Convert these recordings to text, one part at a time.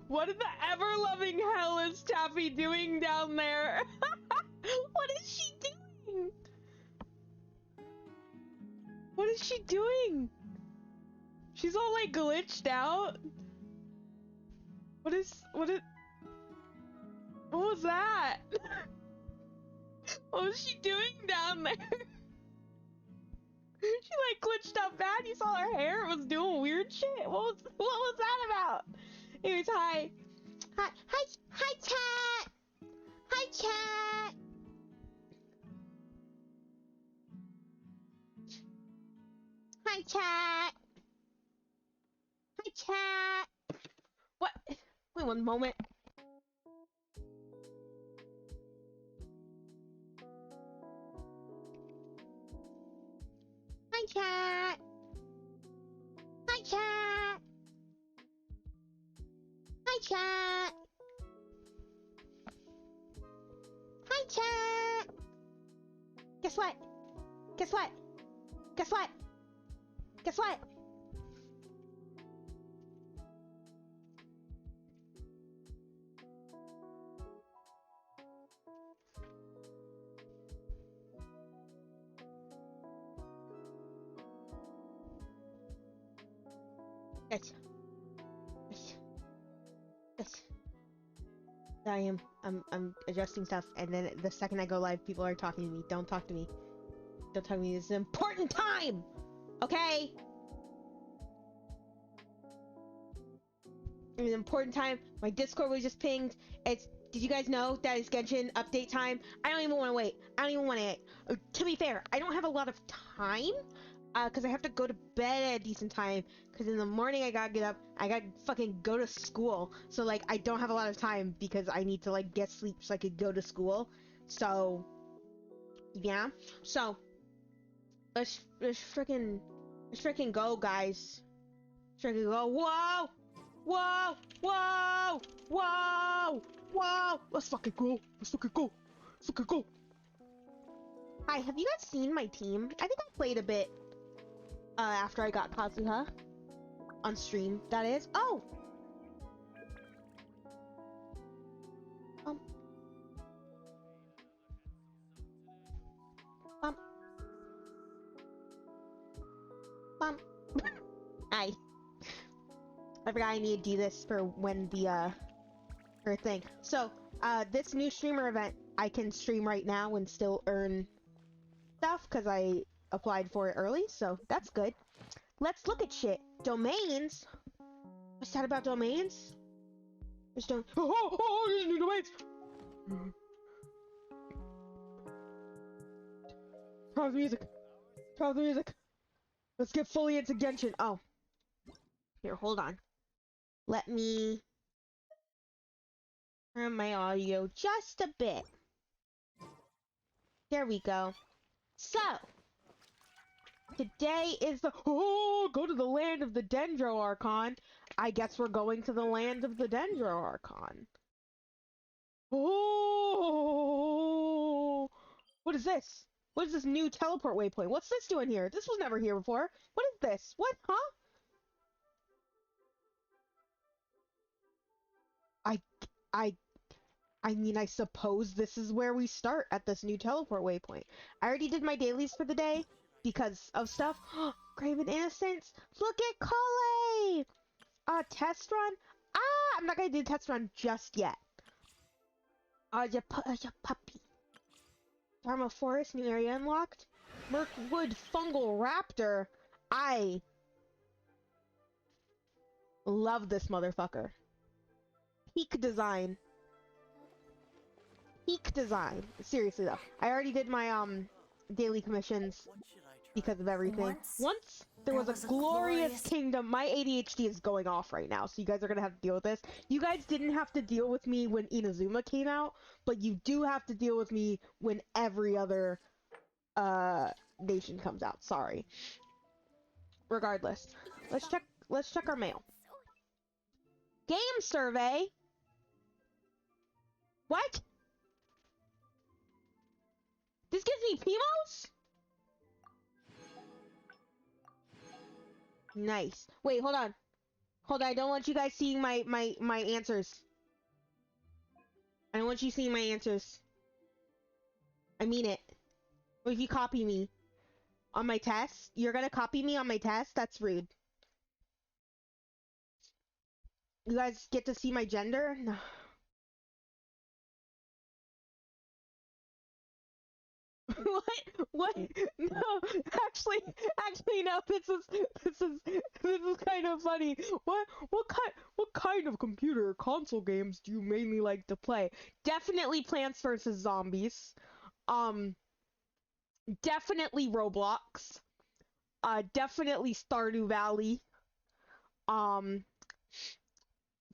What the ever-loving hell is Taffy doing down there? What is she doing? What is she doing? She's all like glitched out. What was that? What was she doing down there? She like glitched out bad. You saw her hair? It was doing weird shit. What was that about? Anyways, hi. Hi chat. Hi chat. Hi chat. Hi chat. What? Wait one moment. Hi chat. Hi chat. Hi chat. Hi chat. Guess what? Guess what? Guess what? Guess what? Yes. I'm adjusting stuff, and then the second I go live, people are talking to me. Don't talk to me. Don't talk to me. This is an important time! Okay? It's an important time. My Discord was just pinged. Did you guys know that it's Genshin update time? I don't even want to wait. I don't even want to. To be fair, I don't have a lot of time. Because I have to go to bed at a decent time. Because in the morning I gotta get up. I gotta fucking go to school. So, like, I don't have a lot of time because I need to, like, get sleep so I could go to school. So, yeah. So, let's freaking go, guys. Let's freaking go. Whoa! Whoa! Whoa! Whoa! Whoa! Let's fucking go! Let's fucking go! Let's fucking go! Hi, have you guys seen my team? I think I played a bit. After I got Kazuha. On stream, that is. Oh! Hi. I forgot I need to do this for when the, her thing. So, this new streamer event, I can stream right now and still earn stuff, because I applied for it early, so that's good. Let's look at shit. Domains? What's that about domains? There's there's new domains! Turn off the music! Turn off the music! Let's get fully into Genshin. Oh. Here, hold on. Let me turn my audio just a bit. There we go. So, today is the go to the land of the Dendro Archon. I guess we're going to the land of the Dendro Archon. Oh, what is this? What is this new teleport waypoint? What's this doing here? This was never here before. What is this? What? Huh? I mean, I suppose this is where we start at this new teleport waypoint. I already did my dailies for the day because of stuff. Graven Innocence. Look at Kale. Test run. I'm not gonna do test run just yet. Your puppy. Dharma Forest, new area unlocked. Mirkwood Fungal Raptor. I love this motherfucker. Peak design. Peak design. Seriously though, I already did my daily commissions because of everything. Once there was a glorious kingdom. My ADHD is going off right now, so you guys are gonna have to deal with this. You guys didn't have to deal with me when Inazuma came out, but you do have to deal with me when every other nation comes out. Sorry. Regardless, let's check our mail. Game survey. What? This gives me Pimos? Nice. Wait, hold on. Hold on, I don't want you guys seeing my answers. I don't want you seeing my answers. I mean it. Or if you copy me on my test, you're gonna copy me on my test? That's rude. You guys get to see my gender? No. What? What? No, actually, no. This is kind of funny. What kind of computer or console games do you mainly like to play? Definitely Plants vs Zombies. Um, definitely Roblox. Definitely Stardew Valley. Um,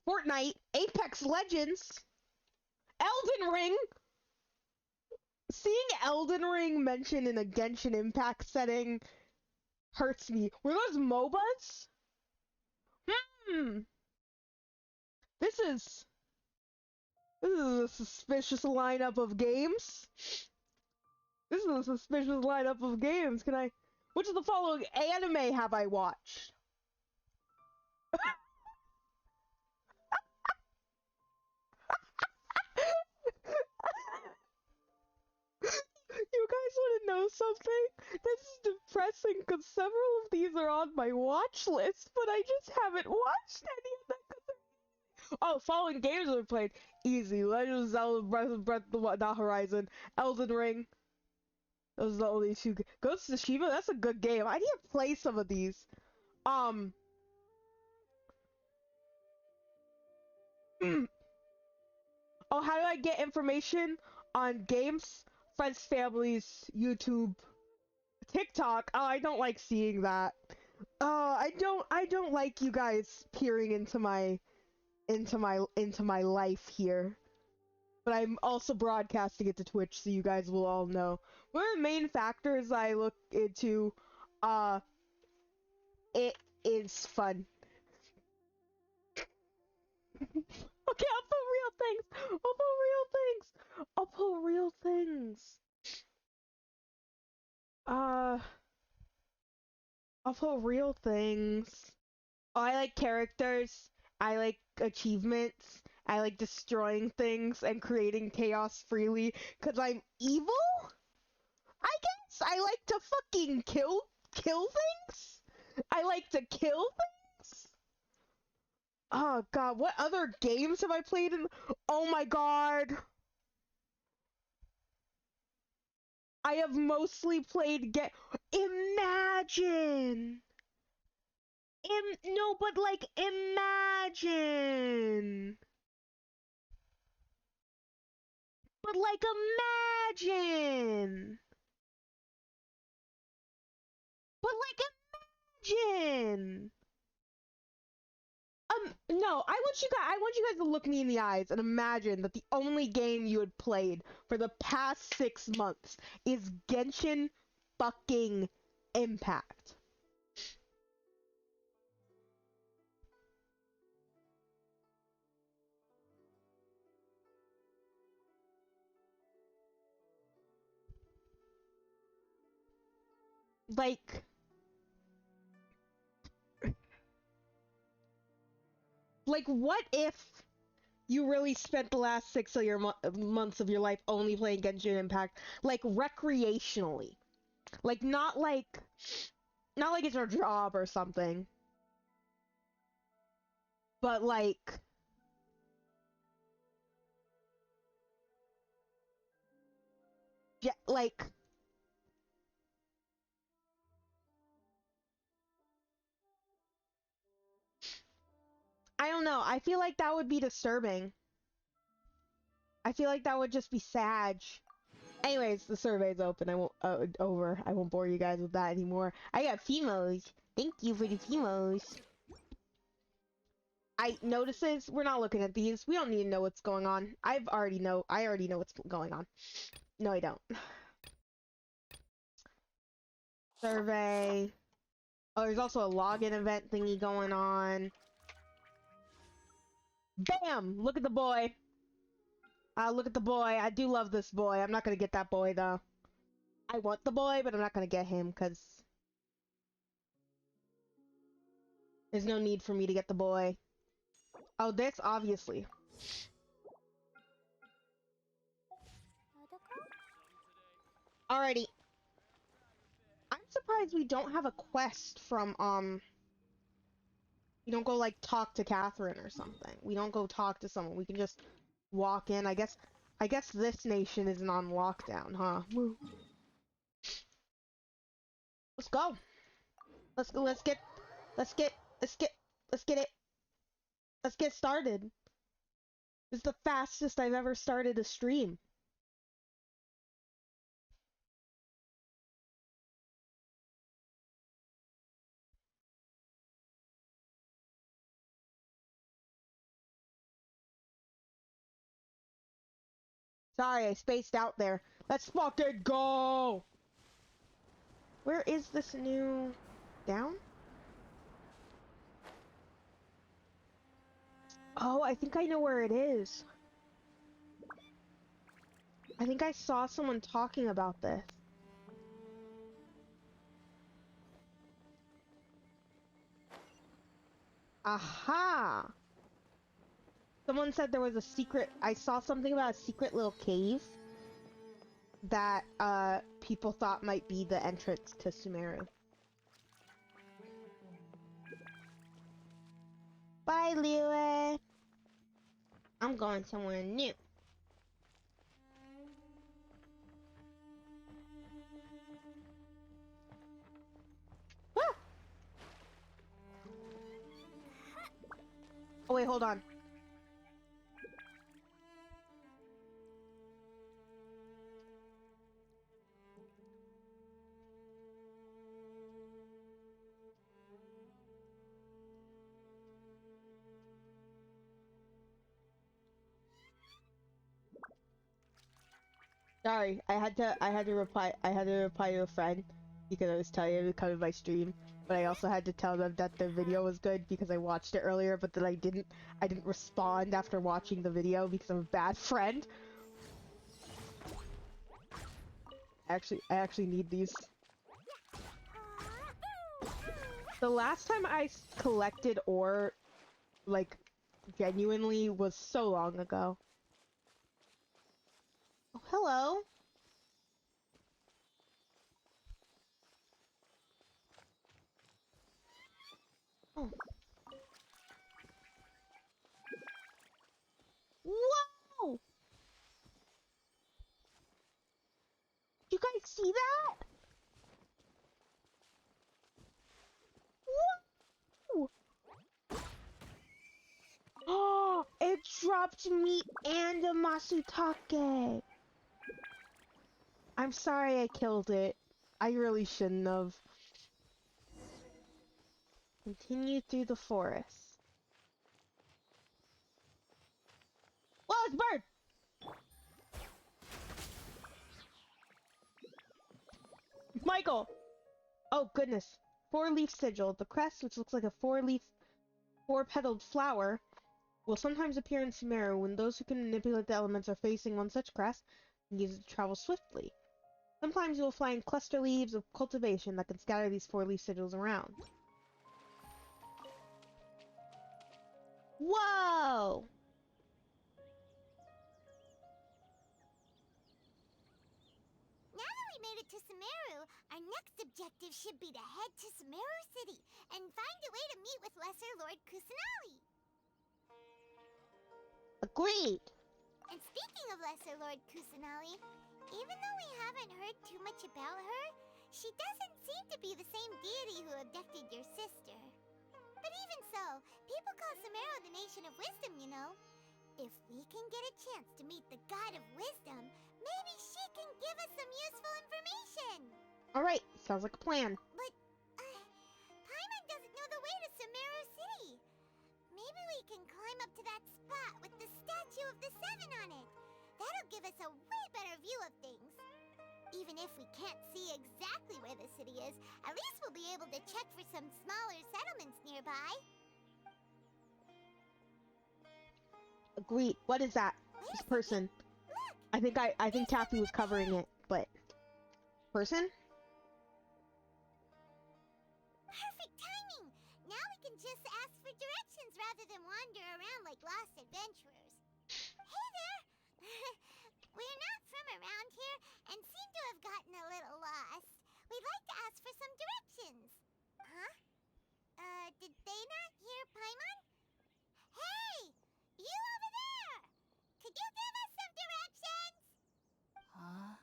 Fortnite, Apex Legends, Elden Ring. Seeing Elden Ring mentioned in a Genshin Impact setting hurts me. Were those MOBAs? Hmm. This is a suspicious lineup of games. This is a suspicious lineup of games. Which of the following anime have I watched? You guys want to know something? This is depressing because several of these are on my watch list, but I just haven't watched any of them. Oh, following games I've played: easy, Legend of Zelda, Breath of the Horizon, Elden Ring. Those are the only two. Ghost of Tsushima, that's a good game. I need to play some of these. Oh, how do I get information on games, friends, families, YouTube, TikTok? Oh, I don't like seeing that. I don't like you guys peering into my life here. But I'm also broadcasting it to Twitch, so you guys will all know. One of the main factors I look into, it is fun. Okay, I'll put real things. I'll put real things. I'll put real things. Oh, I like characters. I like achievements. I like destroying things and creating chaos freely. Cause I'm evil? I guess I like to fucking kill things. I like to kill things. Oh god, what other games have I played in? Oh my god. I have mostly played Imagine! No, but like, imagine! But like, imagine! But like, imagine! No, I want you guys to look me in the eyes and imagine that the only game you had played for the past 6 months is Genshin fucking Impact. Like, what if you really spent the last 6 of your months of your life only playing Genshin Impact, like recreationally, like not like it's your job or something, but like, yeah, like, I don't know. I feel like that would be disturbing. I feel like that would just be sad. Anyways, the survey's open. I won't over. I won't bore you guys with that anymore. I got Fimos. Thank you for the Fimos. I notices. We're not looking at these. We don't need to know what's going on. I already know what's going on. No, I don't. Survey. Oh, there's also a login event thingy going on. Bam! Look at the boy. Look at the boy. I do love this boy. I'm not gonna get that boy though. I want the boy, but I'm not gonna get him because There's no need for me to get the boy. Oh, this, obviously. Alrighty. I'm surprised we don't have a quest from, we don't go, like, talk to Catherine or something. We don't go talk to someone. We can just walk in. I guess this nation isn't on lockdown, huh? Woo. Let's go. Let's go. Let's get it. Let's get started. This is the fastest I've ever started a stream. Sorry, I spaced out there. Let's fucking go! Where is this new... down? Oh, I think I know where it is. I think I saw someone talking about this. Aha! Someone said there was a secret... I saw something about a secret little cave that, people thought might be the entrance to Sumeru. Bye, Liyue! I'm going somewhere new. Ah! Oh wait, hold on. Sorry, I had to reply to a friend because I was telling him to come to my stream, but I also had to tell them that the video was good because I watched it earlier, but then I didn't respond after watching the video because I'm a bad friend. I actually need these. The last time I collected ore, like, genuinely was so long ago. Oh, hello. Oh. Whoa! You guys see that? Whoa! Oh, it dropped me and a Masutake. I'm sorry I killed it. I really shouldn't have. Continue through the forest. Whoa, it's a bird! Michael! Oh, goodness. Four-leaf sigil. The crest, which looks like a four-petaled flower, will sometimes appear in Sumeru when those who can manipulate the elements are facing one such crest and use it to travel swiftly. Sometimes you will find cluster leaves of cultivation that can scatter these four-leaf sigils around. Whoa! Now that we made it to Sumeru, our next objective should be to head to Sumeru City and find a way to meet with Lesser Lord Kusanali. Agreed! And speaking of Lesser Lord Kusanali, even though we haven't heard too much about her, she doesn't seem to be the same deity who abducted your sister. But even so, people call Sumeru the Nation of Wisdom, you know. If we can get a chance to meet the God of Wisdom, maybe she can give us some useful information. Alright, sounds like a plan. But, Paimon doesn't know the way to Sumeru City. Maybe we can climb up to that spot with the statue of the Seven on it. That'll give us a way better view of things. Even if we can't see exactly where the city is, at least we'll be able to check for some smaller settlements nearby. Agreed. What is that? This person. Look! I think Taffy was covering it, but... Person? Perfect timing! Now we can just directions rather than wander around like lost adventurers. Hey there! We're not from around here and seem to have gotten a little lost. We'd like to ask for some directions. Huh? Did they not hear Paimon? Hey! You over there! Could you give us some directions? Huh?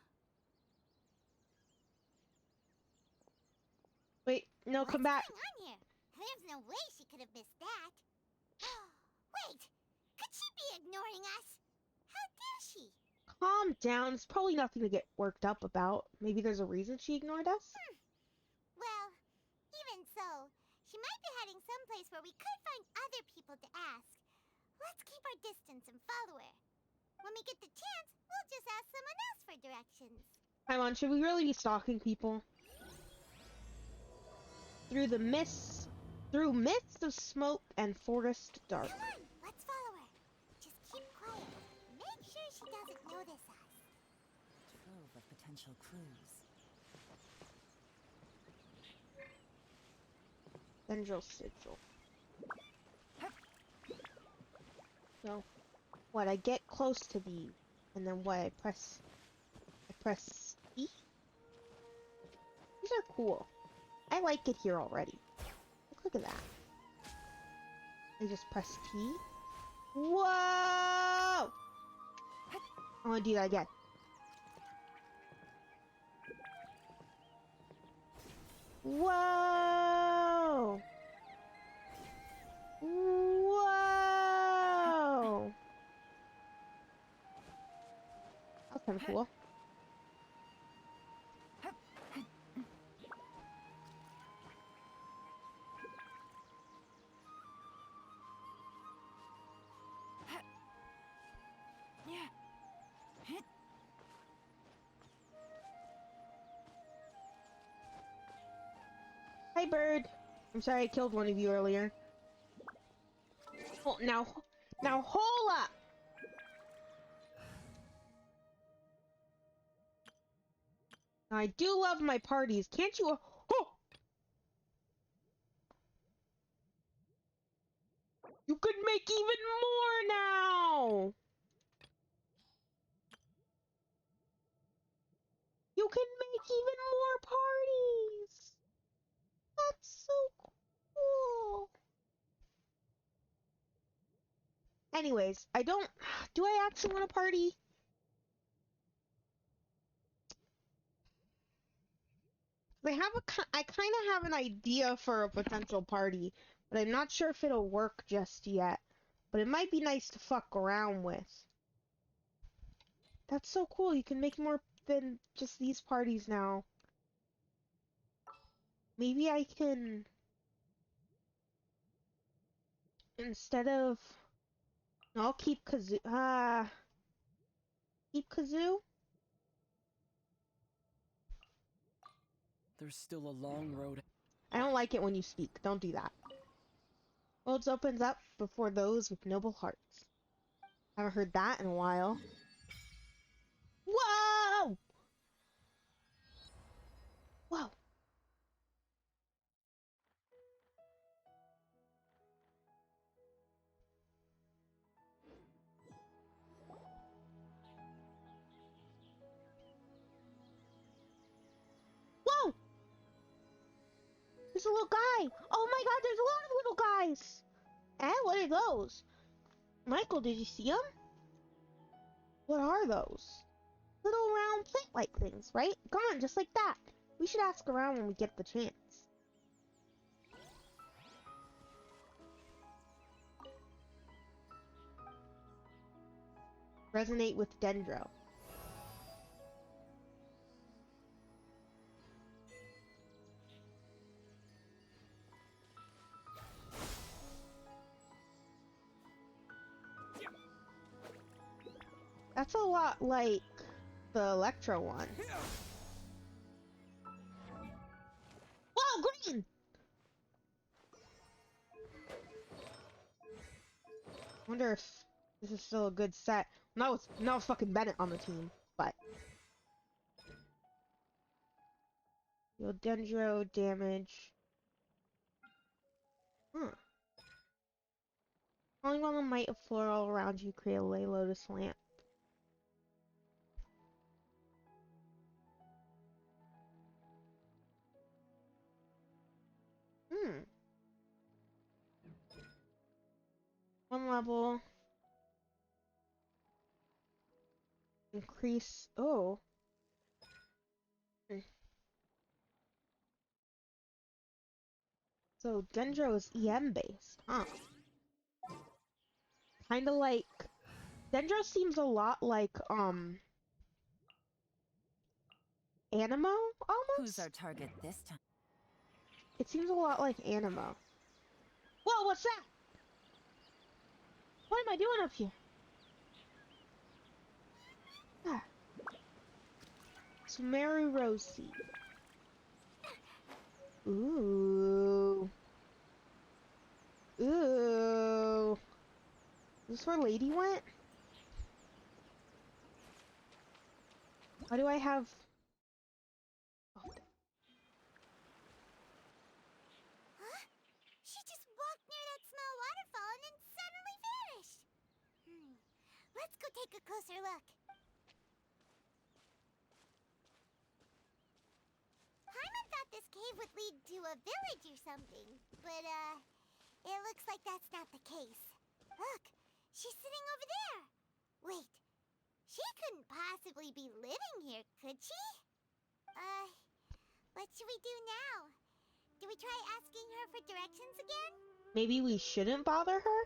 Wait, no, come back. What's going on here? There's no way she could have missed that. Wait! Could she be ignoring us? How dare she? Calm down. It's probably nothing to get worked up about. Maybe there's a reason she ignored us? Well, even so, she might be heading someplace where we could find other people to ask. Let's keep our distance and follow her. When we get the chance, we'll just ask someone else for directions. Paimon, should we really be stalking people? Through mists of smoke and forest dark. Come on, let's follow her. Just keep quiet. Make sure she doesn't notice us. Trove of potential clues. Dendril sigil. So, what? I get close to thee, and then what? I press E. These are cool. I like it here already. Look at that. I just press T. Whoa! I want to do that again. Whoa! Whoa! That's kind of cool. Hi, bird. I'm sorry I killed one of you earlier. Oh, now hold up. I do love my parties. Can't you? Oh! You could make even more now. You can make even more parties. That's so cool. Anyways, do I actually want a party? I kind of have an idea for a potential party, but I'm not sure if it'll work just yet. But it might be nice to fuck around with. That's so cool. You can make more than just these parties now. Maybe I can, instead of, no, I'll keep Kazoo. Keep Kazoo? There's still a long road. I don't like it when you speak. Don't do that. Worlds opens up before those with noble hearts. Haven't heard that in a while. Whoa! Whoa! Whoa! There's a little guy! Oh my god, there's a lot of little guys! Eh, what are those? Michael, did you see them? What are those? Little round plate-like things, right? Gone, just like that. We should ask around when we get the chance. Resonate with Dendro. That's a lot like the Electro one. Whoa, green! Wonder if this is still a good set. No, it's fucking Bennett on the team, but Yo, Dendro damage. Huh. Falling on the might of floral around you, create a lay lotus lamp. Hmm. One level. Increase. Oh. Hmm. So Dendro is EM based, huh? Kinda like. Dendro seems a lot like, Animo, Who's almost? our target this time? It seems a lot like Animo. Whoa, what's that? What am I doing up here? Ah. Sumeru Rose Seed. Ooh. Ooh. Is this where Lady went? Why do I have... Oh, Huh? She just walked near that small waterfall and then suddenly vanished. Let's go take a closer look. Paimon thought this cave would lead to a village or something, but, it looks like that's not the case. Look, she's sitting over there. Wait, she couldn't possibly be living here, could she? What should we do now? Do we try asking her for directions again? maybe we shouldn't bother her?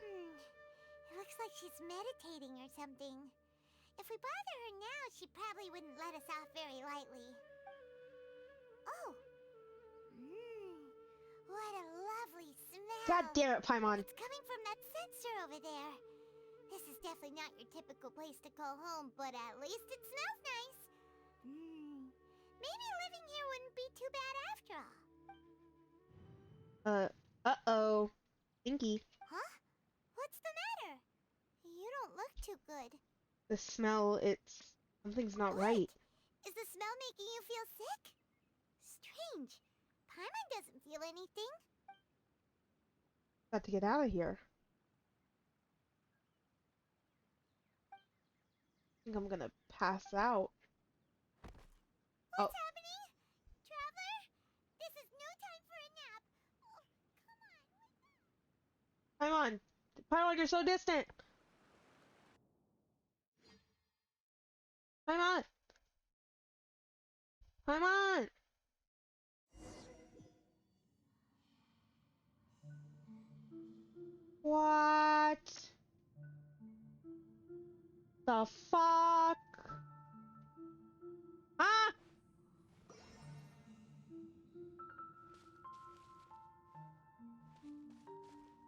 It looks like she's meditating or something. If we bother her now, she probably wouldn't let us off very lightly. Oh! What a lovely smell! God damn it, Paimon. It's coming from that sensor over there. This is definitely not your typical place to call home, but at least it smells nice. Maybe living here wouldn't be too bad after all. Uh-oh. Stinky. Huh? What's the matter? You don't look too good. The smell, something's not What? right. Is the smell making you feel sick? Strange. Paimon doesn't feel anything. Got to get out of here. I think I'm gonna pass out. What's happening? Traveler? This is no time for a nap. Oh, come on. Paimon! Paimon, you're so distant! Paimon! Paimon! What? The fuck? Ah!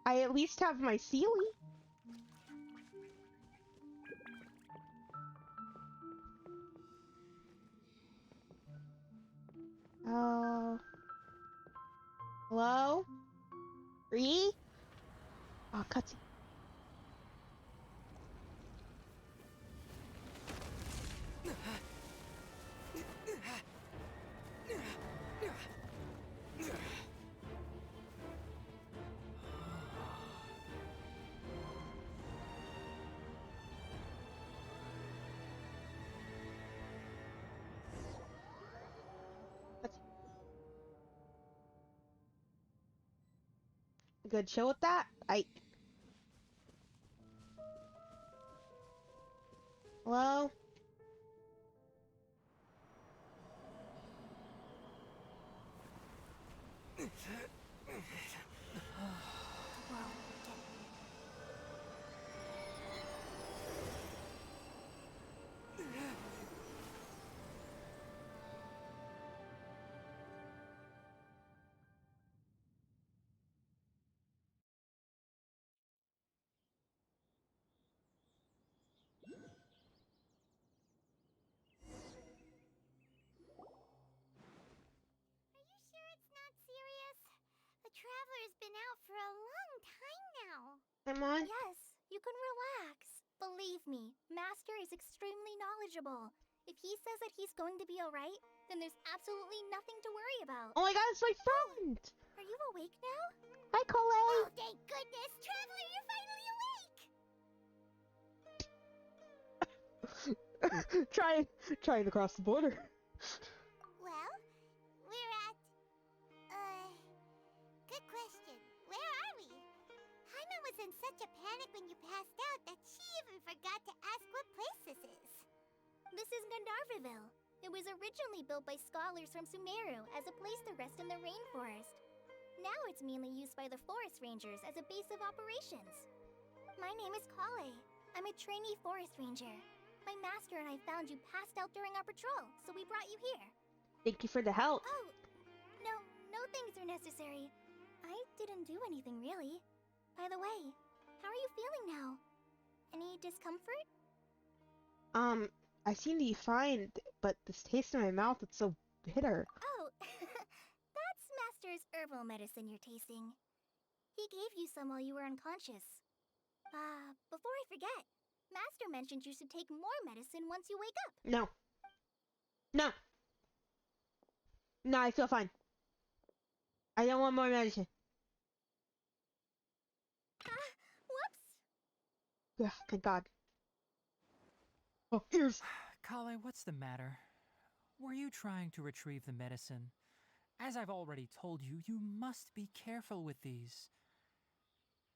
I at least have my Sealy. Oh. Hello? Bree? Oh, cutscene. Good chill with that? Hello? Are you sure it's not serious? The Traveler's been out for a long time now. Paimon? Yes, you can relax. Believe me, Master is extremely knowledgeable. If he says that he's going to be alright, then there's absolutely nothing to worry about. Oh my god, it's my friend! Are you awake now? Hi, Colette! Oh, thank goodness! Traveler, you're finally awake! trying to cross the border. Well, we're at, good question. Where are we? Jaime was in such a panic when you passed out that she even forgot to ask what place this is. This is Gandharvaville. It was originally built by scholars from Sumeru as a place to rest in the rainforest. Now it's mainly used by the forest rangers as a base of operations. My name is Kale. I'm a trainee forest ranger. My master and I found you passed out during our patrol, so we brought you here. Thank you for the help. Oh, no thanks are necessary. I didn't do anything really. By the way, how are you feeling now? Any discomfort? I seem to be fine, but this taste in my mouth, it's so bitter. Oh, that's Master's herbal medicine you're tasting. He gave you some while you were unconscious. Before I forget, Master mentioned you should take more medicine once you wake up. No. No. No, I feel fine. I don't want more medicine. Whoops! Yeah, thank God. Oh, ears. Kale, what's the matter? Were you trying to retrieve the medicine? As I've already told you, you must be careful with these.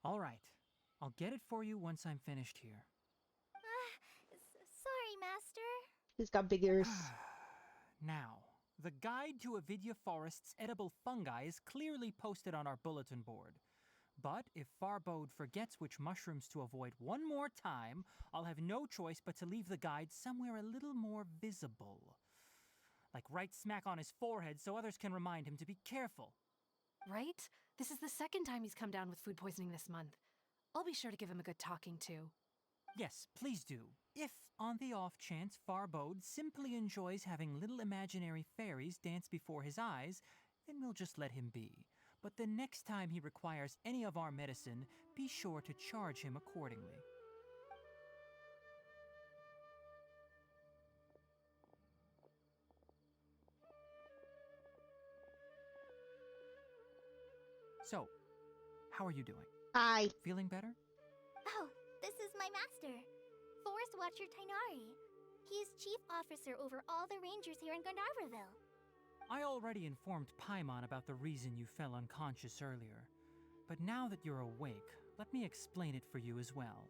All right, I'll get it for you once I'm finished here. Sorry, Master. He's got big ears. Now, the guide to Avidya Forest's edible fungi is clearly posted on our bulletin board. But if Farbode forgets which mushrooms to avoid one more time, I'll have no choice but to leave the guide somewhere a little more visible. Like right smack on his forehead so others can remind him to be careful. Right? This is the second time he's come down with food poisoning this month. I'll be sure to give him a good talking to. Yes, please do. If, on the off chance, Farbode simply enjoys having little imaginary fairies dance before his eyes, then we'll just let him be. But the next time he requires any of our medicine, be sure to charge him accordingly. So, how are you doing? Hi. Feeling better? Oh, this is my master, Forest Watcher Tainari. He's chief officer over all the rangers here in Gandharvaville. I already informed Paimon about the reason you fell unconscious earlier. But now that you're awake, let me explain it for you as well.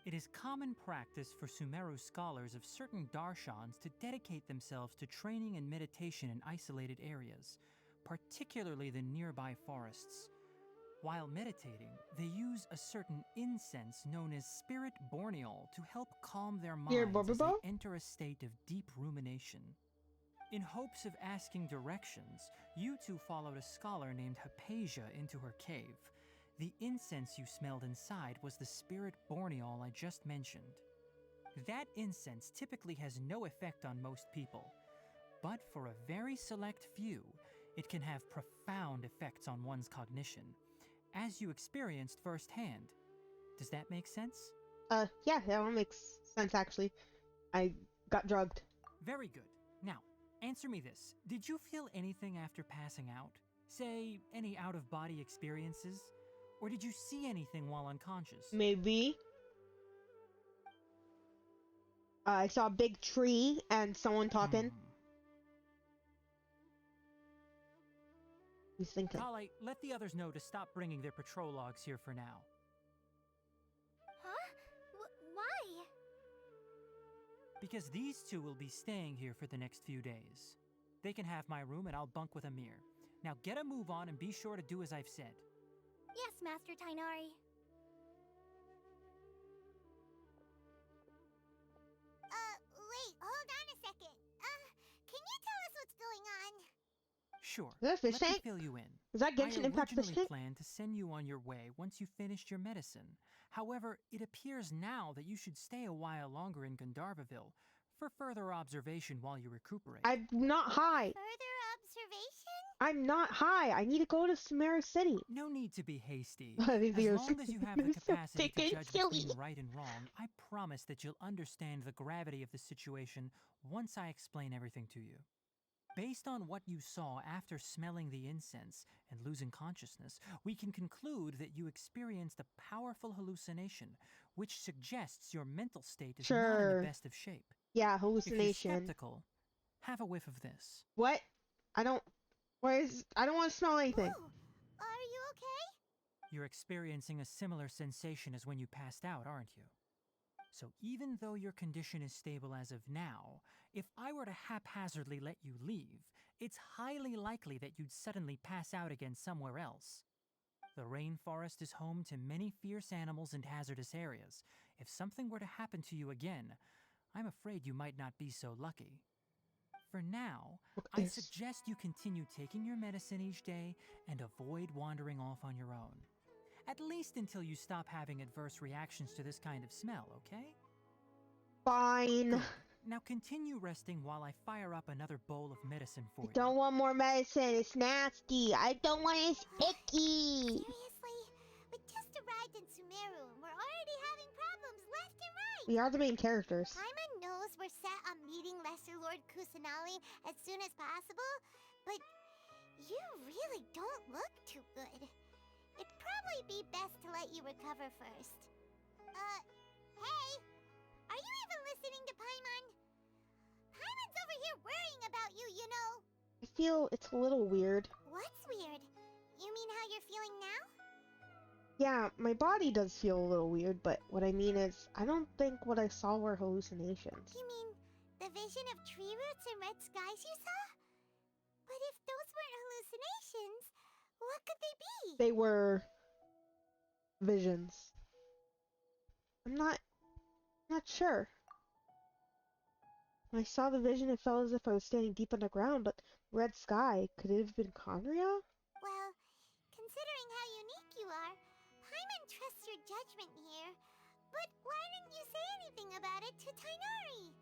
It is common practice for Sumeru scholars of certain darshans to dedicate themselves to training and meditation in isolated areas, particularly the nearby forests. While meditating, they use a certain incense known as spirit borneol to help calm their Here, minds as Bobo? they enter a state of deep rumination. In hopes of asking directions, you two followed a scholar named Hypatia into her cave. The incense you smelled inside was the spirit borneol I just mentioned. That incense typically has no effect on most people, but for a very select few, it can have profound effects on one's cognition, as you experienced firsthand. Does that make sense? Yeah, that one makes sense actually. I got drugged. Very good. Now, answer me this. Did you feel anything after passing out? Say, any out-of-body experiences? Or did you see anything while unconscious? Maybe. I saw a big tree and someone talking. He's thinking. Kale, let the others know to stop bringing their patrol logs here for now. Huh? Why? Because these two will be staying here for the next few days. They can have my room and I'll bunk with Amir. Now get a move on and be sure to do as I've said. Yes, Master Tainari. Wait, hold on a second. Can you tell us what's going on? Sure. Is that a fish Let me tank? fill you in. Is that Genshin I Impact fish originally tank? planned to send you on your way once you finished your medicine. However, it appears now that you should stay a while longer in Gandharvaville for further observation while you recuperate. I'm not high. Further observation? I'm not high. I need to go to Sumeru City. No need to be hasty. These As ears. long as you have the They're so capacity thick to and judge silly. between right and wrong, I promise that you'll understand the gravity of the situation once I explain everything to you. Based on what you saw after smelling the incense and losing consciousness, we can conclude that you experienced a powerful hallucination, which suggests your mental state is not in Sure. the best of shape. Yeah, If you're hallucination. skeptical, have a whiff of this. What? I don't. I don't want to smell anything. Ooh, are you okay? You're experiencing a similar sensation as when you passed out, aren't you? So even though your condition is stable as of now, if I were to haphazardly let you leave, it's highly likely that you'd suddenly pass out again somewhere else. The rainforest is home to many fierce animals and hazardous areas. If something were to happen to you again, I'm afraid you might not be so lucky. For now, Look at I this. suggest you continue taking your medicine each day and avoid wandering off on your own. At least until you stop having adverse reactions to this kind of smell, okay? Fine. Good. Now continue resting while I fire up another bowl of medicine for I you. don't want more medicine. It's nasty. I don't want it. It's icky. Seriously? We just arrived in Sumeru and we're already having problems left and right. We are the main characters. Paimon knows we're set on meeting Lesser Lord Kusanali as soon as possible, but you really don't look too good. It'd probably be best to let you recover first. Hey! Are you even listening to Paimon? Paimon's over here worrying about you, you know. I feel it's a little weird. What's weird? You mean how you're feeling now? Yeah, my body does feel a little weird, but what I mean is, I don't think what I saw were hallucinations. You mean the vision of tree roots and red skies you saw? But if those weren't hallucinations, what could they be? They were visions. I'm not sure. When I saw the vision, it felt as if I was standing deep underground, but red sky, could it have been Conria? Well, considering how unique you are, Paimon trusts your judgment here. But why didn't you say anything about it to Tainari?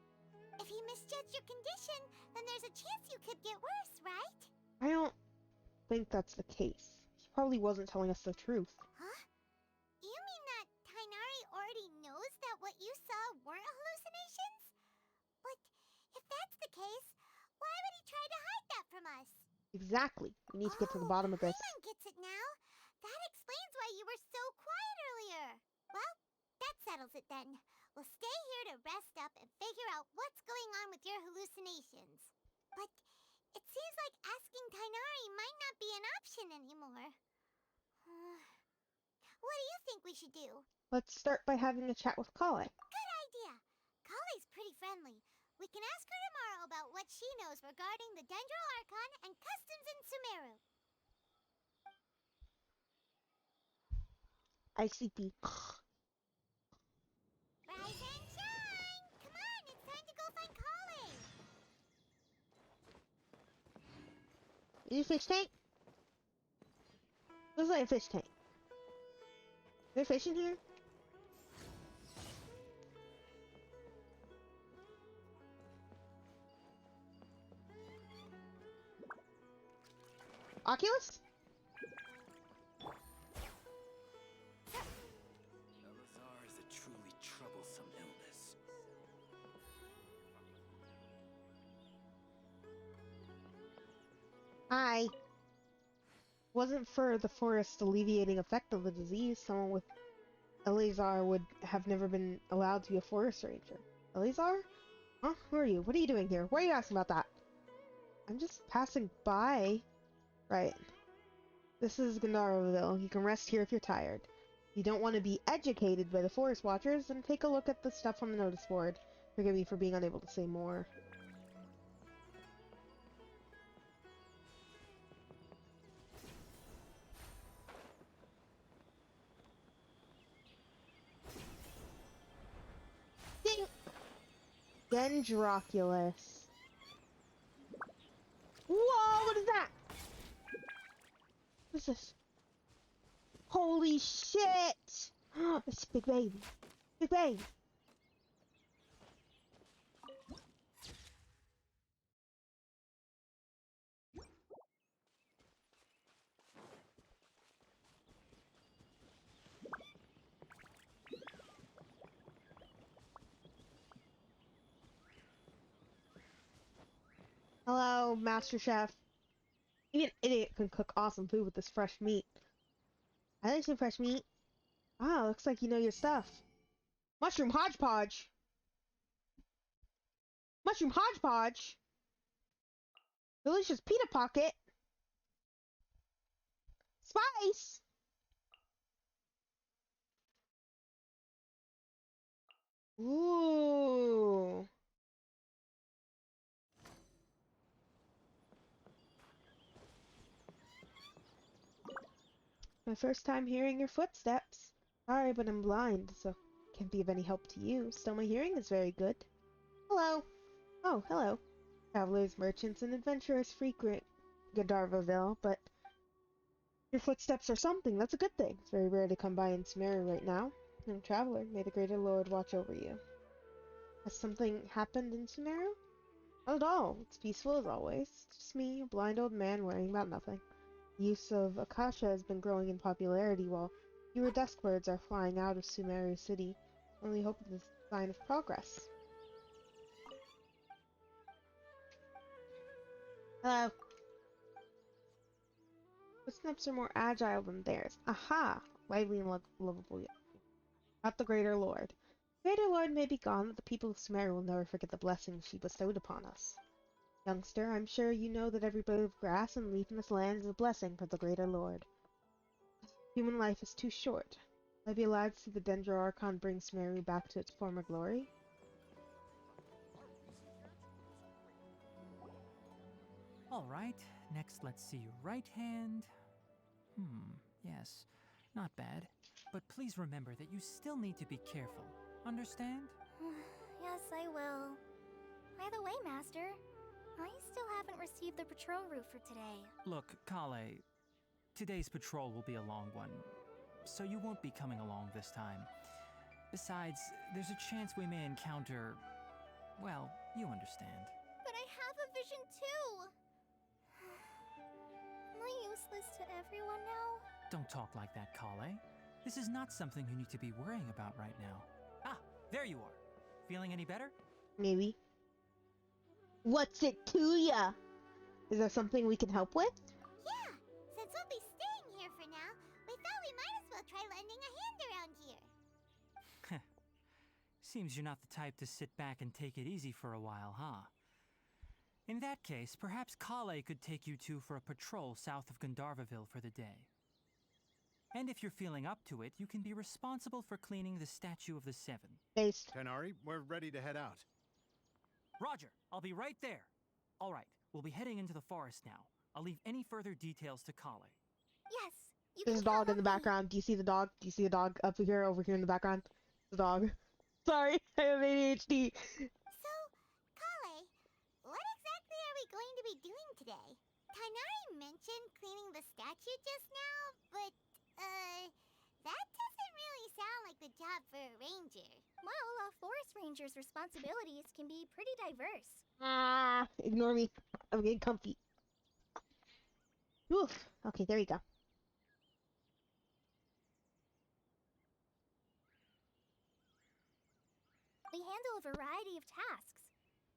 If he misjudged your condition, then there's a chance you could get worse, right? I don't think that's the case. He probably wasn't telling us the truth. Huh? You mean that Tainari already knows that what you saw weren't hallucinations? But if that's the case, why would he try to hide that from us? Exactly. We need to get to the bottom of this. Paimon gets it now. That explains why you were so quiet earlier. Well, that settles it then. We'll stay here to rest up and figure out what's going on with your hallucinations. But it seems like asking Tainari might not be an option anymore. What do you think we should do? Let's start by having a chat with Kale. Good idea. Kale's pretty friendly. We can ask her tomorrow about what she knows regarding the Dendro Archon and customs in Sumeru. ICP. Rise and shine! Come on, it's time to go find Kale! Is it a fish tank? Looks like a fish tank. Is there fish in here? Oculus? Elazar is a truly troublesome illness. Hi. Wasn't for the forest's alleviating effect of the disease, someone with Elazar would have never been allowed to be a forest ranger. Elazar? Huh? Who are you? What are you doing here? Why are you asking about that? I'm just passing by. Right. This is Gandaroville. You can rest here if you're tired. If you don't want to be educated by the forest watchers, then take a look at the stuff on the notice board. Forgive me for being unable to say more. Ding! Dendroculus. Whoa, what is that? What's this? Holy shit! It's a big baby. Big baby. Hello, Master Chef. Even an idiot can cook awesome food with this fresh meat. I like some fresh meat. Ah, looks like you know your stuff. Mushroom hodgepodge. Mushroom hodgepodge. Delicious pita pocket. Spice. Ooh. My first time hearing your footsteps. Sorry, but I'm blind, so can't be of any help to you. Still, my hearing is very good. Hello. Oh, hello. Travelers, merchants, and adventurers frequent Gandharvaville, but your footsteps are something. That's a good thing. It's very rare to come by in Sumeru right now. I'm a traveler. May the Greater Lord watch over you. Has something happened in Sumeru? Not at all. It's peaceful as always. It's just me, a blind old man worrying about nothing. The use of Akasha has been growing in popularity while fewer dusk birds are flying out of Sumeru City. Only hope it's a sign of progress. Hello. Footsteps are more agile than theirs. Aha! Lively and lovable yet. Not the Greater Lord. The Greater Lord may be gone, but the people of Sumeru will never forget the blessings she bestowed upon us. Youngster, I'm sure you know that every blade of grass and leaf in this land is a blessing from the Greater Lord. Human life is too short. Will I be allowed to see the Dendroarchon bring Sumeru back to its former glory? All right, next let's see your right hand. Yes, not bad. But please remember that you still need to be careful. Understand? Yes, I will. By the way, Master, I still haven't received the patrol route for today. Look, Kale, today's patrol will be a long one, so you won't be coming along this time. Besides, there's a chance we may encounter... well, you understand. But I have a vision too! Am I useless to everyone now? Don't talk like that, Kale. This is not something you need to be worrying about right now. Ah, there you are. Feeling any better? Maybe. What's it to ya? Is there something we can help with? Yeah, since we'll be staying here for now, we thought we might as well try lending a hand around here. Seems you're not the type to sit back and take it easy for a while, huh? In that case, perhaps Kale could take you two for a patrol south of Gandharvaville for the day. And if you're feeling up to it, you can be responsible for cleaning the Statue of the Seven. Based. Tenari, we're ready to head out. Roger, I'll be right there. All right, we'll be heading into the forest now. I'll leave any further details to Kale. Yes, you There's a can dog count in the on me. background. Do you see the dog? Do you see the dog over here in the background? The dog. Sorry, I have ADHD. So, Kale, what exactly are we going to be doing today? Tainari mentioned cleaning the statue just now, but, that doesn't really sound like the job for a ranger. Well, a forest ranger's responsibilities can be pretty diverse. Ah, ignore me. I'm getting comfy. Oof. Okay, there you go. They handle a variety of tasks,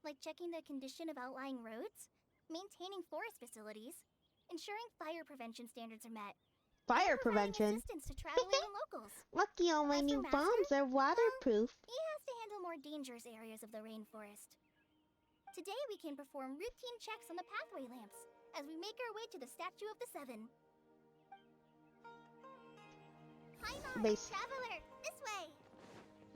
like checking the condition of outlying roads, maintaining forest facilities, ensuring fire prevention standards are met, Fire and providing prevention. assistance to traveling and locals. Lucky all my As new for bombs Master, are waterproof. He has to handle more dangerous areas of the rainforest. Today we can perform routine checks on the pathway lamps as we make our way to the Statue of the Seven. Hi, Mom, Base. Traveler, this way.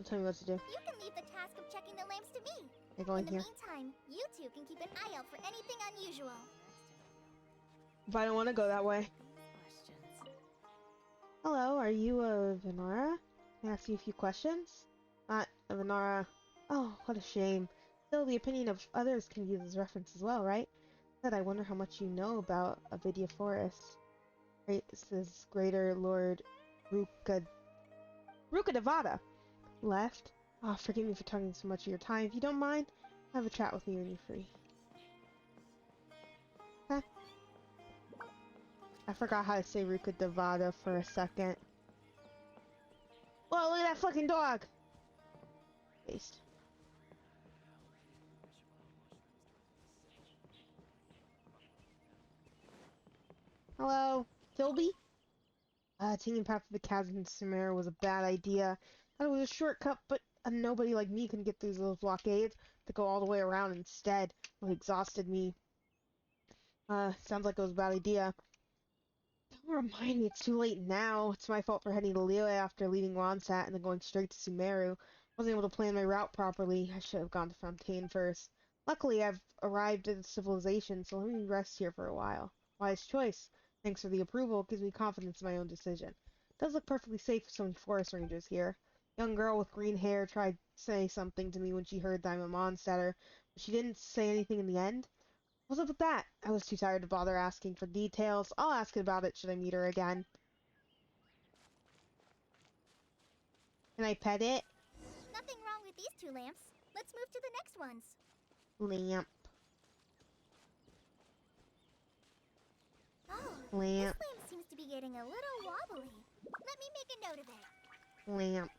Don't tell me what to do. You can leave the task of checking the lamps to me. They're going In the here. meantime, you two can keep an eye out for anything unusual. If I don't want to go that way. Questions. Hello, are you a Venara? Can I ask you a few questions? Not a Venara. Oh, what a shame. Still, the opinion of others can use as reference as well, right? But I wonder how much you know about Avidia Forest. Right, this is Greater Lord Rukadevada. Left? Oh, forgive me for taking so much of your time. If you don't mind, have a chat with me when you're free. Okay. I forgot how to say Rukadevada for a second. Whoa, look at that fucking dog! Paste. Hello, Philby? Taking path to the chasm in Sumeru was a bad idea. Thought it was a shortcut, but nobody like me can get through those blockades. to go all the way around instead. It exhausted me. Sounds like it was a bad idea. Don't remind me, it's too late now. It's my fault for heading to Liyue after leaving Ronsat and then going straight to Sumeru. Wasn't able to plan my route properly. I should have gone to Fontaine first. Luckily, I've arrived at civilization, so let me rest here for a while. Wise choice. Thanks for the approval. It gives me confidence in my own decision. It does look perfectly safe with so many forest rangers here. Young girl with green hair tried to say something to me when she heard that I'm a Mondstatter, but she didn't say anything in the end. What's up with that? I was too tired to bother asking for details. I'll ask about it should I meet her again. Can I pet it? Nothing wrong with these 2 lamps. Let's move to the next ones. Lamp. Oh, Lamp. this lamp seems to be getting a little wobbly. Let me make a note of it. Lamp.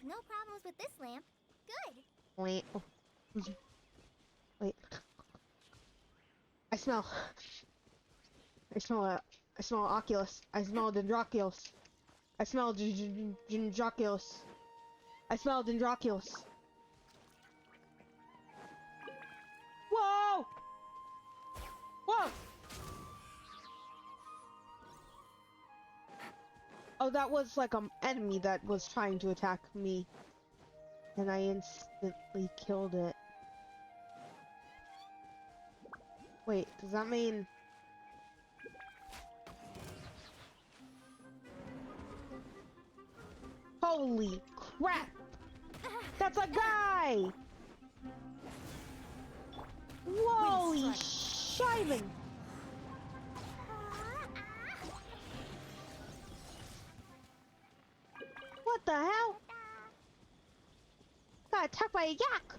No problems with this lamp. Good. Lamp. Oh. Wait. I smell Oculus. I smell Dendroculus. I smell Dendroculus. I smell Dendroculus. Whoa! Whoa! Oh, that was like an enemy that was trying to attack me. And I instantly killed it. Wait, does that mean... Holy crap! That's a guy! Holy shiving! What the hell? Got attacked by a yak!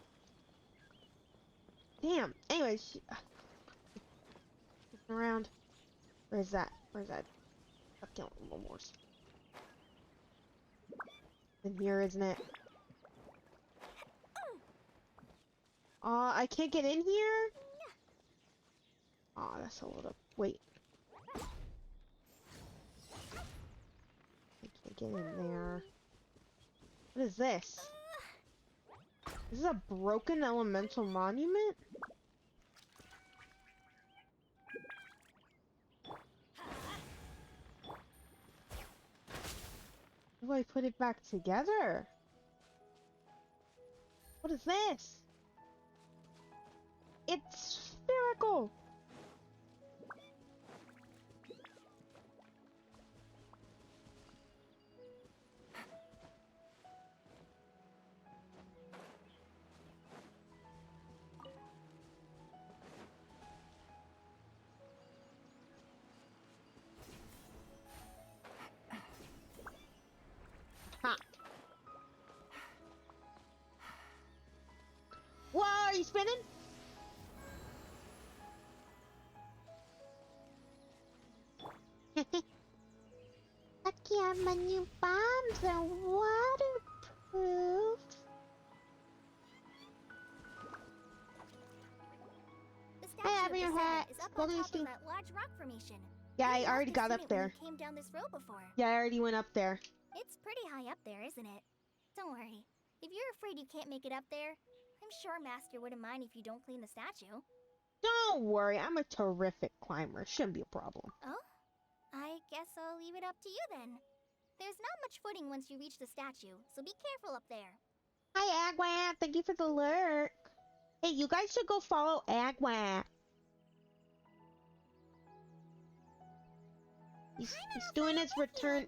Damn. Anyways, around. Where's that? Where's that? I can't remember more. In here, isn't it? I can't get in here? Aw, that's a little... Wait. I can't get in there. What is this? Is this a broken elemental monument? How do I put it back together? What is this? It's spherical! Ha! Whoa, are you spinning? My new bombs are waterproof. The statue of your the hat. Senate is up on Golden top Steel. of that large rock formation. Yeah, You I already must got have up seen it when there. you came down this road before. Yeah, I already went up there. It's pretty high up there, isn't it? Don't worry. If you're afraid you can't make it up there, I'm sure Master wouldn't mind if you don't clean the statue. Don't worry, I'm a terrific climber. Shouldn't be a problem. Oh? I guess I'll leave it up to you then. There's not much footing once you reach the statue, so be careful up there. Hi, Agwat. Thank you for the lurk. Hey, you guys should go follow Agwat. He's doing his return.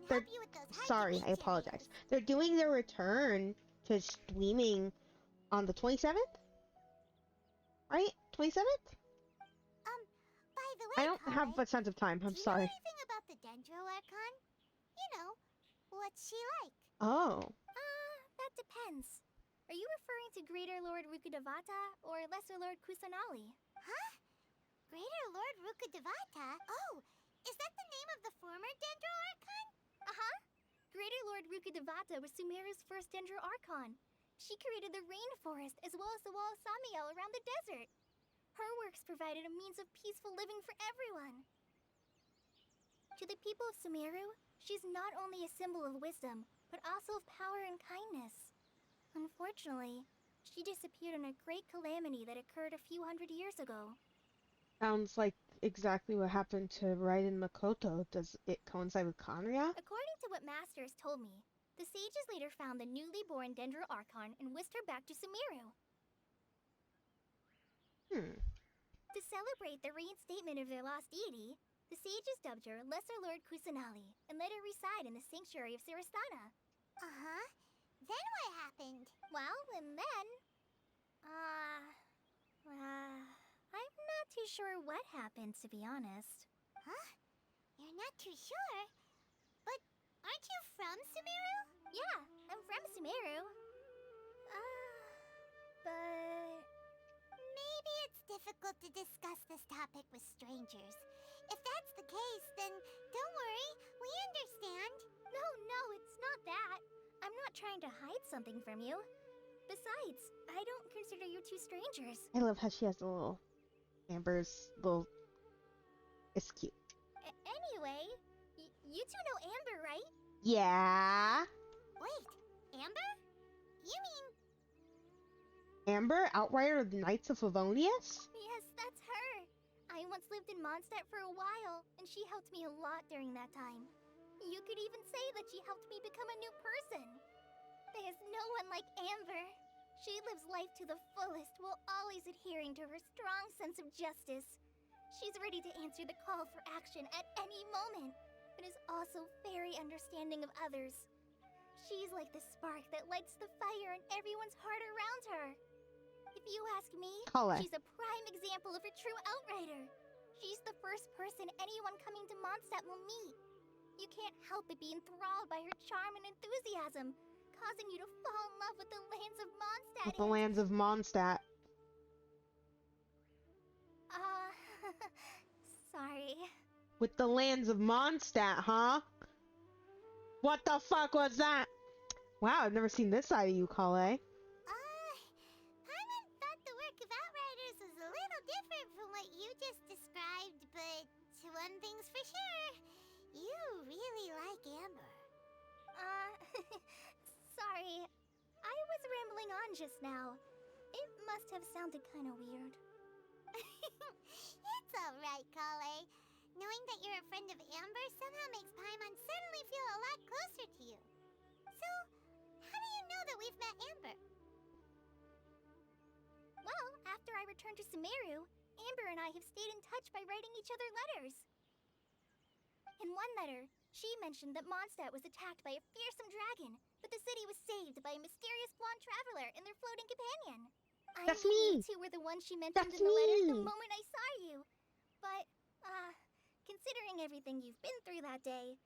Sorry, I apologize. They're doing their return to streaming on the 27th? Right? 27th? By the way, I don't have a sense of time. I'm do you sorry. know anything about the Dendro Archon? You know, what's she like? Oh. That depends. Are you referring to Greater Lord Rukkhadevata or Lesser Lord Kusanali? Huh? Greater Lord Rukkhadevata? Oh, is that the name of the former Dendro Archon? Uh-huh. Greater Lord Rukkhadevata was Sumeru's first Dendro Archon. She created the rainforest as well as the wall of Samiel around the desert. Her works provided a means of peaceful living for everyone. To the people of Sumeru, she's not only a symbol of wisdom, but also of power and kindness. Unfortunately, She disappeared in a great calamity that occurred a few hundred years ago. Sounds like exactly what happened to Raiden Makoto. Does it coincide with Kanria? According to what Master has told me, the sages later found the newly born Dendro Archon and whisked her back to Sumeru. To celebrate the reinstatement of their lost deity, the sages dubbed her Lesser Lord Kusanali and let her reside in the sanctuary of Sarastana. Uh-huh. Then what happened? Well, and then... I'm not too sure what happened, to be honest. Huh? You're not too sure? But aren't you from Sumeru? Yeah, I'm from Sumeru. But... Maybe it's difficult to discuss this topic with strangers. If that's the case, then don't worry, we understand. No, it's not that. I'm not trying to hide something from you. Besides, I don't consider you two strangers. I love how she has a little Amber's little. It's cute. Anyway, you two know Amber, right? Yeah. Wait, Amber? You mean... Amber, Outrider of the Knights of Favonius? Yes, that's her. I once lived in Mondstadt for a while, and she helped me a lot during that time. You could even say that she helped me become a new person. There's no one like Amber. She lives life to the fullest while always adhering to her strong sense of justice. She's ready to answer the call for action at any moment, but is also very understanding of others. She's like the spark that lights the fire in everyone's heart around her. If you ask me, Kale. she's a prime example of a true outrider. She's the first person anyone coming to Mondstadt will meet. You can't help but be enthralled by her charm and enthusiasm, causing you to fall in love with the lands of Mondstadt. With the lands of Mondstadt. Sorry. With the lands of Mondstadt, huh? What the fuck was that? Wow, I've never seen this side of you, Kale. Paimon thought the work of Outriders was a little different from what you just described, but one thing's for sure, you really like Amber. Sorry. I was rambling on just now. It must have sounded kind of weird. It's alright, Kale. Knowing that you're a friend of Amber somehow makes Paimon suddenly feel a lot closer to you. So, how do you know that we've met Amber? Well, after I returned to Sumeru, Amber and I have stayed in touch by writing each other letters. In one letter, she mentioned that Mondstadt was attacked by a fearsome dragon, but the city was saved by a mysterious blonde traveler and their floating companion. That's I knew me! you two were the ones she mentioned That's in the letter the me! moment I saw you. But, considering everything you've been through that day,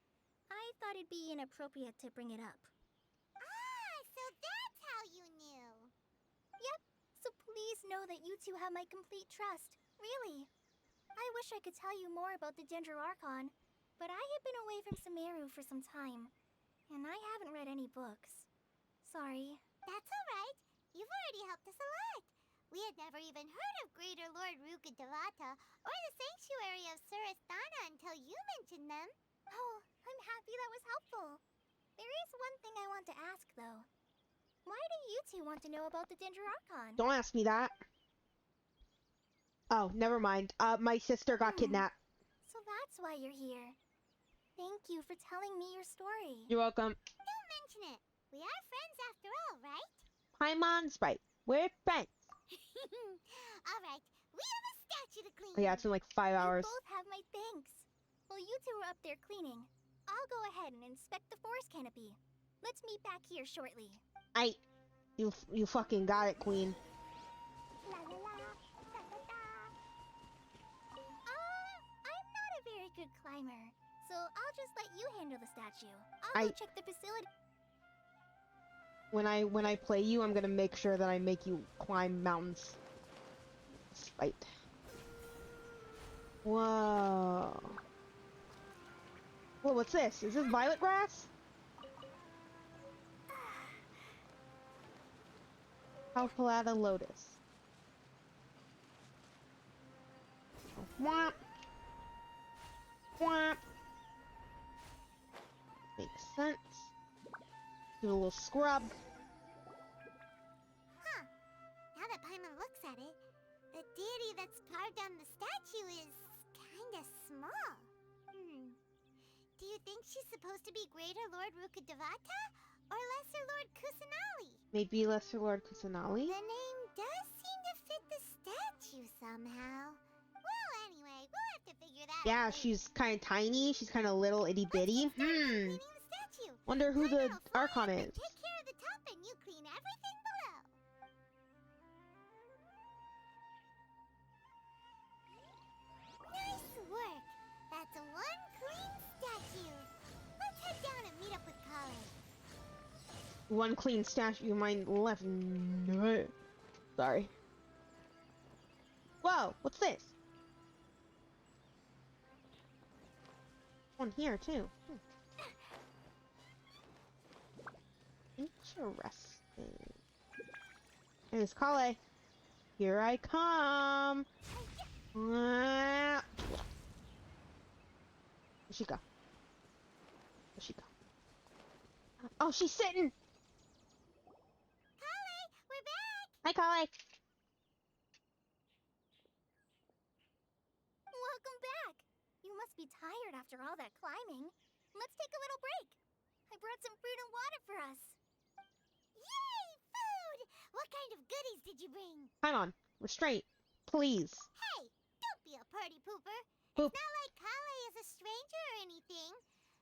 I thought it'd be inappropriate to bring it up. Ah, so that's how you knew. Yep, so please know that you two have my complete trust. Really. I wish I could tell you more about the Dendro Archon, but I have been away from Sumeru for some time, and I haven't read any books. Sorry. That's alright. You've already helped us a lot. We had never even heard of Greater Lord Ruka Devata or the Sanctuary of Surasthana until you mentioned them. Oh, I'm happy that was helpful. There is one thing I want to ask, though. Why do you two want to know about the Dendro Archon? Don't ask me that. Oh, never mind. My sister got kidnapped. So that's why you're here. Thank you for telling me your story. You're welcome. Don't mention it. We are friends after all, right? Paimon's right. We're friends. Alright, we have a statue to clean. Oh, yeah, it's been like 5 hours. You both have my thanks. While you two are up there cleaning, I'll go ahead and inspect the forest canopy. Let's meet back here shortly. You fucking got it, queen. La la la, da da da. I'm not a very good climber, so I'll just let you handle the statue. I'll go check the facility. When I play you, I'm gonna make sure that I make you climb mountains. Spite. Whoa. Whoa, what's this? Is this violet grass? Palpalata lotus. Womp. Womp. Makes sense. Do a little scrub. Huh, at it, the deity that's carved on the statue is kinda small. Do you think she's supposed to be Greater Lord Rukkhadevata or Lesser Lord Kusanali? Maybe Lesser Lord Kusanali? The name does seem to fit the statue somehow. Well, anyway, we'll have to figure that out. Yeah, later. she's kind of tiny. She's kind of little, itty Let's bitty. get started on cleaning the statue. Wonder who the Paimon will fly Archon up is. and take care of the top, and you clean everything below. Nice work. That's one clean statue. Let's head down and meet up with Kale. One clean statue, mine left. No. Sorry. Whoa, what's this? One here, too. Interesting. Here's Kale. Here I come. Where'd she go? Where'd she go? Oh, she's sitting! Kale, we're back. Hi, Kale. Welcome back. You must be tired after all that climbing. Let's take a little break. I brought some fruit and water for us. Yay, food! What kind of goodies did you bring? Paimon, restraint, please. Hey, don't be a party pooper. Poop. It's not like Kale is a stranger or anything.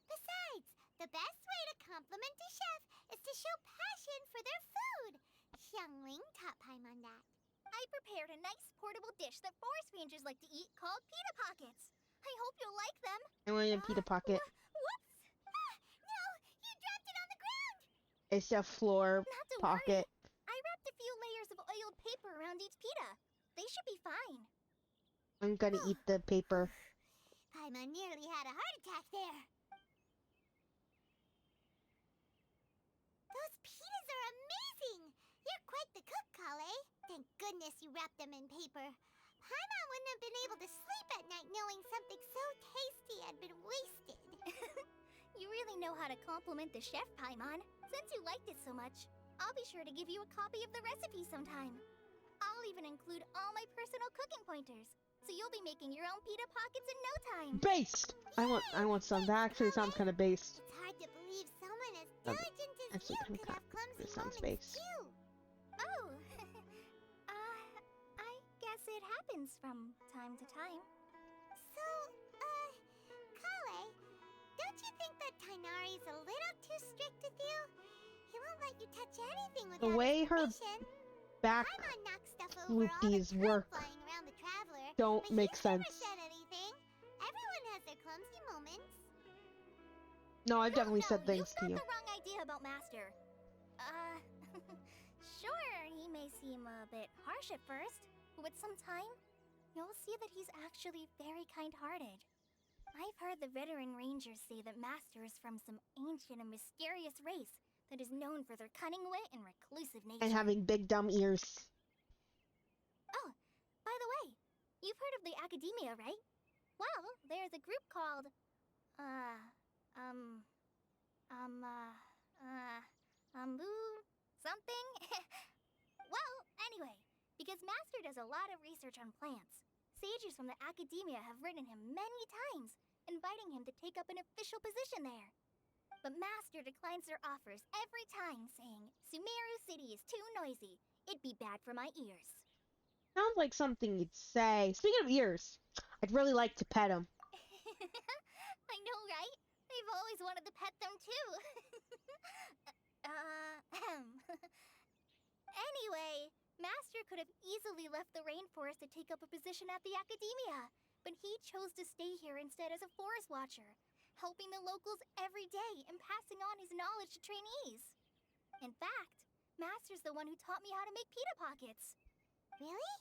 Besides, the best way to compliment a chef is to show passion for their food. Xiangling taught Paimon that. I prepared a nice portable dish that forest rangers like to eat called pita pockets. I hope you'll like them. I want a pita pocket. Whoops! Ah, no, you dropped it on the ground. It's a floor Not to pocket. worry. I wrapped a few layers of oiled paper around each pita. They should be fine. I'm gonna eat the paper. Paimon nearly had a heart attack there. Those pitas are amazing! You're quite the cook, Kale. Thank goodness you wrapped them in paper. Paimon wouldn't have been able to sleep at night knowing something so tasty had been wasted. You really know how to compliment the chef, Paimon. Since you liked it so much, I'll be sure to give you a copy of the recipe sometime. I'll even include all my personal cooking pointers, so you'll be making your own pita pockets in no time. Based! I want some. That actually sounds kind of based. It's hard to believe someone as Um, diligent as actually, you I'm could kind have clumsy this sounds moments based. too. Oh, I guess it happens from time to time. So, Kale, don't you think that Tainari's a little too strict with you? He won't let you touch anything without The way his her permission. back Paimon knocks stuff over all the loopies crap work flying around the traveler, don't but make he's never sense. said anything. Everyone has their clumsy moments. No, I've definitely No, said things you've to got you. the wrong idea about Master. Sure, he may seem a bit harsh at first, but with some time, you'll see that he's actually very kind-hearted. I've heard the veteran rangers say that Master is from some ancient and mysterious race that is known for their cunning wit and reclusive nature. And having big dumb ears. Oh, by the way, you've heard of the Academia, right? Well, there's a group called, something? Well, anyway, because Master does a lot of research on plants, sages from the Academia have written him many times, inviting him to take up an official position there. But Master declines their offers every time, saying, Sumeru City is too noisy. It'd be bad for my ears. Sounds like something you'd say. Speaking of ears, I'd really like to pet him. I know, right? I've always wanted to pet them too. Anyway, Master could have easily left the rainforest to take up a position at the Academia, but he chose to stay here instead as a forest watcher, helping the locals every day and passing on his knowledge to trainees. In fact, Master's the one who taught me how to make pita pockets. Really?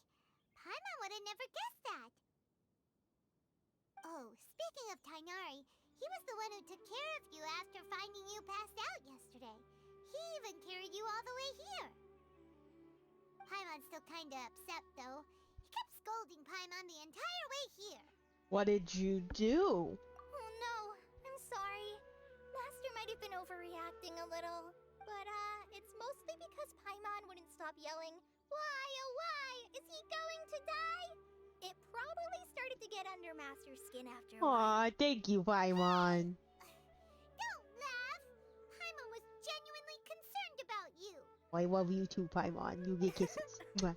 Paimon would have never guessed that. Oh, speaking of Tainari, he was the one who took care of you after finding you passed out yesterday. He even carried you all the way here. Paimon's still kinda upset, though. He kept scolding Paimon the entire way here. What did you do? Oh no, I'm sorry. Master might have been overreacting a little, but it's mostly because Paimon wouldn't stop yelling, Why, oh why? Is he going to die? It probably started to get under Master's skin after a while. Aw, thank you, Paimon. Don't laugh. Paimon was genuinely concerned about you. I love you too, Paimon. You get kisses. Mwah.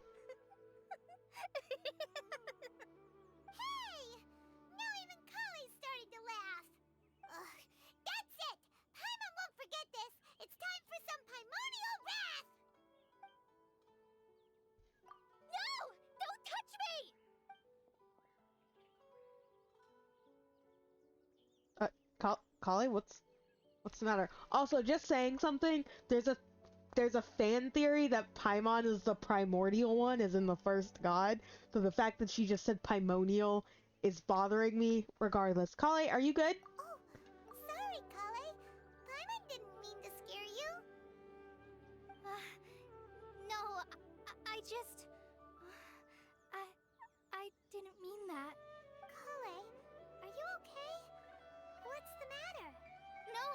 Hey! Now even Kale started to laugh. Ugh, that's it! Paimon won't forget this. It's time for some Paimonial wrath! No! Don't touch me! Kale, what's the matter? Also, just saying something. There's a fan theory that Paimon is the primordial one, as in the first god. So the fact that she just said Paimonial is bothering me. Regardless, Kale, are you good? Oh, sorry, Kale. Paimon didn't mean to scare you. No, I just... I didn't mean that. Kale, are you okay? What's the matter? No,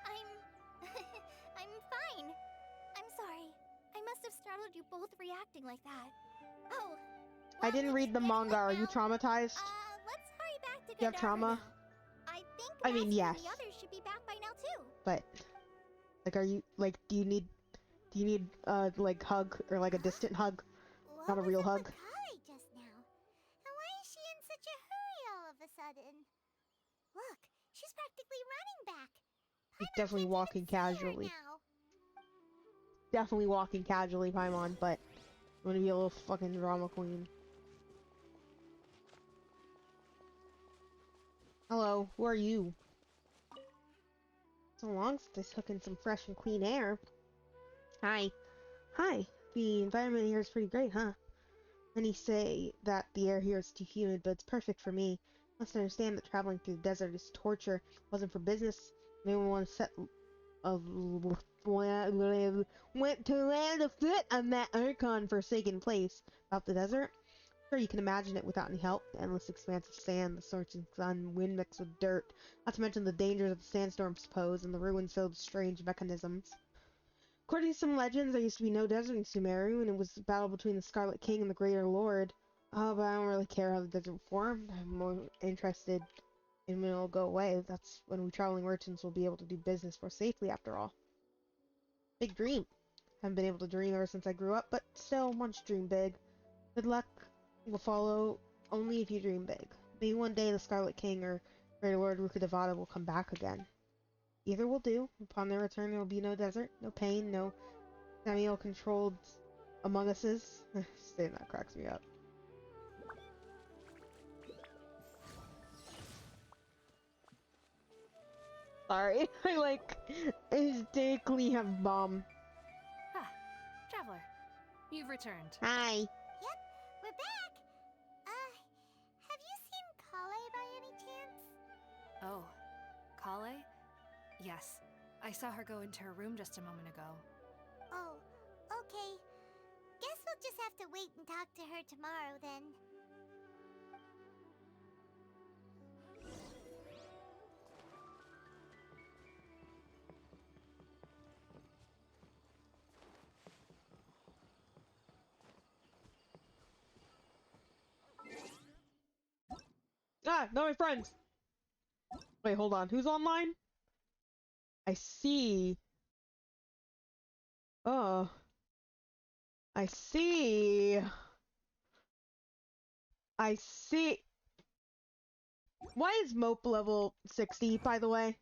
I'm... I'm fine. I'm sorry. I must have startled you both reacting like that. Oh. I didn't read the manga. Are you traumatized? Let's hurry back to You have trauma? Gandharville. I think I mean, Master yes. and the others should be back by now too. But like, are you like? Do you need like hug or like a distant hug? What Not a was real up hug. with Kale just now? And why is she in such a hurry all of a sudden? Look, she's practically running back. She's Paimon definitely can't walking even see her casually. now. Definitely walking casually, Paimon. But I'm gonna be a little fucking drama queen. Hello, who are you? So long since I took in some fresh and clean air. Hi. Hi. The environment here is pretty great, huh? Many say that the air here is too humid, but it's perfect for me. Must understand that traveling through the desert is torture. If it wasn't for business, no one want to set went to land afoot on that Archon forsaken place. About the desert? Sure, you can imagine it without any help. The endless expanse of sand, the scorching sun, wind mixed with dirt. Not to mention the dangers that the sandstorms pose, and the ruins filled with strange mechanisms. According to some legends, there used to be no desert in Sumeru, and it was a battle between the Scarlet King and the Greater Lord. Oh, but I don't really care how the desert formed. I'm more interested in when it'll go away. That's when we traveling merchants will be able to do business more safely, after all. Big dream. Haven't been able to dream ever since I grew up, but still, one should dream big. Good luck will follow only if you dream big. Maybe one day the Scarlet King or Greater Lord Rukkhadevata will come back again. Either will do. Upon their return, there will be no desert, no pain, no Samuel-controlled Among Uses. Saying that cracks me up. Sorry, I hysterically have bomb. Ah, traveler. You've returned. Hi. Yep, we're back. Have you seen Kale by any chance? Oh, Kale? Yes. I saw her go into her room just a moment ago. Oh, okay. Guess we'll just have to wait and talk to her tomorrow then. Ah, not my friends. Wait, hold on. Who's online? I see. Oh. I see. I see. Why is Mope level 60, by the way?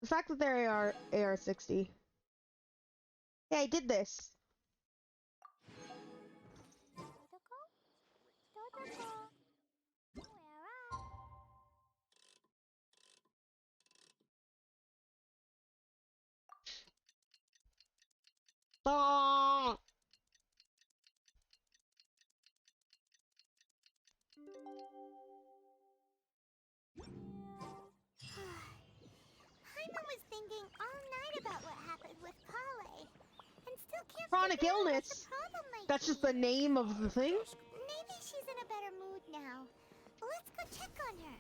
The fact that they are AR 60. Hey, I did this. Ah! Paimon was thinking all night about what happened with Kale, and still can't Chronic figure out what illness. the problem might That's be. just the name of the thing? Maybe she's in a better mood now. Let's go check on her.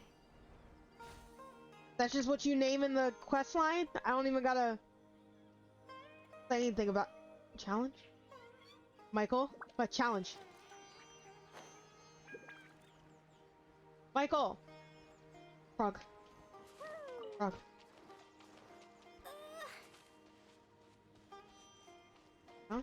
That's just what you name in the quest line? I don't even gotta say anything about challenge. Michael, but challenge. Michael! Frog. Frog. Huh?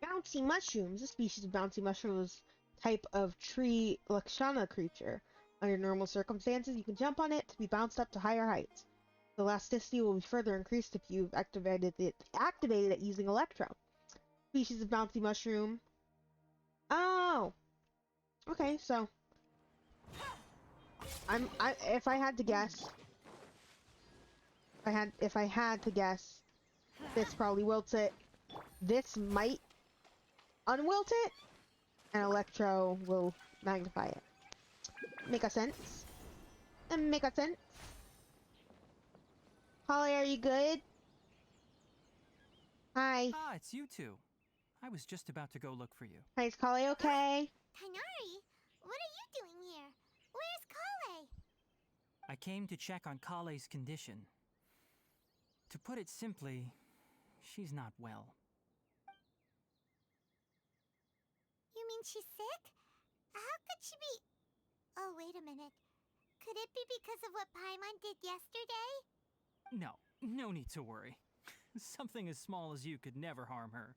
Bouncy mushrooms. This species of bouncy mushroom is type of tree Lakshana creature. Under normal circumstances, you can jump on it to be bounced up to higher heights. The elasticity will be further increased if you've activated it using Electro. Species of bouncy mushroom. Oh, okay. So, if I had to guess, if I had to guess, this probably wilts it. This might unwilt it, and Electro will magnify it. Make a sense? Make a sense? Holly, are you good? Hi. Ah, it's you two. I was just about to go look for you. Hi, is Holly okay? Tainari, what are you doing here? Where's Kale? I came to check on Kale's condition. To put it simply, she's not well. You mean she's sick? How could she be... Oh, wait a minute. Could it be because of what Paimon did yesterday? No need to worry. Something as small as you could never harm her.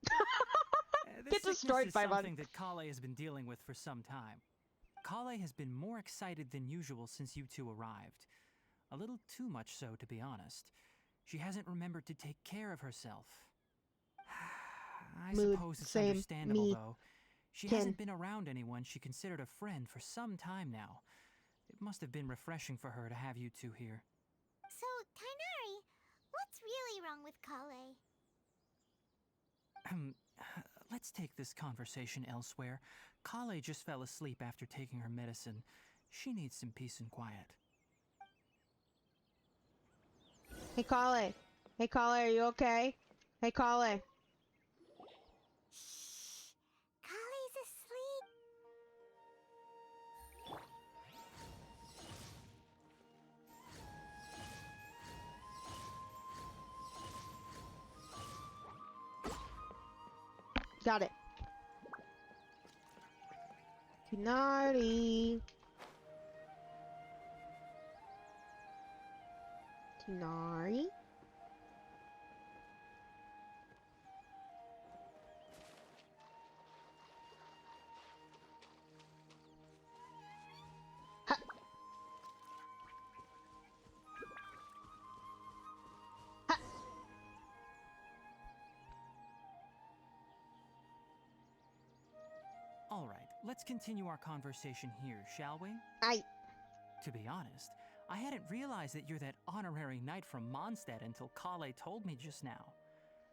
This Get destroyed is by something that Kale has been dealing with for some time. Kale has been more excited than usual since you two arrived. A little too much so, to be honest. She hasn't remembered to take care of herself. I Mood, suppose it's same, understandable, me, though. She Ken. hasn't been around anyone she considered a friend for some time now. It must have been refreshing for her to have you two here. So, Tainari, what's really wrong with Kale? Let's take this conversation elsewhere. Kale just fell asleep after taking her medicine. She needs some peace and quiet. Hey, Kale. Hey, Kale, are you okay? Hey, Kale. Shh! Kale's asleep. Got it. Tinari. Tinari. Ha. Ha. All right, let's continue our conversation here, shall we? I. To be honest, I hadn't realized that you're that honorary knight from Mondstadt until Kale told me just now.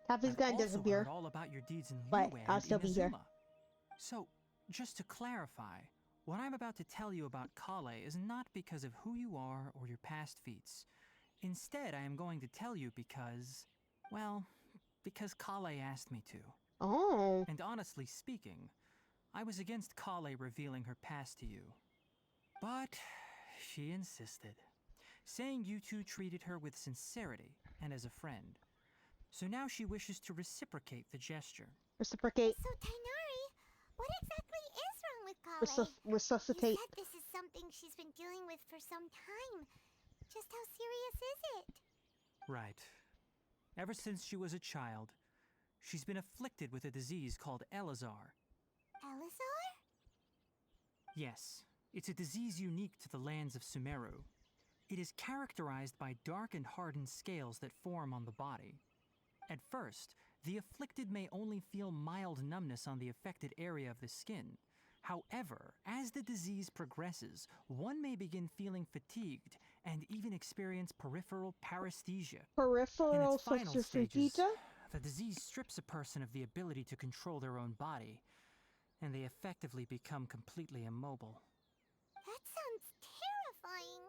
Taffy's I've gonna also disappear. heard all about your deeds in But Liyue I'll and still be here. Inazuma. So, just to clarify, what I'm about to tell you about Kale is not because of who you are or your past feats. Instead, I am going to tell you because, well, because Kale asked me to. Oh. And honestly speaking, I was against Kale revealing her past to you. But she insisted, saying you two treated her with sincerity and as a friend. So now she wishes to reciprocate the gesture. Reciprocate. So, Tainari, what exactly is wrong with Kale? Resuscitate. You said this is something she's been dealing with for some time. Just how serious is it? Right. Ever since she was a child, she's been afflicted with a disease called Elazar. Elazar? Yes, it's a disease unique to the lands of Sumeru. It is characterized by dark and hardened scales that form on the body. At first, the afflicted may only feel mild numbness on the affected area of the skin. However, as the disease progresses, one may begin feeling fatigued and even experience peripheral paresthesia. Peripheral In its final stages, susceptibility? the disease strips a person of the ability to control their own body, and they effectively become completely immobile. That sounds terrifying.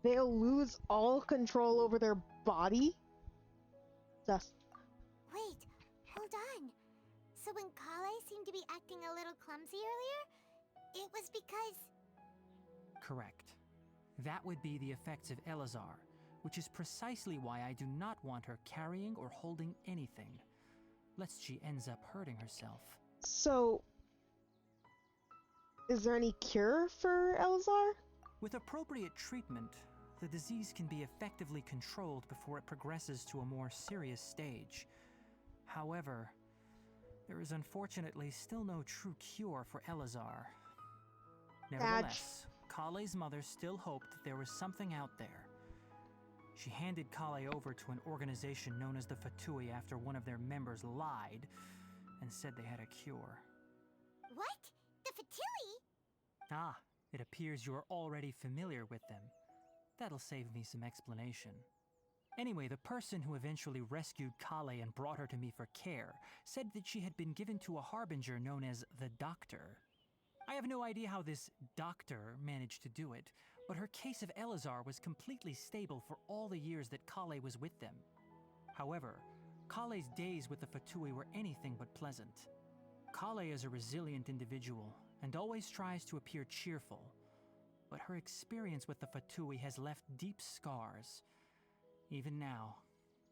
They'll lose all control over their body? Just. Wait, hold So when Kale seemed to be acting a little clumsy earlier, it was because... Correct. That would be the effects of Elazar, which is precisely why I do not want her carrying or holding anything, lest she ends up hurting herself. So, is there any cure for Elazar? With appropriate treatment, the disease can be effectively controlled before it progresses to a more serious stage. However, there is unfortunately still no true cure for Elazar. Nevertheless, Kale's mother still hoped that there was something out there. She handed Kale over to an organization known as the Fatui after one of their members lied and said they had a cure. What? The Fatui? Ah, it appears you are already familiar with them. That'll save me some explanation. Anyway, the person who eventually rescued Kale and brought her to me for care said that she had been given to a harbinger known as the Doctor. I have no idea how this doctor managed to do it, but her case of Elazar was completely stable for all the years that Kale was with them. However, Kale's days with the Fatui were anything but pleasant. Kale is a resilient individual and always tries to appear cheerful, but her experience with the Fatui has left deep scars. Even now,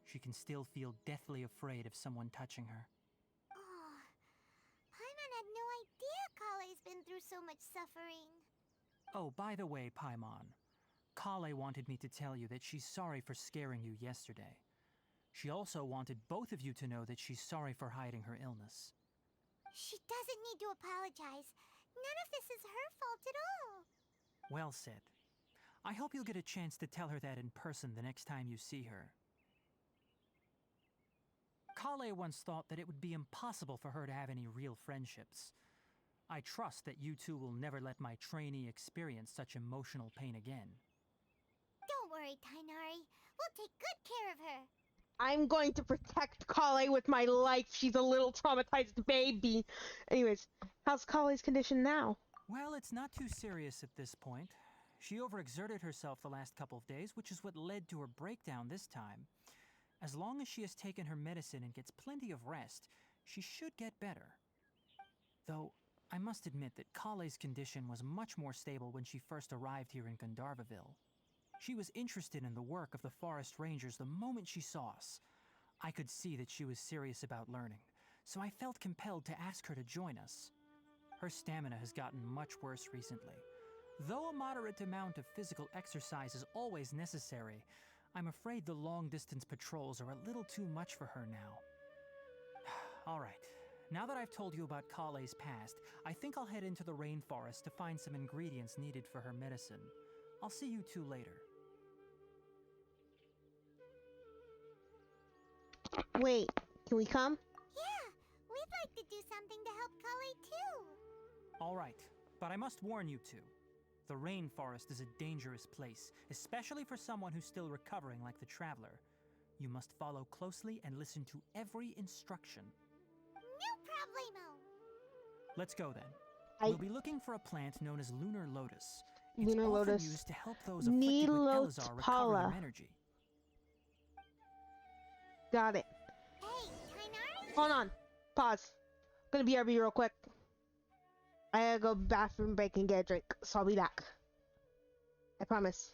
she can still feel deathly afraid of someone touching her. Oh, Paimon had no idea Kale's been through so much suffering. Oh, by the way, Paimon, Kale wanted me to tell you that she's sorry for scaring you yesterday. She also wanted both of you to know that she's sorry for hiding her illness. She doesn't need to apologize. None of this is her fault at all. Well said. I hope you'll get a chance to tell her that in person the next time you see her. Kale once thought that it would be impossible for her to have any real friendships. I trust that you two will never let my trainee experience such emotional pain again. Don't worry, Tainari. We'll take good care of her. I'm going to protect Kale with my life. She's a little traumatized baby. Anyways, how's Kale's condition now? Well, it's not too serious at this point. She overexerted herself the last couple of days, which is what led to her breakdown this time. As long as she has taken her medicine and gets plenty of rest, she should get better. Though, I must admit that Kale's condition was much more stable when she first arrived here in Gandharvaville. She was interested in the work of the forest rangers the moment she saw us. I could see that she was serious about learning, so I felt compelled to ask her to join us. Her stamina has gotten much worse recently. Though a moderate amount of physical exercise is always necessary, I'm afraid the long-distance patrols are a little too much for her now. All right, now that I've told you about Kale's past, I think I'll head into the rainforest to find some ingredients needed for her medicine. I'll see you two later. Wait, can we come? Yeah, we'd like to do something to help Kale too. All right, but I must warn you two. The rainforest is a dangerous place, especially for someone who's still recovering like the Traveler. You must follow closely and listen to every instruction. No problemo. Let's go then. I- We'll be looking for a plant known as Lunar Lotus. It's Lunar often Lotus. used to help those afflicted with Elazar recover Nilotpala. their energy. Got it. Hey, Tainari? Hold on. Pause. Gonna BRB real quick. I gotta go bathroom break and get a drink, so I'll be back. I promise.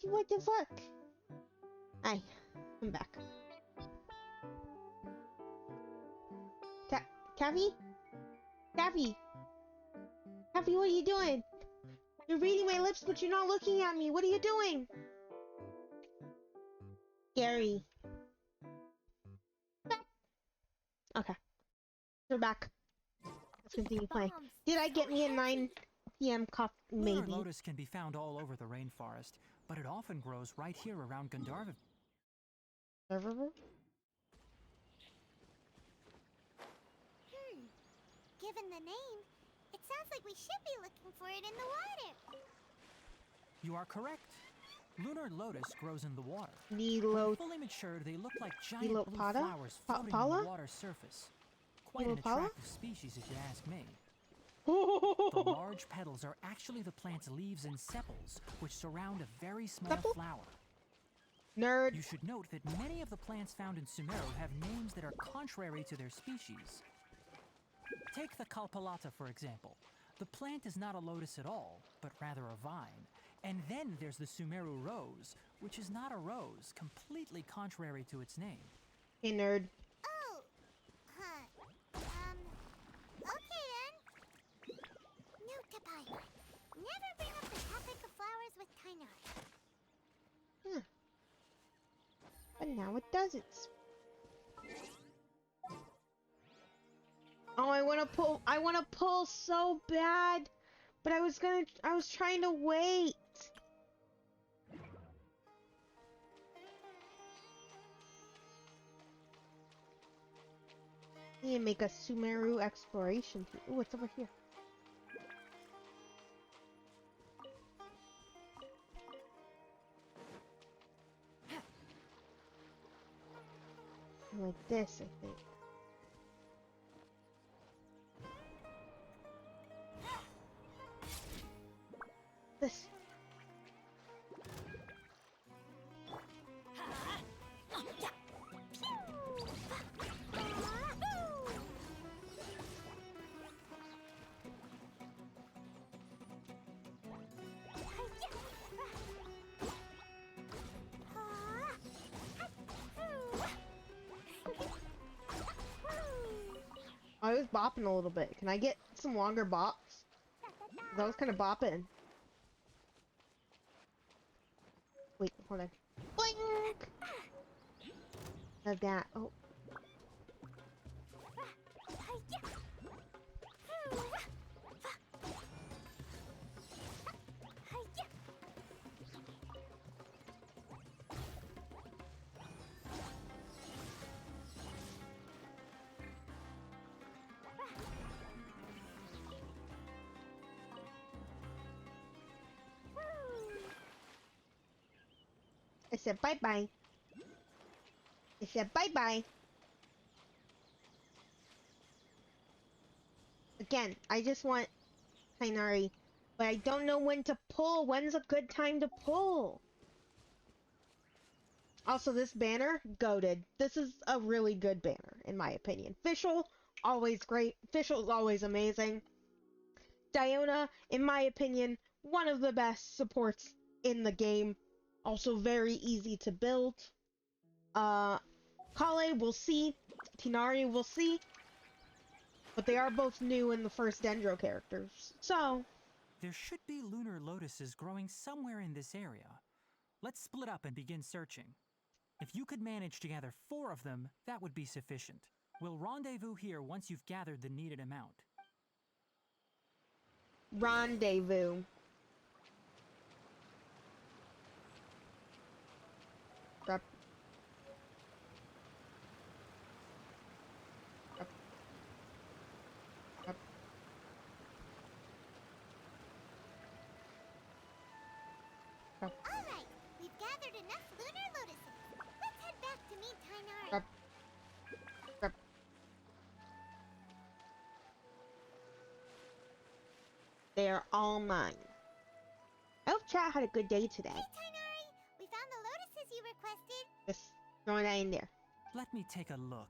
What the fuck? Hi, I'm back. Taffy? Taffy? Taffy, what are you doing? You're reading my lips, but you're not looking at me. What are you doing? Gary. Back. Okay. We're back. Let's continue playing. Did I get me a 9 p.m. coffee? Lunar Maybe. lotus can be found all over the rainforest, but it often grows right here around Gandharva. Given the name, it sounds like we should be looking for it in the water. You are correct. Lunar lotus grows in the water. When Nilo. fully matured, they look like giant blue Nilopata? flowers floating on Pala? the water's surface. Quite an Nilopala? attractive species, if you ask me. The large petals are actually the plant's leaves and sepals, which surround a very small Sepal? flower. Nerd. You should note that many of the plants found in Sumeru have names that are contrary to their species. Take the Kalpalata, for example. The plant is not a lotus at all, but rather a vine. And then there's the Sumeru rose, which is not a rose, completely contrary to its name. Hey, nerd. Oh, huh. Okay then. Note to Pi. Never bring up the topic of flowers with Tainari. Huh. But now it does it. Oh, I want to pull so bad. But I was trying to wait. I need to make a Sumeru exploration team. Ooh, what's over here? Like this, I think. This. I was bopping a little bit. Can I get some longer bops? 'Cause I was kind of bopping. Wait, hold on. Blink! Of that. Oh. I said bye-bye. I said bye-bye. Again, I just want Tainari, but I don't know when to pull. When's a good time to pull? Also, this banner, goated. This is a really good banner, in my opinion. Fischl, always great. Fischl is always amazing. Diona, in my opinion, one of the best supports in the game. Also very easy to build. Kale, we'll see. Tinari, we'll see. But they are both new in the first Dendro characters, so... There should be lunar lotuses growing somewhere in this area. Let's split up and begin searching. If you could manage to gather 4 of them, that would be sufficient. We'll rendezvous here once you've gathered the needed amount. Rendezvous. Grab. Grab. Grab. Grab. Alright, we've gathered enough lunar lotuses. Let's head back to meet Tainari. Grab. Grab. They're all mine. I hope chat had a good day today. Hey, Tainari! We found the lotuses you requested. Just throwing that in there. Let me take a look.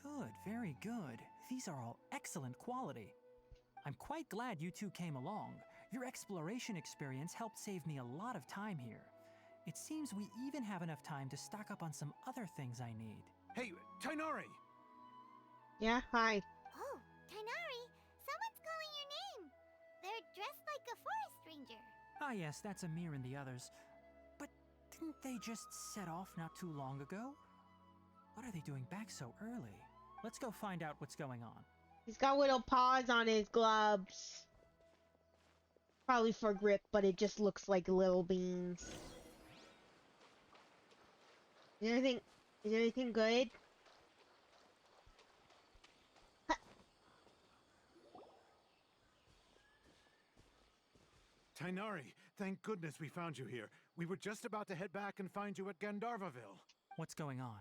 Good, very good. These are all excellent quality. I'm quite glad you two came along. Your exploration experience helped save me a lot of time here. It seems we even have enough time to stock up on some other things I need. Hey, Tainari! Yeah, hi. Oh, Tainari, someone's calling your name. They're dressed like a forest ranger. Ah yes, that's Amir and the others. But didn't they just set off not too long ago? What are they doing back so early? Let's go find out what's going on. He's got little paws on his gloves. Probably for grip, but it just looks like little beans. Is anything good? Tainari, thank goodness we found you here. We were just about to head back and find you at Gandharvaville. What's going on?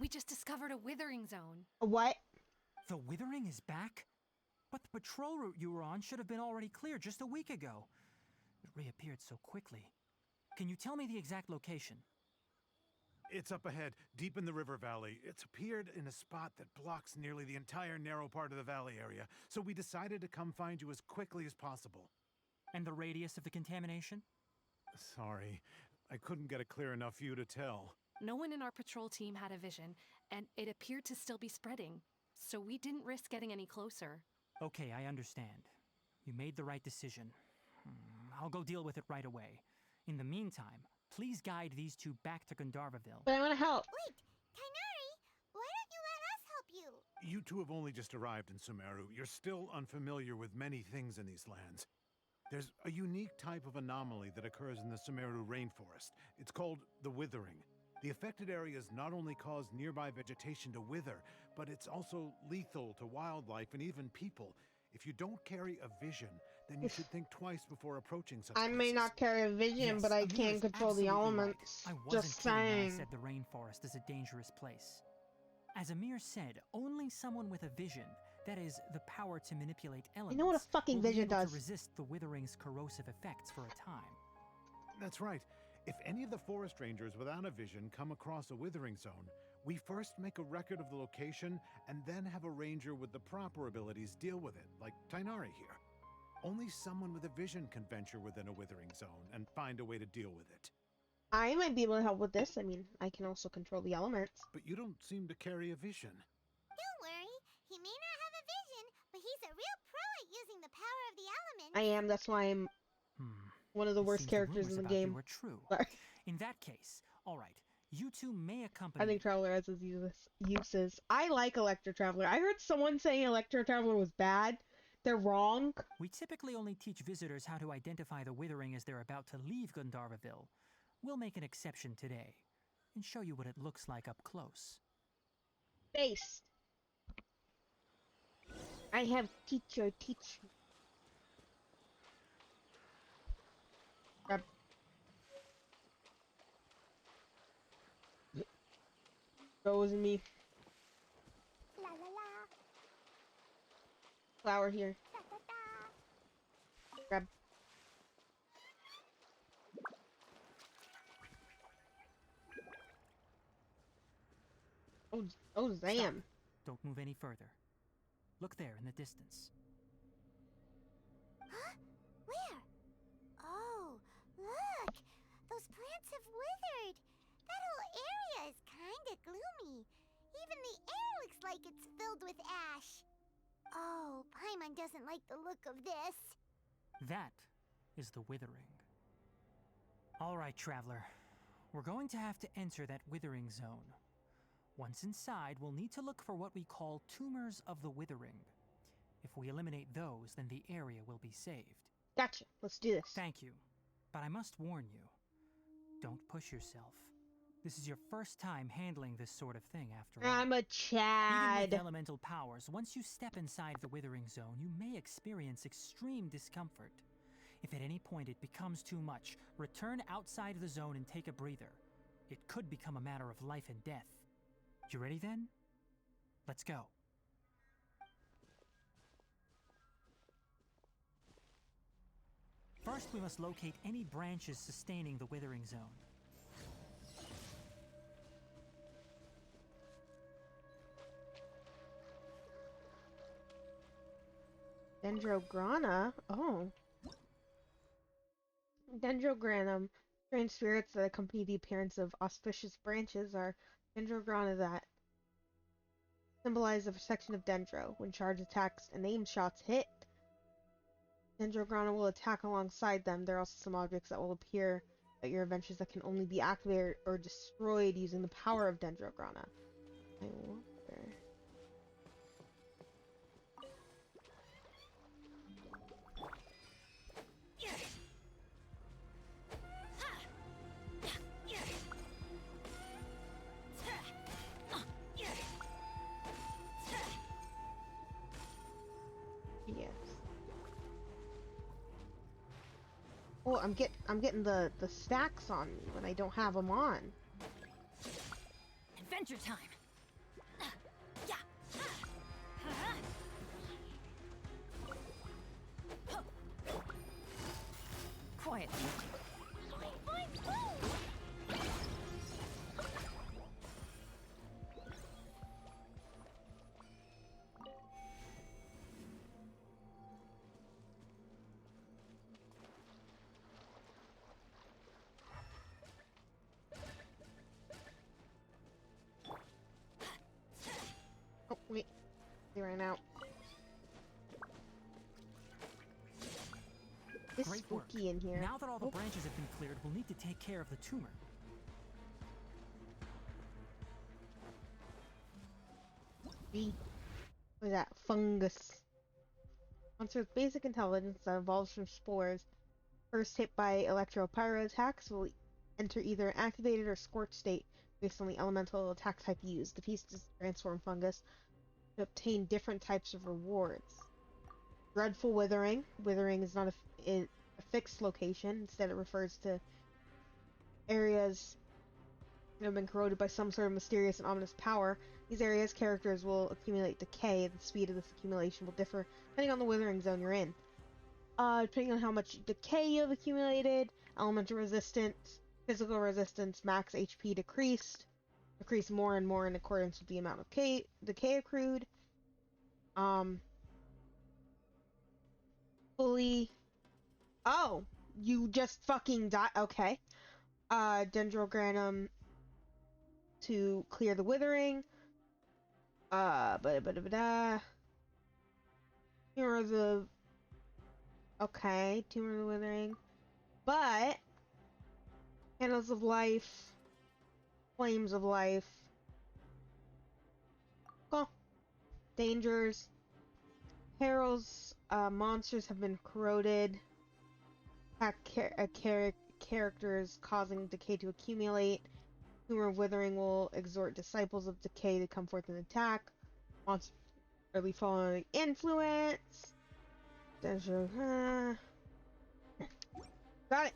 We just discovered a withering zone. What? The Withering is back? But the patrol route you were on should have been already clear just a week ago. It reappeared so quickly. Can you tell me the exact location? It's up ahead, deep in the river valley. It's appeared in a spot that blocks nearly the entire narrow part of the valley area, so we decided to come find you as quickly as possible. And the radius of the contamination? Sorry, I couldn't get a clear enough view to tell. No one in our patrol team had a vision, and it appeared to still be spreading. So we didn't risk getting any closer. Okay, I understand. You made the right decision. I'll go deal with it right away. In the meantime, please guide these two back to Gandharvaville. But I want to help. Wait, Tainari, why don't you let us help you? You two have only just arrived in Sumeru. You're still unfamiliar with many things in these lands. There's a unique type of anomaly that occurs in the Sumeru rainforest. It's called the Withering. The affected areas not only cause nearby vegetation to wither, but it's also lethal to wildlife and even people. If you don't carry a vision, then you should think twice before approaching such I may places. not carry a vision, Yes, but I Amir can is control the absolutely elements. right. I wasn't Just kidding when I saying. said the rainforest is a dangerous place. As Amir said, only someone with a vision, that is, the power to manipulate elements, know what a fucking will be vision able does. to resist the Withering's corrosive effects for a time. That's right. If any of the forest rangers without a vision come across a withering zone, we first make a record of the location and then have a ranger with the proper abilities deal with it, like Tainari here. Only someone with a vision can venture within a withering zone and find a way to deal with it. I might be able to help with this. I mean, I can also control the elements. But you don't seem to carry a vision. Don't worry, he may not have a vision, but he's a real pro at using the power of the elements. I am. That's why I'm one of the It worst seems characters in rumors the about you game. were true. Sorry. In that case, all right, you two may accompany I think Traveler has his uses. I like Electro Traveler. I heard someone saying Electro Traveler was bad. They're wrong. We typically only teach visitors how to identify the Withering as they're about to leave Gandharvaville. We'll make an exception today and show you what it looks like up close. Based. I have teacher teach me. Grab. Goes me. La la la, Flower here. da da da. Grab. Oh, damn. Don't move any further. Look there in the distance. Huh? Where? Oh, look! Those plants have withered. That whole area is kinda gloomy. Even the air looks like it's filled with ash. Oh, Paimon doesn't like the look of this. That is the Withering. All right, Traveler. We're going to have to enter that Withering zone. Once inside, we'll need to look for what we call tumors of the Withering. If we eliminate those, then the area will be saved. Gotcha. Let's do this. Thank you. But I must warn you. Don't push yourself. This is your first time handling this sort of thing, after all. I'm a Even Chad. with elemental powers, once you step inside the Withering Zone, you may experience extreme discomfort. If at any point it becomes too much, return outside the zone and take a breather. It could become a matter of life and death. You ready then? Let's go. First, we must locate any branches sustaining the Withering Zone. Dendrograna? Oh. Dendrogranum, strange spirits that accompany the appearance of auspicious branches, are Dendrograna that symbolize the protection of Dendro. When charge attacks and aim shots hit, Dendrograna will attack alongside them. There are also some objects that will appear at your adventures that can only be activated or destroyed using the power of Dendrograna. I wonder. Yes. Oh, I'm getting the stacks on me when I don't have them on. Adventure time. Quietly. Oh, wait. They ran out. It's Great work. spooky in here. Now that all the Oh. branches have been cleared, we'll need to take care of the tumor. What is that? Fungus. Monster with basic intelligence that evolves from spores. First hit by electropyro attacks will enter either an activated or scorched state based on the elemental attack type used. The piece is transform fungus to obtain different types of rewards. Dreadful Withering. Withering is not a fixed location. Instead, it refers to areas that have been corroded by some sort of mysterious and ominous power. These areas, characters will accumulate decay. The speed of this accumulation will differ depending on the Withering Zone you're in. Depending on how much decay you have accumulated, elemental resistance, physical resistance, max HP decreased. Decrease more and more in accordance with the amount of decay accrued. Fully... Oh! You just fucking die. Okay. Dendrogranum to clear the Withering. Tumor of the... Okay, Tumor of the Withering. But... Candles of Life. Flames of Life. Cool. Dangers. Perils. Monsters have been corroded. Attack characters causing decay to accumulate. Tumor of Withering will exhort disciples of decay to come forth and attack. Monsters early following influence. Got it.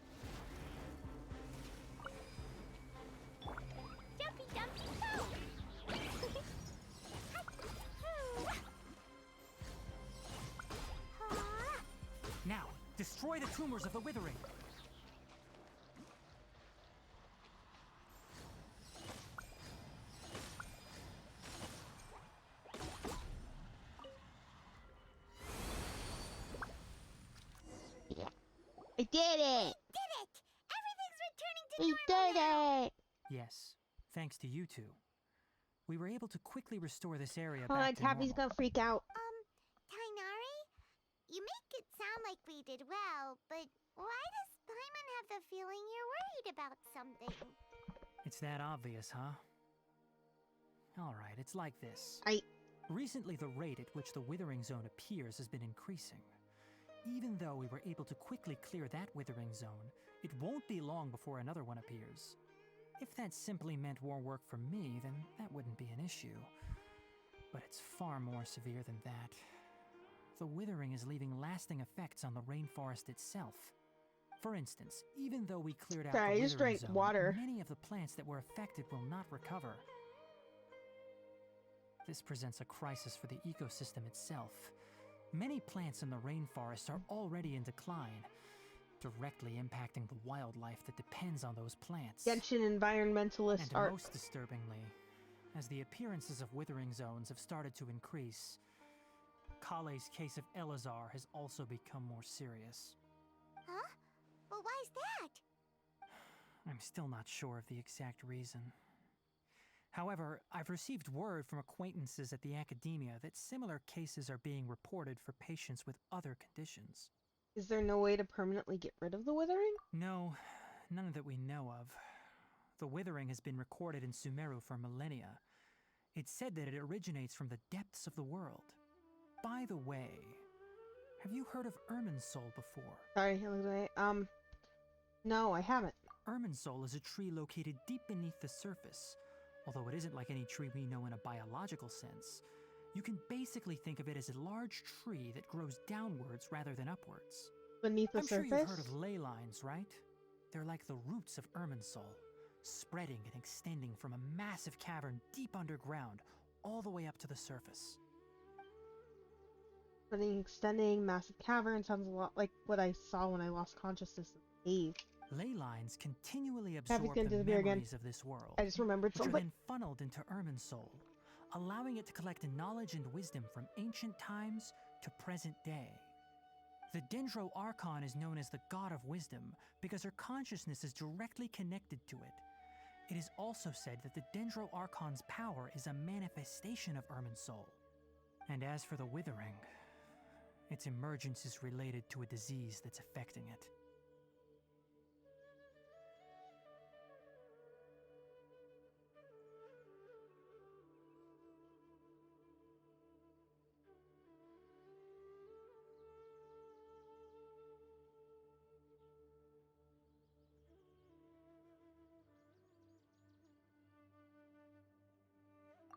Jumpy, jumpy, go! Now, destroy the tumors of the Withering. I did it! Did it! Everything's returning to We normal did now. it! Yes, thanks to you two. We were able to quickly restore this area Hold on, back to Tappy's normal. gonna freak out. Tainari? You make it sound like we did well, but why does Paimon have the feeling you're worried about something? It's that obvious, huh? Alright, it's like this. I- Recently, the rate at which the Withering Zone appears has been increasing. even though we were able to quickly clear that withering zone, it won't be long before another one appears. If that simply meant more work for me, then that wouldn't be an issue. But it's far more severe than that. The withering is leaving lasting effects on the rainforest itself. For instance, even though we cleared out Sorry, I the just withering drank zone, water. many of the plants that were affected will not recover. This presents a crisis for the ecosystem itself. Many plants in the rainforest are already in decline, directly impacting the wildlife that depends on those plants. Genshin environmentalist And art. most disturbingly, as the appearances of withering zones have started to increase, Kale's case of Elazar has also become more serious. Huh? But why is that? I'm still not sure of the exact reason. However, I've received word from acquaintances at the academia that similar cases are being reported for patients with other conditions. Is there no way to permanently get rid of the withering? No, none that we know of. The withering has been recorded in Sumeru for millennia. It's said that it originates from the depths of the world. By the way, have you heard of Irminsul before? Sorry, no, I haven't. Irminsul is a tree located deep beneath the surface. Although it isn't like any tree we know in a biological sense, you can basically think of it as a large tree that grows downwards rather than upwards. Beneath the I'm surface? sure you've heard of ley lines, right? They're like the roots of Irminsul, spreading and extending from a massive cavern deep underground, all the way up to the surface. Extending massive cavern sounds a lot like what I saw when I lost consciousness in the cave. Ley lines continually absorb Cappy's gonna the disappear again. memories of this world, I just remembered which are something. then funneled into Irminsul, allowing it to collect knowledge and wisdom from ancient times to present day. The Dendro Archon is known as the God of Wisdom because her consciousness is directly connected to it. It is also said that the Dendro Archon's power is a manifestation of Irminsul. And as for the Withering, its emergence is related to a disease that's affecting it.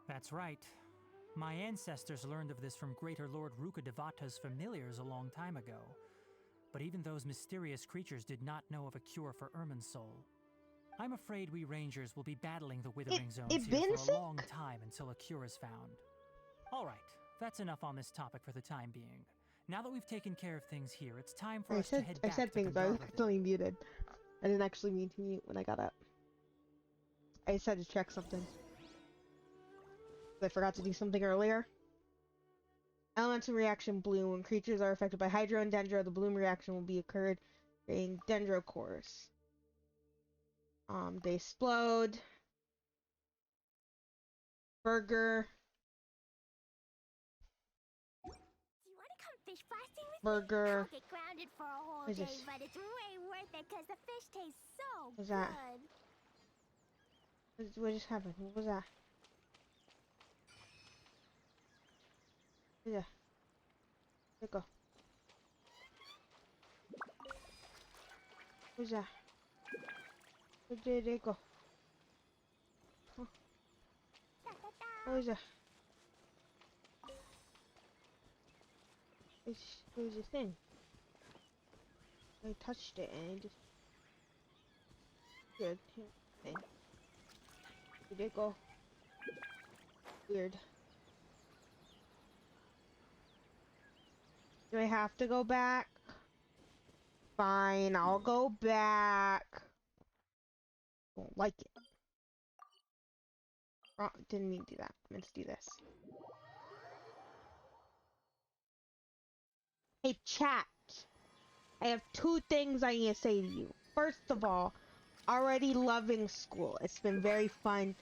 That's right. My ancestors learned of this from Greater Lord Rukkhadevata's familiars a long time ago. But even those mysterious creatures did not know of a cure for Irminsul. I'm afraid we rangers will be battling the Withering Zones here for a long time until a cure is found. Alright, that's enough on this topic for the time being. Now that we've taken care of things here, it's time for us to head back I said to things, I was Gandharville. accidentally muted. I didn't actually mean to mute when I got up. I just had to check something. I forgot to do something earlier. Elemental reaction bloom. When creatures are affected by Hydro and Dendro, the bloom reaction will be occurred during Dendro cores. They explode. Burger. Do you want to come fish blasting with Burger. me? I'll get grounded for a whole What is day, this? but it's way worth it because the fish tastes so What's good. that? What just happened? What was that? Yeah. There you go. Who's that? Where did it go? Oh. Where's that? There's a thing. I touched it and it just... Good. Thing. Where did it go? Weird. Do I have to go back? Fine, I'll go back. Won't like it. Oh, didn't mean to do that. I meant to do this. Hey, chat. I have two things I need to say to you. First of all, already loving school. It's been very fun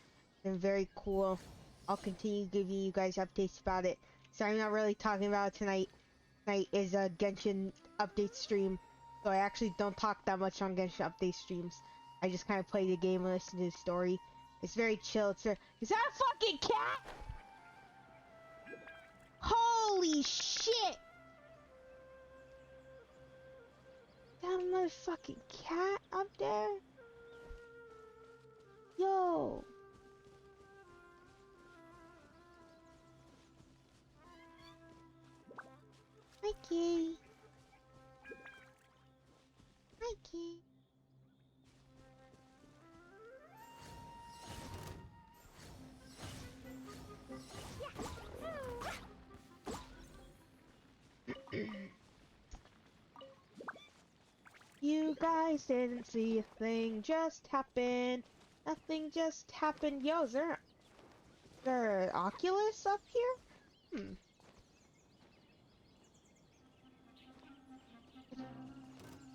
and very cool. I'll continue giving you guys updates about it. Sorry, I'm not really talking about it tonight. Tonight is a Genshin update stream, so I actually don't talk that much on Genshin update streams. I just kind of play the game and listen to the story. It's very chill. Is that a fucking cat? Holy shit! Got another fucking cat up there? Yo! Hi, kitty. Hi, kitty. You guys didn't see a thing just happen. Nothing just happened. Yo, is there an Oculus up here?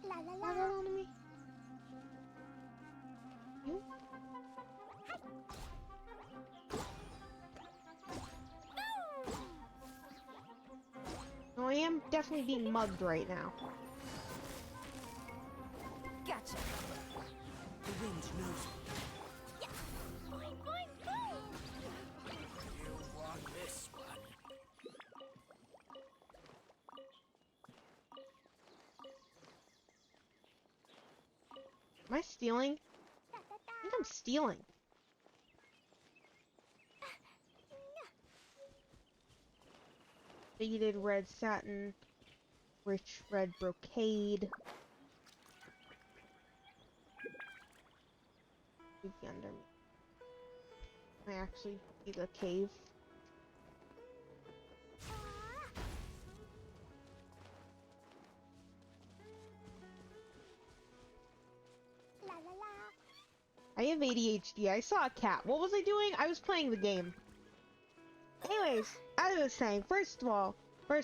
La la Have la. that on me? You? No, I am definitely being mugged right now. Gotcha. The wind knows me. Boing, boing, boing. You want this one? Am I stealing? Da, da, da. I think I'm stealing. Faded red satin, rich red brocade. Could be under me. I actually see the cave. La la la. I have ADHD. I saw a cat. What was I doing? I was playing the game. Anyways, as I was saying, first of all, I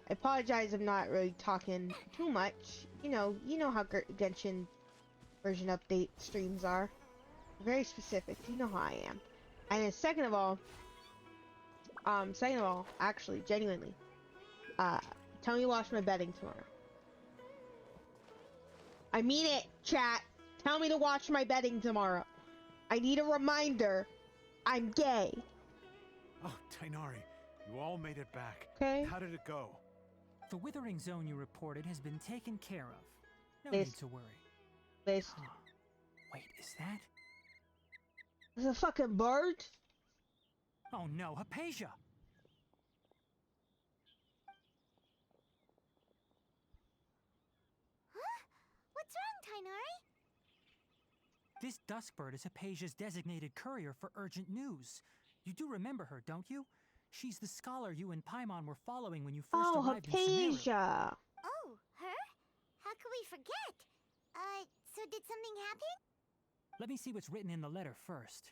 apologize. I'm not really talking too much. You know how Genshin version update streams are. Very specific. You know how I am. And then second of all, actually, genuinely, tell me to wash my bedding tomorrow. I mean it, chat. Tell me to wash my bedding tomorrow. I need a reminder. I'm gay. Oh, Tainari, you all made it back. Okay. How did it go? The withering zone you reported has been taken care of. No This- need to worry. This Huh. Wait, is that? is a fucking bird. Oh no, Hypatia! Huh? What's wrong, Tainari? This duskbird is Hypatia's designated courier for urgent news. You do remember her, don't you? She's the scholar you and Paimon were following when you first Oh, arrived in Sumeru. Hypatia. Oh, her? How could we forget? So did something happen? Let me see what's written in the letter first.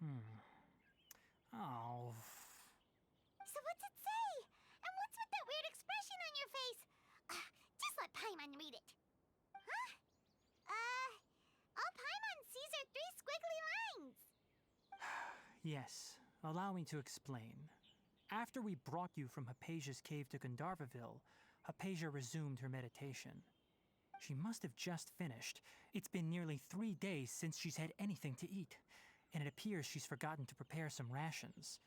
Oh. So what's it say? And what's with that weird expression on your face? Just let Paimon read it. Huh? All Paimon sees are 3 squiggly lines. Yes, allow me to explain. After we brought you from Hypatia's cave to Gandharvaville, Hypatia resumed her meditation. She must have just finished. It's been nearly 3 days since she's had anything to eat, and it appears she's forgotten to prepare some rations.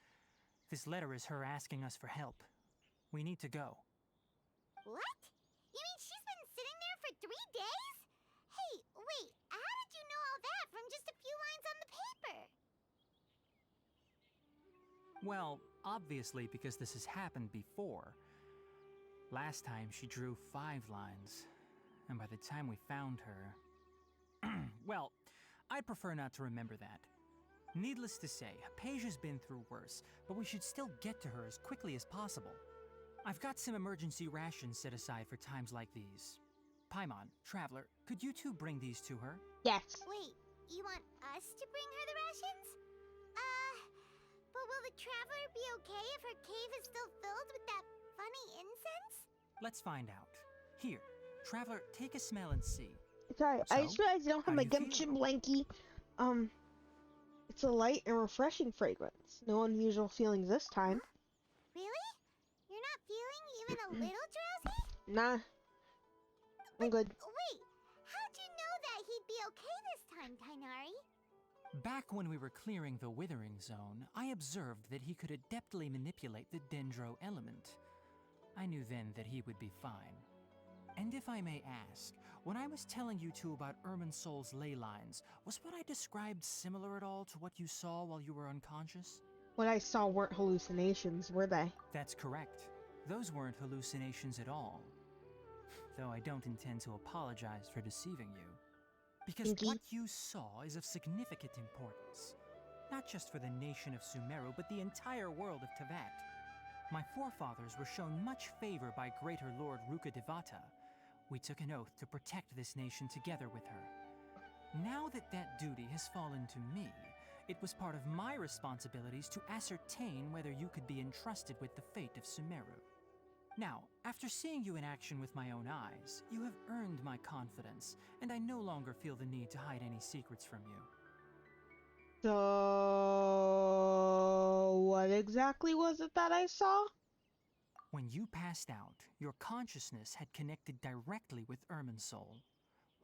This letter is her asking us for help. We need to go. What? You mean she's been sitting there for 3 days? Hey, wait, how did you know all that from just a few lines on the paper? Well, obviously because this has happened before. Last time she drew 5 lines, and by the time we found her... Well, I'd prefer not to remember that. Needless to say, Hypatia's been through worse, but we should still get to her as quickly as possible. I've got some emergency rations set aside for times like these. Paimon, Traveler, could you two bring these to her? Yes. Wait, you want us to bring her the rations? But will the Traveler be okay if her cave is still filled with that funny incense? Let's find out. Here, Traveler, take a smell and see. It's alright. I So, just realized I don't have how my do you Genshin blankie. It's a light and refreshing fragrance. No unusual feelings this time. Really? You're not feeling even a little drowsy? Nah. I'm good. Wait, how'd you know that he'd be okay this time, Tainari? Back when we were clearing the Withering Zone, I observed that he could adeptly manipulate the Dendro element. I knew then that he would be fine. And if I may ask, when I was telling you two about Irminsol's ley lines, was what I described similar at all to what you saw while you were unconscious? What I saw weren't hallucinations, were they? That's correct. Those weren't hallucinations at all. Though I don't intend to apologize for deceiving you. Because Inky. what you saw is of significant importance. Not just for the nation of Sumeru, but the entire world of Tevat. My forefathers were shown much favor by Greater Lord Rukkhadevata. We took an oath to protect this nation together with her. Now that that duty has fallen to me, it was part of my responsibilities to ascertain whether you could be entrusted with the fate of Sumeru. Now, after seeing you in action with my own eyes, you have earned my confidence, and I no longer feel the need to hide any secrets from you. So, what exactly was it that I saw? When you passed out, your consciousness had connected directly with Irminsul.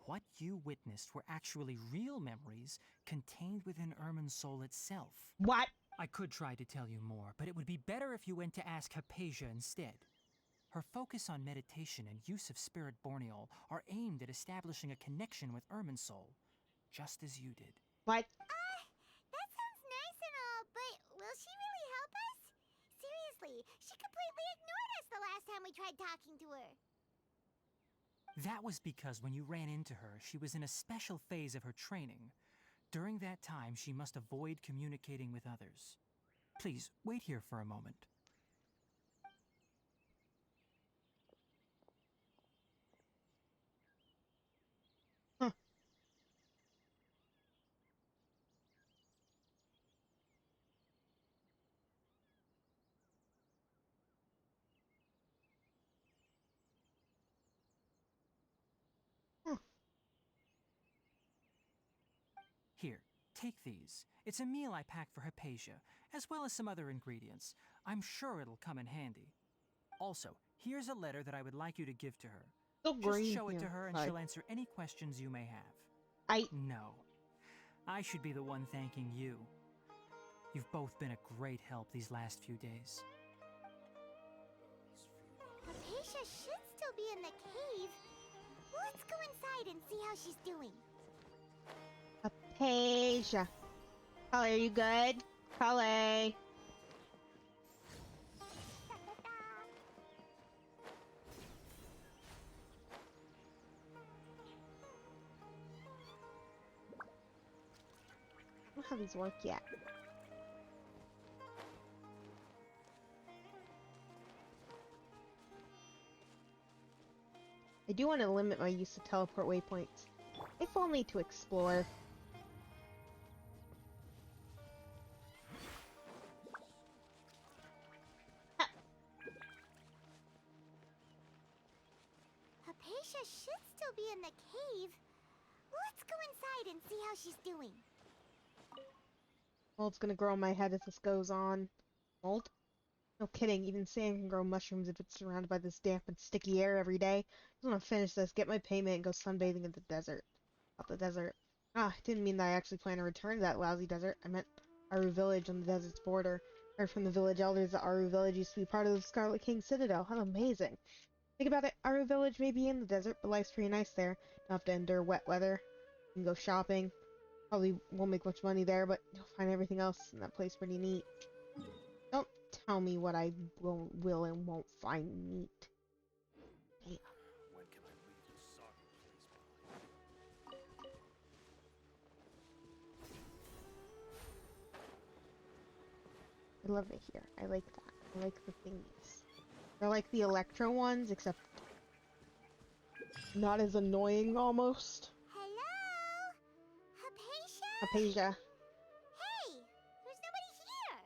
What you witnessed were actually real memories contained within Irminsul itself. What? I could try to tell you more, but it would be better if you went to ask Hypatia instead. Her focus on meditation and use of Spirit Borneol are aimed at establishing a connection with Irminsul, just as you did. What? That sounds nice and all, but will she really help us? Seriously, she completely ignored us the last time we tried talking to her. That was because when you ran into her, she was in a special phase of her training. During that time, she must avoid communicating with others. Please, wait here for a moment. Huh. Huh. Here, take these. It's a meal I packed for Hypatia, as well as some other ingredients. I'm sure it'll come in handy. Also, here's a letter that I would like you to give to her. So Just green show it here. to her and Hi. she'll answer any questions you may have. I... No. I should be the one thanking you. You've both been a great help these last few days. Hypatia should still be in the cave. Let's go inside and see how she's doing. Hypatia. Holly, are you good? Holly. I don't know how these work yet. I do want to limit my use of teleport waypoints, if only to explore. Hypatia should still be in the cave. Let's go inside and see how she's doing. Mold's gonna grow on my head as this goes on. Mold? No kidding, even sand can grow mushrooms if it's surrounded by this damp and sticky air every day. I just want to finish this, get my payment, and go sunbathing in the desert. Out the desert. Ah, didn't mean that I actually plan to return to that lousy desert. I meant Aru Village on the desert's border. Heard from the village elders that Aru Village used to be part of the Scarlet King Citadel. How amazing. Think about it, Aru Village may be in the desert, but life's pretty nice there. Don't have to endure wet weather. You can go shopping. Probably won't make much money there, but you'll find everything else in that place pretty neat. Don't tell me what I will and won't find neat. Damn. When can I leave this soggy place behind? I love it here. I like that. I like the thingies. They're like the Electro ones, except not as annoying almost. Hello? Hypatia? Hypatia. Hey! There's nobody here!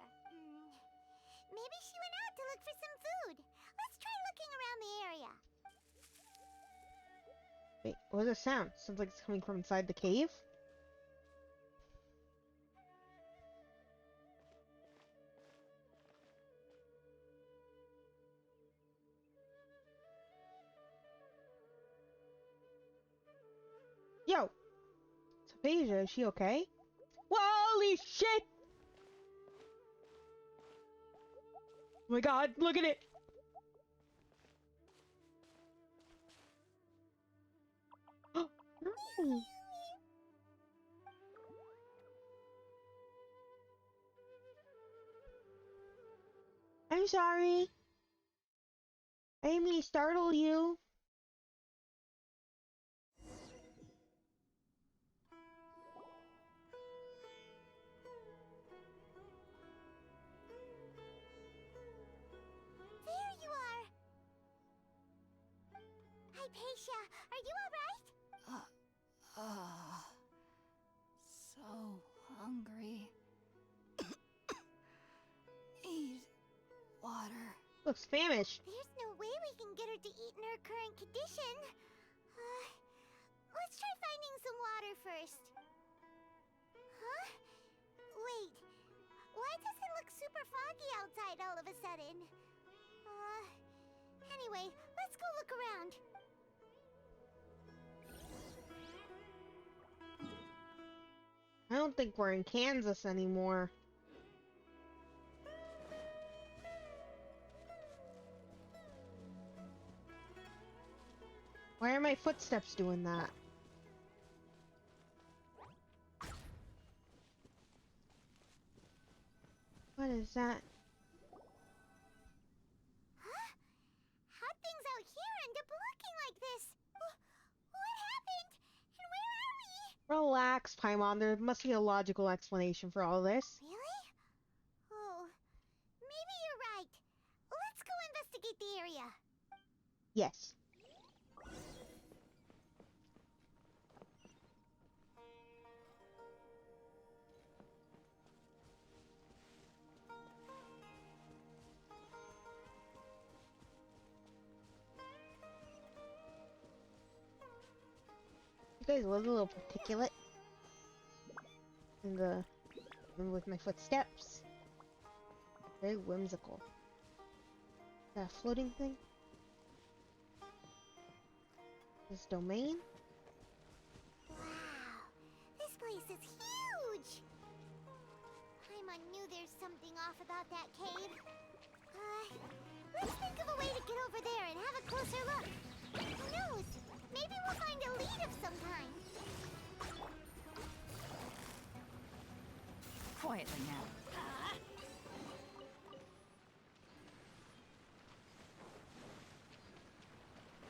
Maybe she went out to look for some food. Let's try looking around the area. Wait, what was the sound? Sounds like it's coming from inside the cave? Yo! It's Hypatia, is she okay? Holy shit! Oh my god, look at it! Hi. I'm sorry. I didn't mean to startle you. There you are! Hypatia, are you alright? So hungry. Eat water. Looks famished. There's no way we can get her to eat in her current condition. Let's try finding some water first. Huh? Wait. Why does it look super foggy outside all of a sudden? Anyway, let's go look around. I don't think we're in Kansas anymore. Why are my footsteps doing that? What is that? Huh? How'd things out here end up looking like this? What happened? And where are we? Relax, Paimon. There must be a logical explanation for all this. Really? Oh, maybe you're right. Let's go investigate the area. Yes. You guys look a little particulate. And with my footsteps. Very whimsical. Is that a floating thing? This domain? Wow, this place is huge! Paimon knew there's something off about that cave. Let's think of a way to get over there and have a closer look. Who knows? Maybe we'll find a lead of some kind. Quietly now.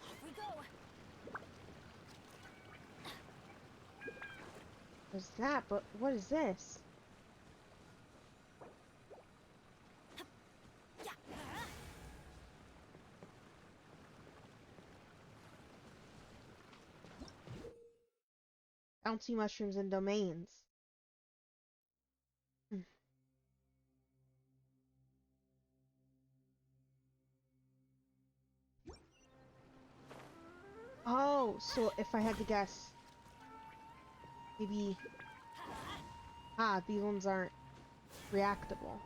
Off we go. What's that? But what is this? Bouncy mushrooms and domains. Oh, so if I had to guess, maybe... these ones aren't reactable.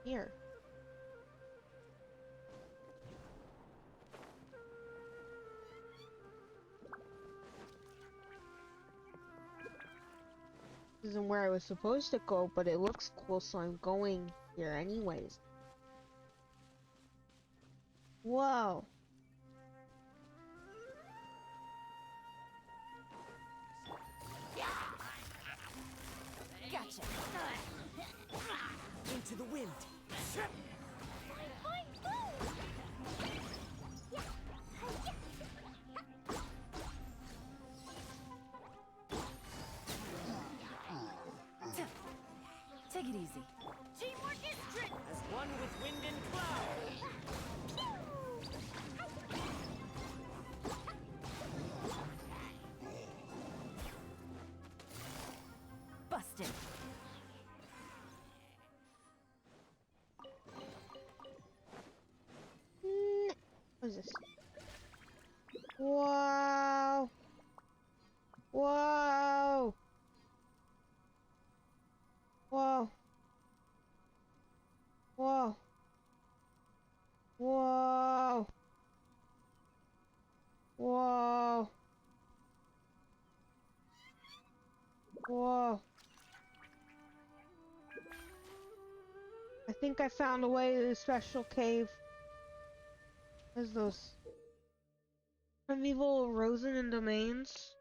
Here. This isn't where I was supposed to go, but it looks cool, so I'm going here anyways. Whoa. Gotcha. Into the wind. Take it easy. Teamwork is trick! As one with wind and cloud. Busted. What is this? Wow. Whoa. Whoa. Whoa. Whoa. Whoa. Whoa. I think I found a way to the special cave. There's those primeval Rosen and domains.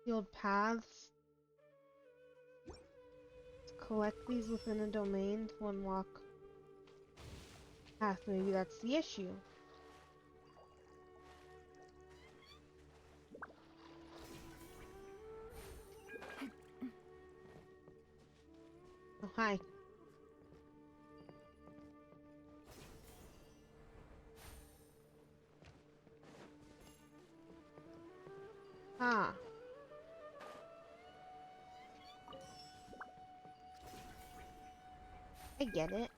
Field paths. Collect these within a domain to unlock path. Maybe that's the issue. Oh, hi. Ah. I get it.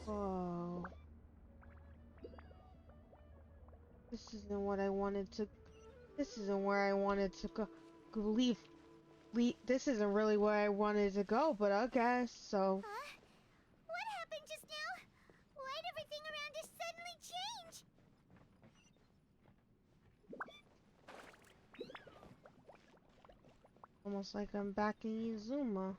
Oh. This isn't what I wanted to... This isn't where I wanted to go. Leave. This isn't really where I wanted to go, but I guess so. Huh? What happened just now? Why'd everything around us suddenly change? Almost like I'm back in Izuma.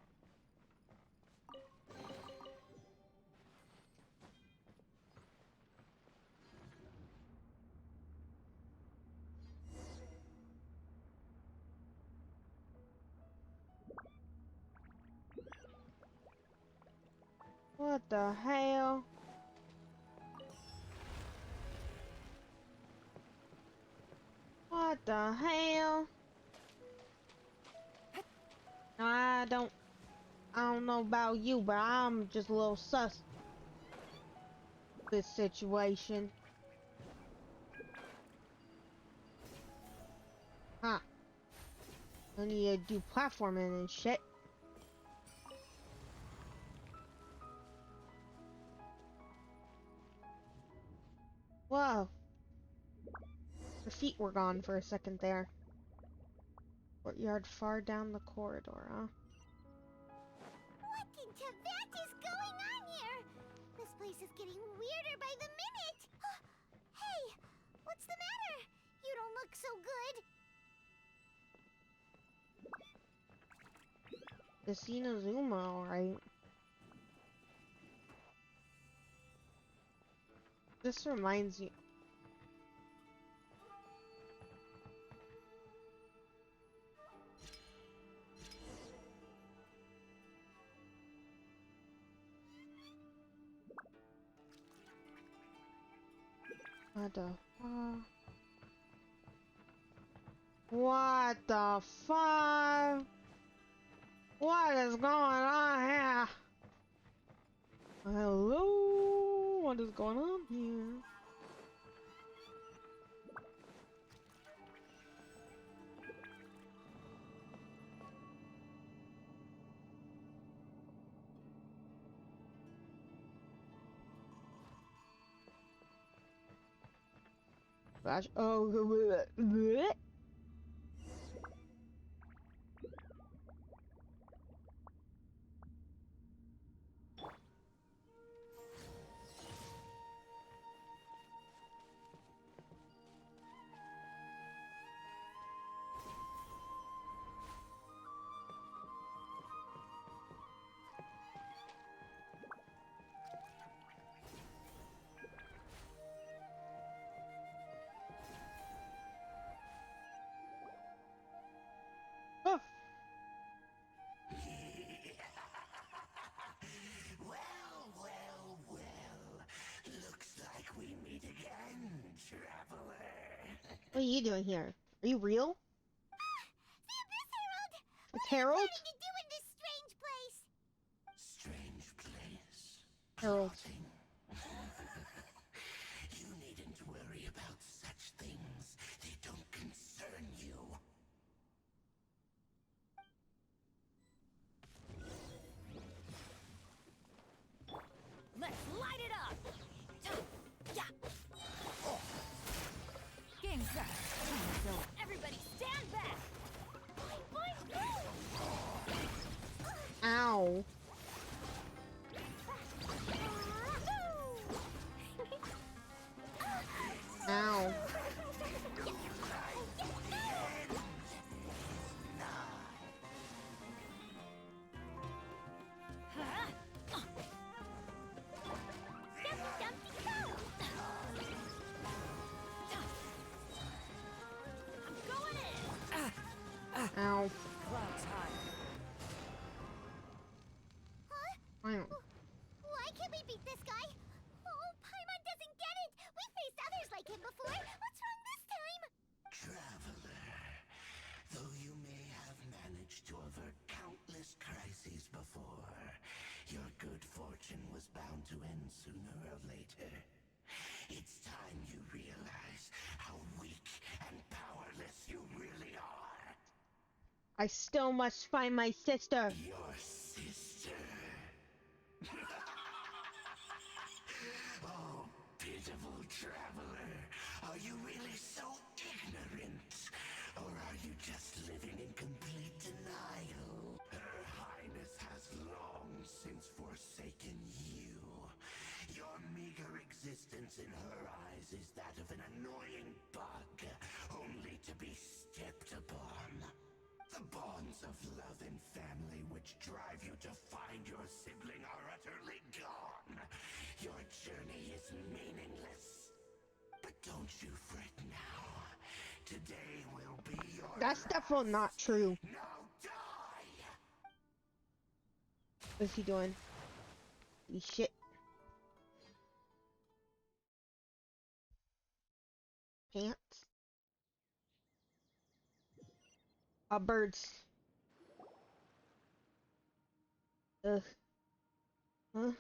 What the hell? What the hell? I don't know about you, but I'm just a little sus this situation. Huh. I need to do platforming and shit. Whoa. The feet were gone for a second there. Courtyard far down the corridor, huh? What in Tibet is going on here? This place is getting weirder by the minute. Hey, what's the matter? You don't look so good. This Inazuma, alright. This reminds you. What the fuck? What the fuck? What is going on here? Hello? What is going on here? Gosh, oh, bleh. Oh. Looks like we meet again, traveler. What are you doing here? Are you real? The Abyss Herald! It's Harold? What are you trying to do in this strange place? Strange place. Harold. Plotting. You needn't worry about such things. They don't concern you. Let's light it up! Yeah! Game's up. So Everybody stand back! Ow. Ow. Clouds high. Huh? Ow. Why can't we beat this guy? Oh, Paimon doesn't get it! We've faced others like him before! What's wrong this time? Traveler, though you may have managed to avert countless crises before, your good fortune was bound to end sooner or later. It's time you realize how weak and powerless you really are. I still must find my sister. Your sister. Oh, pitiful traveler. Are you really so ignorant? Or are you just living in complete denial? Her Highness has long since forsaken you. Your meager existence in her eyes is that of an annoying bug, only to be stepped upon. The bonds of love and family which drive you to find your sibling are utterly gone. Your journey is meaningless. But don't you fret now. Today will be your That's definitely not true. Now die! What's he doing? He shit. Pants. Birds. Ugh. Huh? What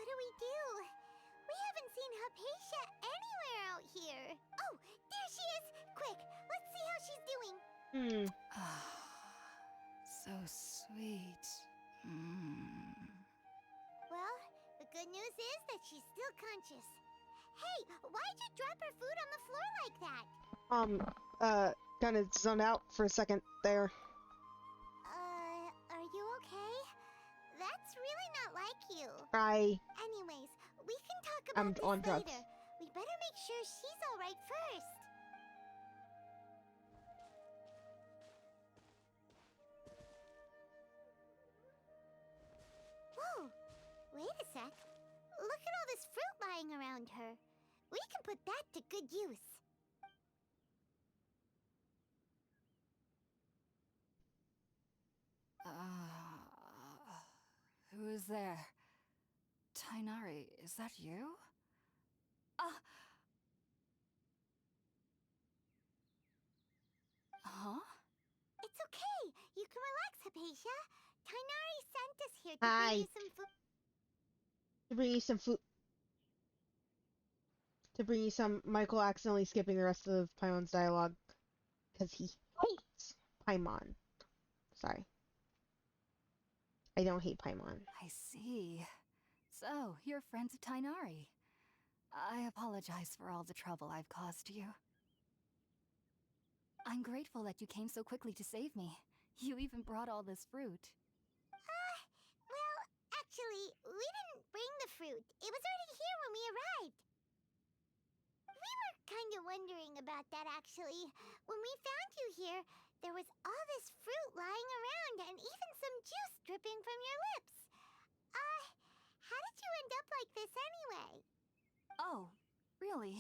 do we do? We haven't seen Hypatia anywhere out here. Oh, there she is! Quick, let's see how she's doing. So sweet. Well, the good news is that she's still conscious. Hey, why'd you drop her food on the floor like that? Kind of zoned out for a second there. Are you okay? That's really not like you. Anyways, we can talk I'm about on this drugs. later. We better make sure she's alright first. Whoa! Wait a sec. Look at all this fruit lying around her. We can put that to good use. Who is there? Tainari, is that you? Huh? It's okay. You can relax, Hypatia. Tainari sent us here to Hi. bring you some food. To bring you some food. To bring you some. Michael accidentally skipping the rest of Paimon's dialogue because he hates Paimon. Sorry. I don't hate Paimon. I see. So, you're friends of Tainari. I apologize for all the trouble I've caused you. I'm grateful that you came so quickly to save me. You even brought all this fruit. Well, actually, we didn't bring the fruit. It was already here when we arrived. We were kind of wondering about that, actually. When we found you here, there was all this fruit lying around and even some juice dripping from your lips. How did you end up like this anyway? Oh, really?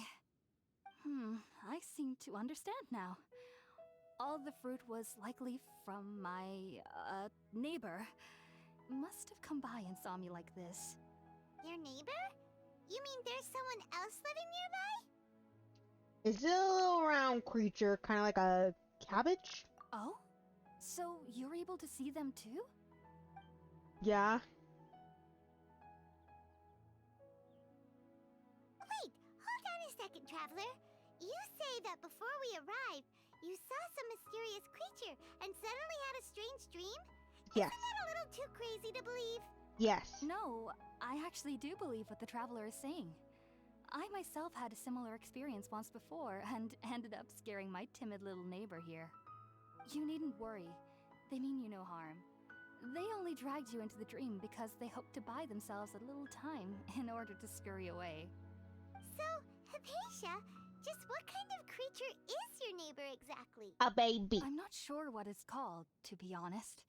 I seem to understand now. All the fruit was likely from my, neighbor. Must have come by and saw me like this. Your neighbor? You mean there's someone else living nearby? Is it a little round creature, kind of like a cabbage? Oh? So you're able to see them too? Yeah. Wait, hold on a second, Traveler. You say that before we arrived, you saw some mysterious creature and suddenly had a strange dream? Yes. Isn't that a little too crazy to believe? Yes. No, I actually do believe what the traveler is saying. I myself had a similar experience once before and ended up scaring my timid little neighbor here. You needn't worry. They mean you no harm. They only dragged you into the dream because they hoped to buy themselves a little time in order to scurry away. So, Hypatia, just what kind of creature is your neighbor exactly? A baby. I'm not sure what it's called, to be honest.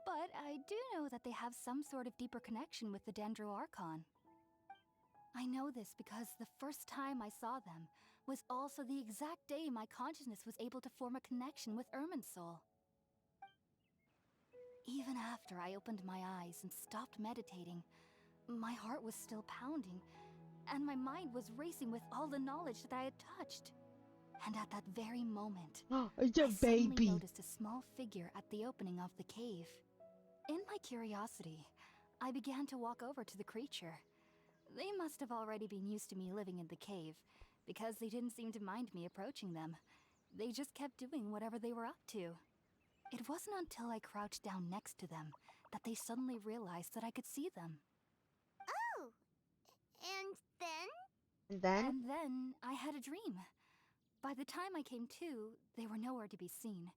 But I do know that they have some sort of deeper connection with the Dendro Archon. I know this because the first time I saw them was also the exact day my consciousness was able to form a connection with Irminsul. Even after I opened my eyes and stopped meditating, my heart was still pounding, and my mind was racing with all the knowledge that I had touched. And at that very moment, It's I a suddenly baby. noticed a small figure at the opening of the cave. In my curiosity, I began to walk over to the creature. They must have already been used to me living in the cave, because they didn't seem to mind me approaching them. They just kept doing whatever they were up to. It wasn't until I crouched down next to them that they suddenly realized that I could see them. Oh, and then? And then? And then I had a dream. By the time I came to, they were nowhere to be seen.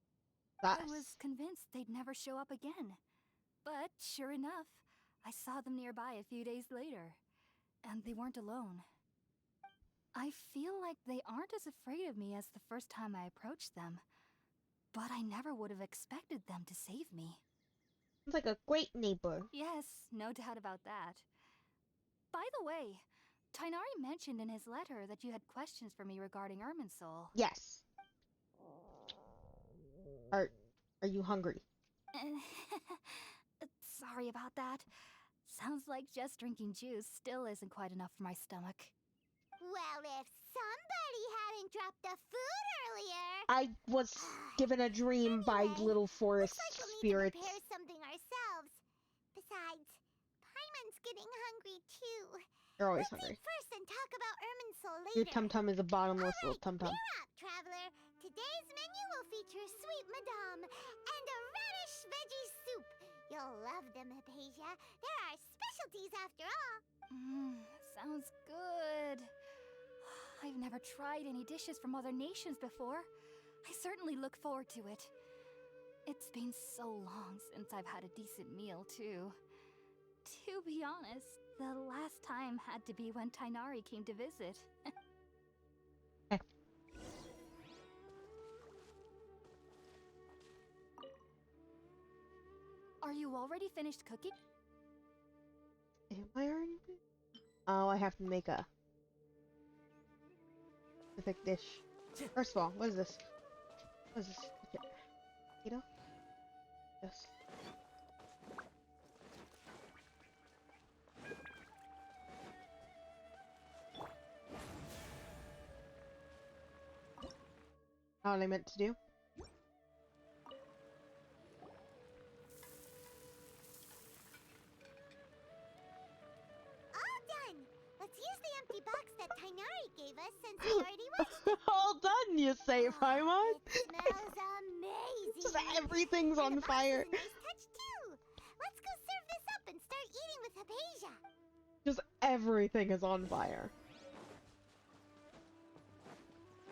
I was convinced they'd never show up again. But sure enough, I saw them nearby a few days later. And they weren't alone. I feel like they aren't as afraid of me as the first time I approached them. But I never would have expected them to save me. It's like a great neighbor. Yes, no doubt about that. By the way, Tainari mentioned in his letter that you had questions for me regarding Irminsul. Yes. Are you hungry? Sorry about that. Sounds like just drinking juice still isn't quite enough for my stomach. Well, if somebody hadn't dropped the food earlier... I was given a dream by Anyway, little forest looks like we'll spirits. need to prepare something ourselves. Besides, Paimon's getting hungry too. You're always Let's hungry. eat first and talk about Irminsul later. Your tum-tum is a bottomless little tum-tum. We're up, traveler. Today's menu will feature sweet madame and a radish veggie soup. You'll love them, Hypatia. They're our specialties after all. Sounds good. I've never tried any dishes from other nations before. I certainly look forward to it. It's been so long since I've had a decent meal, too. To be honest, the last time had to be when Tainari came to visit. Are you already finished cooking? Am I already? Oh, I have to make a specific dish. First of all, what is this? What is this? Potato? Yes. How what I meant to do? All done. Let's use the empty box that Tainari gave us since we already went. All done, you say, Paimon? It smells amazing. Just everything's on And the box fire. is a nice touch too. Let's go serve this up and start eating with Hypatia. Just everything is on fire.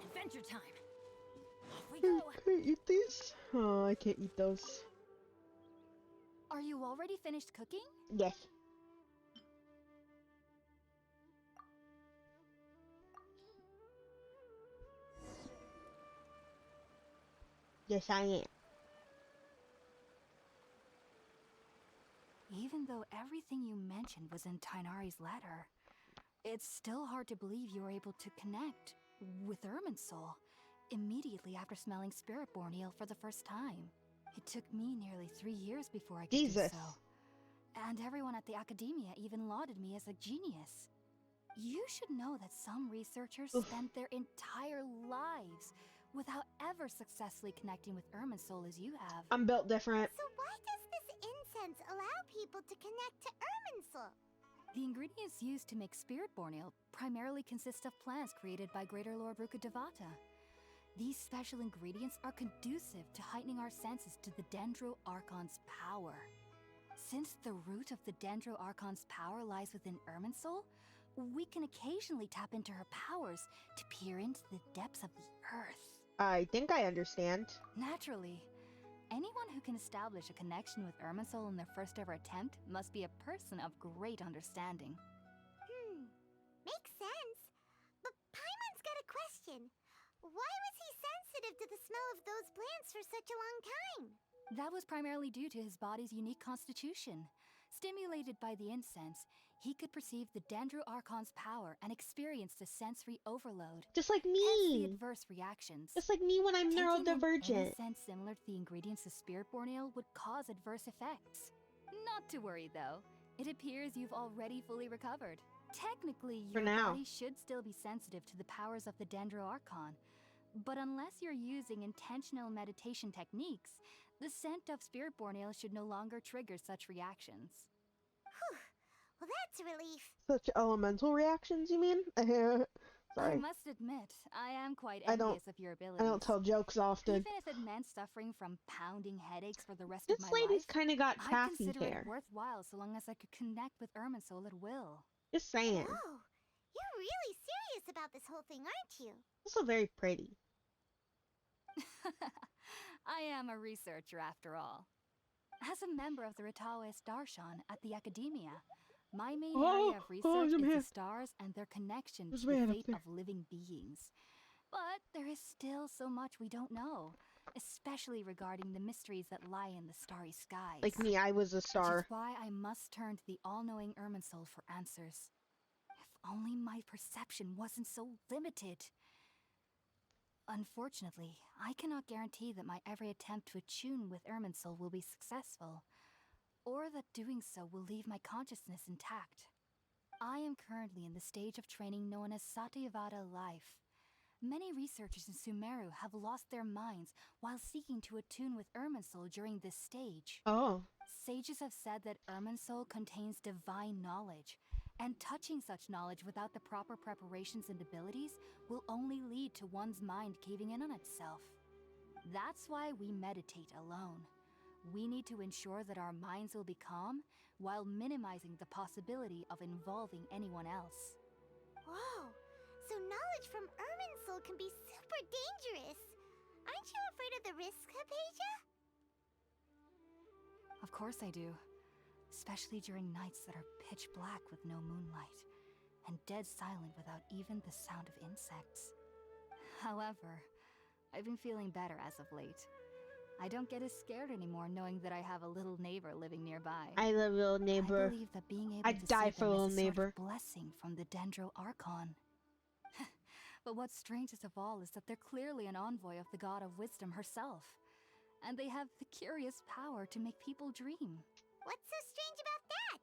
Adventure time. Off we Can go. I eat these? Oh, I can't eat those. Are you already finished cooking? Yes. Yes, I am. Even though everything you mentioned was in Tainari's letter, it's still hard to believe you were able to connect with Irminsul immediately after smelling Spiritborn eel for the first time. It took me nearly 3 years before I could Jesus. do so. And everyone at the academia even lauded me as a genius. You should know that some researchers Oof. spent their entire lives without ever successfully connecting with Irminsul as you have. I'm built different. So why does this incense allow people to connect to Irminsul? The ingredients used to make Spiritborn ale primarily consist of plants created by Greater Lord Rukkhadevata. These special ingredients are conducive to heightening our senses to the Dendro Archon's power. Since the root of the Dendro Archon's power lies within Irminsul, we can occasionally tap into her powers to peer into the depths of the earth. I think I understand. Naturally, anyone who can establish a connection with Irminsul in their first ever attempt must be a person of great understanding. Makes sense. But Paimon's got a question. Why was he sensitive to the smell of those plants for such a long time? That was primarily due to his body's unique constitution. Stimulated by the incense, he could perceive the Dendro Archon's power and experienced a sensory overload. Just like Hence the me. adverse reactions. Just like me when I'm Taking in neurodivergent. any scent similar to the ingredients of Spiritborn Ale would cause adverse effects. Not to worry though. It appears you've already fully recovered. Technically, For your now. body should still be sensitive to the powers of the Dendro Archon. But unless you're using intentional meditation techniques, the scent of Spiritborn Ale should no longer trigger such reactions. Whew. Well, that's a relief. Such elemental reactions, you mean? I Sorry. must admit, I am quite I don't- envious of your abilities. I don't tell jokes often. Even if it meant suffering from pounding headaches for the rest This of my lady's life, kind of got I'd taffy consider hair. it worthwhile so long as I could connect with Irminsul at will. Just saying. Oh, you're really serious about this whole thing, aren't you? Also very pretty. I am a researcher after all. As a member of the Rataoist Darshan at the Academia, my main area of research is the stars and their connection to the fate of living beings. But there is still so much we don't know, especially regarding the mysteries that lie in the starry skies. Like me, I was a Which star. is why I must turn to the all-knowing Irminsul for answers. If only my perception wasn't so limited. Unfortunately, I cannot guarantee that my every attempt to attune with Irminsul will be successful, or that doing so will leave my consciousness intact. I am currently in the stage of training known as Satyavada life. Many researchers in Sumeru have lost their minds while seeking to attune with Irminsul during this stage. Oh. Sages have said that Irminsul contains divine knowledge, and touching such knowledge without the proper preparations and abilities will only lead to one's mind caving in on itself. That's why we meditate alone. We need to ensure that our minds will be calm while minimizing the possibility of involving anyone else. Whoa, so knowledge from Irminsul can be super dangerous. Aren't you afraid of the risks, Hypatia? Of course I do. Especially during nights that are pitch black with no moonlight, and dead silent without even the sound of insects. However, I've been feeling better as of late. I don't get as scared anymore knowing that I have a little neighbor living nearby. I love little neighbor. I believe that being able I'd to die see for a them little is a sort neighbor. of blessing from the Dendro Archon. But what's strangest of all is that they're clearly an envoy of the God of Wisdom herself, and they have the curious power to make people dream. What's so strange about that?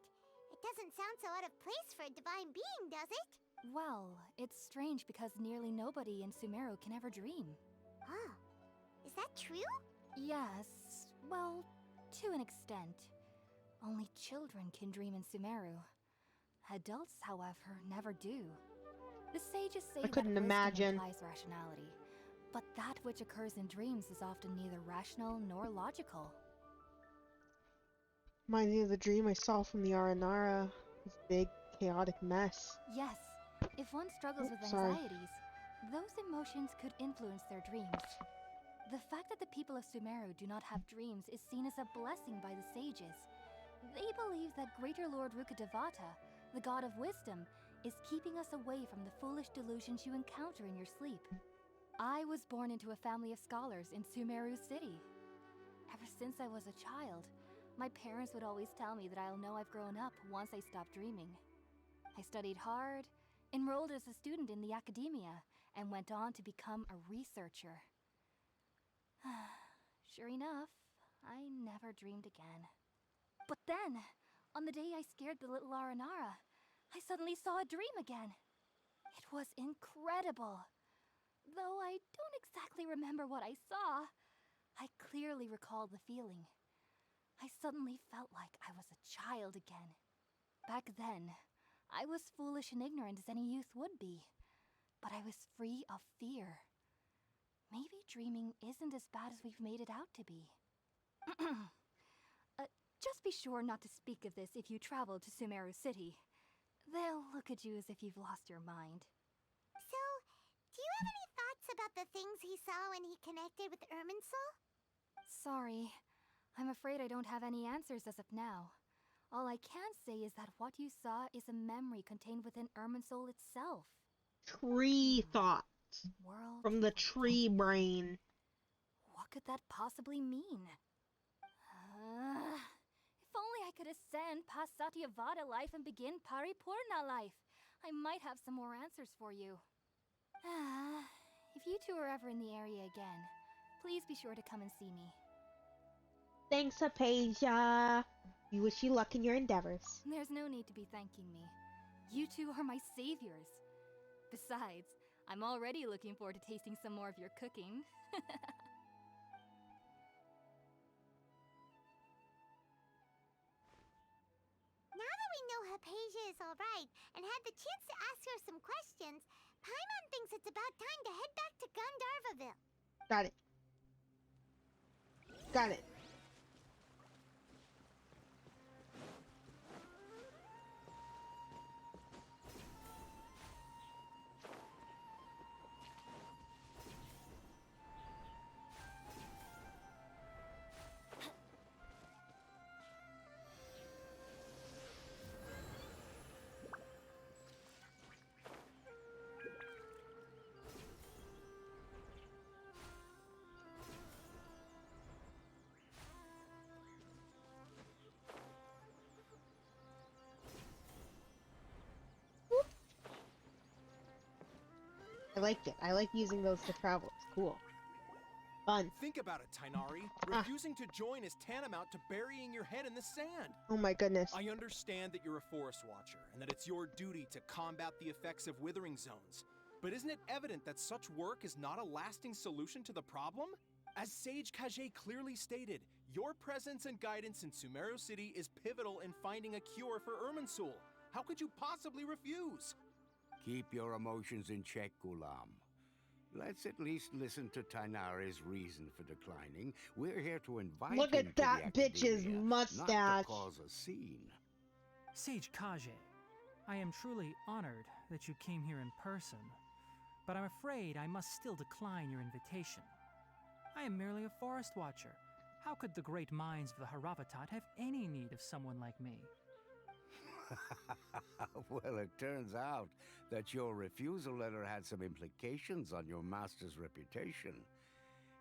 It doesn't sound so out of place for a divine being, does it? Well, it's strange because nearly nobody in Sumeru can ever dream. Oh, is that true? Yes, well, to an extent. Only children can dream in Sumeru. Adults, however, never do. The sages say I couldn't that wisdom imagine. implies rationality, but that which occurs in dreams is often neither rational nor logical. Reminds me of the dream I saw from the Aranara. This big, chaotic mess. Yes, if one struggles with Sorry. anxieties, those emotions could influence their dreams. The fact that the people of Sumeru do not have dreams is seen as a blessing by the sages. They believe that Greater Lord Rukkhadevata, the god of wisdom, is keeping us away from the foolish delusions you encounter in your sleep. I was born into a family of scholars in Sumeru City. Ever since I was a child, my parents would always tell me that I'll know I've grown up once I stop dreaming. I studied hard, enrolled as a student in the academia, and went on to become a researcher. Sure enough, I never dreamed again. But then, on the day I scared the little Aranara, I suddenly saw a dream again. It was incredible. Though I don't exactly remember what I saw, I clearly recall the feeling. I suddenly felt like I was a child again. Back then, I was foolish and ignorant as any youth would be, but I was free of fear. Maybe dreaming isn't as bad as we've made it out to be. Just be sure not to speak of this if you travel to Sumeru City. They'll look at you as if you've lost your mind. So, do you have any thoughts about the things he saw when he connected with Irminsul? Sorry, I'm afraid I don't have any answers as of now. All I can say is that what you saw is a memory contained within Irminsul itself. Tree thoughts. World From the tree brain. What could that possibly mean? ascend past Satyavada life and begin Paripurna life. I might have some more answers for you. If you two are ever in the area again, please be sure to come and see me. Thanks, Hypatia. We wish you luck in your endeavors. There's no need to be thanking me. You two are my saviors. Besides, I'm already looking forward to tasting some more of your cooking. Now that we know Hypatia is alright and had the chance to ask her some questions, Paimon thinks it's about time to head back to Gandharvaville. Got it. Got it. I liked it. I like using those to travel. It's cool. Fun. Think about it, Tainari. Refusing to join is tantamount to burying your head in the sand. Oh my goodness. I understand that you're a forest watcher and that it's your duty to combat the effects of withering zones. But isn't it evident that such work is not a lasting solution to the problem? As Sage Kage clearly stated, your presence and guidance in Sumeru City is pivotal in finding a cure for Irminsul. How could you possibly refuse? Keep your emotions in check, Gulam. Let's at least listen to Tainari's reason for declining. We're here to invite Look him at to that the bitch's academia, mustache. not to cause a scene. Sage Kage, I am truly honored that you came here in person, but I'm afraid I must still decline your invitation. I am merely a forest watcher. How could the great minds of the Haravatat have any need of someone like me? Well, it turns out that your refusal letter had some implications on your master's reputation.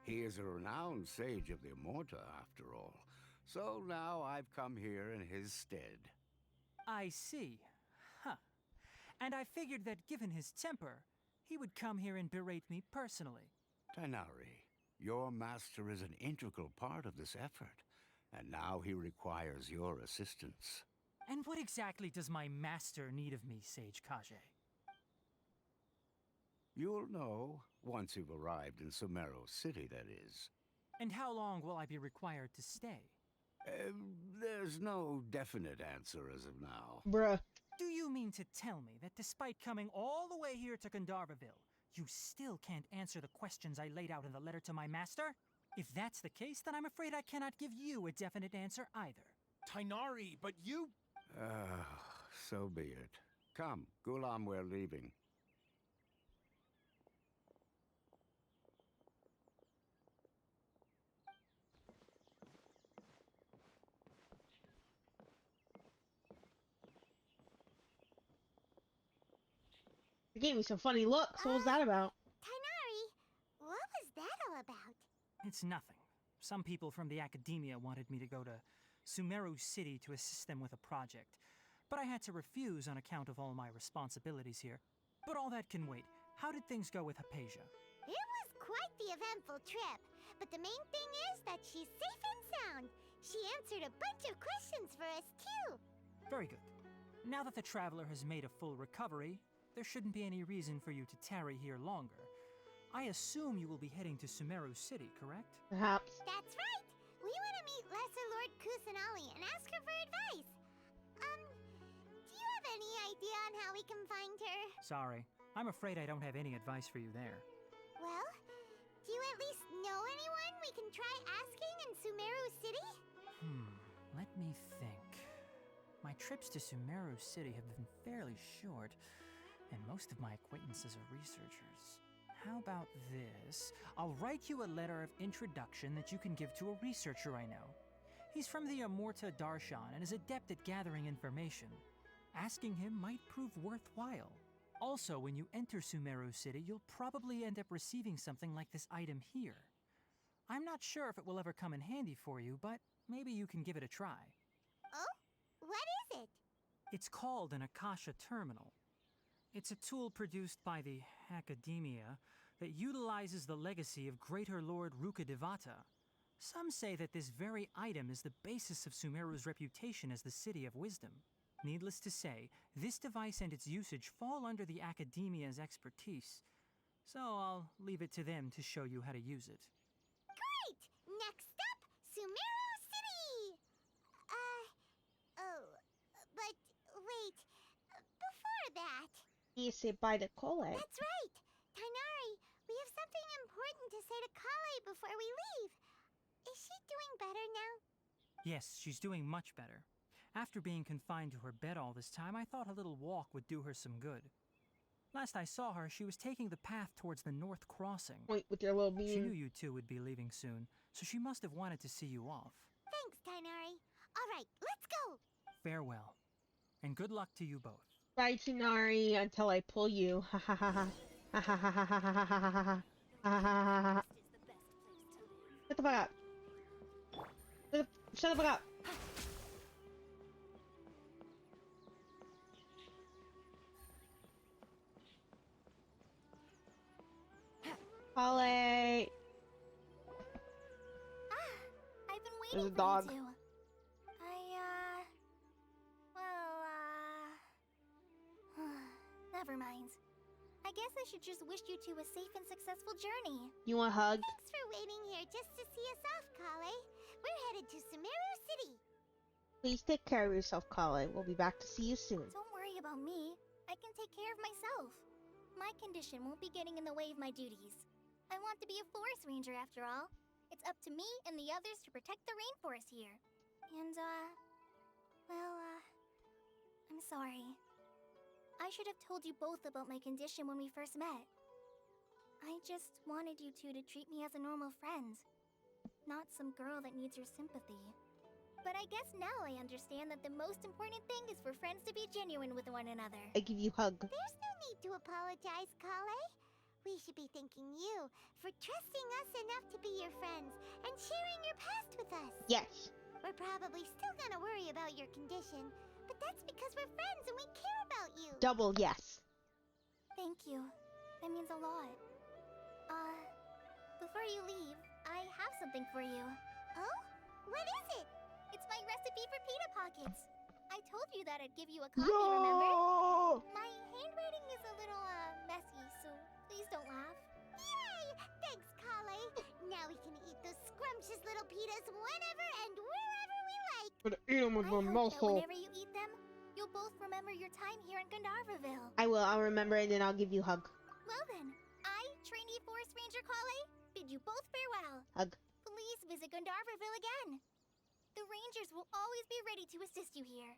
He is a renowned sage of the Immorta, after all. So now I've come here in his stead. I see. Huh. And I figured that given his temper, he would come here and berate me personally. Tainari, your master is an integral part of this effort, and now he requires your assistance. And what exactly does my master need of me, Sage Kage? You'll know once you've arrived in Sumeru City, that is. And how long will I be required to stay? There's no definite answer as of now. Bruh. Do you mean to tell me that despite coming all the way here to Gandharvaville, you still can't answer the questions I laid out in the letter to my master? If that's the case, then I'm afraid I cannot give you a definite answer either. Tainari, but you... So be it. Come, Gulam, we're leaving. You gave me some funny looks. What was that about? Tainari, what was that all about? It's nothing. Some people from the academia wanted me to go to Sumeru City to assist them with a project, but I had to refuse on account of all my responsibilities here. But all that can wait. How did things go with Hypatia? It was quite the eventful trip, but the main thing is that she's safe and sound. She answered a bunch of questions for us, too. Very good. Now that the traveler has made a full recovery, there shouldn't be any reason for you to tarry here longer. I assume you will be heading to Sumeru City, correct? Perhaps. That's right. We want to meet Lesser Lord Kusanali and ask her for advice. Do you have any idea on how we can find her? Sorry. I'm afraid I don't have any advice for you there. Well, do you at least know anyone we can try asking in Sumeru City? Let me think. My trips to Sumeru City have been fairly short, and most of my acquaintances are researchers. How about this? I'll write you a letter of introduction that you can give to a researcher I know. He's from the Immorta Darshan and is adept at gathering information. Asking him might prove worthwhile. Also, when you enter Sumeru City, you'll probably end up receiving something like this item here. I'm not sure if it will ever come in handy for you, but maybe you can give it a try. Oh? It's called an Akasha Terminal. It's a tool produced by the Academia that utilizes the legacy of Greater Lord Rukkhadevata. Some say that this very item is the basis of Sumeru's reputation as the City of Wisdom. Needless to say, this device and its usage fall under the Academia's expertise, so I'll leave it to them to show you how to use it. Great! Next up, Sumeru City! But wait, before that... You say bye to Cole. That's right! Tainari, we have something important to say to Kale before we leave. Is she doing better now? Yes, she's doing much better. After being confined to her bed all this time, I thought a little walk would do her some good. Last I saw her, she was taking the path towards the North Crossing. Wait, with your little She knew bean. you two would be leaving soon, so she must have wanted to see you off. Thanks, Tainari. All right, let's go! Farewell, and good luck to you both. Bye, Tsunari, until I pull you. Ha ha ha ha. Ha ha ha ha ha ha ha ha ha ha ha. Shut the fuck up. Shut the fuck up. Holly. I've been There's waiting a dog. for you two. Never mind. I guess I should just wish you two a safe and successful journey. You want a hug? Thanks for waiting here just to see us off, Kale. We're headed to Sumeru City. Please take care of yourself, Kale. We'll be back to see you soon. Don't worry about me. I can take care of myself. My condition won't be getting in the way of my duties. I want to be a forest ranger after all. It's up to me and the others to protect the rainforest here. And, I'm sorry. I should have told you both about my condition when we first met. I just wanted you two to treat me as a normal friend, not some girl that needs your sympathy. But I guess now I understand that the most important thing is for friends to be genuine with one another. I give you a hug. There's no need to apologize, Kale. We should be thanking you for trusting us enough to be your friends and sharing your past with us. Yes. We're probably still gonna worry about your condition, but that's because we're friends and we care about you. Double yes. Thank you. That means a lot. Before you leave, I have something for you. Oh? What is it? It's my recipe for pita pockets. I told you that I'd give you a copy, remember? Yo! My handwriting is a little, messy, so please don't laugh. Yay! Thanks, Kale. Now we can eat those scrumptious little pitas whenever and wherever we like. But eat them with I my hope mouth that hole. whenever you eat them, you'll both remember your time here in Gandharvaville. I will. I'll remember it and I'll give you a hug. Well then, I, trainee Forest Ranger Kale, bid you both farewell. Hug. Please visit Gandharvaville again. The Rangers will always be ready to assist you here.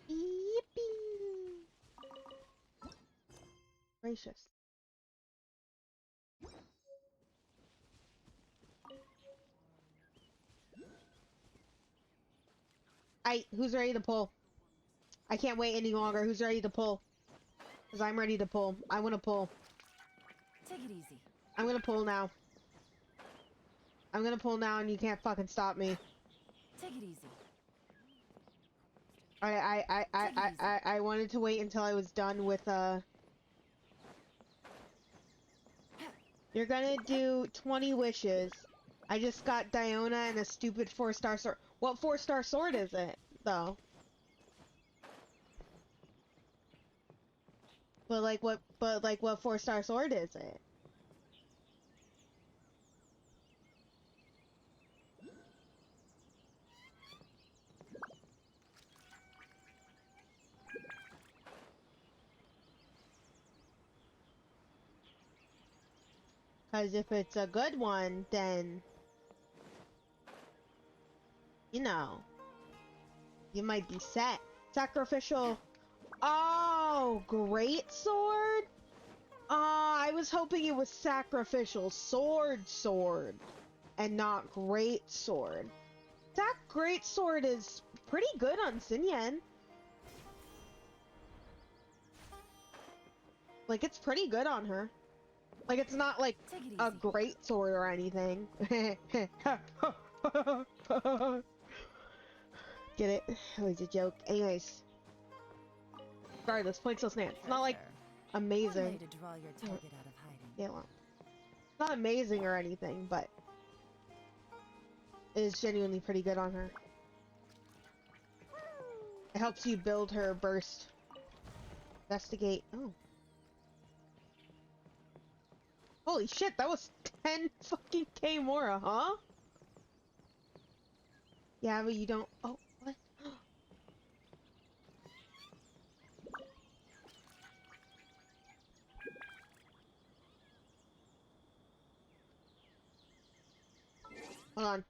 Yippee! Gracious. Who's ready to pull? I can't wait any longer. Who's ready to pull? Because I'm ready to pull. I want to pull. Take it easy. I'm gonna pull now. I'm gonna pull now and you can't fucking stop me. Take it easy. I wanted to wait until I was done with, You're gonna do 20 wishes. I just got Diona and a stupid 4-star sword. What 4-star sword is it, though? But what 4-star sword is it? Because if it's a good one, then, you know, you might be set. Sacrificial. Oh, great sword? I was hoping it was sacrificial sword, and not great sword. That great sword is pretty good on Xinyan. Like, it's pretty good on her. Like, it's not like Take it a easy. great sword or anything. Get it? It was a joke. Anyways. Regardless, point still stands. It's not like One way amazing. to draw your target out of hiding. Yeah, well, it's not amazing or anything, but it is genuinely pretty good on her. It helps you build her burst. Investigate. Oh. Holy shit, that was 10 fucking K Mora, huh? Yeah, but you don't. Oh, what? Hold on.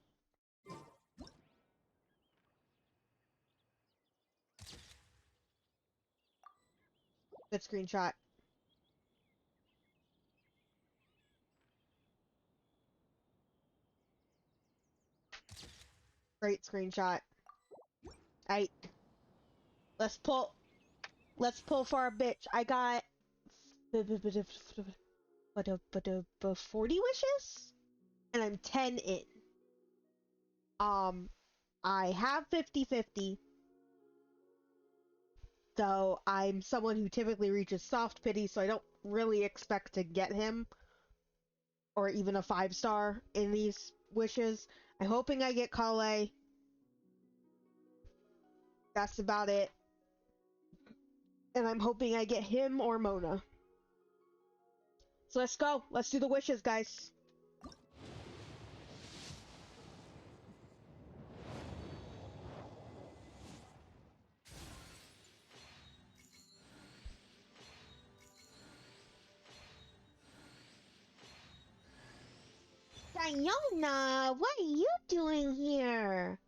Good screenshot. Great screenshot. Aight. Let's pull for a bitch. I got 40 wishes? And I'm 10 in. I have 50-50. So I'm someone who typically reaches soft pity, so I don't really expect to get him. Or even a 5-star in these wishes. I'm hoping I get Kale. That's about it. And I'm hoping I get him or Mona. So let's go. Let's do the wishes, guys. Diona, what are you doing here?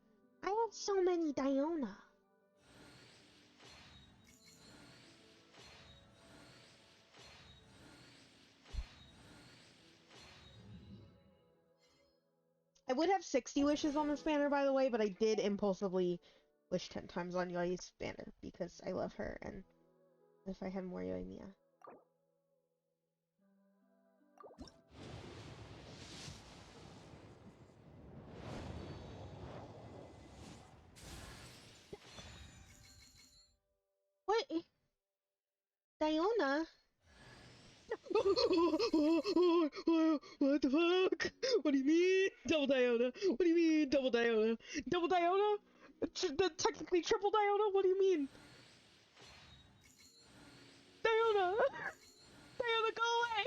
I have so many Diona. I would have 60 wishes on this banner, by the way, but I did impulsively wish 10 times on Yoi's banner because I love her, and if I had more Yoimiya. What? Diona? What the fuck? What do you mean? Double Diona? What do you mean, double Diona? Double Diona? Technically triple Diona? What do you mean? Diona! Diona, go away!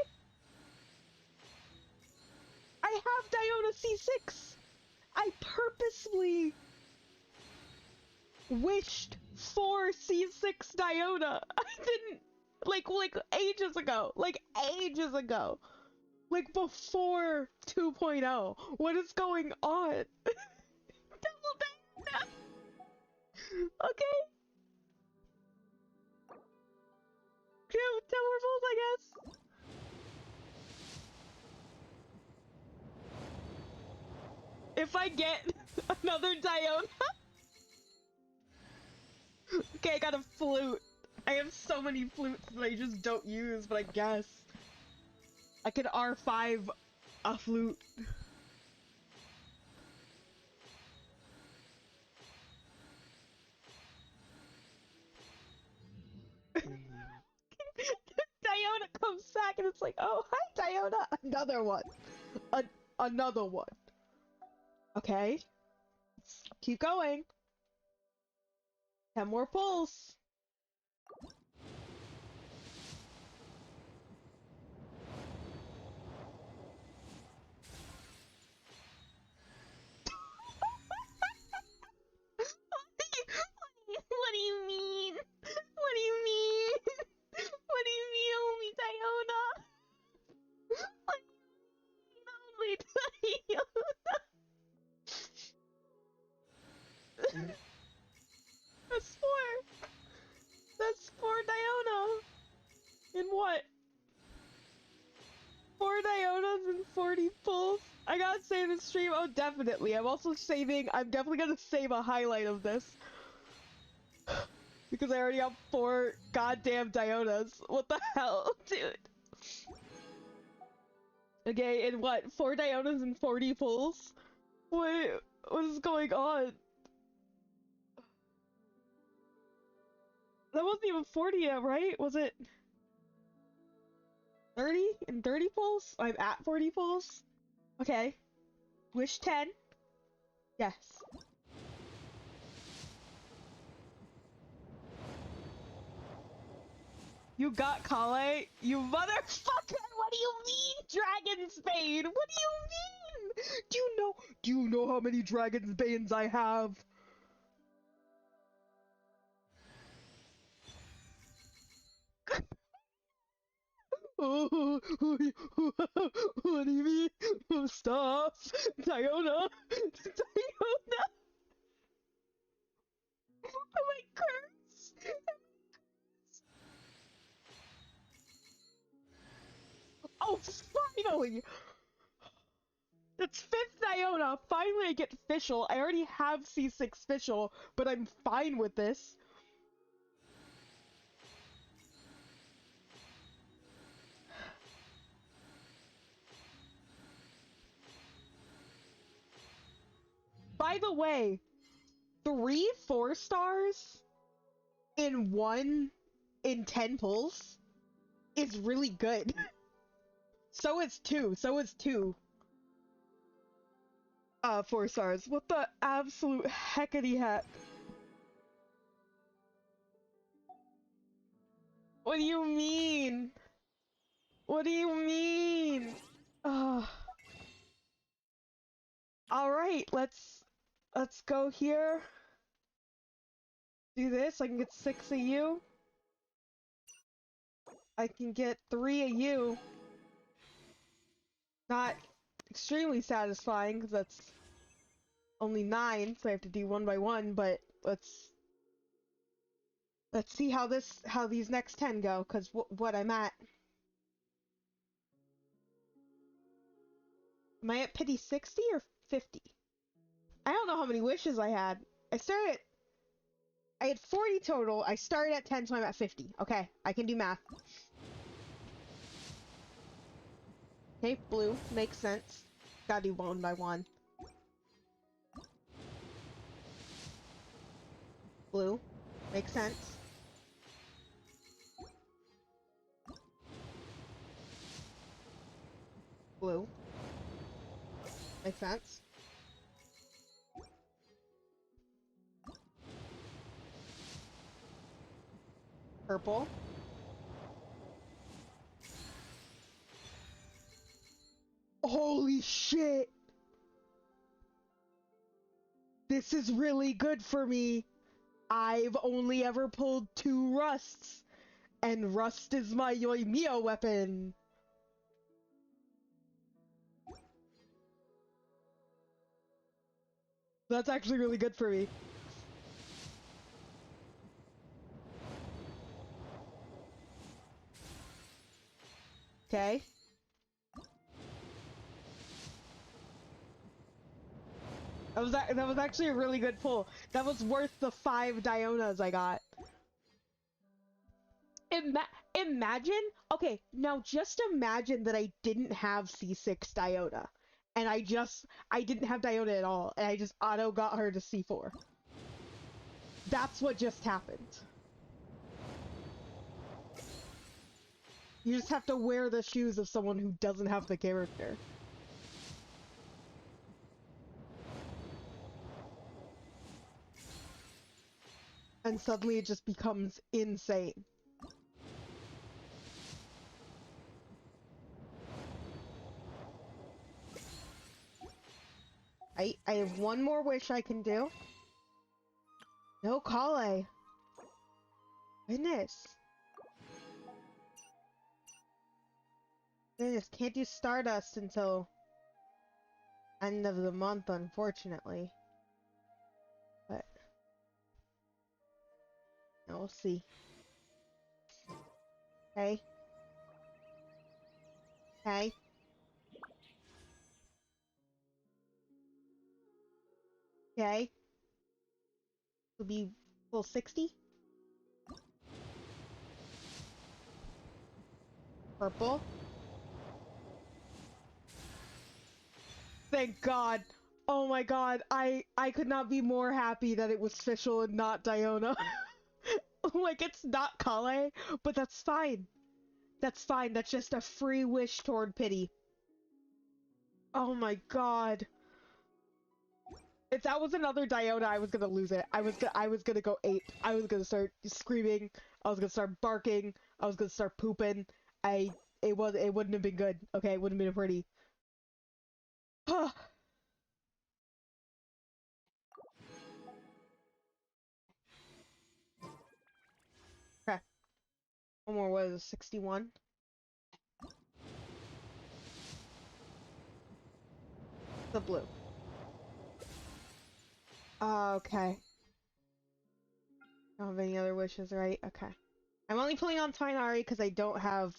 I have Diona C6! I purposely wished for C6 Diona! I didn't... Like ages ago. Like before 2.0. What is going on? Double Diona! Okay. Double revolt, I guess. If I get another Diona... Okay, I got a flute. I have so many flutes that I just don't use, but I guess I could R5 a flute. Diona comes back and it's like, oh, hi, Diona. Another one. Another one. Okay. Let's keep going. 10 more pulls. What do you mean? What do you mean? What do you mean, only Diona? What do you mean, only Diona? That's 4. That's 4 Diona. In what? 4 Dionas and 40 pulls? I gotta save the stream. Oh, definitely. I'm definitely gonna save a highlight of this. Because I already have 4 goddamn Dionas. What the hell, dude? Okay, and what? 4 Dionas and 40 pulls? What is going on? That wasn't even 40 yet, right? Was it 30 and 30 pulls? I'm at 40 pulls. Okay. Wish 10. Yes. You got Kale? You motherfucker! What do you mean, Dragon's Bane? What do you mean? Do you know how many Dragon's Banes I have? Oh, what do you mean? Oh, stop! Diona! Diona! Am I cursed? Oh, finally! It's 5th Diona! Finally I get Fischl. I already have C6 Fischl, but I'm fine with this. By the way, 3 4-stars in 10 pulls is really good. So is 2. 4 stars. What the absolute heckity heck? What do you mean? What do you mean? Alright, let's go here. Do this. I can get 6 of you. I can get 3 of you. Not extremely satisfying, because that's only 9, so I have to do 1 by 1, but let's see how these next 10 go, because what I'm at. Am I at pity 60 or 50? I don't know how many wishes I had. I had 40 total. I started at 10, so I'm at 50. Okay, I can do math. Okay, blue. Makes sense. Gotta do 1 by 1. Blue. Makes sense. Blue. Makes sense. Purple. Holy shit! This is really good for me. I've only ever pulled 2 rusts, and rust is my Yoimiya weapon. That's actually really good for me. Okay. That was actually a really good pull. That was worth the 5 Dionas I got. Imagine, okay, now just imagine that I didn't have C6 Diona. And I didn't have Diona at all, and I just auto got her to C4. That's what just happened. You just have to wear the shoes of someone who doesn't have the character. And suddenly it just becomes insane. I have 1 more wish I can do. No Kale. Goodness. Goodness, can't do Stardust until end of the month, unfortunately. But now we'll see. Okay. Okay. Okay. Will be full 60. Purple. Thank God. Oh my God. I could not be more happy that it was Fischl and not Diona. Like, it's not Kale, but that's fine. That's fine. That's just a free wish toward pity. Oh my God. If that was another Diona, I was gonna lose it. I was gonna go ape. I was gonna start screaming. I was gonna start barking. I was gonna start pooping. It wouldn't have been good. Okay, it wouldn't have been pretty. Okay. One more was 61. The blue. Okay. Don't have any other wishes, right? Okay. I'm only pulling on Tainari because I don't have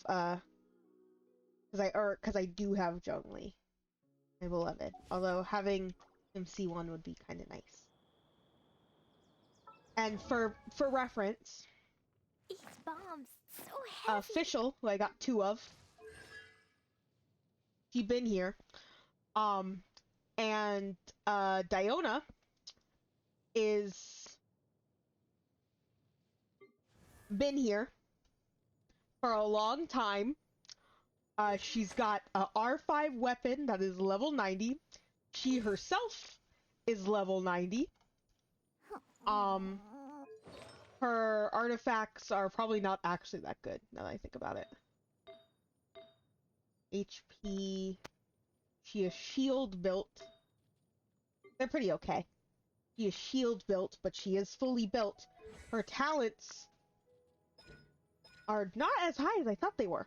because I do have Zhongli, my beloved. Although having him C1 would be kind of nice. And for reference, These bombs, so heavy. Fischl, who I got 2 of, he been here. And Diona is been here for a long time. She's got a R5 weapon that is level 90. She herself is level 90. Her artifacts are probably not actually that good, now that I think about it. HP... She is shield built. They're pretty okay. She is shield built, but she is fully built. Her talents are not as high as I thought they were.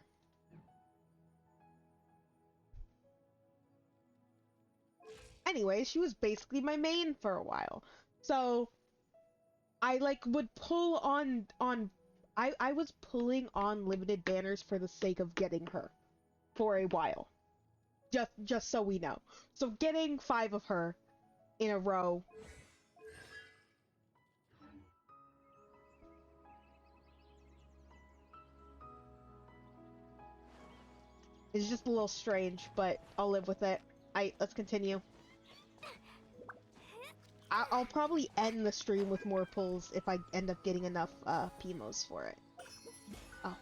Anyway, she was basically my main for a while. So I would pull on I was pulling on limited banners for the sake of getting her for a while. Just so we know. So getting 5 of her in a row is just a little strange, but I'll live with it. Let's continue. I'll probably end the stream with more pulls if I end up getting enough PMOs for it. Oh.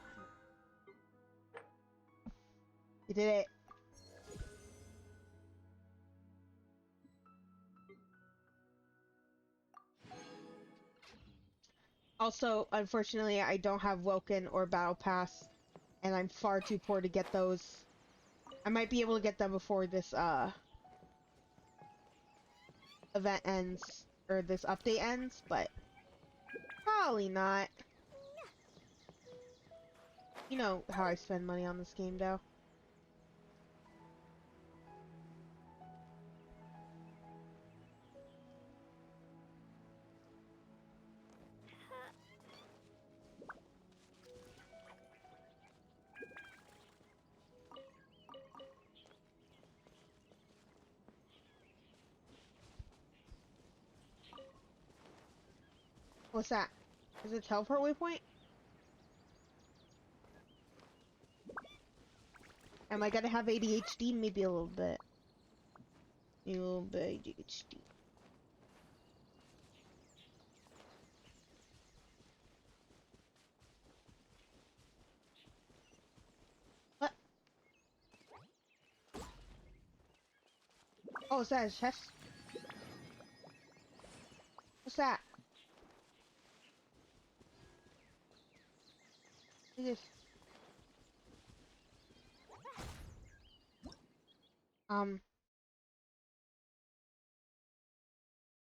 You did it. Also, unfortunately, I don't have Woken or Battle Pass, and I'm far too poor to get those. I might be able to get them before this event ends, or this update ends, but probably not. You know how I spend money on this game, though. What's that? Is it a teleport waypoint? Am I gonna have ADHD? Maybe a little bit. A little bit ADHD. What? Oh, is that a chest? What's that? What is this?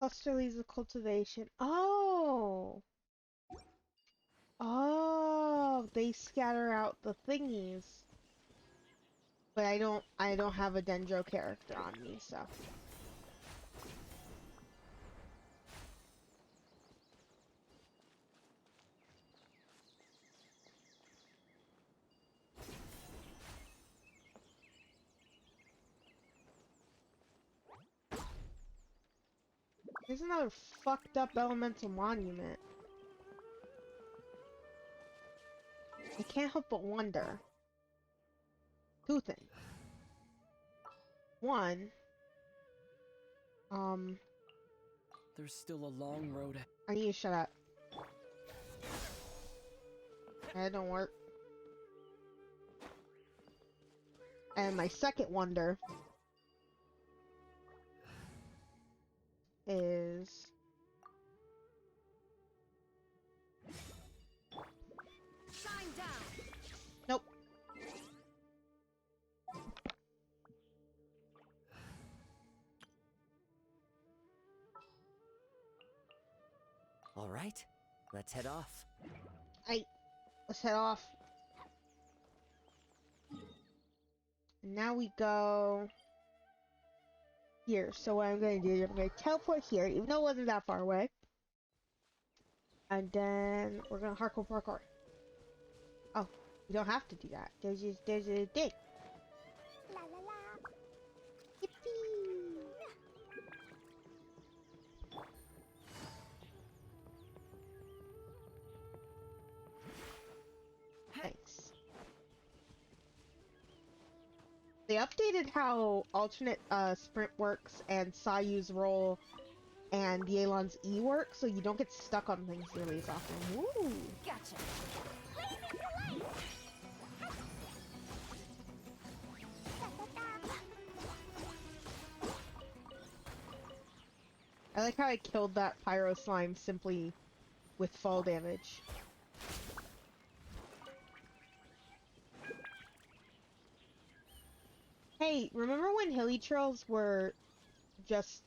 Cluster leaves of cultivation. Oh! Oh, they scatter out the thingies. But I don't have a Dendro character on me, so. There's another fucked up elemental monument. I can't help but wonder. 2 things. 1, There's still a long road. I need you to shut up. That don't work. And my second wonder is Shine down. nope. All right, let's head off. Let's head off. Now we go here. So what I'm going to do is I'm going to teleport here, even though it wasn't that far away. And then we're going to hardcore parkour. Oh, you don't have to do that. There's a thing. La la la. Yippee! Thanks. They updated how alternate sprint works and Sayu's roll and Yelan's E work, so you don't get stuck on things nearly as often. Woo! Gotcha. I like how I killed that pyro slime simply with fall damage. Hey, remember when hilly trails were just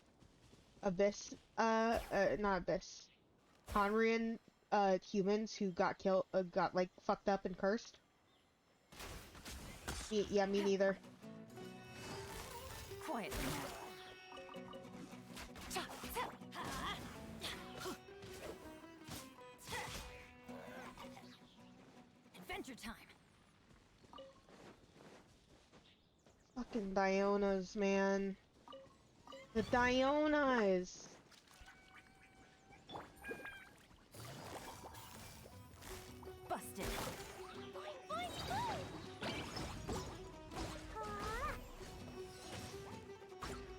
Abyss, not Abyss, Conrian, humans who got killed, got, like, fucked up and cursed? Yeah, me neither. Quietly now. Adventure time. Fucking Dionas, man. The Dionas! Busted.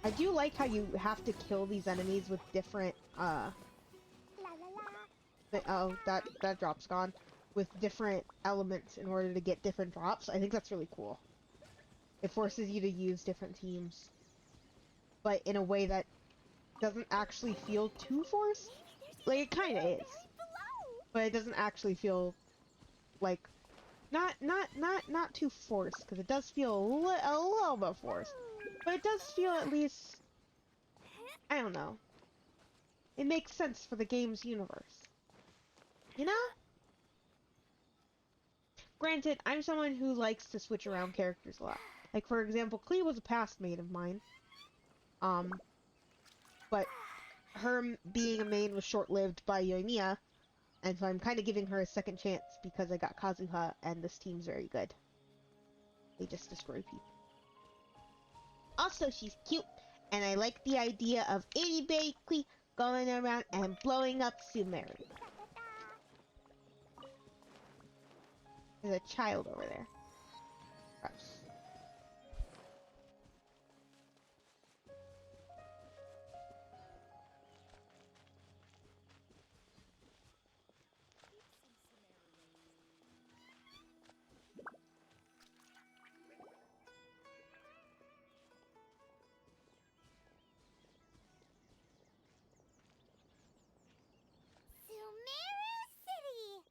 I do like how you have to kill these enemies with different, La la la. oh, that drop's gone. With different elements in order to get different drops. I think that's really cool. It forces you to use different teams. But in a way that doesn't actually feel too forced. Like, it kinda is. But it doesn't actually feel like not too forced, because it does feel a little bit forced. But it does feel at least, I don't know. It makes sense for the game's universe. You know? Granted, I'm someone who likes to switch around characters a lot. Like, for example, Klee was a past mate of mine. But her being a main was short-lived by Yoimiya, and so I'm kind of giving her a second chance because I got Kazuha, and this team's very good. They just destroy people. Also, she's cute, and I like the idea of itty bitty Klee going around and blowing up Sumeru. There's a child over there. Gross. Sumeru City!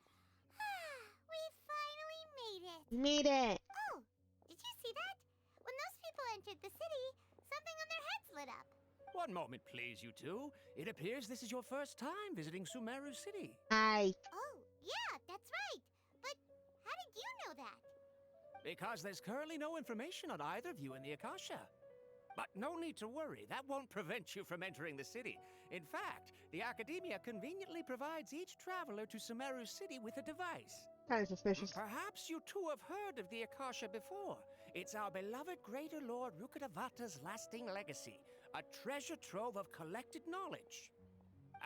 We finally made it! We made it! Oh, did you see that? When those people entered the city, something on their heads lit up. One moment, please, you two. It appears this is your first time visiting Sumeru City. Hi. Oh, yeah, that's right. But how did you know that? Because there's currently no information on either of you in the Akasha. But no need to worry, that won't prevent you from entering the city. In fact, the Academia conveniently provides each traveler to Sumeru City with a device. Kind of suspicious. Perhaps you two have heard of the Akasha before. It's our beloved Greater Lord Rukkhadevata's lasting legacy, a treasure trove of collected knowledge.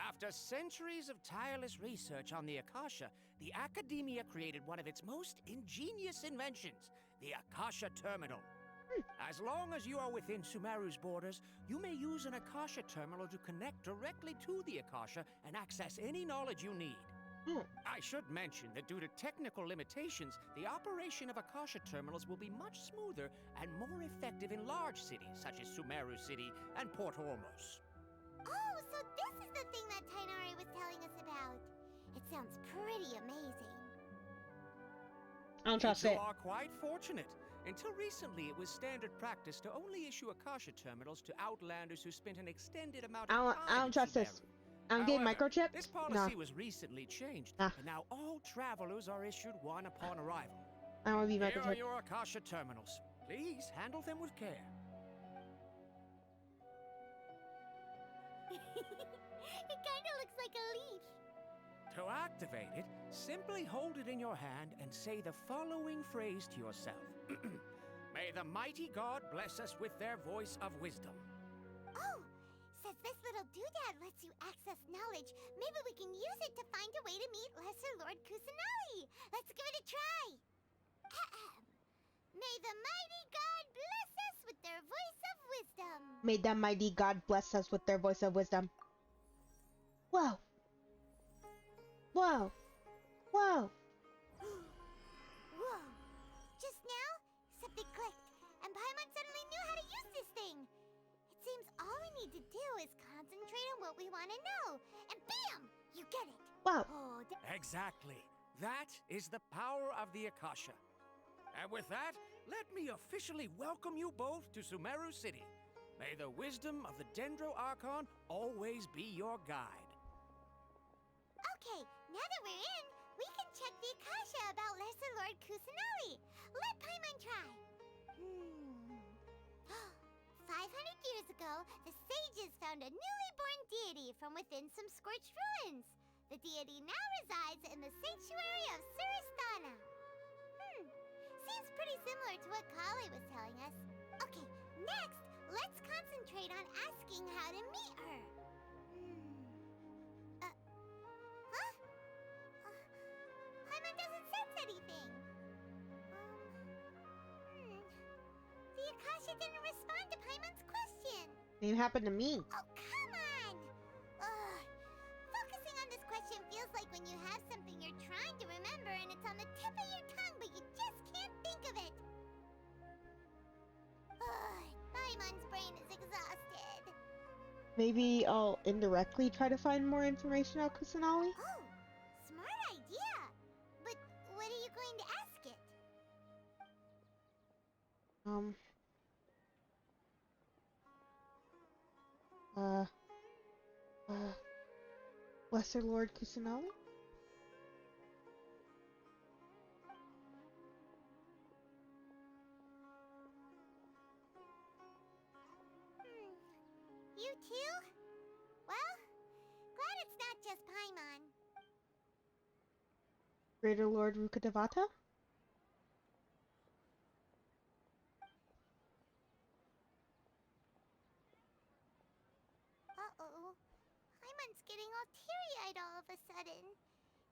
After centuries of tireless research on the Akasha, the Academia created one of its most ingenious inventions, the Akasha Terminal. As long as you are within Sumeru's borders, you may use an Akasha terminal to connect directly to the Akasha and access any knowledge you need. I should mention that due to technical limitations, the operation of Akasha terminals will be much smoother and more effective in large cities such as Sumeru City and Port Ormos. Oh, so this is the thing that Tainari was telling us about. It sounds pretty amazing. I don't trust it. You are quite fortunate. Until recently, it was standard practice to only issue Akasha terminals to outlanders who spent an extended amount of time I don't in trust Sumeru. this. I'm getting However, microchipped? This policy No. was recently changed, Nah. and now all travelers are issued one upon arrival. I don't want to be Here are microchipped. your Akasha terminals. Please handle them with care. It kinda looks like a leaf. To activate it, simply hold it in your hand and say the following phrase to yourself. May the mighty God bless us with their voice of wisdom. Oh, says this little doodad lets you access knowledge. Maybe we can use it to find a way to meet Lesser Lord Kusanali. Let's give it a try. Ahem. May the mighty God bless us with their voice of wisdom. May the mighty God bless us with their voice of wisdom. Whoa. Whoa. Whoa. Whoa. Just now, something clicked, and Paimon suddenly knew how to use this thing. It seems all we need to do is concentrate on what we want to know, and bam! You get it. Wow. Oh, Exactly. That is the power of the Akasha. And with that, let me officially welcome you both to Sumeru City. May the wisdom of the Dendro Archon always be your guide. Okay, now that we're in, we can check the Akasha about Lesser Lord Kusanali. Let Paimon try. 500 years ago, the sages found a newly born deity from within some scorched ruins. The deity now resides in the sanctuary of Suristana. Seems pretty similar to what Kali was telling us. Okay, next, let's concentrate on asking how to meet her. Paimon doesn't sense anything. The Akasha didn't respond to Paimon's question. It happened to me. Oh, come on! Ugh. Focusing on this question feels like when you have something you're trying to remember and it's on the tip of your tongue, but you just can't think of it. Ugh. Paimon's brain is exhausted. Maybe I'll indirectly try to find more information about Kusanali? Oh, smart idea. But what are you going to ask it? Lesser Lord Kusanali? You too? Well, glad it's not just Paimon. Greater Lord Rukkhadevata? Uh-oh. Paimon's getting all teary-eyed all of a sudden.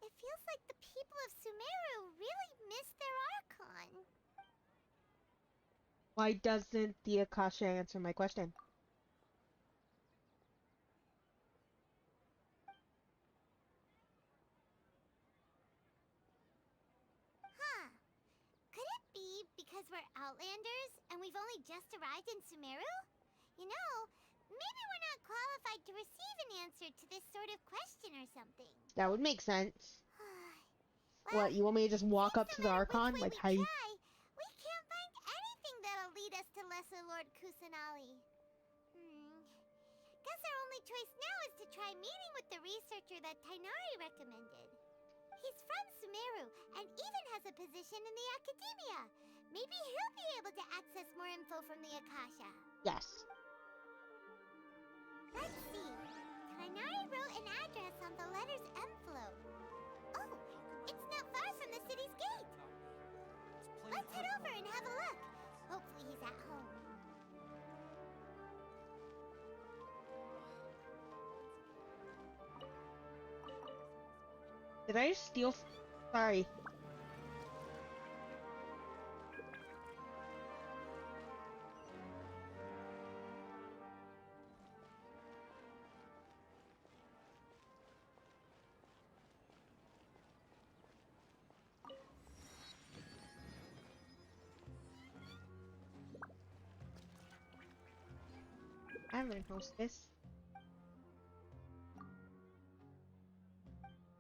It feels like the people of Sumeru really miss their Archon. Why doesn't the Akasha answer my question? Huh. Could it be because we're Outlanders and we've only just arrived in Sumeru? You know, maybe we're not qualified to receive an answer to this sort of question or something. That would make sense. Well, What, you want me to just walk seems up to no the matter which Archon? way Like, we how you... try, we can't find anything that'll lead us to Lesser Lord Kusanali. Guess our only choice now is to try meeting with the researcher that Tainari recommended. He's from Sumeru and even has a position in the academia. Maybe he'll be able to access more info from the Akasha. Yes. Let's see. Tainari wrote an address on the letter's envelope. Oh, it's not far from the city's gate. Let's head over and have a look. Hopefully he's at home. Did I just steal... Sorry. I'm in hostess.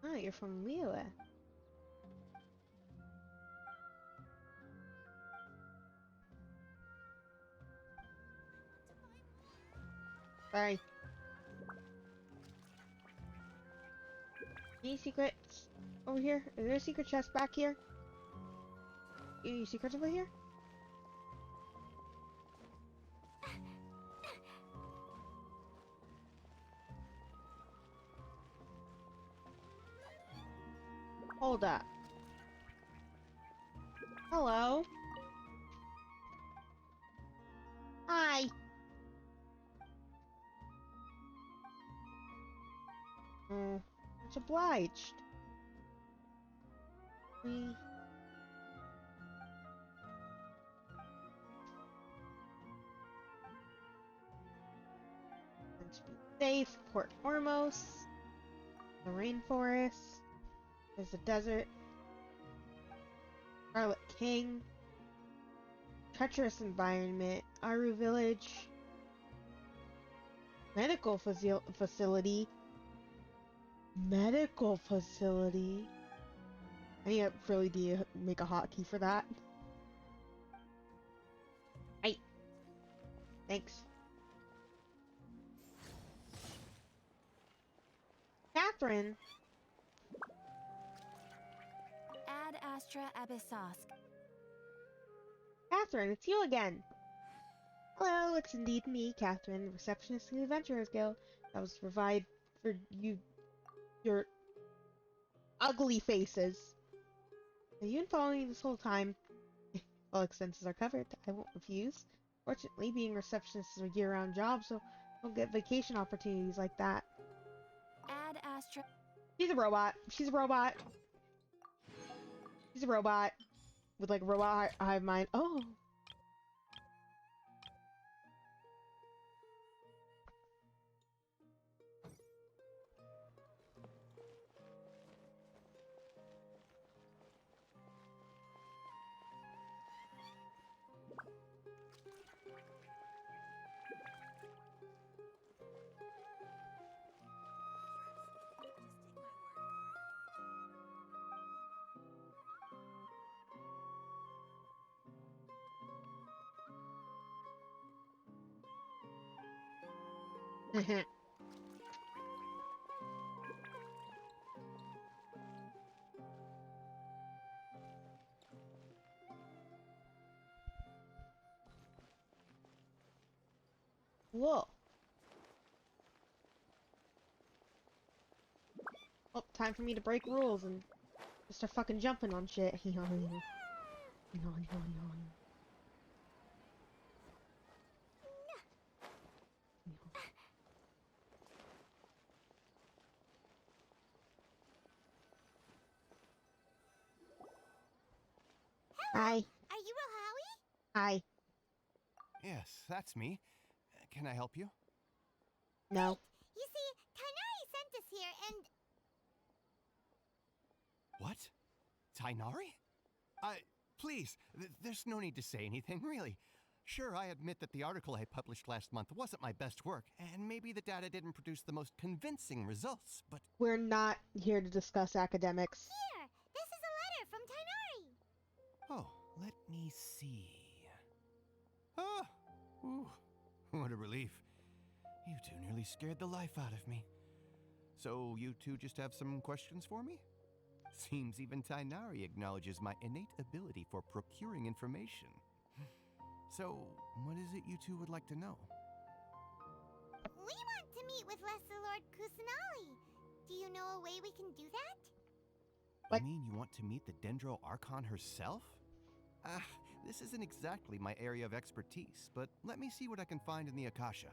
Oh, you're from Liyue. Sorry. Any secrets over here? Is there a secret chest back here? Any secrets over here? Hold up. Hello. Hi. Oh, much obliged. We... Let's be safe. Port Ormos. The rainforest. There's the desert. Scarlet King. Treacherous environment. Aru Village. Medical facility. Medical facility. I need to really make a hotkey for that. Hey. Thanks. Catherine. Ad Astra Abyssosk. Catherine, it's you again. Hello, it's indeed me, Catherine, the receptionist in the Adventurers Guild. That was to provide for your ugly faces. Have you been following me this whole time? All expenses are covered. I won't refuse. Fortunately, being a receptionist is a year-round job, so I don't get vacation opportunities like that. Ad Astra. She's a robot. She's a robot. She's a robot. With like robot hive mind. Oh. Whoa. Oh, time for me to break rules and just start fucking jumping on shit. Hi. Are you Rohawi? Hi. Yes, that's me. Can I help you? No. You see, Tainari sent us here and... What? Tainari? Please, there's no need to say anything, really. Sure, I admit that the article I published last month wasn't my best work, and maybe the data didn't produce the most convincing results, but... We're not here to discuss academics. Here! This is a letter from Tainari! Oh, let me see. Ah! Ooh, what a relief. You two nearly scared the life out of me. So, you two just have some questions for me? Seems even Tainari acknowledges my innate ability for procuring information. So, what is it you two would like to know? We want to meet with Lesser Lord Kusanali. Do you know a way we can do that? What? You mean you want to meet the Dendro Archon herself? This isn't exactly my area of expertise, but let me see what I can find in the Akasha.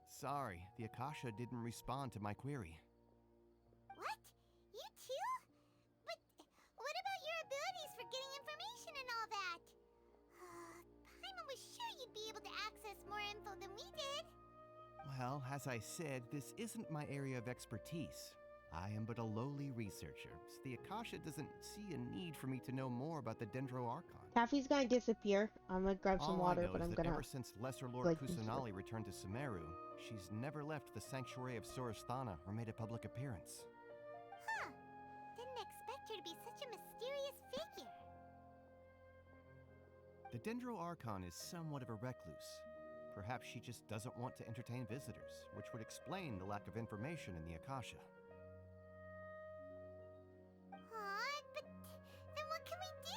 Sorry, the Akasha didn't respond to my query. What? You too? But what about your abilities for getting information and all that? Paimon was sure you'd be able to access more info than we did. Well, as I said, this isn't my area of expertise. I am but a lowly researcher, so the Akasha doesn't see a need for me to know more about the Dendro Archon. Taffy's gonna disappear. I'm gonna grab some All water, I know but is I'm that gonna. ever since Lesser Lord like, Kusanali returned to Sumeru, she's never left the sanctuary of Sorasthana or made a public appearance. Huh. Didn't expect her to be such a mysterious figure. The Dendro Archon is somewhat of a recluse. Perhaps she just doesn't want to entertain visitors, which would explain the lack of information in the Akasha. Aw, but then what can we do?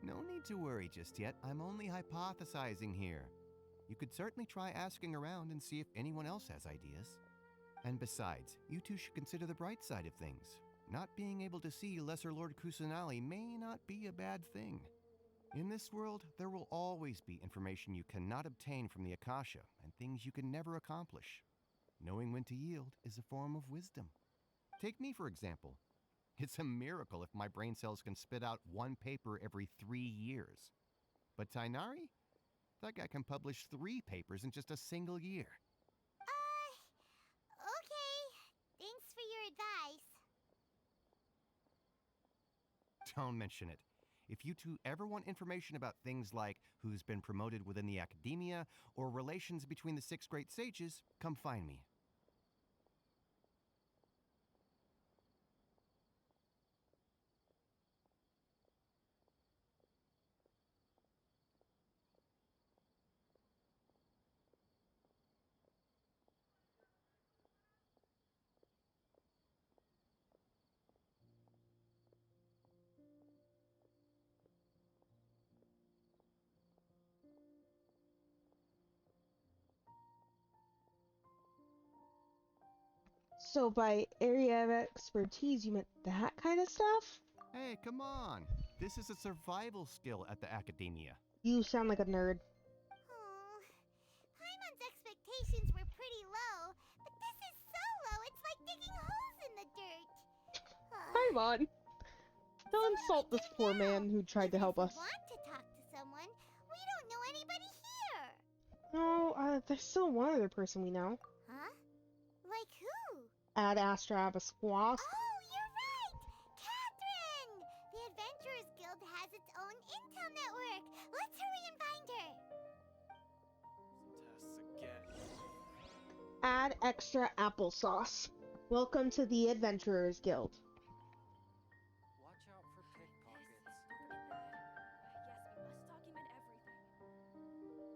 No need to worry just yet. I'm only hypothesizing here. You could certainly try asking around and see if anyone else has ideas. And besides, you two should consider the bright side of things. Not being able to see Lesser Lord Kusanali may not be a bad thing. In this world, there will always be information you cannot obtain from the Akasha and things you can never accomplish. Knowing when to yield is a form of wisdom. Take me, for example. It's a miracle if my brain cells can spit out one paper every 3 years. But Tainari? That guy can publish 3 papers in just a single year. Okay. Thanks for your advice. Don't mention it. If you two ever want information about things like who's been promoted within the academia or relations between the 6 great sages, come find me. So by area of expertise, you meant that kind of stuff? Hey, come on. This is a survival skill at the academia. You sound like a nerd. Oh, Paimon's expectations were pretty low, but this is so low it's like digging holes in the dirt. Paimon! Don't insult this poor man who tried to help us. If we want to talk to someone, we don't know anybody here. No, there's still one other person we know. Huh? Like who? Ad Astra Abasquas. Oh, you're right! Catherine! The Adventurers Guild has its own intel network. Let's hurry and find her. Tests again. Add extra applesauce. Welcome to the Adventurers Guild. Watch out for pickpockets. Yes, we must document everything.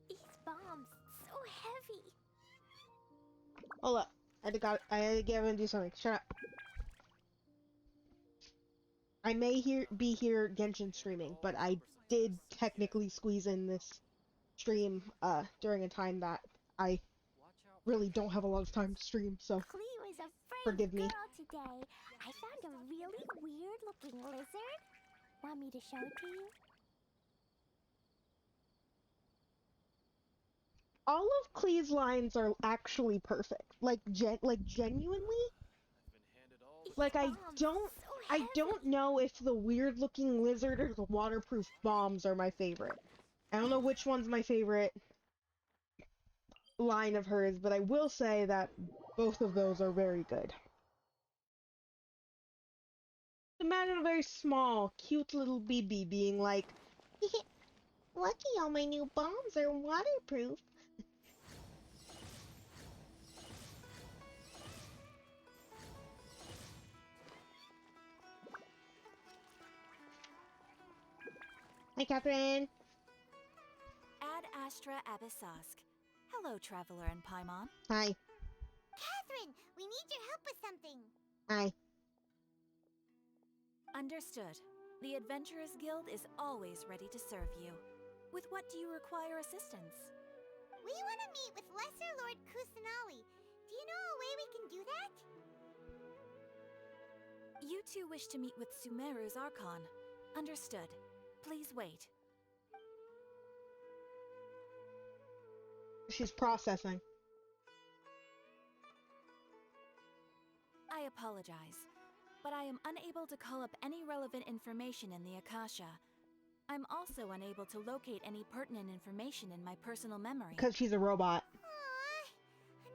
These bombs, so heavy. Hold up. I had to get him and do something. Shut up. I may be here Genshin streaming, but I did technically squeeze in this stream during a time that I really don't have a lot of time to stream, so Clee was a brave forgive me. girl today. I found a really weird-looking lizard. Want me to show it to you? All of Klee's lines are actually perfect. Like genuinely. Like I don't know if the weird looking lizard or the waterproof bombs are my favorite. I don't know which one's my favorite line of hers, but I will say that both of those are very good. Imagine a very small, cute little BB being like, lucky all my new bombs are waterproof. Hi, Catherine. Ad Astra Abyssask. Hello, Traveler and Paimon. Hi. Catherine, we need your help with something. Hi. Understood. The Adventurers Guild is always ready to serve you. With what do you require assistance? We want to meet with Lesser Lord Kusanali. Do you know a way we can do that? You two wish to meet with Sumeru's Archon. Understood. Please wait. She's processing. I apologize, but I am unable to call up any relevant information in the Akasha. I'm also unable to locate any pertinent information in my personal memory. Because she's a robot. Aww,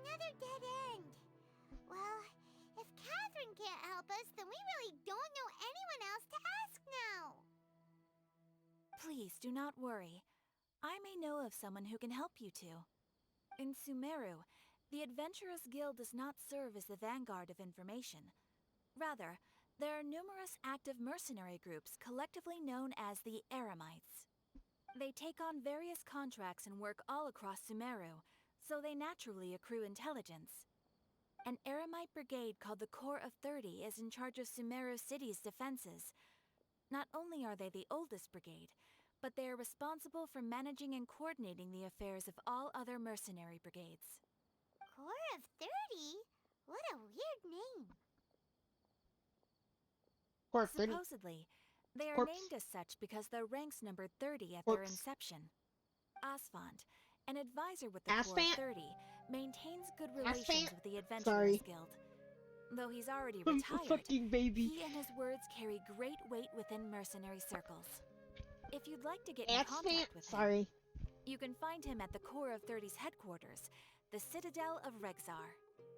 another dead end. help us, then we really don't know anyone else to ask now. Please do not worry. I may know of someone who can help you two. In Sumeru, the Adventurers Guild does not serve as the vanguard of information. Rather, there are numerous active mercenary groups collectively known as the Eremites. They take on various contracts and work all across Sumeru, so they naturally accrue intelligence. An Eremite brigade called the Corps of 30 is in charge of Sumeru City's defenses. Not only are they the oldest brigade, but they are responsible for managing and coordinating the affairs of all other mercenary brigades. Corps of 30? What a weird name. Corp 30. Supposedly, they are Corpse. named as such because their ranks numbered 30 at their Corpse. inception. Asfand, an advisor with the Corps Asfand? of 30, maintains good relations Asfand? with the Adventurers Sorry. Guild. Though he's already I'm a retired, fucking baby. he and his words carry great weight within mercenary circles. If you'd like to get in Asfand? contact with him, Sorry. you can find him at the Corps of 30's headquarters, the Citadel of Rexar.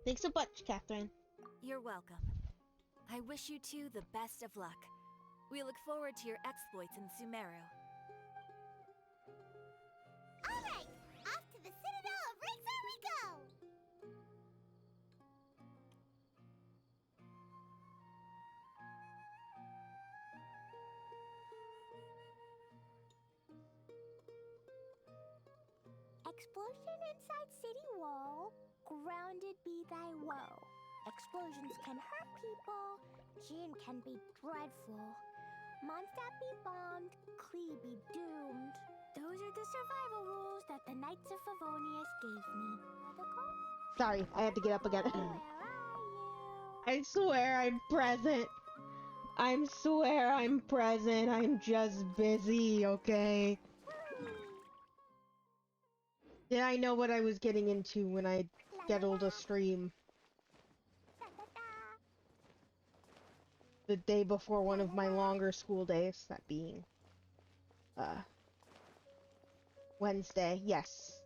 Thanks a bunch, Catherine. You're welcome. I wish you two the best of luck. We look forward to your exploits in Sumeru. Alright, off to the Citadel of Rexar we go! Explosion inside city wall, grounded be thy woe. Explosions can hurt people, Jin can be dreadful. Mondstadt be bombed, Klee be doomed. Those are the survival rules that the Knights of Favonius gave me. Sorry, I had to get up again. Where are you? I swear I'm present. I swear I'm present. I'm just busy, okay? Did I know what I was getting into when I scheduled a stream the day before one of my longer school days, that being Wednesday, yes.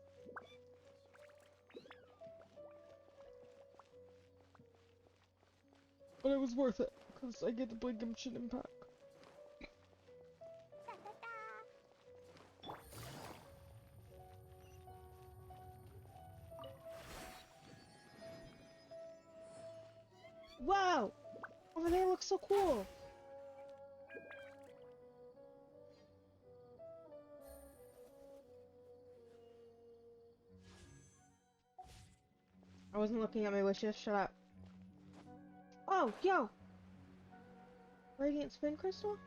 But it was worth it, because I get to play Genshin Impact. Wow! Over there looks so cool! I wasn't looking at my wishes, shut up. Oh, yo! Radiant Spin Crystal?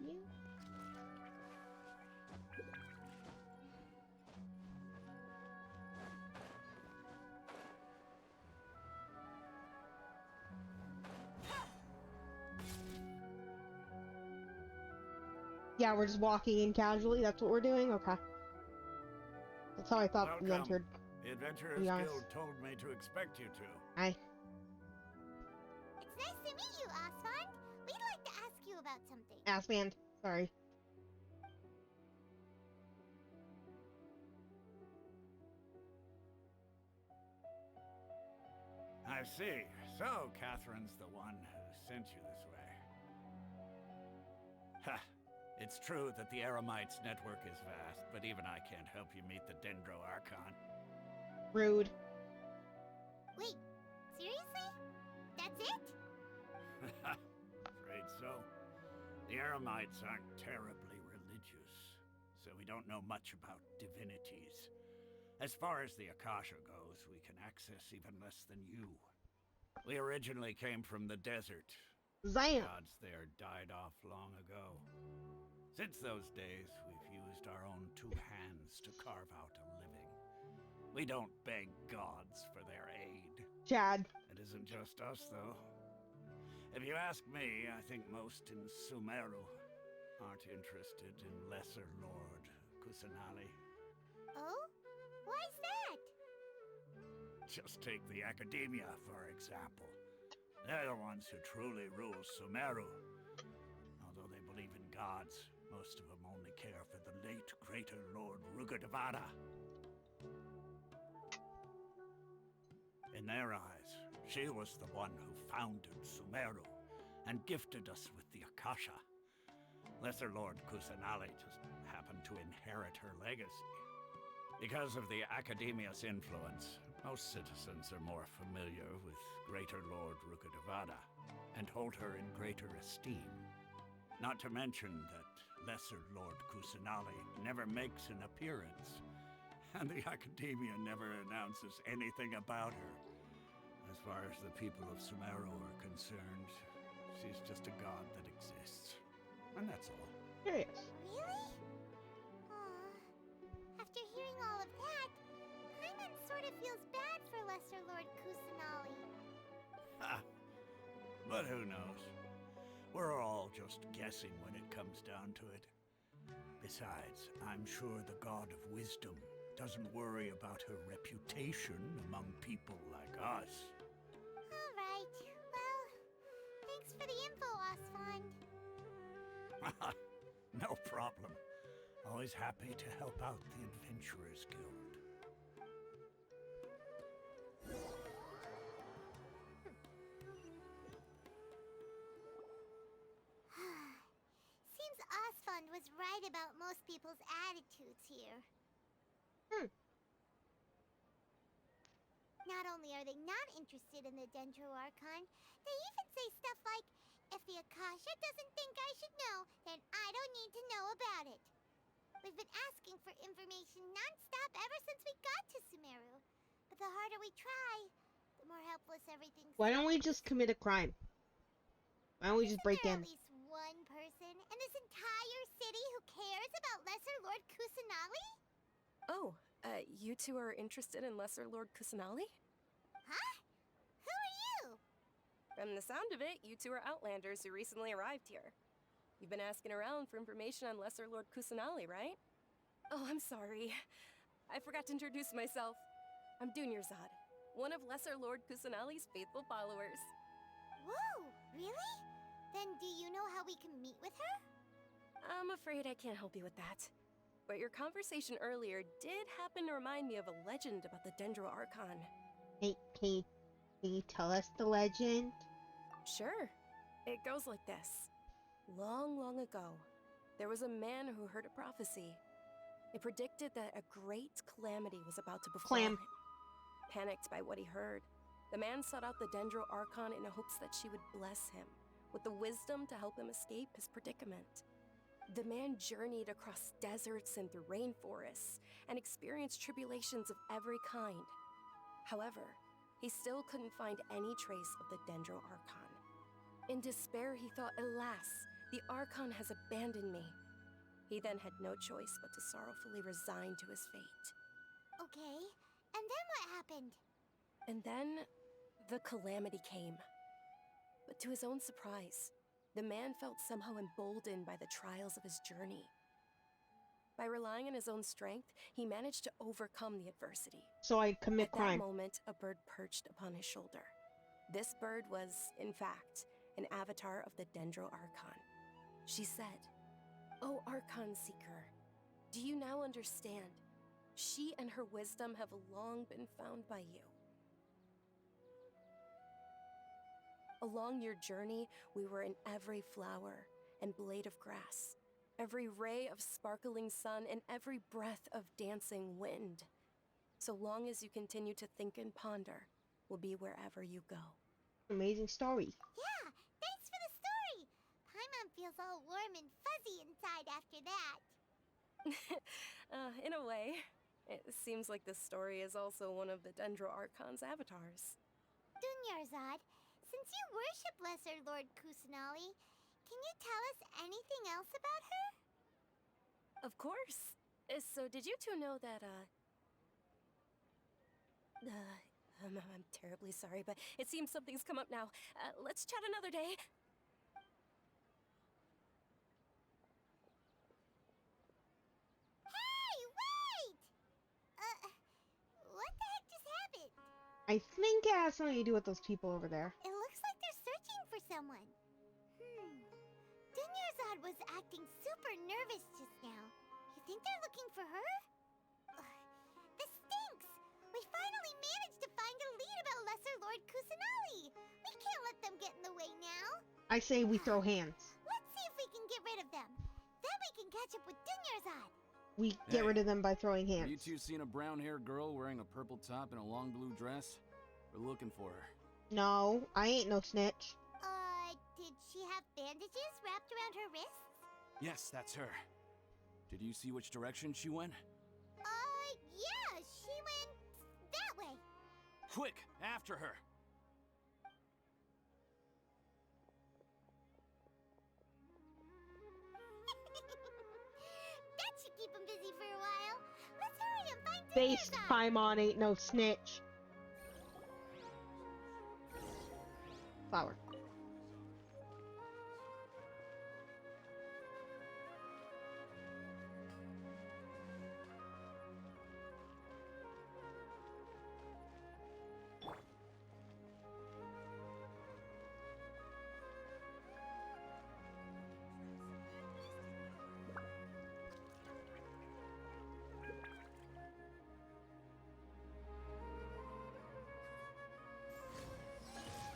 You? Yeah, we're just walking in casually, that's what we're doing? Okay. That's how I thought we Welcome. entered. The Adventurers To be honest. Guild told me to expect you two. Hi. It's nice to meet you, Asfand. We'd like to ask you about something. Assband. Sorry. I see. So, Catherine's the one who sent you this way. Ha! It's true that the Eremites' network is vast, but even I can't help you meet the Dendro Archon. Rude. Wait, seriously? That's it? Afraid so. The Eremites aren't terribly religious, so we don't know much about divinities. As far as the Akasha goes, we can access even less than you. We originally came from the desert. Zion. Gods there died off long ago. Since those days, we've used our own two hands to carve out a living. We don't beg gods for their aid. Chad. It isn't just us, though. If you ask me, I think most in Sumeru aren't interested in Lesser Lord Kusanali. Oh? Why's that? Just take the Academia, for example. They're the ones who truly rule Sumeru. Although they believe in gods, most of them only care for the late Greater Lord Rukkhadevata. In their eyes, She was the one who founded Sumeru and gifted us with the Akasha. Lesser Lord Kusanali just happened to inherit her legacy. Because of the Academia's influence, most citizens are more familiar with Greater Lord Rukkhadevada and hold her in greater esteem. Not to mention that Lesser Lord Kusanali never makes an appearance, and the Academia never announces anything about her. As far as the people of Sumeru are concerned, she's just a god that exists. And that's all. Curious. Really? Aw. After hearing all of that, Paimon sort of feels bad for Lesser Lord Kusanali. Ha! But who knows? We're all just guessing when it comes down to it. Besides, I'm sure the god of wisdom doesn't worry about her reputation among people like us. All right. Well, thanks for the info, Osfond. No problem. Always happy to help out the Adventurers Guild. Seems Osfond was right about most people's attitudes here. Not only are they not interested in the Dendro Archon, they even say stuff like, if the Akasha doesn't think I should know, then I don't need to know about it. We've been asking for information non-stop ever since we got to Sumeru. But the harder we try, the more helpless everything seems. Why don't we just commit a crime? Why don't we just break Isn't there in? at least one person in this entire city who cares about Lesser Lord Kusanali? Oh, you two are interested in Lesser Lord Kusanali? Huh? Who are you? From the sound of it, you two are Outlanders who recently arrived here. You've been asking around for information on Lesser Lord Kusanali, right? Oh, I'm sorry. I forgot to introduce myself. I'm Dunyarzad, one of Lesser Lord Kusanali's faithful followers. Whoa, really? Then do you know how we can meet with her? I'm afraid I can't help you with that. But your conversation earlier did happen to remind me of a legend about the Dendro Archon. Hey, can you tell us the legend? Sure. It goes like this. Long, long ago, there was a man who heard a prophecy. It predicted that a great calamity was about to befall him. Panicked by what he heard, the man sought out the Dendro Archon in hopes that she would bless him with the wisdom to help him escape his predicament. The man journeyed across deserts and through rainforests and experienced tribulations of every kind. However, he still couldn't find any trace of the Dendro Archon. In despair, he thought, alas, the Archon has abandoned me. He then had no choice but to sorrowfully resign to his fate. Okay, and then what happened? And then, the calamity came. But to his own surprise, the man felt somehow emboldened by the trials of his journey. By relying on his own strength, he managed to overcome the adversity. So I commit crime. At that moment, a bird perched upon his shoulder. This bird was, in fact, an avatar of the Dendro Archon. She said, "O Archon Seeker, do you now understand? She and her wisdom have long been found by you. Along your journey, we were in every flower and blade of grass, every ray of sparkling sun, and every breath of dancing wind. So long as you continue to think and ponder, we'll be wherever you go." Amazing story. Yeah, thanks for the story. Paimon feels all warm and fuzzy inside after that. In a way, it seems like this story is also one of the Dendro Archon's avatars. Dunyarzad, since you worship Lesser Lord Kusanali, can you tell us anything else about her? Of course. So did you two know that, I'm terribly sorry, but it seems something's come up now. Let's chat another day. Hey, wait! What the heck just happened? I think it has something to do with those people over there. It looks like they're searching for someone. Dunyarzad was acting super nervous just now. You think they're looking for her? Ugh, this stinks! We finally managed to find a lead about Lesser Lord Lord Kusanali. We can't let them get in the way now. I say we throw hands. Let's see if we can get rid of them. Then we can catch up with Dunyarzad. We get rid of them by throwing Have you hands. two seen a brown-haired girl wearing a purple top and a long blue dress? We're looking for her. No, I ain't no snitch. Did she have bandages wrapped around her wrists? Yes, that's her. Did you see which direction she went? Yeah, she went that way. Quick, after her! That should keep him busy for a while. Let's hurry and find Face Dunyarzad. Paimon ain't no snitch. Flower.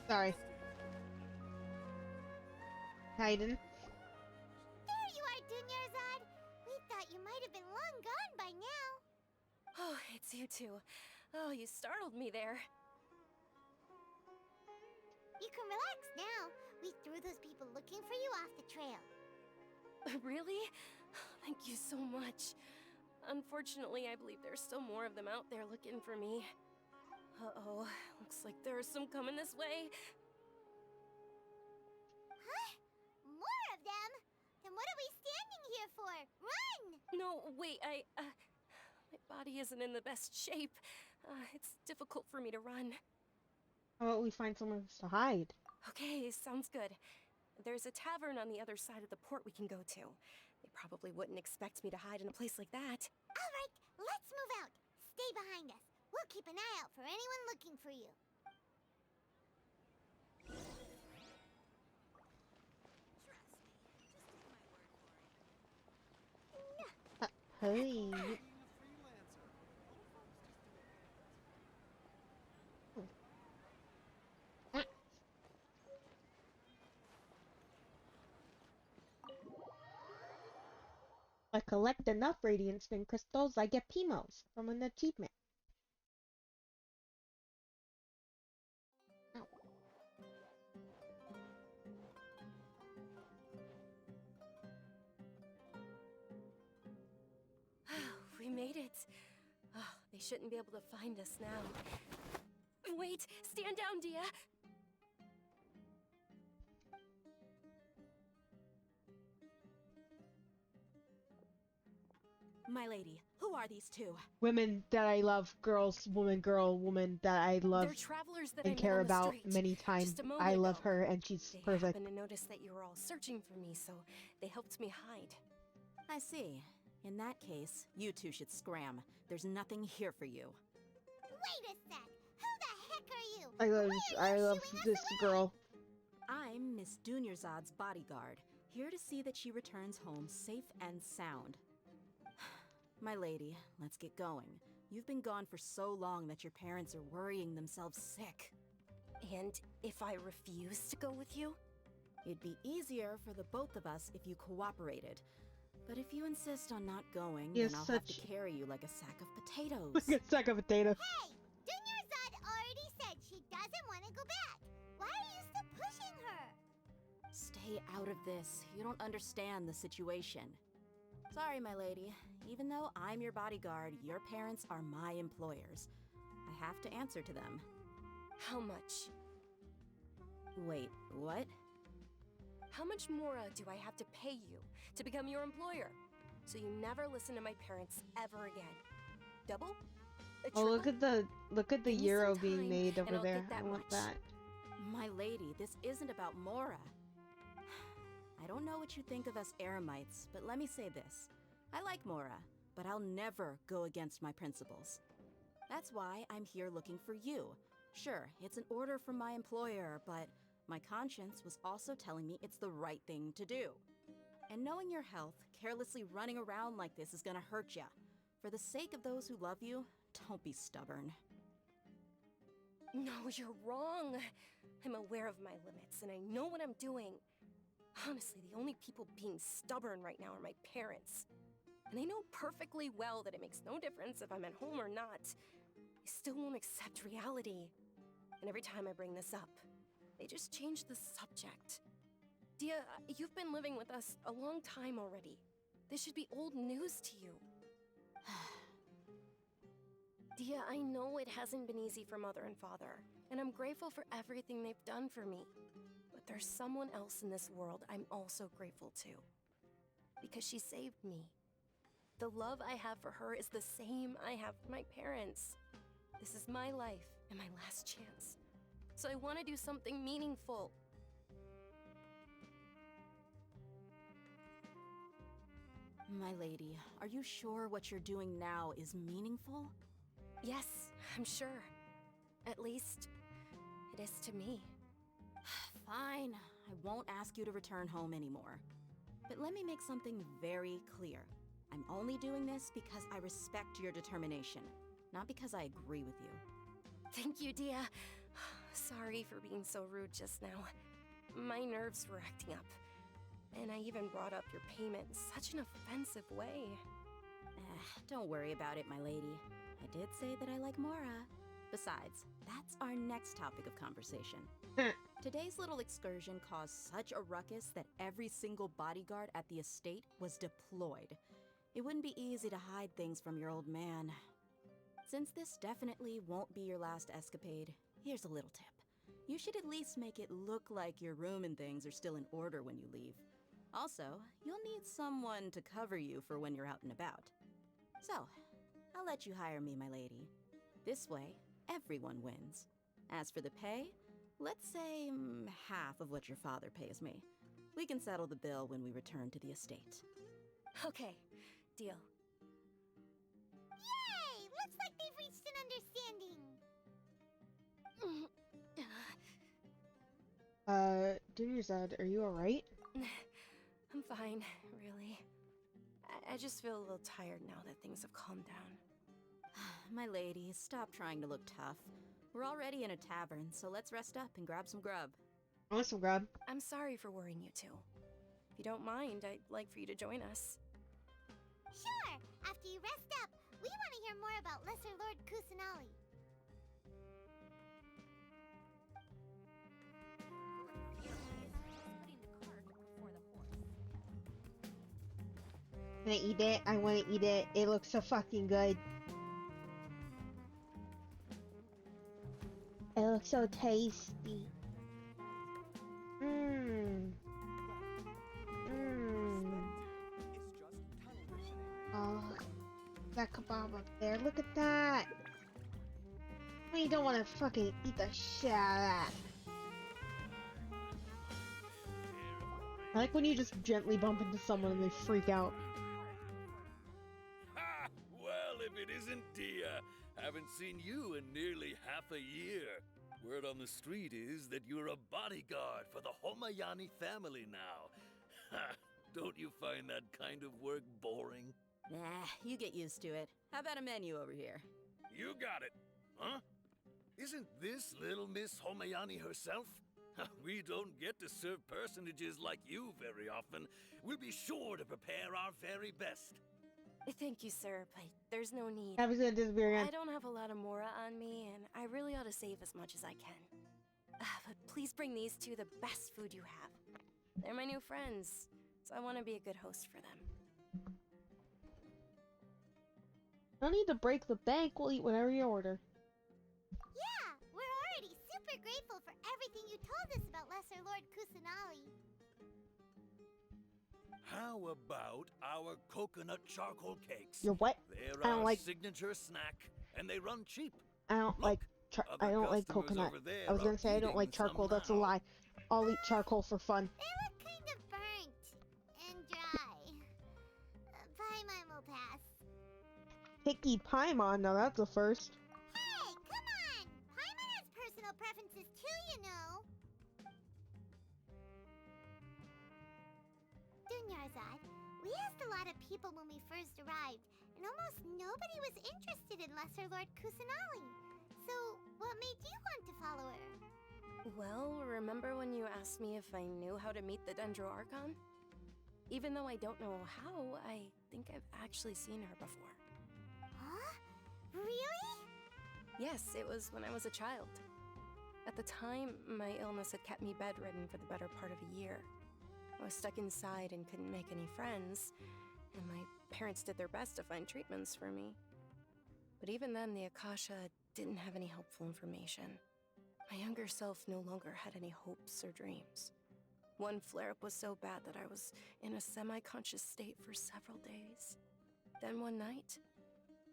Sorry. Hayden. There you are, Dunyarzad. We thought you might have been long gone by now. Oh, it's you two. Oh, you startled me there. You can relax now. We threw those people looking for you off the trail. Really? Thank you so much. Unfortunately, I believe there's still more of them out there looking for me. Uh-oh, looks like there's some coming this way. Huh? More of them? Then what are we standing here for? Run! No, wait, my body isn't in the best shape. It's difficult for me to run. How about we find somewhere to hide? Okay, sounds good. There's a tavern on the other side of the port we can go to. They probably wouldn't expect me to hide in a place like that. All right, let's move out. Stay behind us. We'll keep an eye out for anyone looking for you. Hey. I collect enough radiant spin crystals, I get Pimos from an achievement. Ow. We made it. Oh, they shouldn't be able to find us now. Wait, stand down, Dia. My lady, who are these two? Women that I love, girls, woman, girl, woman that I love They're travelers that and I met care on the about street many times. just a moment I love ago. her and she's They perfect. happened to notice that you were all searching for me, so they helped me hide. I see. In that case, you two should scram. There's nothing here for you. Wait a sec. Who the heck are you? I love this girl. I'm Miss Dunyarzad's bodyguard, here to see that she returns home safe and sound. My lady, let's get going. You've been gone for so long that your parents are worrying themselves sick. And if I refuse to go with you? It'd be easier for the both of us if you cooperated. But if you insist on not going, He then is I'll have to such- carry you like a sack of potatoes. Like a sack of potatoes. Hey! Dunyarzad already said she doesn't want to go back. Why are you still pushing her? Stay out of this. You don't understand the situation. Sorry, my lady. Even though I'm your bodyguard, your parents are my employers. I have to answer to them. How much? Wait, what? How much more do I have to pay you to become your employer? So you never listen to my parents ever again. Double? A Oh, look triple? at the Give me euro some being time, made and over I'll there. get that I want much. that. My lady, this isn't about Mora. I don't know what you think of us Eremites, but let me say this. I like Mora, but I'll never go against my principles. That's why I'm here looking for you. Sure, it's an order from my employer, but my conscience was also telling me it's the right thing to do. And knowing your health, carelessly running around like this is gonna hurt ya. For the sake of those who love you, don't be stubborn. No, you're wrong. I'm aware of my limits, and I know what I'm doing. Honestly, the only people being stubborn right now are my parents. And they know perfectly well that it makes no difference if I'm at home or not. They still won't accept reality. And every time I bring this up, they just change the subject. Dia, you've been living with us a long time already. This should be old news to you. Dia, I know it hasn't been easy for Mother and Father, and I'm grateful for everything they've done for me. But there's someone else in this world I'm also grateful to. Because she saved me. The love I have for her is the same I have for my parents. This is my life and my last chance. So I want to do something meaningful. My lady, are you sure what you're doing now is meaningful? Yes, I'm sure. At least, it is to me. Fine, I won't ask you to return home anymore. But let me make something very clear. I'm only doing this because I respect your determination, not because I agree with you. Thank you, Dia. Sorry for being so rude just now. My nerves were acting up. And I even brought up your payment in such an offensive way. Don't worry about it, my lady. I did say that I like Mora. Besides, that's our next topic of conversation. Today's little excursion caused such a ruckus that every single bodyguard at the estate was deployed. It wouldn't be easy to hide things from your old man. Since this definitely won't be your last escapade, here's a little tip. You should at least make it look like your room and things are still in order when you leave. Also, you'll need someone to cover you for when you're out and about. So, I'll let you hire me, my lady. This way, everyone wins. As for the pay, let's say half of what your father pays me. We can settle the bill when we return to the estate. Okay, deal. Yay! Looks like they've reached an understanding. Dinnerzad, are you alright? I'm fine, really. I just feel a little tired now that things have calmed down. My lady, stop trying to look tough. We're already in a tavern, so let's rest up and grab some grub. I want some grub. I'm sorry for worrying you two. If you don't mind, I'd like for you to join us. Sure! After you rest up, we want to hear more about Lesser Lord Kusanali. Can I eat it? I want to eat it. It looks so fucking good. It looks so tasty. Mmm. Mmm. Oh, that kebab up there. Look at that. We don't want to fucking eat the shit out of that. I like when you just gently bump into someone and they freak out. Ha! Well, if it isn't Dia. Haven't seen you in nearly half a year. Word on the street is that you're a bodyguard for the Homayani family now. Ha! Don't you find that kind of work boring? Nah, you get used to it. How about a menu over here? You got it. Huh? Isn't this little Miss Homayani herself? We don't get to serve personages like you very often. We'll be sure to prepare our very best. Thank you, sir, but there's no need. I was gonna disappear again. I don't have a lot of Mora on me, and I really ought to save as much as I can. But please bring these two the best food you have. They're my new friends, so I want to be a good host for them. No need to break the bank. We'll eat whatever you order. Yeah, we're already super grateful for everything you told us about Lesser Lord Kusanali. How about our coconut charcoal cakes? Your what? They're I don't our like. signature snack, and they run cheap. I don't like. I don't like coconut. I was gonna say I don't like charcoal. That's a lie. I'll eat charcoal for fun. They look kind of burnt and dry. Paimon will pass. Picky Paimon, now that's a first. Hey, come on! Paimon has personal preferences too, you know. Dunyarzad, we asked a lot of people when we first arrived, and almost nobody was interested in Lesser Lord Kusanali. So, what made you want to Well, remember when you asked me if I knew how to meet the Dendro Archon? Even though I don't know how, I think I've actually seen her before. Huh? Really? Yes, it was when I was a child. At the time, my illness had kept me bedridden for the better part of a year. I was stuck inside and couldn't make any friends, and my parents did their best to find treatments for me. But even then, the Akasha didn't have any helpful information. My younger self no longer had any hopes or dreams. One flare-up was so bad that I was in a semi-conscious state for several days. Then one night,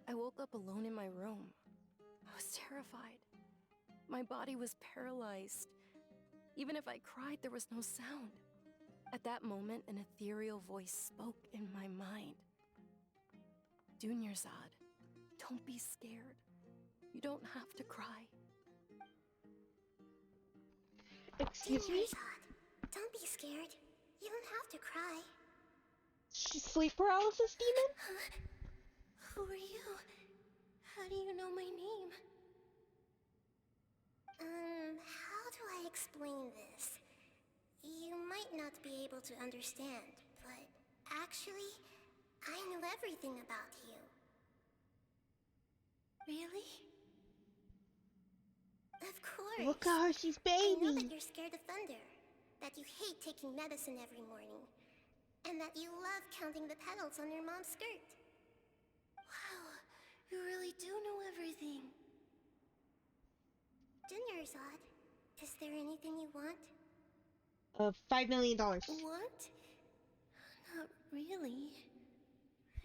I woke up alone in my room. I was terrified. My body was paralyzed. Even if I cried, there was no sound. At that moment, an ethereal voice spoke in my mind. Dunyarzad, don't be scared. You don't have to cry. Excuse me? Dunyarzad, don't be scared. You don't have to cry. Sleep paralysis demon? Who are you? How do you know my name? How do I explain this? You might not be able to understand, but actually, I know everything about you. Really? Of course. Look at her, she's I know that baby. you're scared of thunder, that you hate taking medicine every morning, and that you love counting the petals on your mom's skirt. Wow, you really do know everything. Dunyarzad, is there anything you want? $5 million. What? Not really.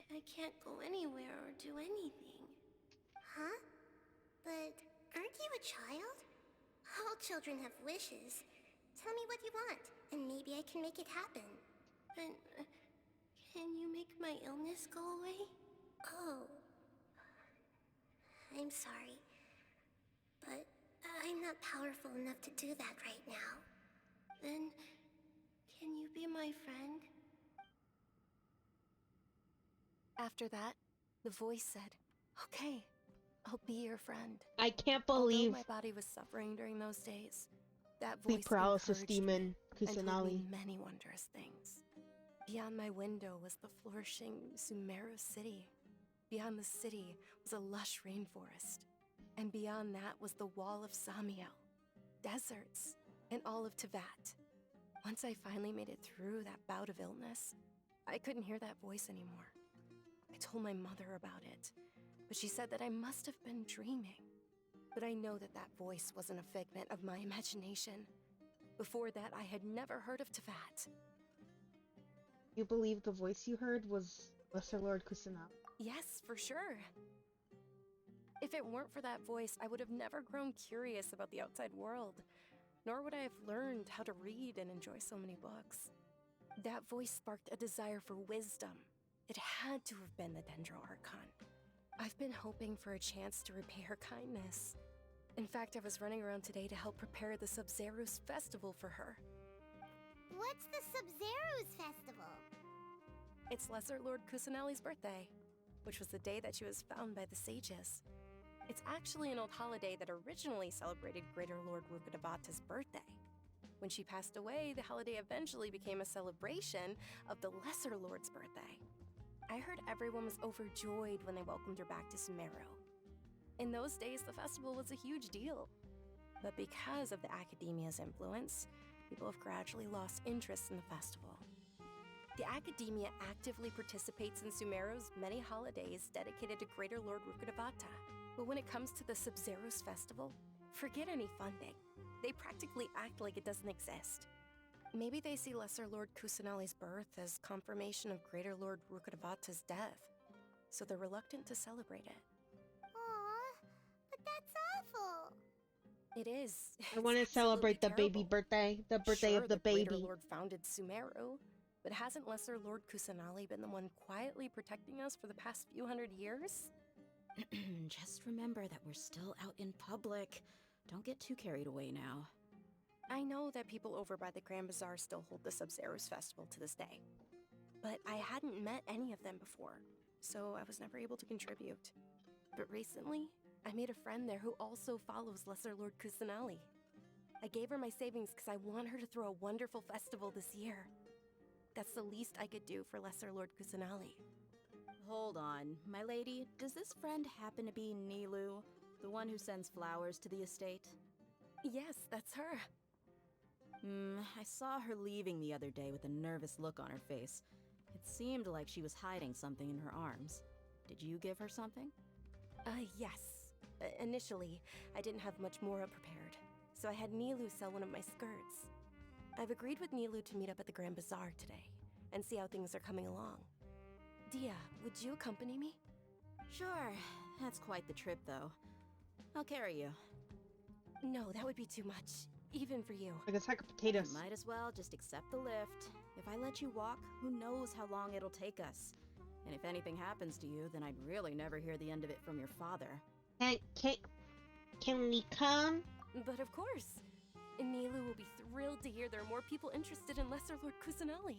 I can't go anywhere or do anything. Huh? But aren't you a child? All children have wishes. Tell me what you want, and maybe I can make it happen. But can you make my illness go away? Oh. I'm sorry. But I'm not powerful enough to do that right now. Then, can you be my friend? After that, the voice said, "Okay, I'll be your friend." I can't believe Although my body was suffering during those days, that sleep voice paralysis encouraged demon me and told me Kusanali. many wondrous things. Beyond my window was the flourishing Sumeru city. Beyond the city was a lush rainforest. And beyond that was the wall of Samiel, deserts, and all of Teyvat. Once I finally made it through that bout of illness, I couldn't hear that voice anymore. I told my mother about it, but she said that I must have been dreaming. But I know that that voice wasn't a figment of my imagination. Before that, I had never heard of Teyvat. You believe the voice you heard was Lesser Lord Kusanali? Yes, for sure. If it weren't for that voice, I would have never grown curious about the outside world, nor would I have learned how to read and enjoy so many books. That voice sparked a desire for wisdom. It had to have been the Dendro Archon. I've been hoping for a chance to repay her kindness. In fact, I was running around today to help prepare the Sub-Zerus festival for her. What's the Sub-Zerus festival? It's Lesser Lord Kusanali's birthday, which was the day that she was found by the sages. It's actually an old holiday that originally celebrated Greater Lord Rukkhadevata's birthday. When she passed away, the holiday eventually became a celebration of the Lesser Lord's birthday. I heard everyone was overjoyed when they welcomed her back to Sumeru. In those days, the festival was a huge deal. But because of the Academia's influence, people have gradually lost interest in the festival. The Academia actively participates in Sumeru's many holidays dedicated to Greater Lord Rukkhadevata. But when it comes to the Sub-Zerus festival, forget any funding. They practically act like it doesn't exist. Maybe they see Lesser Lord Kusanali's birth as confirmation of Greater Lord Rukkhadevata's death, so they're reluctant to celebrate it. Aww, but that's awful. It is. I want to celebrate the baby birthday, the birthday Sure, of the Greater baby. Lord founded Sumeru, but hasn't Lesser Lord Kusanali been the one quietly protecting us for the past few hundred years? Just remember that we're still out in public. Don't get too carried away now. I know that people over by the Grand Bazaar still hold the Sub-Zerus festival to this day, but I hadn't met any of them before, so I was never able to contribute. But recently, I made a friend there who also follows Lesser Lord Kusanali. I gave her my savings because I want her to throw a wonderful festival this year. That's the least I could do for Lesser Lord Kusanali. Hold on, my lady. Does this friend happen to be Nilu, the one who sends flowers to the estate? Yes, that's her. I saw her leaving the other day with a nervous look on her face. It seemed like she was hiding something in her arms. Did you give her something? Yes. Initially, I didn't have much Mora prepared, so I had Nilu sell one of my skirts. I've agreed with Nilu to meet up at the Grand Bazaar today, and see how things are coming along. Dia, would you accompany me? Sure. That's quite the trip, though. I'll carry you. No, that would be too much, even for you. Like a sack of potatoes. Might as well just accept the lift. If I let you walk, who knows how long it'll take us. And if anything happens to you, then I'd really never hear the end of it from your father. Can we come? But of course. Nilu will be thrilled to hear there are more people interested in Lesser Lord Kusanali.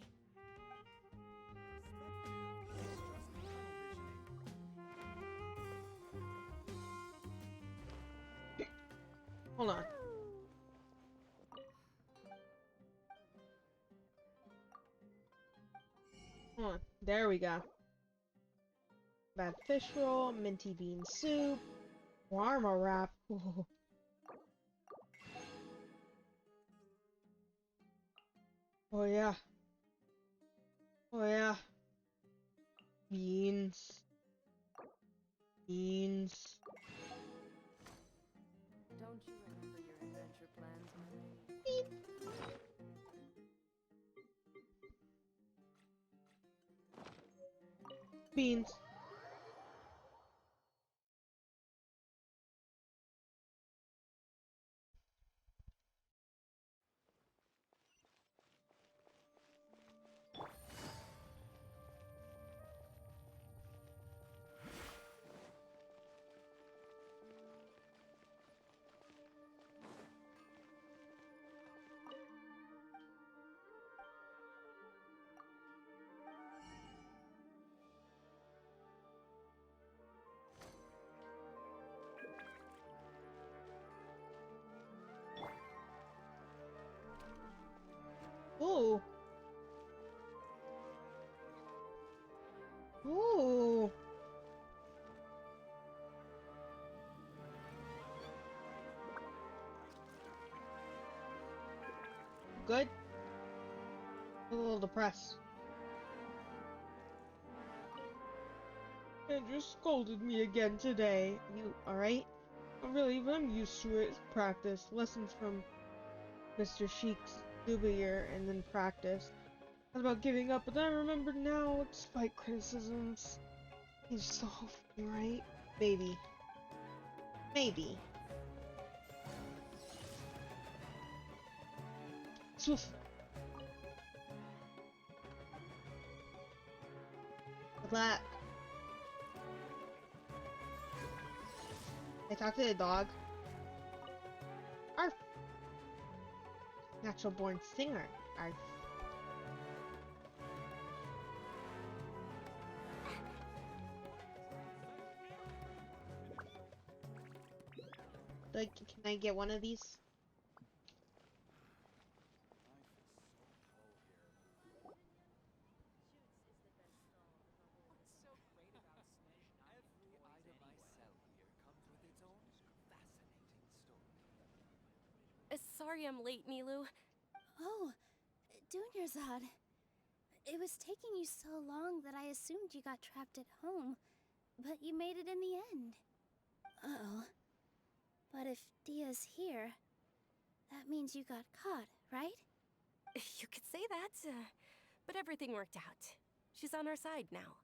Hold on. Hold on. There we go. Bad fish roll, minty bean soup, warma wrap. Ooh. Oh yeah. Oh yeah. Beans. Beans. Don't you remember your adventure plans, my lady? Beans. Ooh. Ooh. Good. A little depressed. Andrew scolded me again today. You alright? Oh, really, but I'm used to it. It's practice. Lessons from Mr. Sheik's Dubier and then practice. I was about giving up, but then I remembered now, despite criticisms, he's so hopefully right. Maybe. Maybe. Swoof. Good luck. I talked to the dog. Arf. Natural born singer. Arf. Like, can I get one of these? Sorry I'm late, Nilu. Oh, Dunyarzad. It was taking you so long that I assumed you got trapped at home, but you made it in the end. Uh-oh. But if Dia's here, that means you got caught, right? You could say that, but everything worked out. She's on our side now.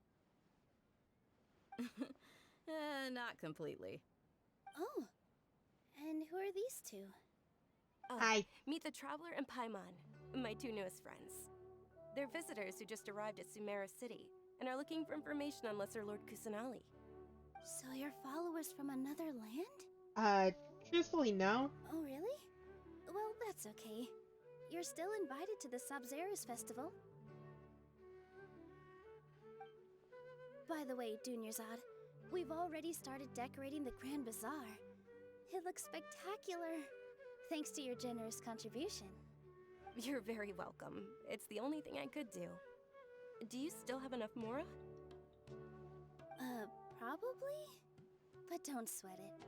Not completely. Oh, and who are these two? Oh, Hi. Meet the Traveler and Paimon, my two newest friends. They're visitors who just arrived at Sumeru City and are looking for information on Lesser Lord Kusanali. So you're followers from another land? Truthfully, no. Oh, really? Well, that's okay. You're still invited to the Sabzerus Festival. By the way, Dunyarzad, we've already started decorating the Grand Bazaar. It looks spectacular. Thanks to your generous contribution. You're very welcome. It's the only thing I could do. Do you still have enough Mora? Probably? But don't sweat it.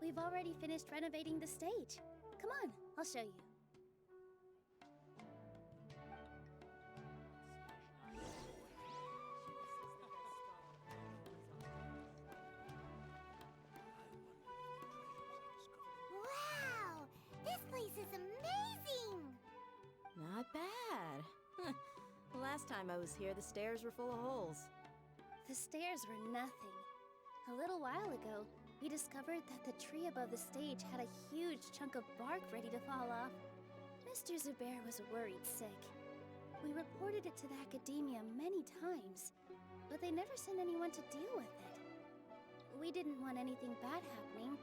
We've already finished renovating the stage. Come on, I'll show you. Wow! This place is amazing! Not bad. Last time I was here, the stairs were full of holes. The stairs were nothing. A little while ago, we discovered that the tree above the stage had a huge chunk of bark ready to fall off. Mr. Zubair was worried sick. We reported it to the academia many times, but they never sent anyone to deal with it. We didn't want anything bad happening,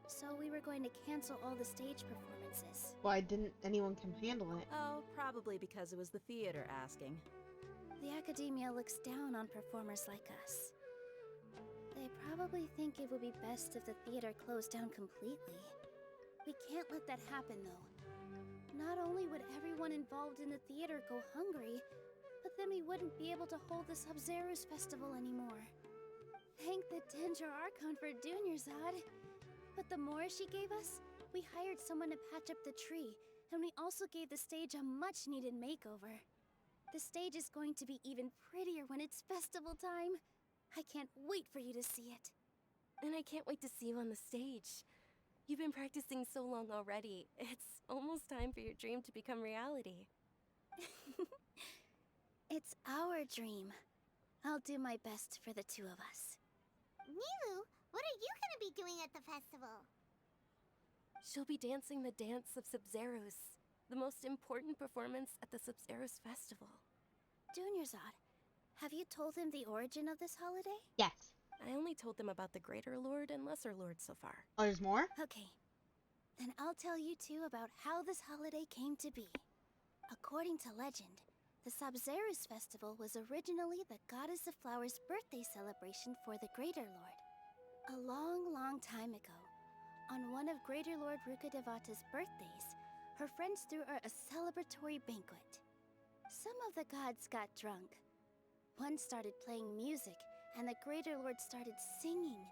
so we were going to cancel all the stage performances. Why didn't anyone come handle it? Oh, probably because it was the theater asking. The academia looks down on performers like us. They probably think it would be best if the theater closed down completely. We can't let that happen, though. Not only would everyone involved in the theater go hungry, but then we wouldn't be able to hold the Sub-Zero's festival anymore. Thank the Dendro Archon for Dunyarzad. But the more she gave us, we hired someone to patch up the tree, and we also gave the stage a much-needed makeover. The stage is going to be even prettier when it's festival time. I can't wait for you to see it. And I can't wait to see you on the stage. You've been practicing so long already. It's almost time for your dream to become reality. It's our dream. I'll do my best for the two of us. Nilu, what are you gonna be doing at the festival? She'll be dancing the dance of Sub-Zeros, the most important performance at the Sub-Zeros festival. Dunyarzad, have you told him the origin of this holiday? Yes. I only told them about the Greater Lord and Lesser Lord so far. Oh, there's more? Okay. Then I'll tell you two about how this holiday came to be. According to legend, the Sub-Zeros festival was originally the Goddess of Flowers' birthday celebration for the Greater Lord. A long, long time ago, on one of Greater Lord Rukkhadevata's birthdays, her friends threw her a celebratory banquet. Some of the gods got drunk. One started playing music, and the Greater Lord started singing,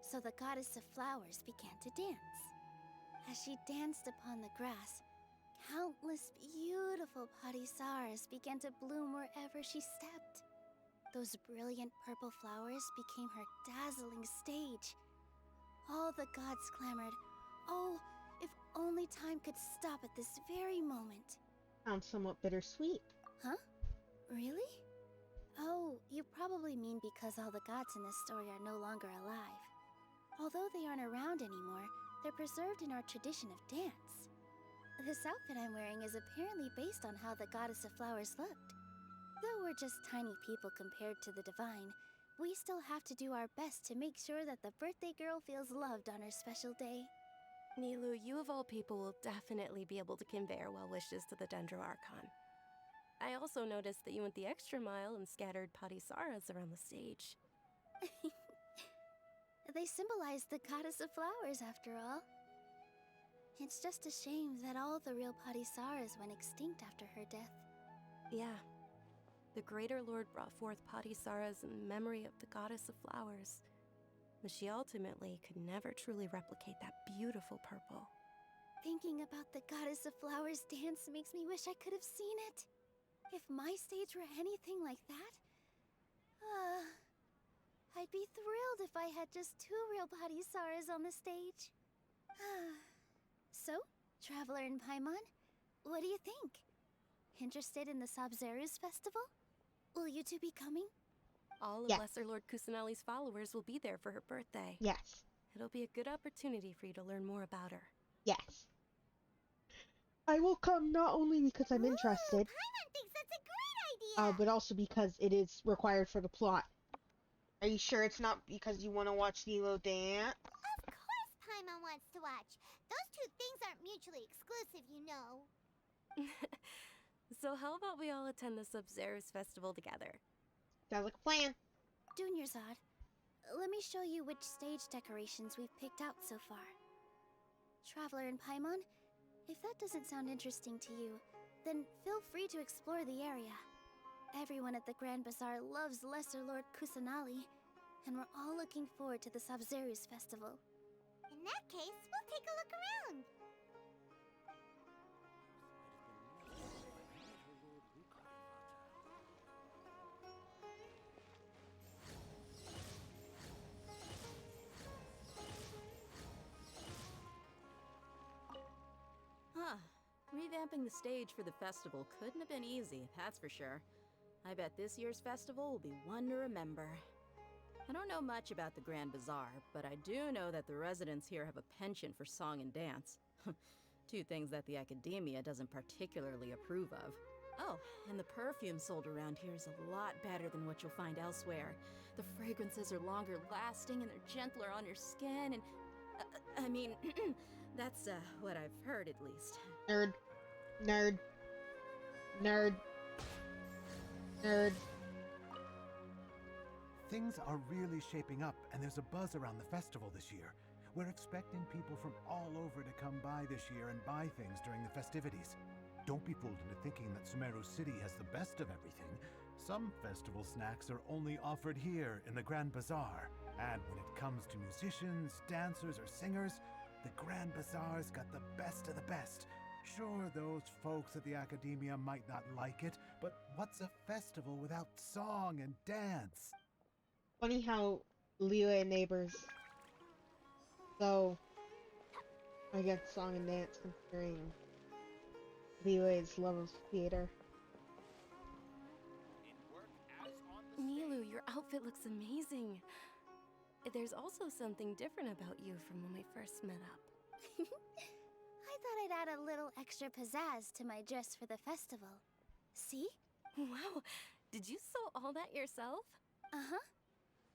so the Goddess of Flowers began to dance. As she danced upon the grass, countless beautiful parisaras began to bloom wherever she stepped. Those brilliant purple flowers became her dazzling stage. All the gods clamored, "Oh, if only time could stop at this very moment." Sounds somewhat bittersweet. Huh? Really? Oh, you probably mean because all the gods in this story are no longer alive. Although they aren't around anymore, they're preserved in our tradition of dance. This outfit I'm wearing is apparently based on how the Goddess of Flowers looked. Though we're just tiny people compared to the divine, we still have to do our best to make sure that the birthday girl feels loved on her special day. Nilu, you of all people will definitely be able to convey our well wishes to the Dendro Archon. I also noticed that you went the extra mile and scattered parisaras around the stage. They symbolize the Goddess of Flowers, after all. It's just a shame that all the real parisaras went extinct after her death. Yeah. The Greater Lord brought forth parisaras in memory of the Goddess of Flowers, but she ultimately could never truly replicate that beautiful purple. Thinking about the Goddess of Flowers dance makes me wish I could have seen it. If my stage were anything like that, I'd be thrilled if I had just two real parisaras on the stage. So, Traveler and Paimon, what do you think? Interested in the Sub-Zeros festival? Will you two be coming? All of Yes. Lesser Lord Kusanali's followers will be there for her birthday. Yes. It'll be a good opportunity for you to learn more about her. Yes. I will come not only because I'm interested, Paimon thinks that's a great idea! but also because it is required for the plot. Are you sure it's not because you want to watch Nilo dance? Of course Paimon wants to watch. Those two things aren't mutually exclusive, you know. So how about we all attend the Sub-Zeros festival together? Sounds like a plan. Dunyarzad, let me show you which stage decorations we've picked out so far. Traveler and Paimon, If that doesn't sound interesting to you, then feel free to explore the area. Everyone at the Grand Bazaar loves Lesser Lord Kusanali, and we're all looking forward to the Sabzeruz festival. In that case, we'll take a look around. Huh. Revamping the stage for the festival couldn't have been easy, that's for sure. I bet this year's festival will be one to remember. I don't know much about the Grand Bazaar, but I do know that the residents here have a penchant for song and dance. Two things that the academia doesn't particularly approve of. Oh, and the perfume sold around here is a lot better than what you'll find elsewhere. The fragrances are longer lasting and they're gentler on your skin and... I mean, that's what I've heard at least. Nerd. Nerd. Nerd. Nerd. Things are really shaping up, and there's a buzz around the festival this year. We're expecting people from all over to come by this year and buy things during the festivities. Don't be fooled into thinking that Sumeru City has the best of everything. Some festival snacks are only offered here in the Grand Bazaar. And when it comes to musicians, dancers, or singers, the Grand Bazaar's got the best of the best. Sure, those folks at the academia might not like it, but what's a festival without song and dance? Funny how Liyue and neighbors. So, I get song and dance considering Liyue's love of theater. Nilu, your outfit looks amazing. There's also something different about you from when we first met up. I thought I'd add a little extra pizzazz to my dress for the festival. See? Wow, did you sew all that yourself? Uh-huh.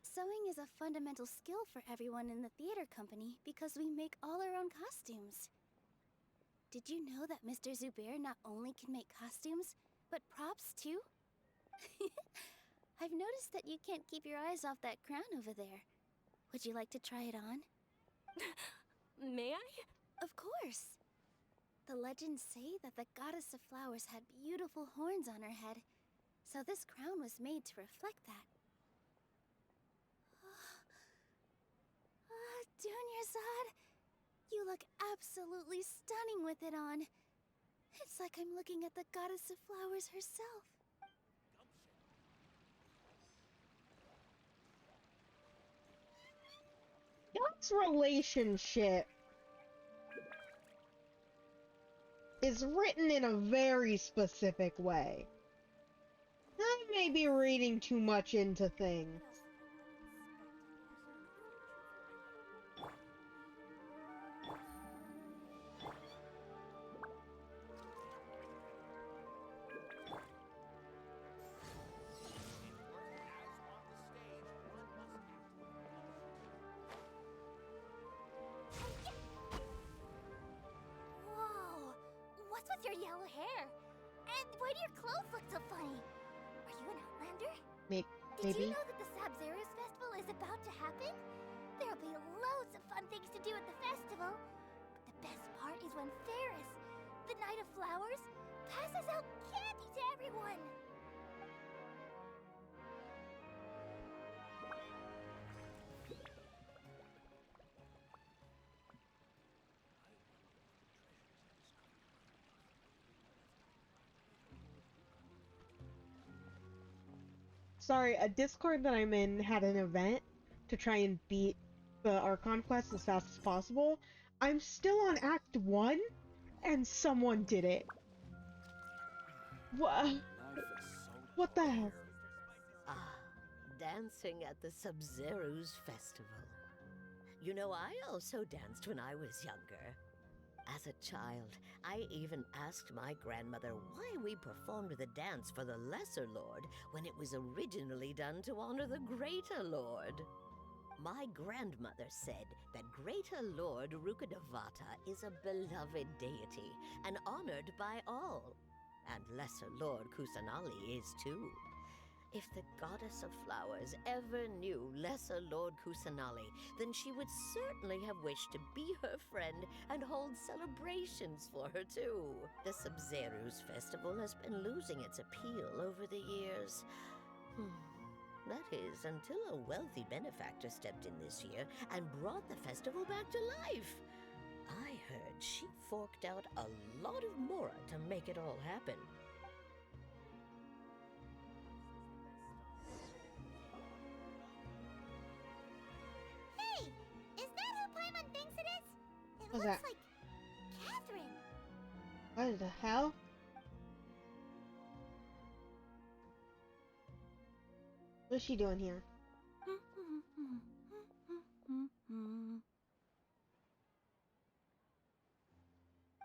Sewing is a fundamental skill for everyone in the theater company because we make all our own costumes. Did you know that Mr. Zubair not only can make costumes, but props too? I've noticed that you can't keep your eyes off that crown over there. Would you like to try it on? May I? Of course. The legends say that the goddess of flowers had beautiful horns on her head, so this crown was made to reflect that. Dunyarzad, you look absolutely stunning with it on. It's like I'm looking at the goddess of flowers herself. Y'all's relationship is written in a very specific way. I may be reading too much into things. Whoa! What's with your yellow hair? And why do your clothes look so funny? Are you an Outlander? Maybe. Did you know that the Sabzeruz festival is about to happen? There'll be loads of fun things to do at the festival. But the best part is when Ferris, the Knight of Flowers, passes out candy to everyone. Sorry, a Discord that I'm in had an event to try and beat the Archon quest as fast as possible. I'm still on Act 1, and someone did it. What the hell? Ah, dancing at the Sabzeruz festival. You know, I also danced when I was younger. As a child, I even asked my grandmother why we performed the dance for the Lesser Lord when it was originally done to honor the Greater Lord. My grandmother said that Greater Lord Rukkhadevata is a beloved deity and honored by all. And Lesser Lord Kusanali is too. If the goddess of flowers ever knew Lesser Lord Kusanali, then she would certainly have wished to be her friend and hold celebrations for her too. The Sub-Zeru's festival has been losing its appeal over the years. That is, until a wealthy benefactor stepped in this year and brought the festival back to life. I heard she forked out a lot of mora to make it all happen. Hey! Is that who Paimon thinks it is? It What's looks that? like Catherine. What the hell? What is she doing here?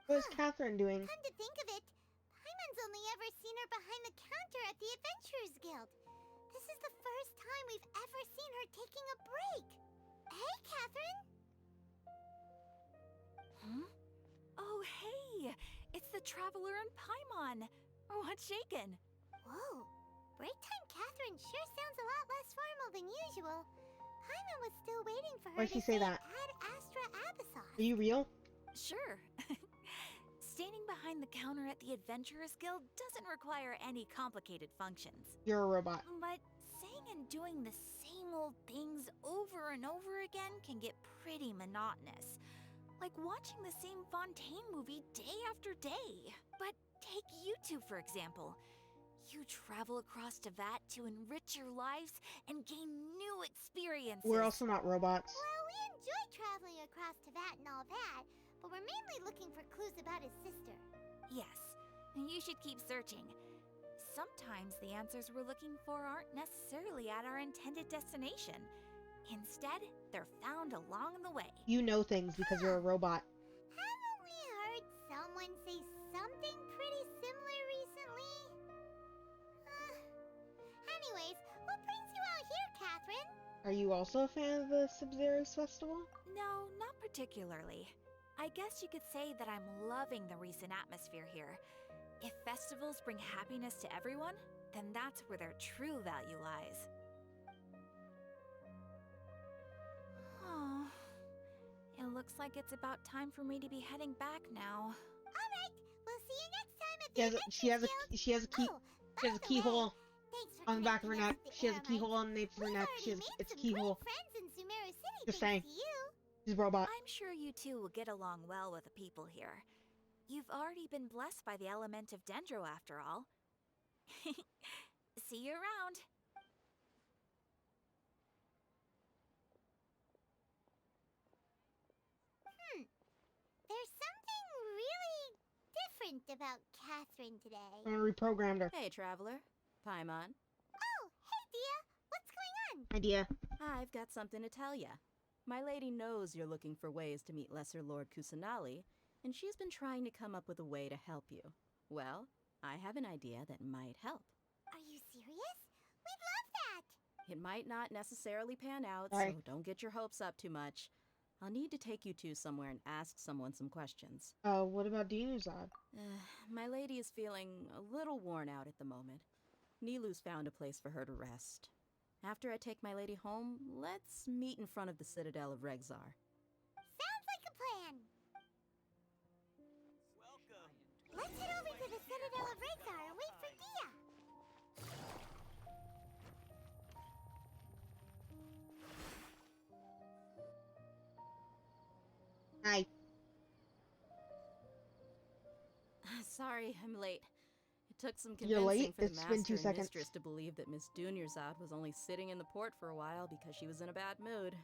What is Catherine doing? Come to think of it, Paimon's only ever seen her behind the counter at the Adventurers Guild. This is the first time we've ever seen her taking a break. Hey, Catherine! Huh? Oh, hey! It's the Traveler and Paimon! What's shaken? Whoa, break time Catherine sure sounds a lot less formal than usual. Paimon was still waiting for her Why'd to she say that? Ad Astra Abyssos. Are you real? Sure. Standing behind the counter at the Adventurers Guild doesn't require any complicated functions. You're a robot. But saying and doing the same old things over and over again can get pretty monotonous. Like watching the same Fontaine movie day after day. But take you two, for example. You travel across Tevat to enrich your lives and gain new experiences. We're also not robots. Well, we enjoy traveling across Tevat and all that, but we're mainly looking for clues about his sister. Yes, you should keep searching. Sometimes the answers we're looking for aren't necessarily at our intended destination. Instead, they're found along the way. You know things because you're a robot. Haven't we heard someone say something pretty similar recently? Anyways, what brings you out here, Catherine? Are you also a fan of the Sub-Zeru's festival? No, not particularly. I guess you could say that I'm loving the recent atmosphere here. If festivals bring happiness to everyone, then that's where their true value lies. Oh, it looks like it's about time for me to be heading back now. All right, we'll see you next time at the She has a key. Oh, She has a by the keyhole way, thanks for on the back of her connecting neck. us with the She has a Eremites. keyhole on the nape of her We've neck. already made It's a some keyhole. great friends in Sumeru City Just thanks saying. to you. She's a robot. I'm sure you two will get along well with the people here. You've already been blessed by the element of Dendro after all. See you around. There's something really different about Catherine today. I reprogrammed her. Hey, Traveler. Paimon. Oh, hey, Dia. What's going on? Idea. I've got something to tell ya. My lady knows you're looking for ways to meet Lesser Lord Kusanali, and she's been trying to come up with a way to help you. Well, I have an idea that might help. Are you serious? We'd love that. It might not necessarily pan out, Sorry. so don't get your hopes up too much. I'll need to take you two somewhere and ask someone some questions. What about Dinuzad? My lady is feeling a little worn out at the moment. Nilu's found a place for her to rest. After I take my lady home, let's meet in front of the Citadel of Regzar. Sounds like a plan. Let's head over to the Citadel of Regzar and wait for Dia. Hi. Sorry, I'm late. It took some You're convincing late? for the It's been master 2 and seconds. mistress to believe that Miss Dunyarzad was only sitting in the port for a while because she was in a bad mood.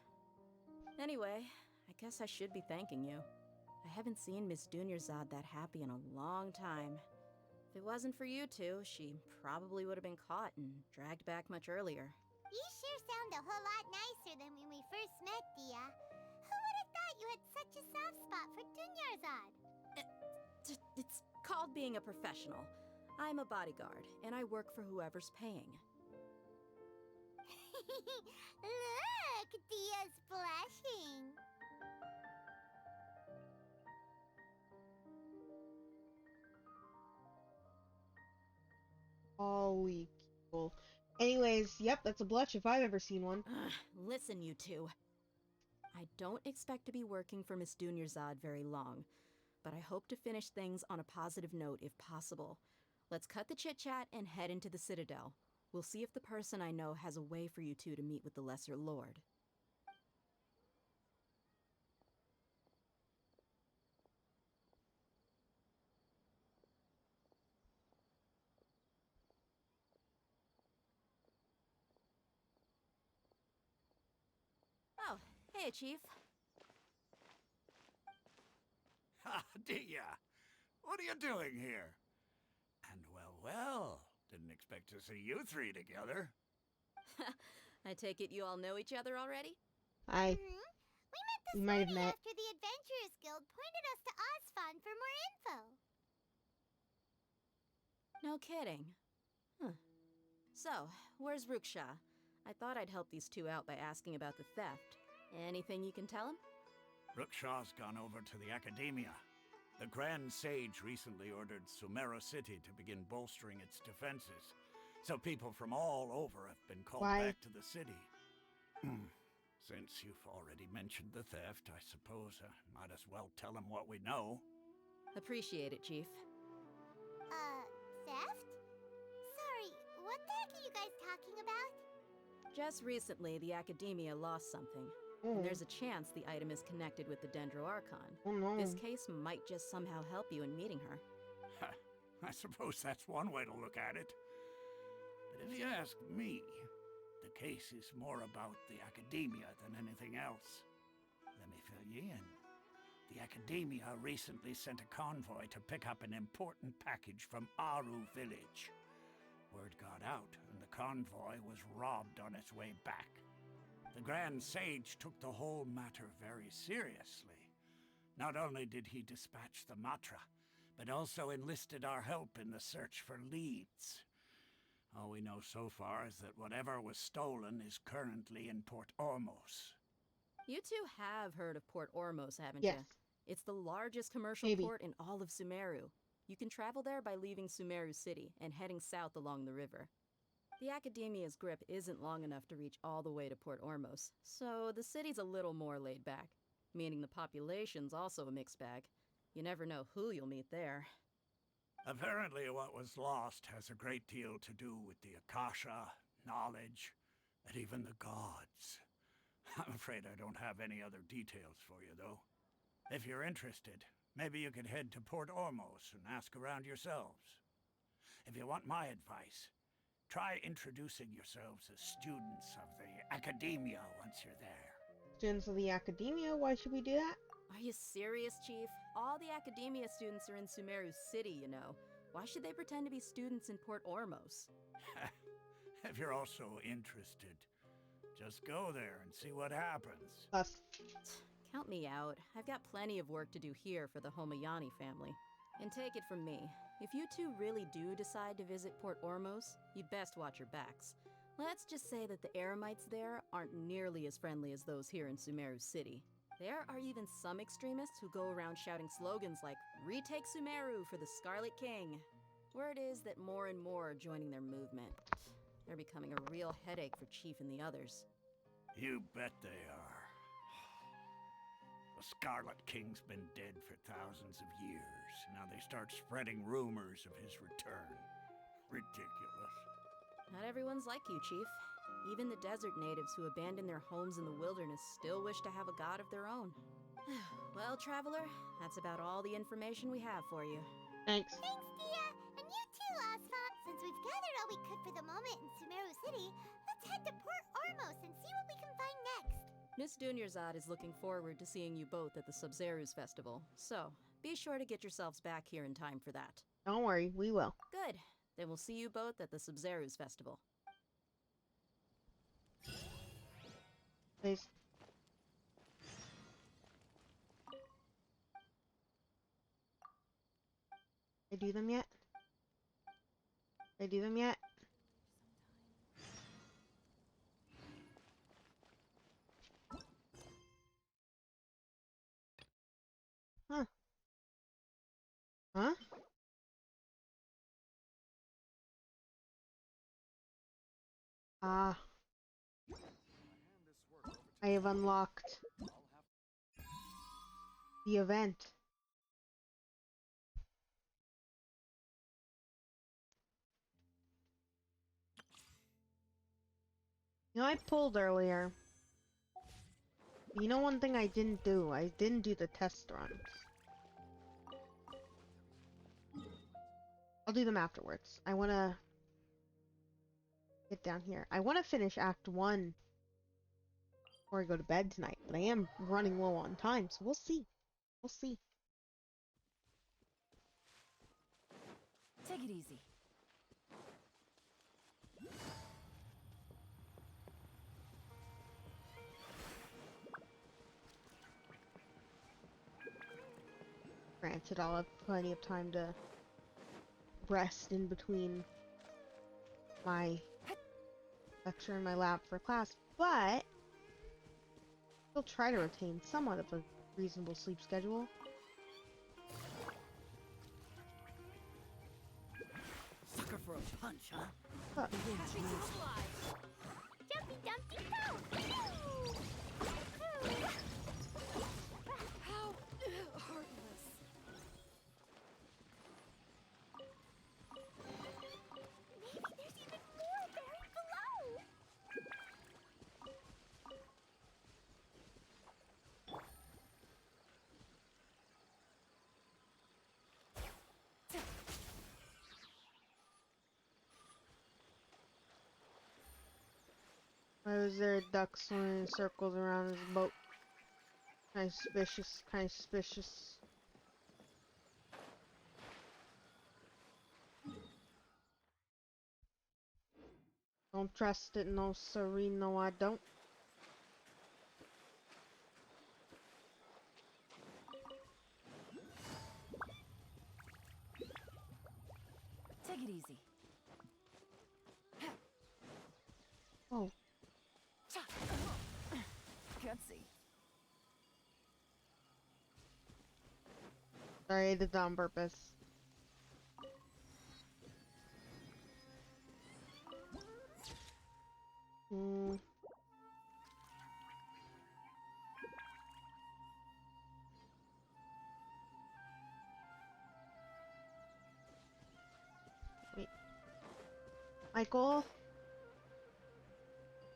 Anyway, I guess I should be thanking you. I haven't seen Miss Dunyarzad that happy in a long time. If it wasn't for you two, she probably would have been caught and dragged back much earlier. You sure sound a whole lot nicer than when we first met, Dia. Who would have thought you had such a soft spot for Dunyarzad? It's called being a professional. I'm a bodyguard, and I work for whoever's paying. Look, Dia's blushing. All week. People. Anyways, yep, that's a blush if I've ever seen one. Ugh, listen, you two. I don't expect to be working for Miss Dunyarzad very long, but I hope to finish things on a positive note if possible. Let's cut the chit-chat and head into the Citadel. We'll see if the person I know has a way for you two to meet with the Lesser Lord. Oh, hey, Chief. Ah, Dia! What are you doing here? And well, didn't expect to see you three together. I take it you all know each other already? I. We met this might have morning met. after the Adventurers Guild pointed us to Osfon for more info. No kidding. Huh. So, where's Ruksha? I thought I'd help these two out by asking about the theft. Anything you can tell him? Rukshaw's gone over to the Academia. The Grand Sage recently ordered Sumeru City to begin bolstering its defenses, so people from all over have been called back to the city. Since you've already mentioned the theft, I suppose I might as well tell him what we know. Appreciate it, Chief. Theft? Sorry, what the heck are you guys talking about? Just recently, the Academia lost something. And there's a chance the item is connected with the Dendro Archon. Oh no. This case might just somehow help you in meeting her. I suppose that's one way to look at it. But if you ask me, the case is more about the Academia than anything else. Let me fill you in. The Academia recently sent a convoy to pick up an important package from Aru village. Word got out, and the convoy was robbed on its way back. The Grand Sage took the whole matter very seriously. Not only did he dispatch the Matra, but also enlisted our help in the search for leads. All we know so far is that whatever was stolen is currently in Port Ormos. You two have heard of Port Ormos, haven't Yes. you? It's the largest commercial port in all of Sumeru. You can travel there by leaving Sumeru City and heading south along the river. The Academia's grip isn't long enough to reach all the way to Port Ormos, so the city's a little more laid back, meaning the population's also a mixed bag. You never know who you'll meet there. Apparently what was lost has a great deal to do with the Akasha, knowledge, and even the gods. I'm afraid I don't have any other details for you, though. If you're interested, maybe you could head to Port Ormos and ask around yourselves. If you want my advice, try introducing yourselves as students of the Academia once you're there. Students of the Academia? Why should we do that? Are you serious, Chief? All the Academia students are in Sumeru City, you know. Why should they pretend to be students in Port Ormos? If you're also interested, just go there and see what happens. Us. Count me out. I've got plenty of work to do here for the Homayani family. And take it from me, if you two really do decide to visit Port Ormos, you'd best watch your backs. Let's just say that the Eremites there aren't nearly as friendly as those here in Sumeru City. There are even some extremists who go around shouting slogans like, "Retake Sumeru for the Scarlet King." Word is that more and more are joining their movement. They're becoming a real headache for Chief and the others. You bet they are. The Scarlet King's been dead for thousands of years. Now they start spreading rumors of his return. Ridiculous. Not everyone's like you, Chief. Even the desert natives who abandoned their homes in the wilderness still wish to have a god of their own. Well, Traveler, that's about all the information we have for you. Thanks. Thanks, Dia! And you too, Osfon! Since we've gathered all we could for the moment in Sumeru City, let's head to Port Ormos and see what we can find next! Miss Dunyarzad is looking forward to seeing you both at the Sub-Zeru's festival, so be sure to get yourselves back here in time for that. Don't worry, we will. Good. Then we'll see you both at the Sub-Zeru's festival. Please. Did I do them yet? Did I do them yet? Huh. Huh? Ah. I have unlocked the event. You know, I pulled earlier. You know one thing I didn't do? I didn't do the test runs. I'll do them afterwards. I wanna get down here. I wanna finish Act 1 before I go to bed tonight, but I am running low on time, so we'll see. We'll see. Take it easy. Granted, I'll have plenty of time to rest in between my lecture and my lab for class, but still try to retain somewhat of a reasonable sleep schedule. Sucker for a punch, huh? Huh. Jumpy Dumpty Go! How heartless. Maybe there's even more buried below! Why was there a duck swimming in circles around his boat? Kinda suspicious, kinda suspicious. Don't trust it, no siree, no I don't. Take it easy. Oh. Gutsy. Sorry, I did that on purpose. Hmm. Wait. Michael?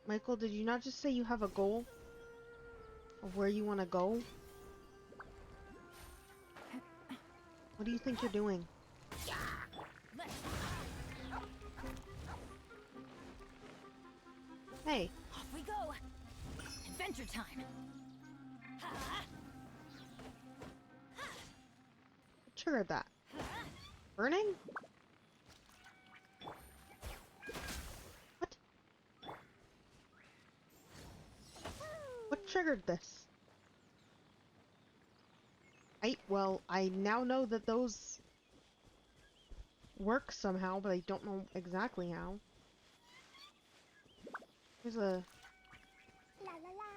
Michael, did you not just say you have a goal? Of where you want to go? What do you think you're doing? Hey. Off we go. Adventure time. What triggered that? Burning? What? What triggered this? Well, I now know that those work somehow, but I don't know exactly how. There's a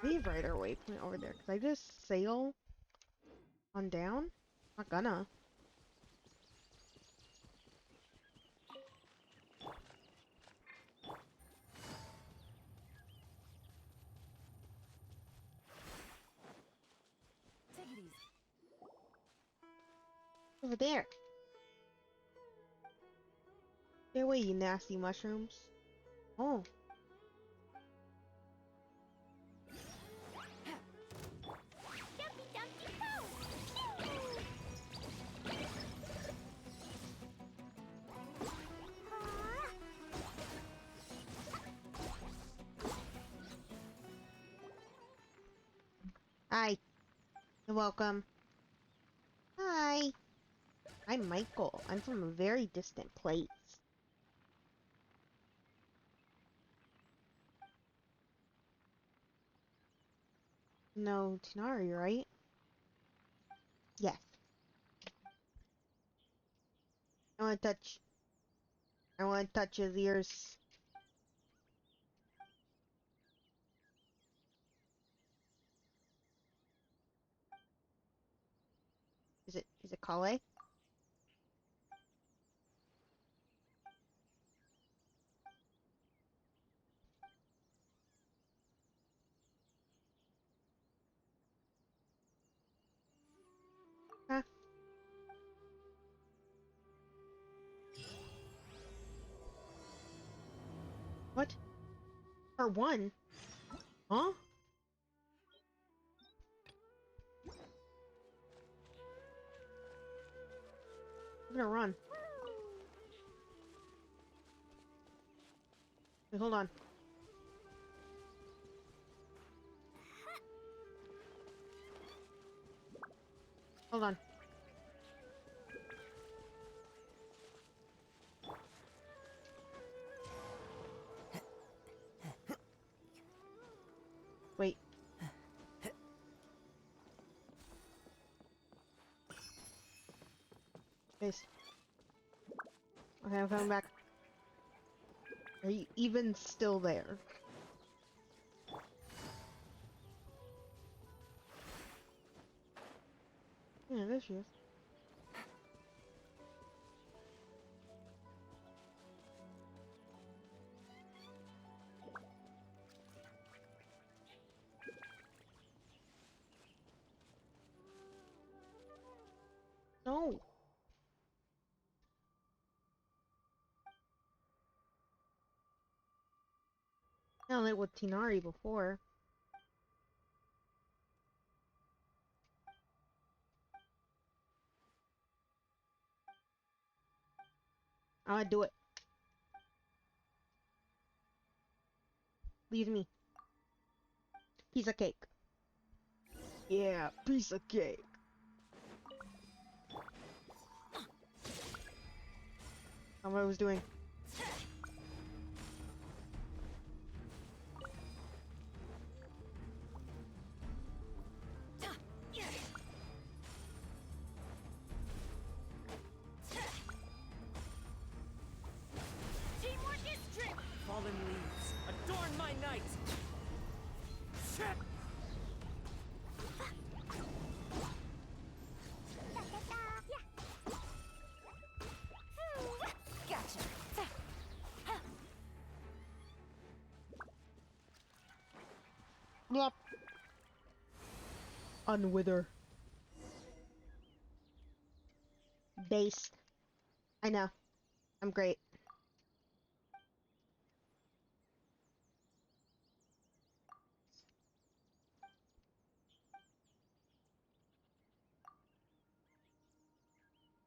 wave rider waypoint over there. Could I just sail on down? Not gonna. Take it easy. Over there. Stay away, you nasty mushrooms. Oh. Jumpy Dumpty Go! Hi. You're welcome. Hi. I'm Michael. I'm from a very distant place. No, Tinari, right? Yes. I want to touch. I want to touch his ears. Is it Kale? Part 1? Huh? I'm gonna run. Wait, hold on. Hold on. Wait. Guys. Okay, I'm coming back. Are you even still there? Yeah, there she is. No. I did with Tinari before. I'm gonna do it. Leave me. Piece of cake. Yeah, piece of cake. How what I was doing. Teamwork is strength! Fallen leaves, adorn my night! Gotcha. Blop. Unwither. Base. I know. I'm great.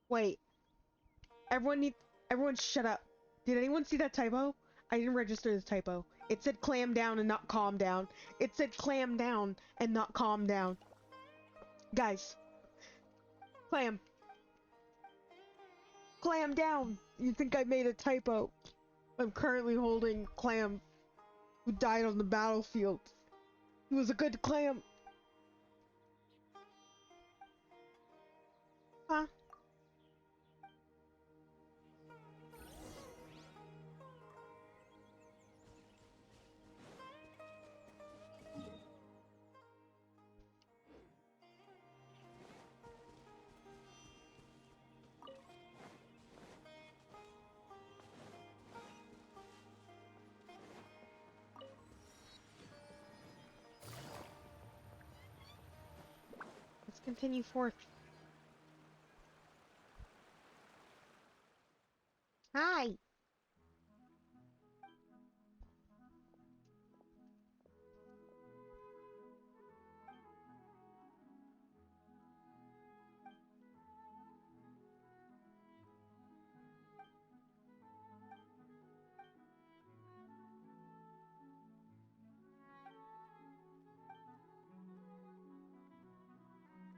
Wait. Everyone shut up. Did anyone see that typo? I didn't register this typo. It said clam down and not calm down. It said clam down and not calm down. Guys. Clam. Clam down. You think I made a typo. I'm currently holding Clam, who died on the battlefield. He was a good Clam. Huh? Let's continue forth. Hi.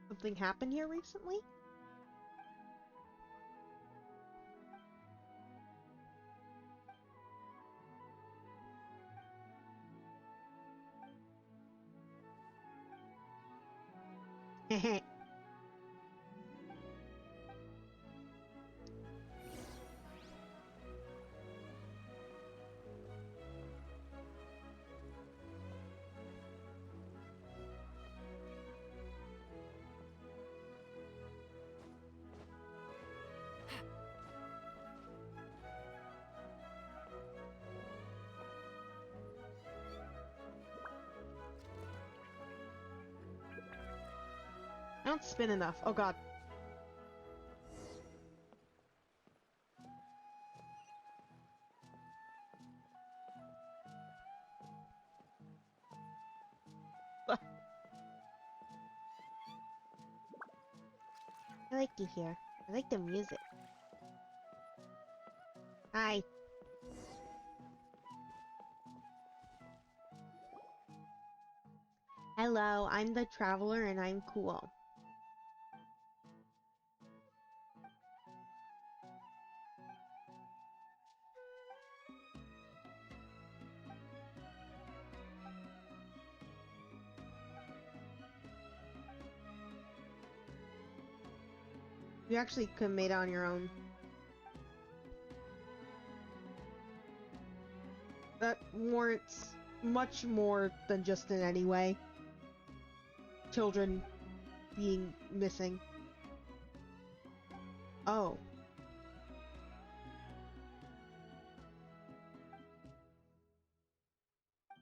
Something happened here recently? Heh. I don't spin enough. Oh god. like you here. I like the music. Hi. Hello, I'm the traveler and I'm cool. You actually could have made it on your own. That warrants much more than just in any way. Children being missing. Oh.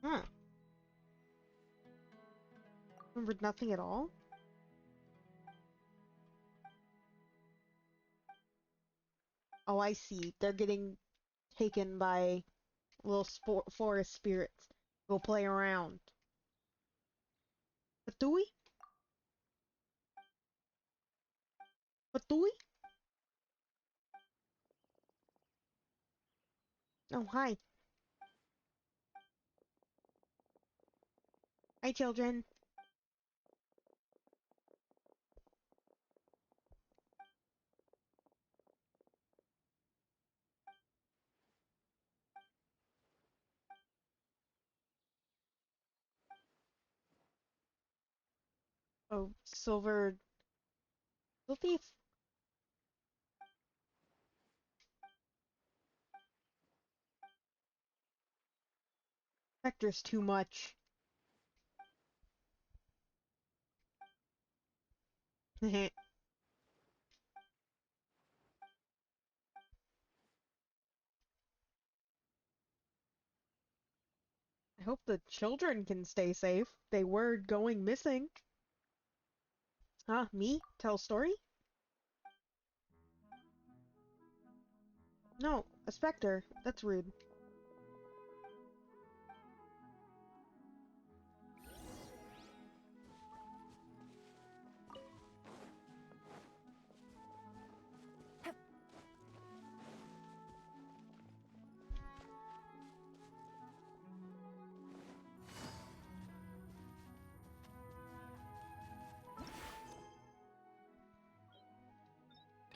Huh. Remembered nothing at all? Oh, I see. They're getting taken by little forest spirits. Go play around. But do we? But do we? Oh, hi. Hi, children. Oh, silver... The thief. Vector's too much. I hope the children can stay safe. They were going missing. Huh? Me? Tell a story? No, a specter. That's rude.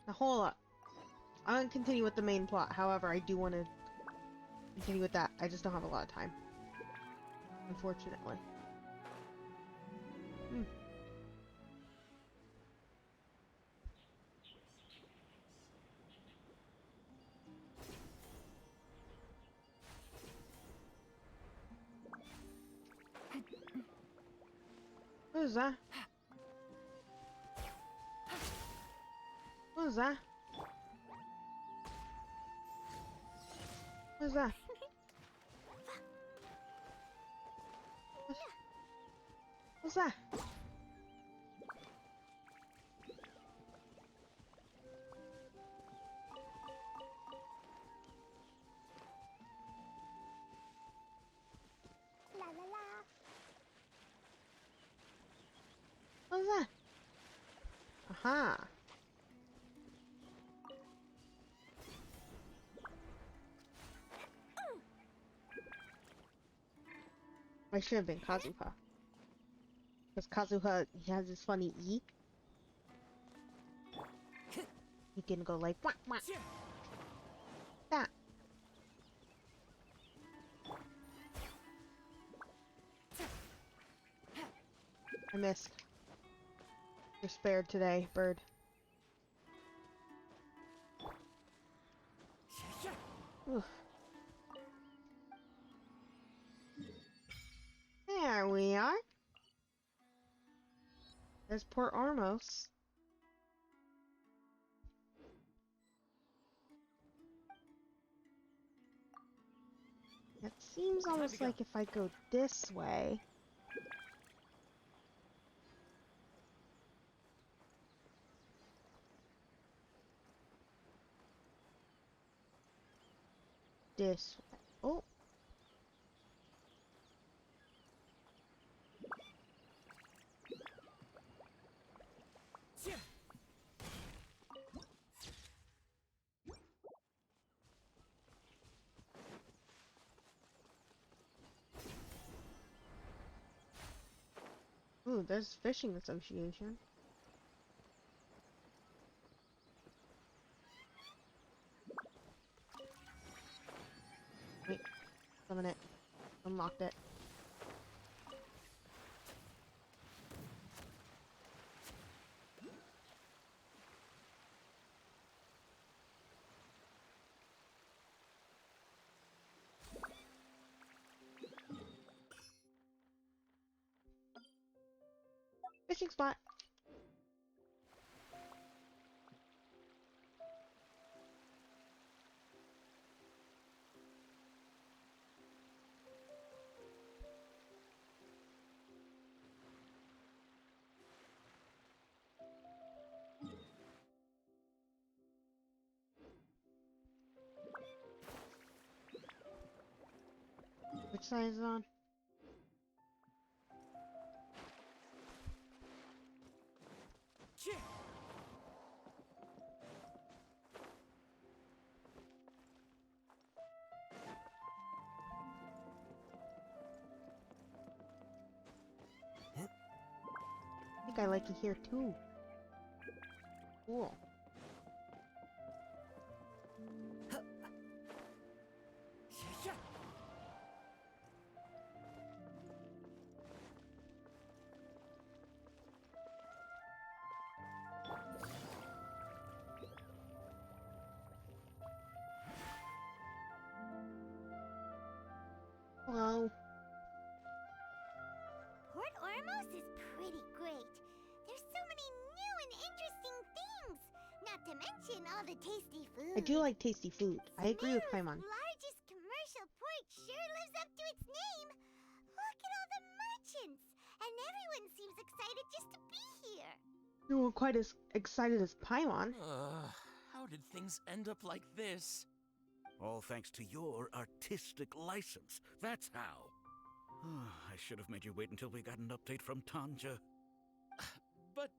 Now hold up. I'm gonna continue with the main plot. However, I do want to continue with that. I just don't have a lot of time. Unfortunately. Hmm. What is that? What is that? What is that? What's that? La la la. What is that? Aha. I should have been Kazuha. Because Kazuha, he has this funny E. He can go like, wah, wah. That. I missed. You're spared today, bird. Oof. There we are. There's Port Ormos. It seems almost like if I go this way... This way. Oh. Ooh, there's fishing association. Wait, a minute. Unlocked it. Fishing spot. Which side is it on? I think I like it here too. Cool. Hello. Port Ormos is pretty great. There's so many new and interesting things. Not to mention all the tasty food. I do like tasty food. I agree with Paimon. Largest commercial port sure lives up to its name. Look at all the merchants. And everyone seems excited just to be here. You were quite as excited as Paimon. How did things end up like this? All thanks to your artistic license. That's how. I should have made you wait until we got an update from Tanja. But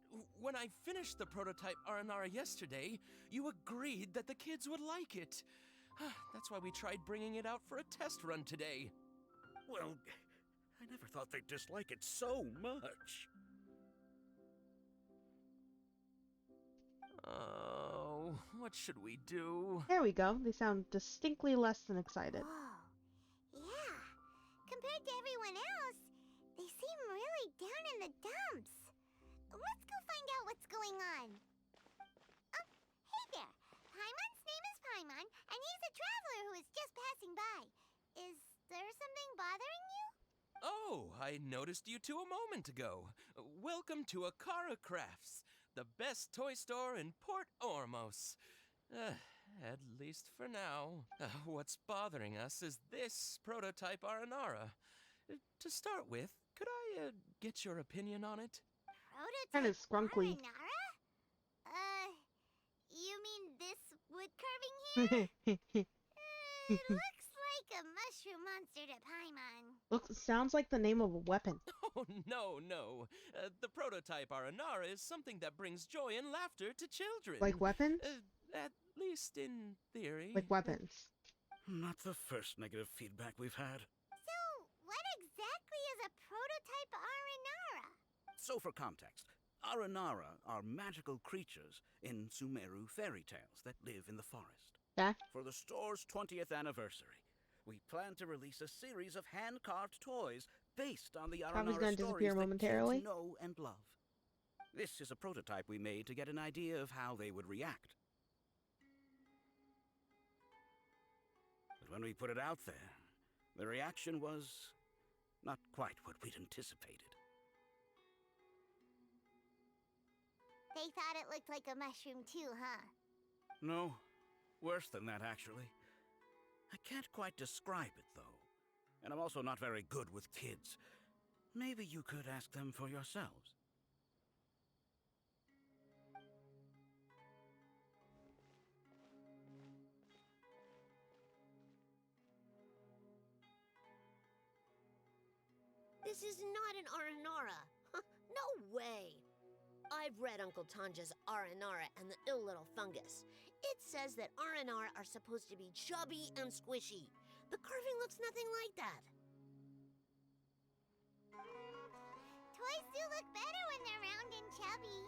when I finished the prototype Aranara yesterday, you agreed that the kids would like it. That's why we tried bringing it out for a test run today. Well, I never thought they'd dislike it so much. Oh, what should we do? There we go. They sound distinctly less than excited. Whoa. Yeah. Compared to everyone else, they seem really down in the dumps. Let's go find out what's going on. Hey there. Paimon's name is Paimon, and he's a traveler who is just passing by. Is there something bothering you? Oh, I noticed you two a moment ago. Welcome to Akara Crafts, the best toy store in Port Ormos. At least for now. What's bothering us is this prototype Aranara. To start with, could I get your opinion on it? Prototype Kind of scrunkly. Aranara? You mean this wood carving here? It looks like a mushroom monster to Paimon. Sounds like the name of a weapon. Oh, no. The prototype Aranara is something that brings joy and laughter to children. Like weapons? At least in theory. Like weapons. Not the first negative feedback we've had. So, what exactly is a prototype Aranara? So for context, Aranara are magical creatures in Sumeru fairy tales that live in the forest. Yeah? For the store's 20th anniversary, we plan to release a series of hand-carved toys based on the Probably Aranara gonna stories disappear that momentarily. kids know and love. This is a prototype we made to get an idea of how they would react. But when we put it out there, the reaction was not quite what we'd anticipated. They thought it looked like a mushroom too, huh? No, worse than that, actually. I can't quite describe it, though. And I'm also not very good with kids. Maybe you could ask them for yourselves. This is not an Aranara. No way. I've read Uncle Tanja's Aranara and the Ill Little Fungus. It says that Aranara are supposed to be chubby and squishy. The carving looks nothing like that. Toy boys do look better when they're round and chubby.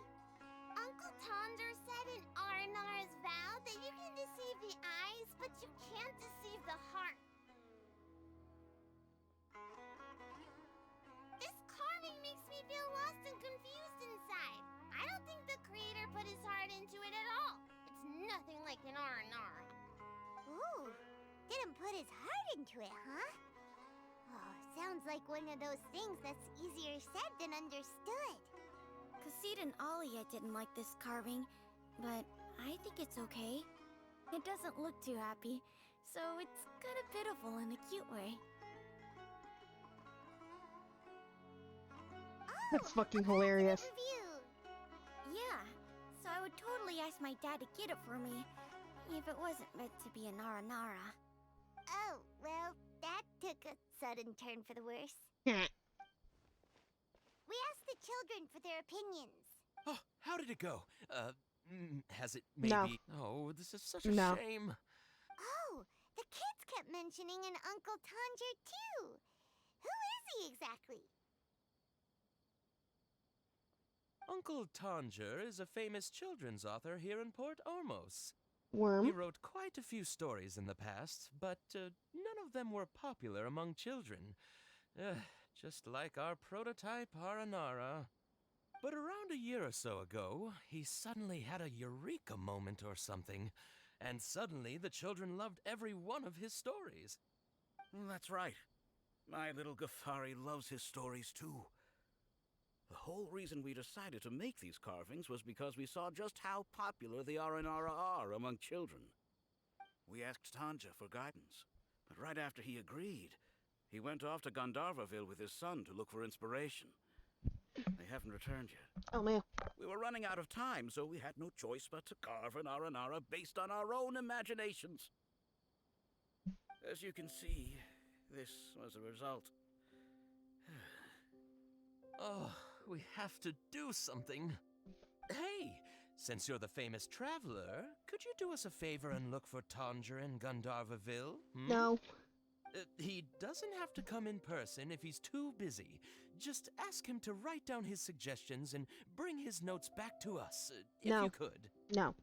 Uncle Tonder said in Aranara's vow that you can deceive the eyes, but you can't deceive the heart. This carving makes me feel lost and confused inside. I don't think the creator put his heart into it at all. It's nothing like an Aranara. Ooh, didn't put his heart into it, huh? Oh, sounds like one of those things that's easier said than understood. Kassid and Alia didn't like this carving, but I think it's okay. It doesn't look too happy, so it's kind of pitiful in a cute way. That's fucking hilarious. Yeah, so I would totally ask my dad to get it for me, if it wasn't meant to be an Aranara. Oh, well, that took a sudden turn for the worse. We asked the children for their opinions. Oh, how did it go? Has it maybe... No. Oh, this is such a No. shame. Oh, the kids kept mentioning an Uncle Tanger, too. Who is he exactly? Uncle Tanger is a famous children's author here in Port Ormos. Worm. He wrote quite a few stories in the past, but none of them were popular among children. Just like our prototype Aranara. But around a year or so ago, he suddenly had a eureka moment or something, and suddenly the children loved every one of his stories. That's right. My little Ghaffari loves his stories too. The whole reason we decided to make these carvings was because we saw just how popular the Aranara are among children. We asked Tanja for guidance, but right after he agreed, he went off to Gandharvaville with his son to look for inspiration. They haven't returned yet. Oh, man. We were running out of time, so we had no choice but to carve an Aranara based on our own imaginations. As you can see, this was the result. Oh, we have to do something. Hey, since you're the famous traveler, could you do us a favor and look for Tanger in Gandharvaville? No. He doesn't have to come in person if he's too busy. Just ask him to write down his suggestions and bring his notes back to us, if No. you could. No.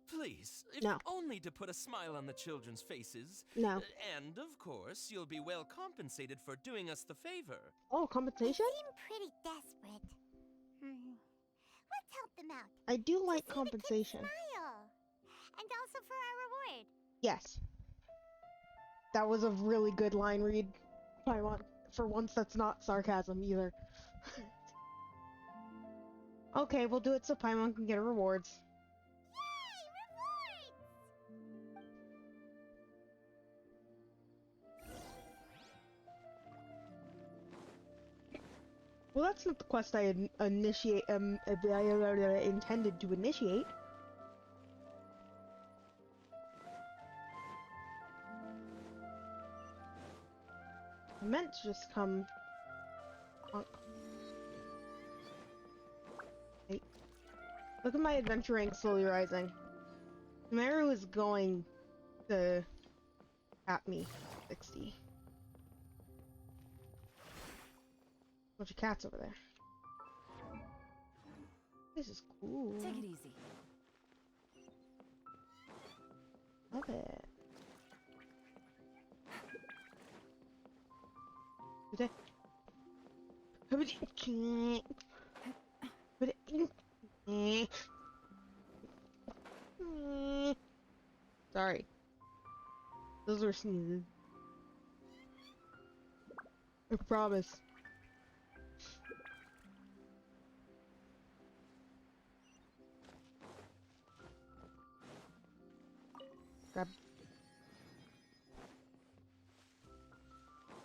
Please, if No. only to put a smile on the children's faces. No. And, of course, you'll be well compensated for doing us the favor. Oh, compensation? They seem pretty desperate. Let's help them out. I do like To see compensation. The kids smile. And also for our reward. Yes. That was a really good line read. Paimon. For once, that's not sarcasm either. Okay, we'll do it so Paimon can get her rewards. Well, that's not the quest I intended to initiate. I meant to just come... Wait. Look at my adventure rank slowly rising. Sumeru is going to... at me. 60. Bunch of cats over there. This is cool. Take it easy. Love it. Sorry. Those were sneezes. I promise. Grab.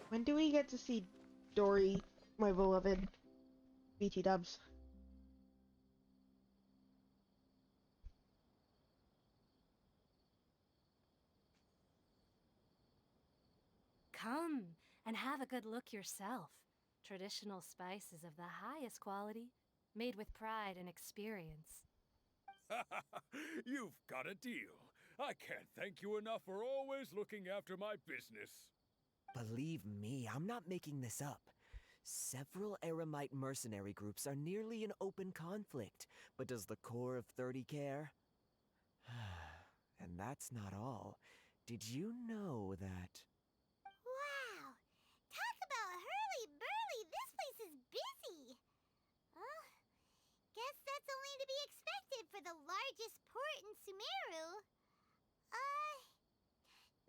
When do we get to see Dory, my beloved BT dubs? Come and have a good look yourself. Traditional spices of the highest quality, made with pride and experience. You've got a deal. I can't thank you enough for always looking after my business. Believe me, I'm not making this up. Several Eremite mercenary groups are nearly in open conflict, but does the core of 30 care? And that's not all. Did you know that... Wow! Talk about hurly-burly! This place is busy! Oh, guess that's only to be expected for the largest port in Sumeru.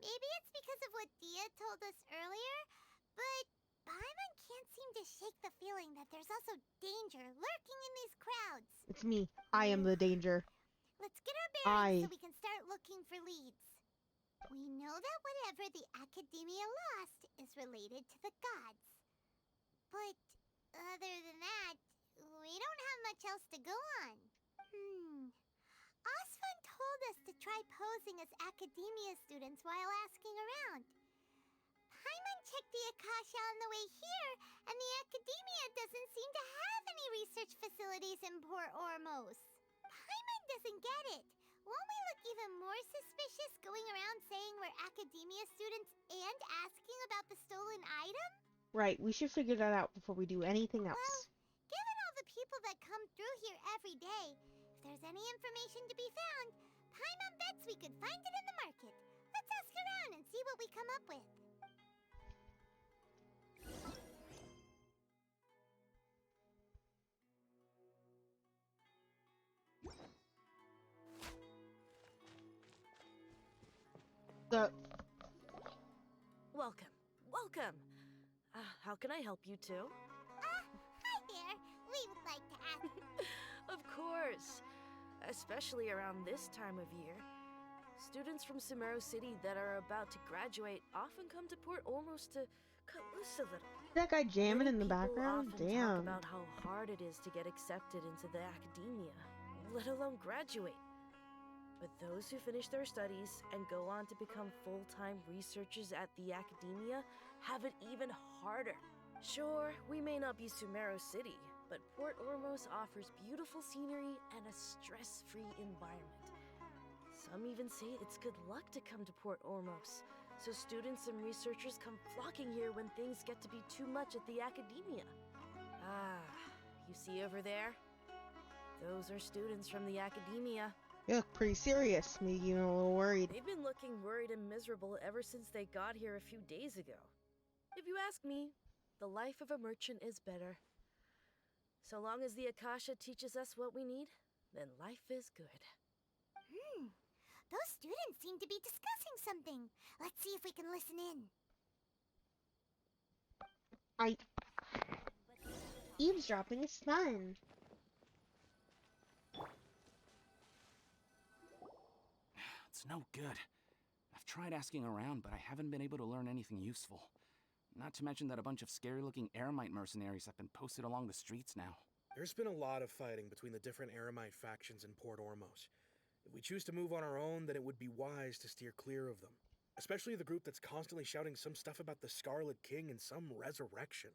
Maybe it's because of what Dia told us earlier, but Paimon can't seem to shake the feeling that there's also danger lurking in these crowds. It's me. I am the danger. Let's get our bearings so we can start looking for leads. We know that whatever the Academia lost is related to the gods. But other than that, we don't have much else to go on. Osfun told us to try posing as Academia students while asking around. Paimon checked the Akasha on the way here, and the Academia doesn't seem to have any research facilities in Port Ormos. Paimon doesn't get it. Won't we look even more suspicious going around saying we're Academia students and asking about the stolen item? Right, we should figure that out before we do anything else. Well, given all the people that come through here every day, if there's any information to be found, Paimon bets we could find it in the market. Let's ask around and see what we come up with. Welcome. Welcome. How can I help you two? Hi there. We would like to ask... Of course. Especially around this time of year. Students from Sumeru City that are about to graduate often come to Port Ormos to cut loose a little. That guy jamming in the background? Often Damn. talk about how hard it is to get accepted into the academia, let alone graduate. But those who finish their studies and go on to become full-time researchers at the academia have it even harder. Sure, we may not be Sumeru City, but Port Ormos offers beautiful scenery and a stress-free environment. Some even say it's good luck to come to Port Ormos, so students and researchers come flocking here when things get to be too much at the academia. You see over there? Those are students from the academia. You look pretty serious, maybe even a little worried. They've been looking worried and miserable ever since they got here a few days ago. If you ask me, the life of a merchant is better. So long as the Akasha teaches us what we need, then life is good. Those students seem to be discussing something. Let's see if we can listen in. Eavesdropping is fun. It's no good. I've tried asking around, but I haven't been able to learn anything useful. Not to mention that a bunch of scary-looking Eremite mercenaries have been posted along the streets now. There's been a lot of fighting between the different Eremite factions in Port Ormos. If we choose to move on our own, then it would be wise to steer clear of them. Especially the group that's constantly shouting some stuff about the Scarlet King and some resurrection.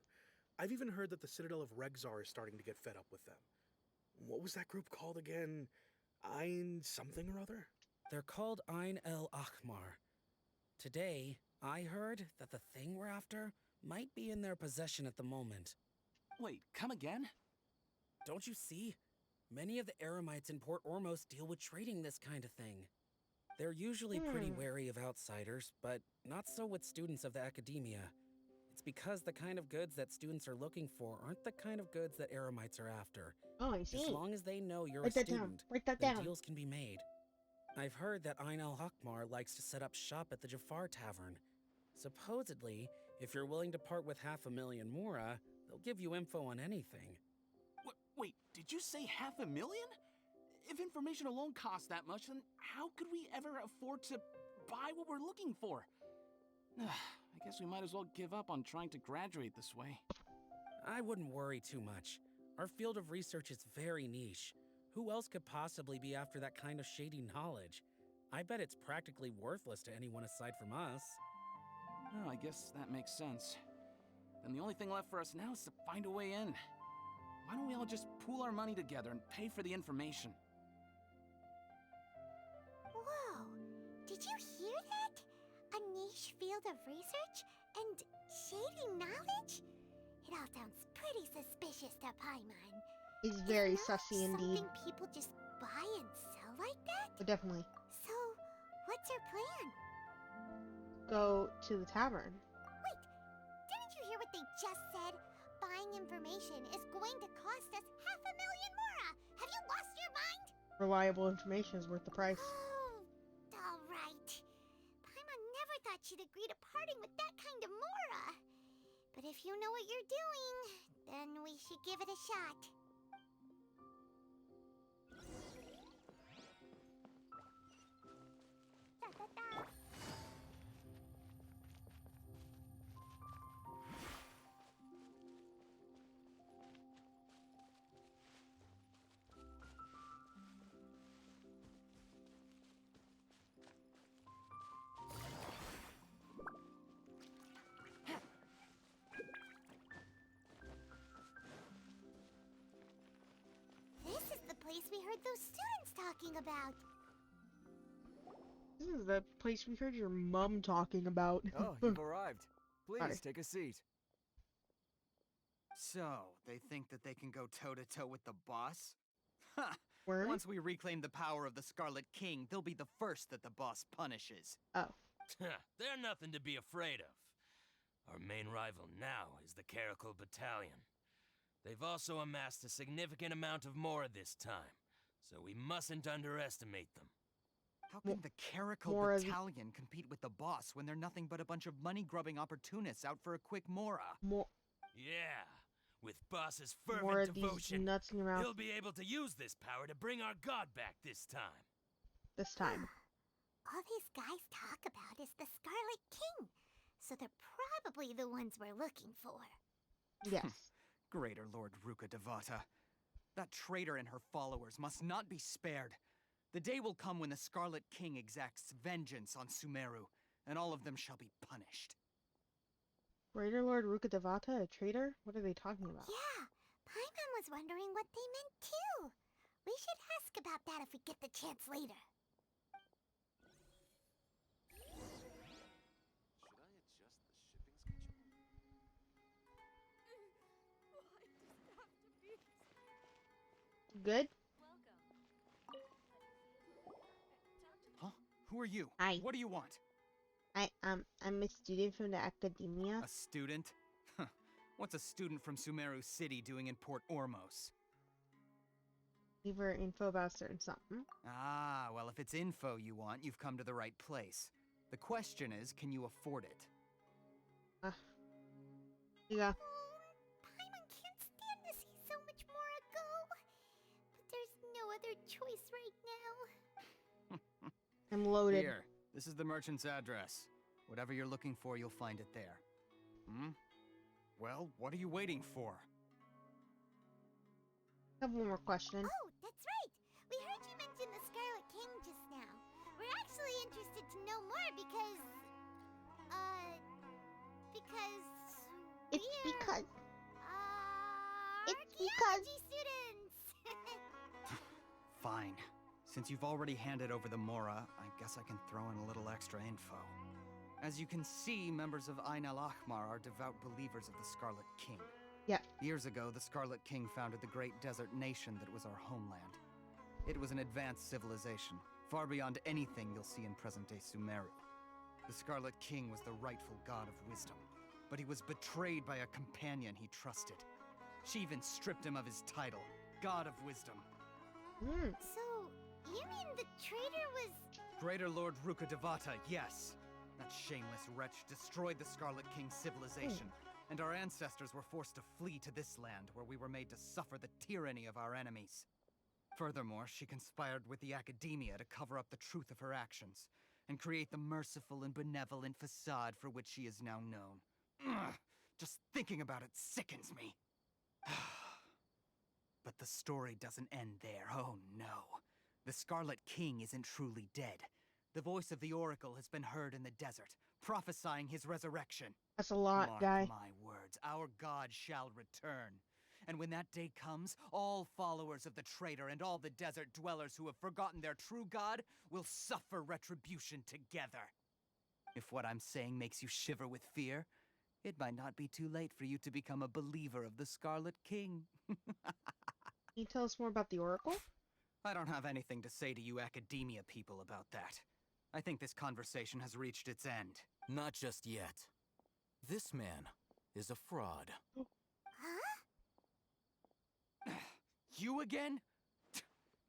I've even heard that the Citadel of Regzar is starting to get fed up with them. What was that group called again? Ein something or other? They're called Ein El Akhmar. Today, I heard that the thing we're after might be in their possession at the moment. Wait, come again? Don't you see? Many of the Eremites in Port Ormos deal with trading this kind of thing. They're usually pretty wary of outsiders, but not so with students of the academia. It's because the kind of goods that students are looking for aren't the kind of goods that Eremites are after. Oh, I see. As long as they know you're Write a that student, down. Write that then down. deals can be made. I've heard that Ein El Hakmar likes to set up shop at the Jafar Tavern. Supposedly, if you're willing to part with 500,000 mora, they'll give you info on anything. Wait, did you say 500,000? If information alone costs that much, then how could we ever afford to buy what we're looking for? I guess we might as well give up on trying to graduate this way. I wouldn't worry too much. Our field of research is very niche. Who else could possibly be after that kind of shady knowledge? I bet it's practically worthless to anyone aside from us. Oh, I guess that makes sense. Then the only thing left for us now is to find a way in. Why don't we all just pool our money together and pay for the information? Whoa! Did you hear that? A niche field of research and shady knowledge? It all sounds pretty suspicious to Paimon. It's very Is knowledge sussy indeed. something people just buy and sell like that? Oh, definitely. So, what's your plan? Go to the tavern. Wait, didn't you hear what they just said? Buying information is going to cost us 500,000 mora! Have you lost your mind? Reliable information is worth the price. Oh, alright. Paimon never thought she'd agree to parting with that kind of mora. But if you know what you're doing, then we should give it a shot. This is the place we heard those students talking about. This is the place we heard your mom talking about. Oh, you've arrived. Please, Hi. take a seat. So, they think that they can go toe-to-toe with the boss? Ha! Word? Once we reclaim the power of the Scarlet King, they'll be the first that the boss punishes. Oh. They're nothing to be afraid of. Our main rival now is the Caracal Battalion. They've also amassed a significant amount of Mora this time, so we mustn't underestimate them. How can the Caracal Battalion compete with the boss when they're nothing but a bunch of money-grubbing opportunists out for a quick Mora? Yeah, with boss's More fervent of these devotion, nuts in your mouth. he'll be able to use this power to bring our god back this time. This time. All these guys talk about is the Scarlet King, so they're probably the ones we're looking for. Yes. Greater Lord Ruka Devata. That traitor and her followers must not be spared. The day will come when the Scarlet King exacts vengeance on Sumeru, and all of them shall be punished. Greater Lord Ruka Devata, a traitor? What are they talking about? Yeah, Paimon was wondering what they meant too. We should ask about that if we get the chance later. Good? Huh? Who are you? Hi. What do you want? I'm a student from the academia. A student? Huh. What's a student from Sumeru City doing in Port Ormos? Give her info about certain something. Ah, well, if it's info you want, you've come to the right place. The question is, can you afford it? Yeah. Paimon can't stand to see so much Mora go. But there's no other choice right now. I'm loaded. Here, this is the merchant's address. Whatever you're looking for, you'll find it there. Hmm? Well, what are you waiting for? I have one more question. Oh, that's right. We heard you mention the Scarlet King just now. We're actually interested to know more because... It's because... archaeology students! Fine. Since you've already handed over the Mora, I guess I can throw in a little extra info. As you can see, members of Ain al-Ahmar are devout believers of the Scarlet King. Yeah. Years ago, the Scarlet King founded the great desert nation that was our homeland. It was an advanced civilization, far beyond anything you'll see in present-day Sumeru. The Scarlet King was the rightful god of wisdom, but he was betrayed by a companion he trusted. She even stripped him of his title, God of Wisdom. So, you mean the traitor was... Greater Lord Ruka Devata, yes. That shameless wretch destroyed the Scarlet King's civilization, and our ancestors were forced to flee to this land where we were made to suffer the tyranny of our enemies. Furthermore, she conspired with the Academia to cover up the truth of her actions, and create the merciful and benevolent facade for which she is now known. Ugh, just thinking about it sickens me. But the story doesn't end there, oh no. The Scarlet King isn't truly dead. The voice of the Oracle has been heard in the desert, prophesying his resurrection. That's a lot, Mark guy. my words, our god shall return. And when that day comes, all followers of the traitor and all the desert dwellers who have forgotten their true god will suffer retribution together. If what I'm saying makes you shiver with fear, It might not be too late for you to become a believer of the Scarlet King. Can you tell us more about the Oracle? I don't have anything to say to you academia people about that. I think this conversation has reached its end. Not just yet. This man is a fraud. Huh? You again?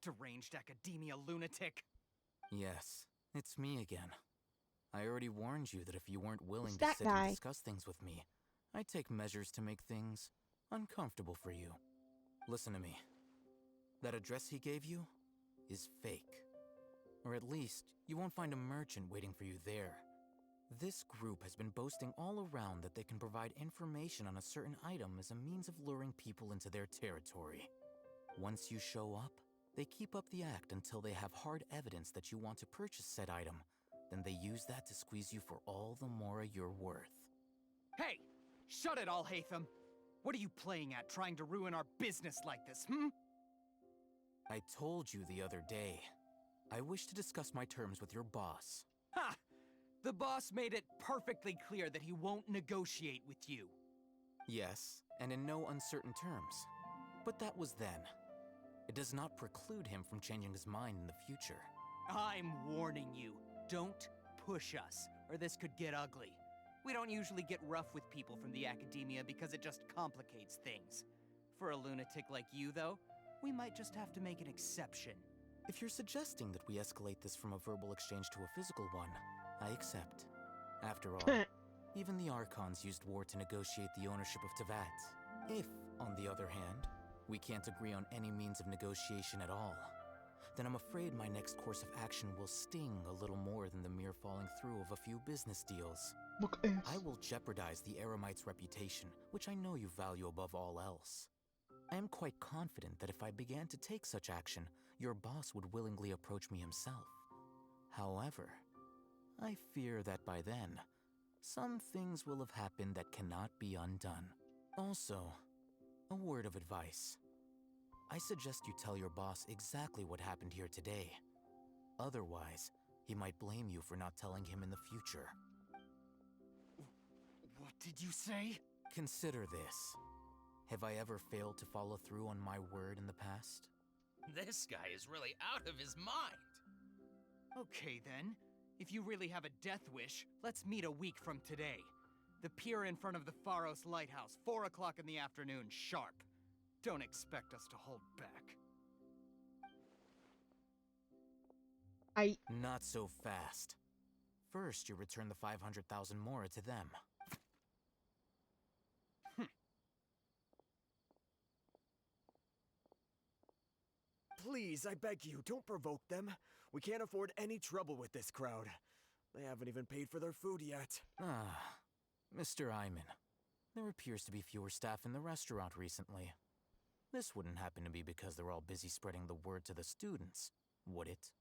Deranged academia lunatic. Yes, it's me again. I already warned you that if you weren't willing It's to that sit guy. and discuss things with me, I'd take measures to make things uncomfortable for you. Listen to me. That address he gave you is fake. Or at least, you won't find a merchant waiting for you there. This group has been boasting all around that they can provide information on a certain item as a means of luring people into their territory. Once you show up, they keep up the act until they have hard evidence that you want to purchase said item. Then they use that to squeeze you for all the more you're worth. Hey! Shut it all, Hatham! What are you playing at, trying to ruin our business like this, hmm? I told you the other day. I wish to discuss my terms with your boss. Ha! The boss made it perfectly clear that he won't negotiate with you. Yes, and in no uncertain terms. But that was then. It does not preclude him from changing his mind in the future. I'm warning you. Don't push us, or this could get ugly. We don't usually get rough with people from the academia because it just complicates things. For a lunatic like you, though, we might just have to make an exception. If you're suggesting that we escalate this from a verbal exchange to a physical one, I accept. After all, even the Archons used war to negotiate the ownership of Teyvat. If, on the other hand, we can't agree on any means of negotiation at all, then I'm afraid my next course of action will sting a little more than the mere falling through of a few business deals. I will jeopardize the Eremite's reputation, which I know you value above all else. I am quite confident that if I began to take such action, your boss would willingly approach me himself. However, I fear that by then, some things will have happened that cannot be undone. Also, a word of advice. I suggest you tell your boss exactly what happened here today. Otherwise, he might blame you for not telling him in the future. What did you say? Consider this. Have I ever failed to follow through on my word in the past? This guy is really out of his mind. Okay then. If you really have a death wish, let's meet a week from today. The pier in front of the Pharos Lighthouse, 4 o'clock in the afternoon, sharp. Don't expect us to hold back. Not so fast. First, you return the 500,000 mora to them. Please, I beg you, don't provoke them. We can't afford any trouble with this crowd. They haven't even paid for their food yet. Ah, Mr. Iman. There appears to be fewer staff in the restaurant recently. This wouldn't happen to be because they're all busy spreading the word to the students, would it?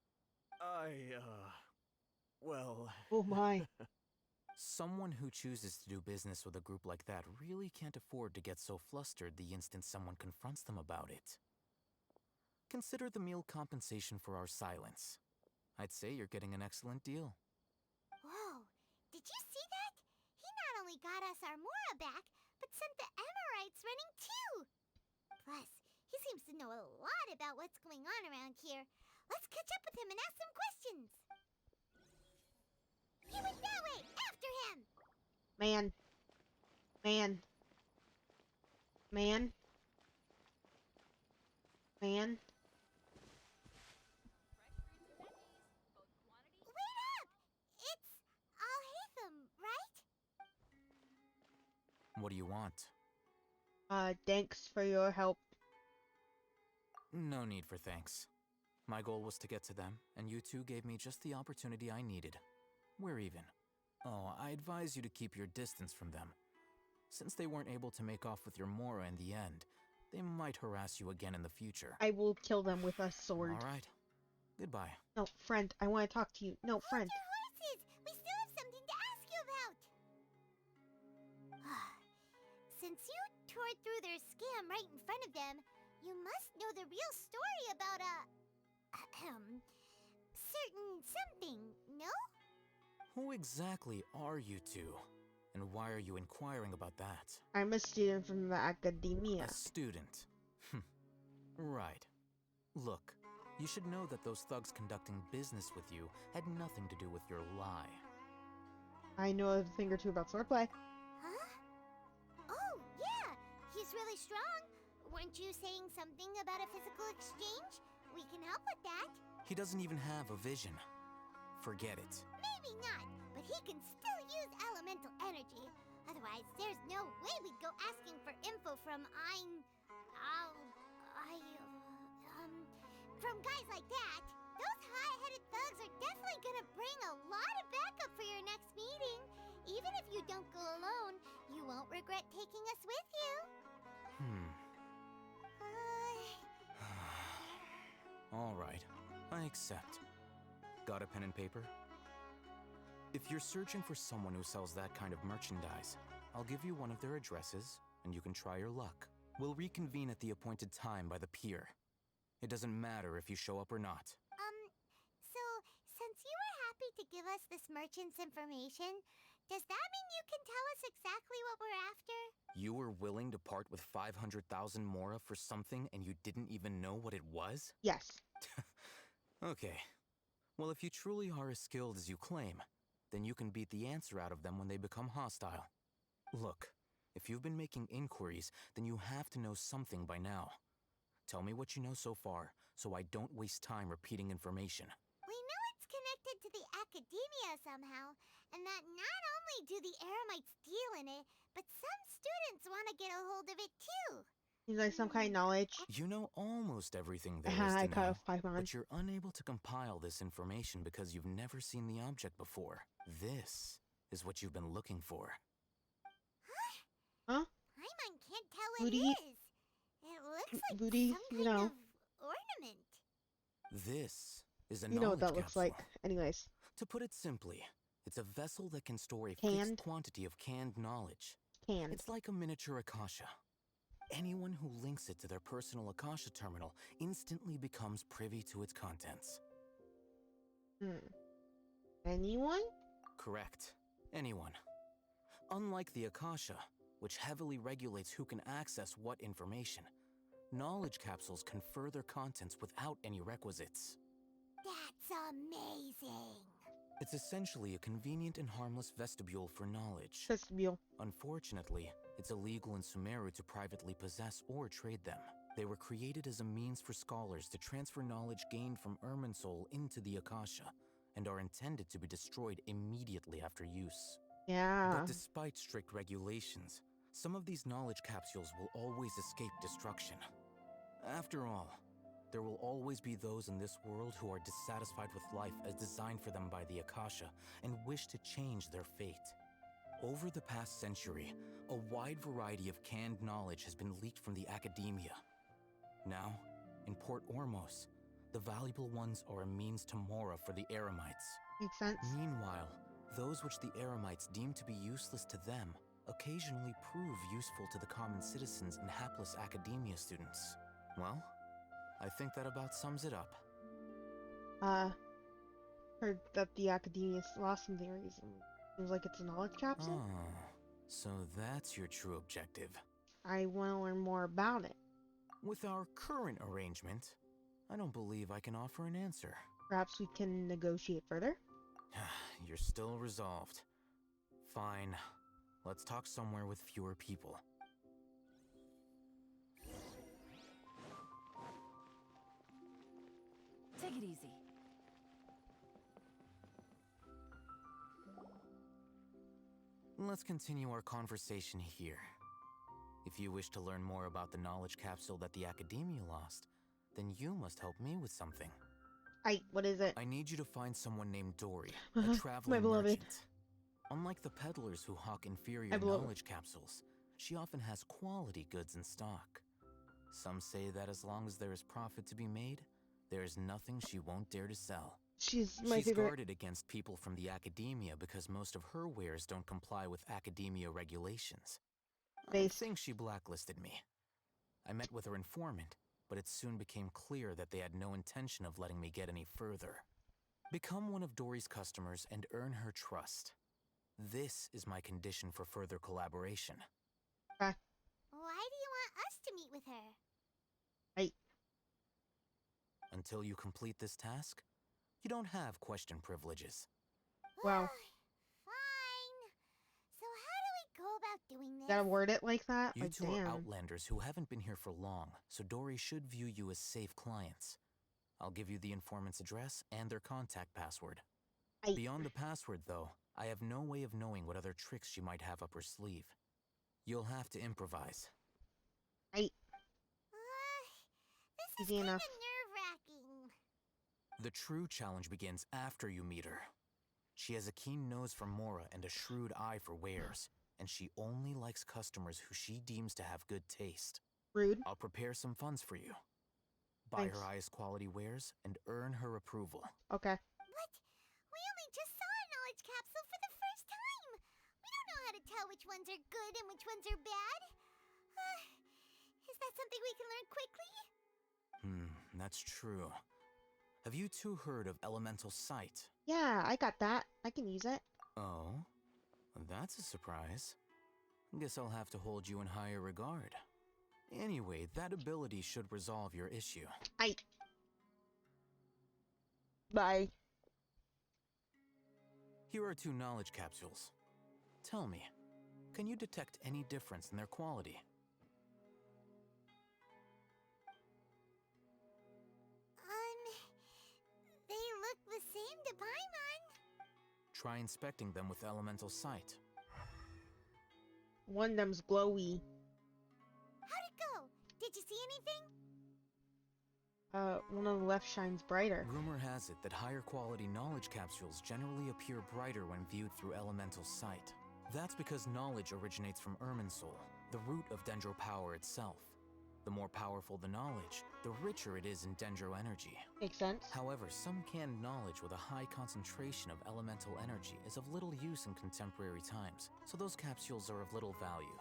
Well... Oh my. Someone who chooses to do business with a group like that really can't afford to get so flustered the instant someone confronts them about it. Consider the meal compensation for our silence. I'd say you're getting an excellent deal. Whoa, did you see that? He not only got us our Mora back, but sent the Emirites running too! Plus, he seems to know a lot about what's going on around here. Let's catch up with him and ask some questions! He went that way! After him! Man. Man. Man. Man. Wait up! It's Al-Hatham, right? What do you want? Thanks for your help. No need for thanks. My goal was to get to them, and you two gave me just the opportunity I needed. We're even. Oh, I advise you to keep your distance from them. Since they weren't able to make off with your Mora in the end, they might harass you again in the future. I will kill them with a sword. Alright. Goodbye. No, friend, I want to talk to you. No, friend. Hold your horses! We still have something to ask you about! Since you tore through their scam right in front of them, you must know the real story about certain something, no? Who exactly are you two? And why are you inquiring about that? I'm a student from the academia. A student? Right. Look, you should know that those thugs conducting business with you had nothing to do with your lie. I know a thing or two about swordplay. Huh? Oh, yeah! He's really strong. Weren't you saying something about a physical exchange? We can help with that. He doesn't even have a vision. Forget it. Maybe not, but he can still use elemental energy. Otherwise, there's no way we'd go asking for info from from guys like that. Those high-headed thugs are definitely gonna bring a lot of backup for your next meeting. Even if you don't go alone, you won't regret taking us with you. All right, I accept. Got a pen and paper? If you're searching for someone who sells that kind of merchandise, I'll give you one of their addresses, and you can try your luck. We'll reconvene at the appointed time by the pier. It doesn't matter if you show up or not. So, since you were happy to give us this merchant's information, does that mean you can tell us exactly what we're after? You were willing to part with 500,000 mora for something and you didn't even know what it was? Yes. Okay. Well, if you truly are as skilled as you claim, then you can beat the answer out of them when they become hostile. Look, if you've been making inquiries, then you have to know something by now. Tell me what you know so far, so I don't waste time repeating information. We know it's connected to the academia somehow, and that not only do the Eremites deal in it, but some students want to get a hold of it too. He's like some kind of knowledge. You know almost everything there is I to caught know, a Pokemon. but you're unable to compile this information because you've never seen the object before. This is what you've been looking for. Huh? Paimon can't tell what Booty. it is. It looks like Booty, some you kind know. of ornament. This is a You know what knowledge that looks capsule. like. Anyways. To put it simply, it's a vessel that can store a Canned? fixed quantity of canned knowledge. Canned. It's like a miniature Akasha. Anyone who links it to their personal Akasha terminal instantly becomes privy to its contents. Anyone? Correct. Anyone. Unlike the Akasha, which heavily regulates who can access what information, knowledge capsules confer their contents without any requisites. That's amazing. It's essentially a convenient and harmless vestibule for knowledge. Vestibule. Unfortunately, it's illegal in Sumeru to privately possess or trade them. They were created as a means for scholars to transfer knowledge gained from Irminsul into the Akasha, and are intended to be destroyed immediately after use. Yeah. But despite strict regulations, some of these knowledge capsules will always escape destruction. After all, there will always be those in this world who are dissatisfied with life as designed for them by the Akasha and wish to change their fate. Over the past century, a wide variety of canned knowledge has been leaked from the academia. Now, in Port Ormos, the valuable ones are a means to mora for the Eremites. Makes sense. Meanwhile, those which the Eremites deem to be useless to them occasionally prove useful to the common citizens and hapless academia students. Well, I think that about sums it up. Heard that the academia lost some theories. Seems like it's a knowledge capsule. Oh, so that's your true objective. I want to learn more about it. With our current arrangement, I don't believe I can offer an answer. Perhaps we can negotiate further? You're still resolved. Fine. Let's talk somewhere with fewer people. Take it easy. Let's continue our conversation here. If you wish to learn more about the knowledge capsule that the Academia lost, then you must help me with something. What is it? I need you to find someone named Dory, My a traveling beloved. merchant. Unlike the peddlers who hawk inferior knowledge capsules, she often has quality goods in stock. Some say that as long as there is profit to be made, there is nothing she won't dare to sell. She's my favorite. Guarded against people from the academia because most of her wares don't comply with academia regulations. I think she blacklisted me. I met with her informant, but it soon became clear that they had no intention of letting me get any further. Become one of Dory's customers and earn her trust. This is my condition for further collaboration. Why do you want us to meet with her? Until you complete this task, you don't have question privileges. Wow. Fine. So how do we go about doing this? Gotta word it like that? You Like, two damn. are outlanders who haven't been here for long, so Dory should view you as safe clients. I'll give you the informant's address and their contact password. Beyond the password, though, I have no way of knowing what other tricks she might have up her sleeve. You'll have to improvise. This is Easy kinda enough. nerve-wracking. The true challenge begins after you meet her. She has a keen nose for Mora and a shrewd eye for wares, and she only likes customers who she deems to have good taste. Rude. I'll prepare some funds for you. Buy Thanks. her highest quality wares and earn her approval. Okay. But we only just saw a knowledge capsule for the first time. We don't know how to tell which ones are good and which ones are bad. Is that something we can learn quickly? That's true. Have you two heard of elemental sight? Yeah, I got that. I can use it. Oh, that's a surprise. Guess I'll have to hold you in higher regard. Anyway, that ability should resolve your issue. Bye. Here are 2 knowledge capsules. Tell me, can you detect any difference in their quality? They look the same to Paimon. Try inspecting them with elemental sight. One of them's glowy. How'd it go? Did you see anything? One on the left shines brighter. Rumor has it that higher quality knowledge capsules generally appear brighter when viewed through elemental sight. That's because knowledge originates from Irminsul, the root of Dendro power itself. The more powerful the knowledge, the richer it is in Dendro energy. Makes sense. However, some canned knowledge with a high concentration of elemental energy is of little use in contemporary times, so those capsules are of little value.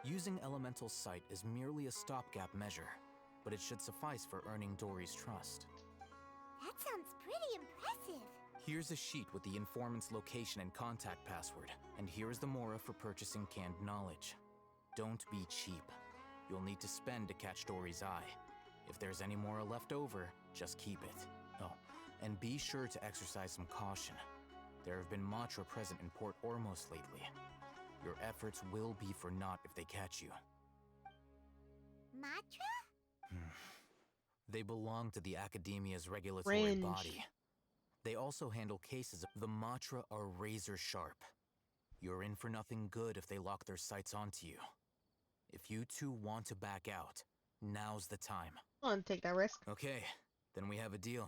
Using elemental sight is merely a stopgap measure, but it should suffice for earning Dory's trust. That sounds pretty impressive. Here's a sheet with the informant's location and contact password, and here's the Mora for purchasing canned knowledge. Don't be cheap. You'll need to spend to catch Dory's eye. If there's any Mora left over, just keep it. Oh, and be sure to exercise some caution. There have been Matra present in Port Ormos lately. Your efforts will be for naught if they catch you. Matra? They belong to the Academia's regulatory Fringe. body. They also handle cases of the Matra are razor sharp. You're in for nothing good if they lock their sights onto you. If you two want to back out, now's the time. I'll take that risk. Okay, then we have a deal.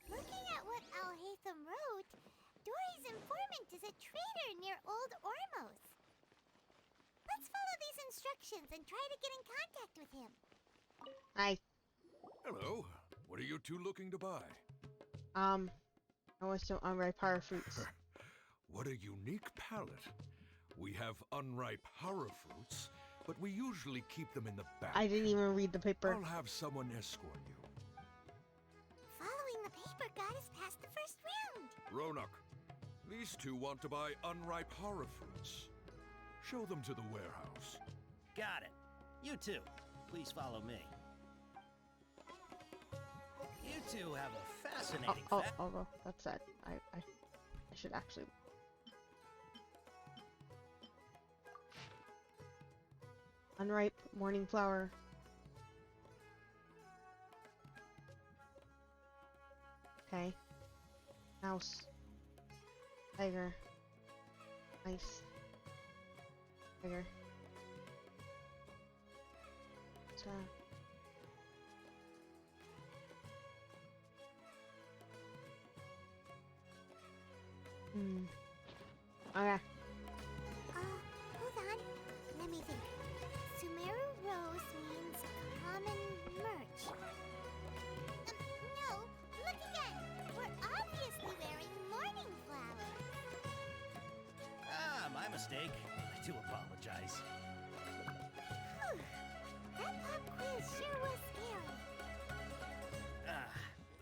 Looking at what Alhaitham wrote, Dory's informant is a traitor near Old Ormos. Let's follow these instructions and try to get in contact with him. Hi. Hello. What are you two looking to buy? I want some unripe power fruits. What a unique palette. We have unripe horror fruits, but we usually keep them in the back. I didn't even read the paper. I'll have someone escort you. Following the paper got us past the first round. Ronak, these two want to buy unripe horror fruits. Show them to the warehouse. Got it. You two, please follow me. You two have a fascinating fact. Oh, that's sad. I should actually. Unripe morning flower. Okay. Mouse. Tiger. Nice. Tiger. So. Okay. Hold on. Let me think. Sumeru Rose means common merch. No, look again. We're obviously wearing morning flowers. Ah, my mistake. I do apologize. Whew. That pop quiz sure was scary. Ah,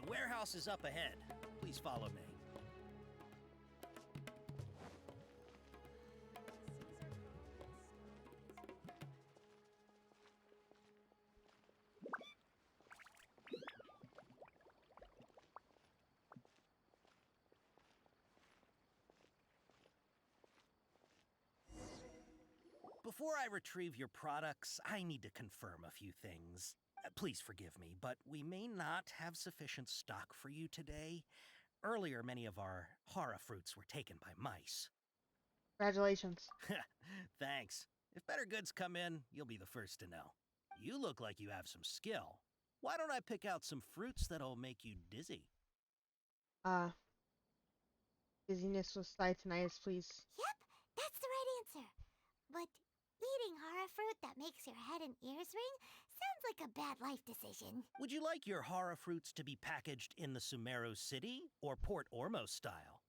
the warehouse is up ahead. Please follow me. Before I retrieve your products, I need to confirm a few things. Please forgive me, but we may not have sufficient stock for you today. Earlier, many of our hara fruits were taken by mice. Congratulations. Thanks. If better goods come in, you'll be the first to know. You look like you have some skill. Why don't I pick out some fruits that'll make you dizzy? Dizziness with tinnitus, please. Yep, that's the right answer. But eating hara fruit that makes your head and ears ring sounds like a bad life decision. Would you like your hara fruits to be packaged in the Sumeru city or Port Ormos style?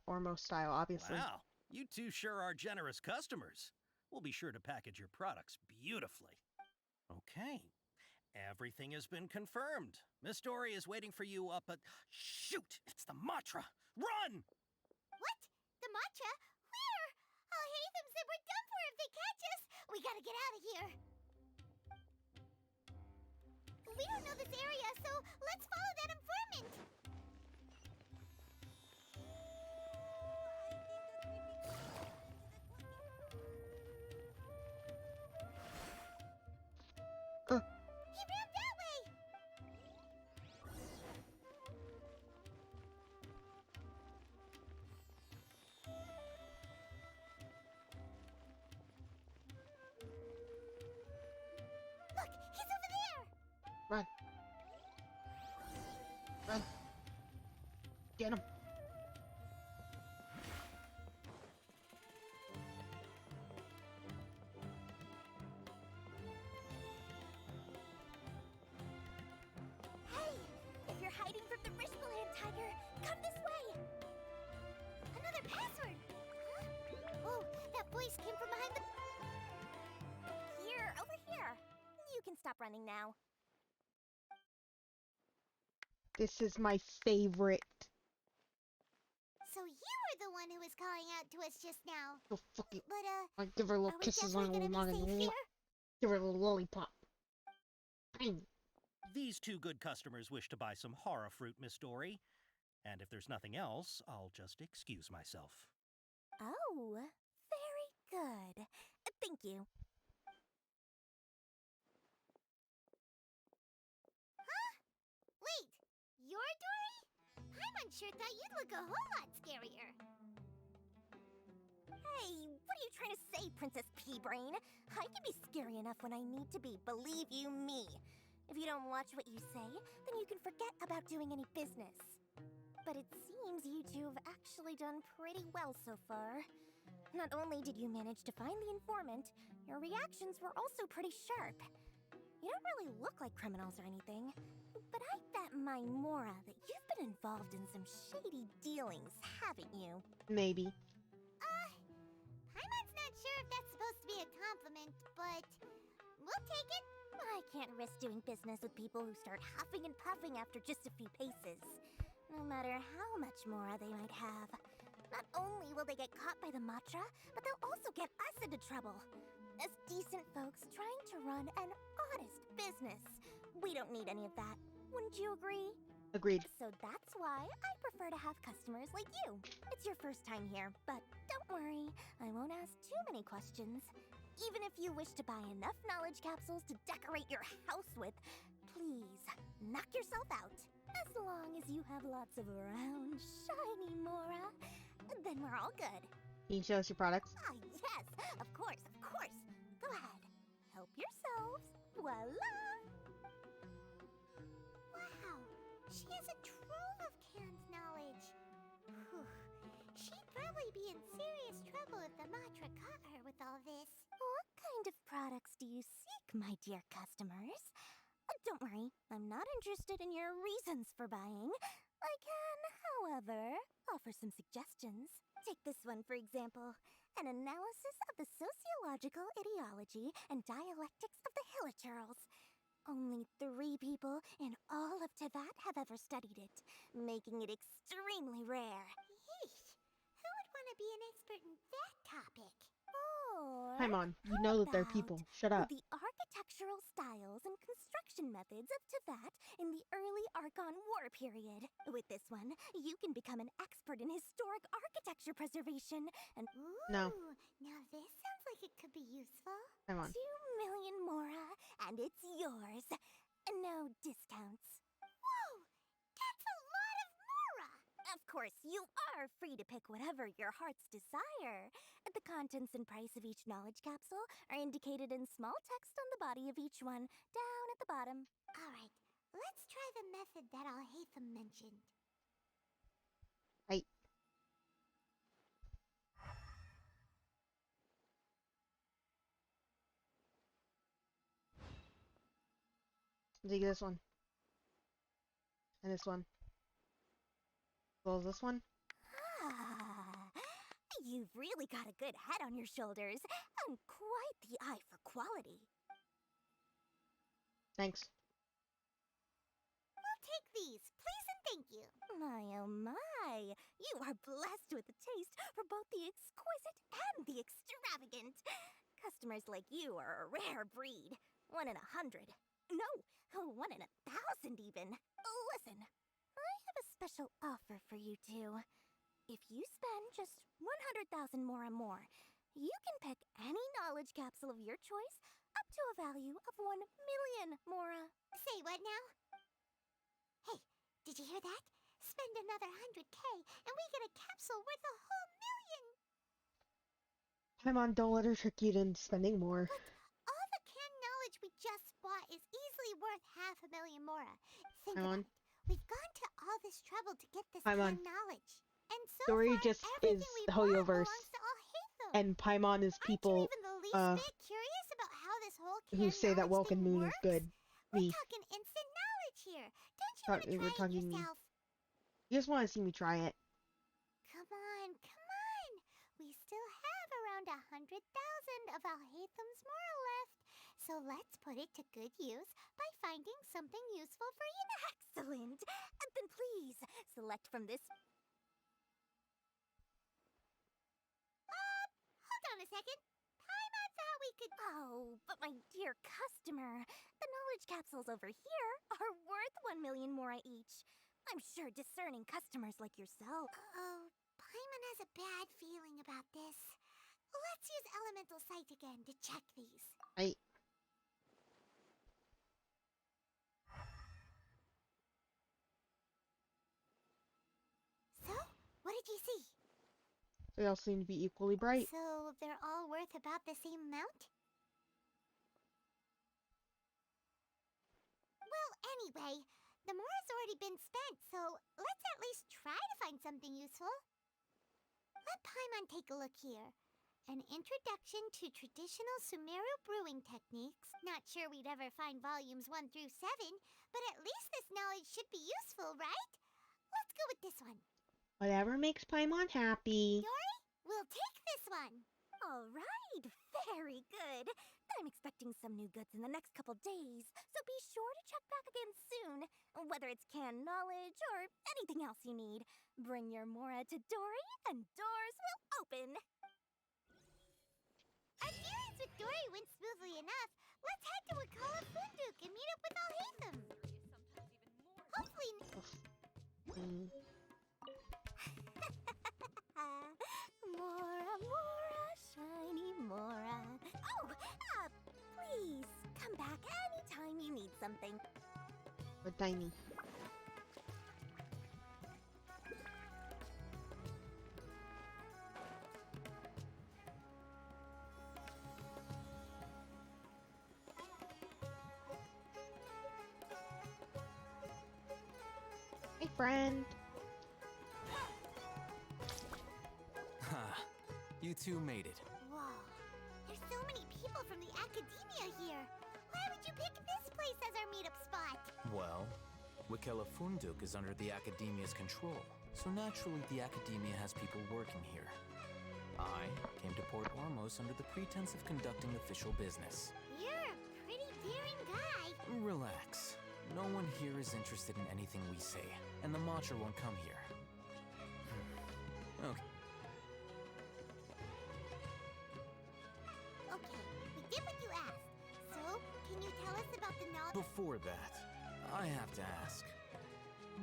Ormos style, obviously. Wow, you two sure are generous customers. We'll be sure to package your products beautifully. Okay, everything has been confirmed. Miss Dory is waiting for you up at... Shoot, it's the Matra! Run! What? The matcha? Where? Oh, Hatham said we're done for if they catch us. We gotta get out of here. We don't know this area, so let's follow that informant. He ran that way. Look, he's over there. Run. Run. Get him. Hey, if you're hiding from the Rishmaland tiger, come this way. Another password. Huh? Oh, that voice came from behind the... Here, over here. You can stop running now. This is my favorite. So you were the one who was calling out to us just now. Oh, fuck it. But, I'll give her little are we kisses on definitely the gonna be safe here? Give her a little lollipop. Bang. These two good customers wish to buy some hara fruit, Miss Dory. And if there's nothing else, I'll just excuse myself. Oh, very good. Thank you. Huh? Wait, you're Dory? Paimon sure thought you'd look a whole lot scarier. Hey, what are you trying to say, Princess Pea-Brain? I can be scary enough when I need to be, believe you me. If you don't watch what you say, then you can forget about doing any business. But it seems you two have actually done pretty well so far. Not only did you manage to find the informant, your reactions were also pretty sharp. You don't really look like criminals or anything, but I bet my Mora that you've been involved in some shady dealings, haven't you? Maybe. Paimon's not sure if that's supposed to be a compliment, but we'll take it. I can't risk doing business with people who start huffing and puffing after just a few paces. No matter how much Mora they might have. Not only will they get caught by the Matra, but they'll also get us into trouble. As decent folks trying to run an honest business. We don't need any of that. Wouldn't you agree? Agreed. So that's why I prefer to have customers like you. It's your first time here, but don't worry, I won't ask too many questions. Even if you wish to buy enough knowledge capsules to decorate your house with, please, knock yourself out. As long as you have lots of round, shiny Mora, then we're all good. Can you show us your products? Ah, yes, of course, of course. Go ahead. Help yourselves. Voila! Wow, she has a trove of canned knowledge. Whew. She'd probably be in serious trouble if the Matra caught her with all this. What kind of products do you seek, my dear customers? Don't worry, I'm not interested in your reasons for buying. I can, however, offer some suggestions. Take this one, for example. An analysis of the sociological ideology and dialectics of the Hilichurls. Only 3 people in all of Tevat have ever studied it, making it extremely rare. Yeesh, who would want to be an expert in that topic? Or Paimon, you know that they're people. Shut up. the architectural styles and construction methods of Tevat in the early Archon War period. With this one, you can become an expert in historic architecture preservation and... No. Now this sounds like it could be useful. Come on. 2 million mora, and it's yours. No discounts. Whoa! That's a lot of mora! Of course, you are free to pick whatever your heart's desire. The contents and price of each knowledge capsule are indicated in small text on the body of each one, down at the bottom. Alright, let's try the method that Alhaitham mentioned. Right. Take this one. And this one. As well as this one. Ah, you've really got a good head on your shoulders, and quite the eye for quality. Thanks. We'll take these, please and thank you. My oh my, you are blessed with a taste for both the exquisite and the extravagant. Customers like you are a rare breed. 1 in 100. No, 1 in 1,000 even. Listen, I have a special offer for you two. If you spend just 100,000 more and more, you can pick any knowledge capsule of your choice up to a value of 1 million mora. Say what now? Hey, did you hear that? Spend another 100K and we get a capsule worth a whole million! Come on, don't let her trick you into spending more. But all the canned knowledge we just bought is easily worth 500,000 mora. Think Come about on. it. We've gone to all this trouble to get this Come on. canned knowledge. And so Story far, just is everything we the bought Hoyoverse. belongs to Alhaitham. And Paimon is people Even the least bit curious about how this whole who canned say that knowledge Welkin thing Moon works? is good. We're Me. talking instant knowledge here. Don't you want to We're try it talking me. yourself? You just want to see me try it. Come on, come on. We still have around 100,000 of Alhaitham's mora left. So let's put it to good use by finding something useful for you. Excellent. Then please, select from this... Hold on a second. Paimon thought we could... Oh, but my dear customer, the knowledge capsules over here are worth 1 million mora each. I'm sure discerning customers like yourself... Oh, Paimon has a bad feeling about this. Let's use Elemental Sight again to check these. Right. So, what did you see? They all seem to be equally bright. So, they're all worth about the same amount? Well, anyway, the mora's already been spent, so let's at least try to find something useful. Let Paimon take a look here. An introduction to traditional Sumeru brewing techniques. Not sure we'd ever find volumes 1 through 7, but at least this knowledge should be useful, right? Let's go with this one. Whatever makes Paimon happy. Dory, we'll take this one. All right, very good. I'm expecting some new goods in the next couple days, so be sure to check back again soon. Whether it's canned knowledge or anything else you need, bring your mora to Dory and doors will open. Our dealings with Dory went smoothly enough. Let's head to Wakala Funduk and meet up with Alhaitham. Hopefully... Mora, mora, shiny mora. Oh, please, come back anytime you need something. But tiny. Hey, friend. You two made it. Whoa, there's so many people from the academia here. Why would you pick this place as our meetup spot? Well, Wakela Funduk is under the Academia's control, so naturally the Academia has people working here. I came to Port Ormos under the pretense of conducting official business. You're a pretty daring guy. Relax. No one here is interested in anything we say, and the Matcha won't come here. Okay. Okay, we did what you asked. So, can you tell us about the knowledge... Before that, I have to ask.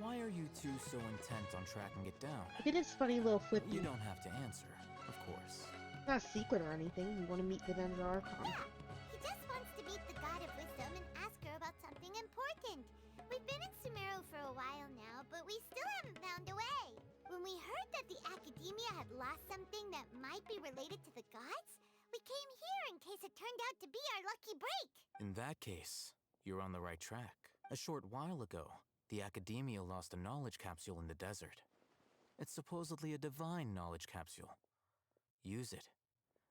Why are you two so intent on tracking it down? Look at his funny little flip. You don't have to answer, of course. not a secret or anything. You want to meet the Dendro Archon. Yeah, he just wants to meet the God of Wisdom and ask her about something important. We've been in Sumeru for a while now, but we still haven't found a way. When we heard that the Academia had lost something that might be related to the gods, we came here in case it turned out to be our lucky break. In that case, you're on the right track. A short while ago, the Academia lost a knowledge capsule in the desert. It's supposedly a divine knowledge capsule. Use it,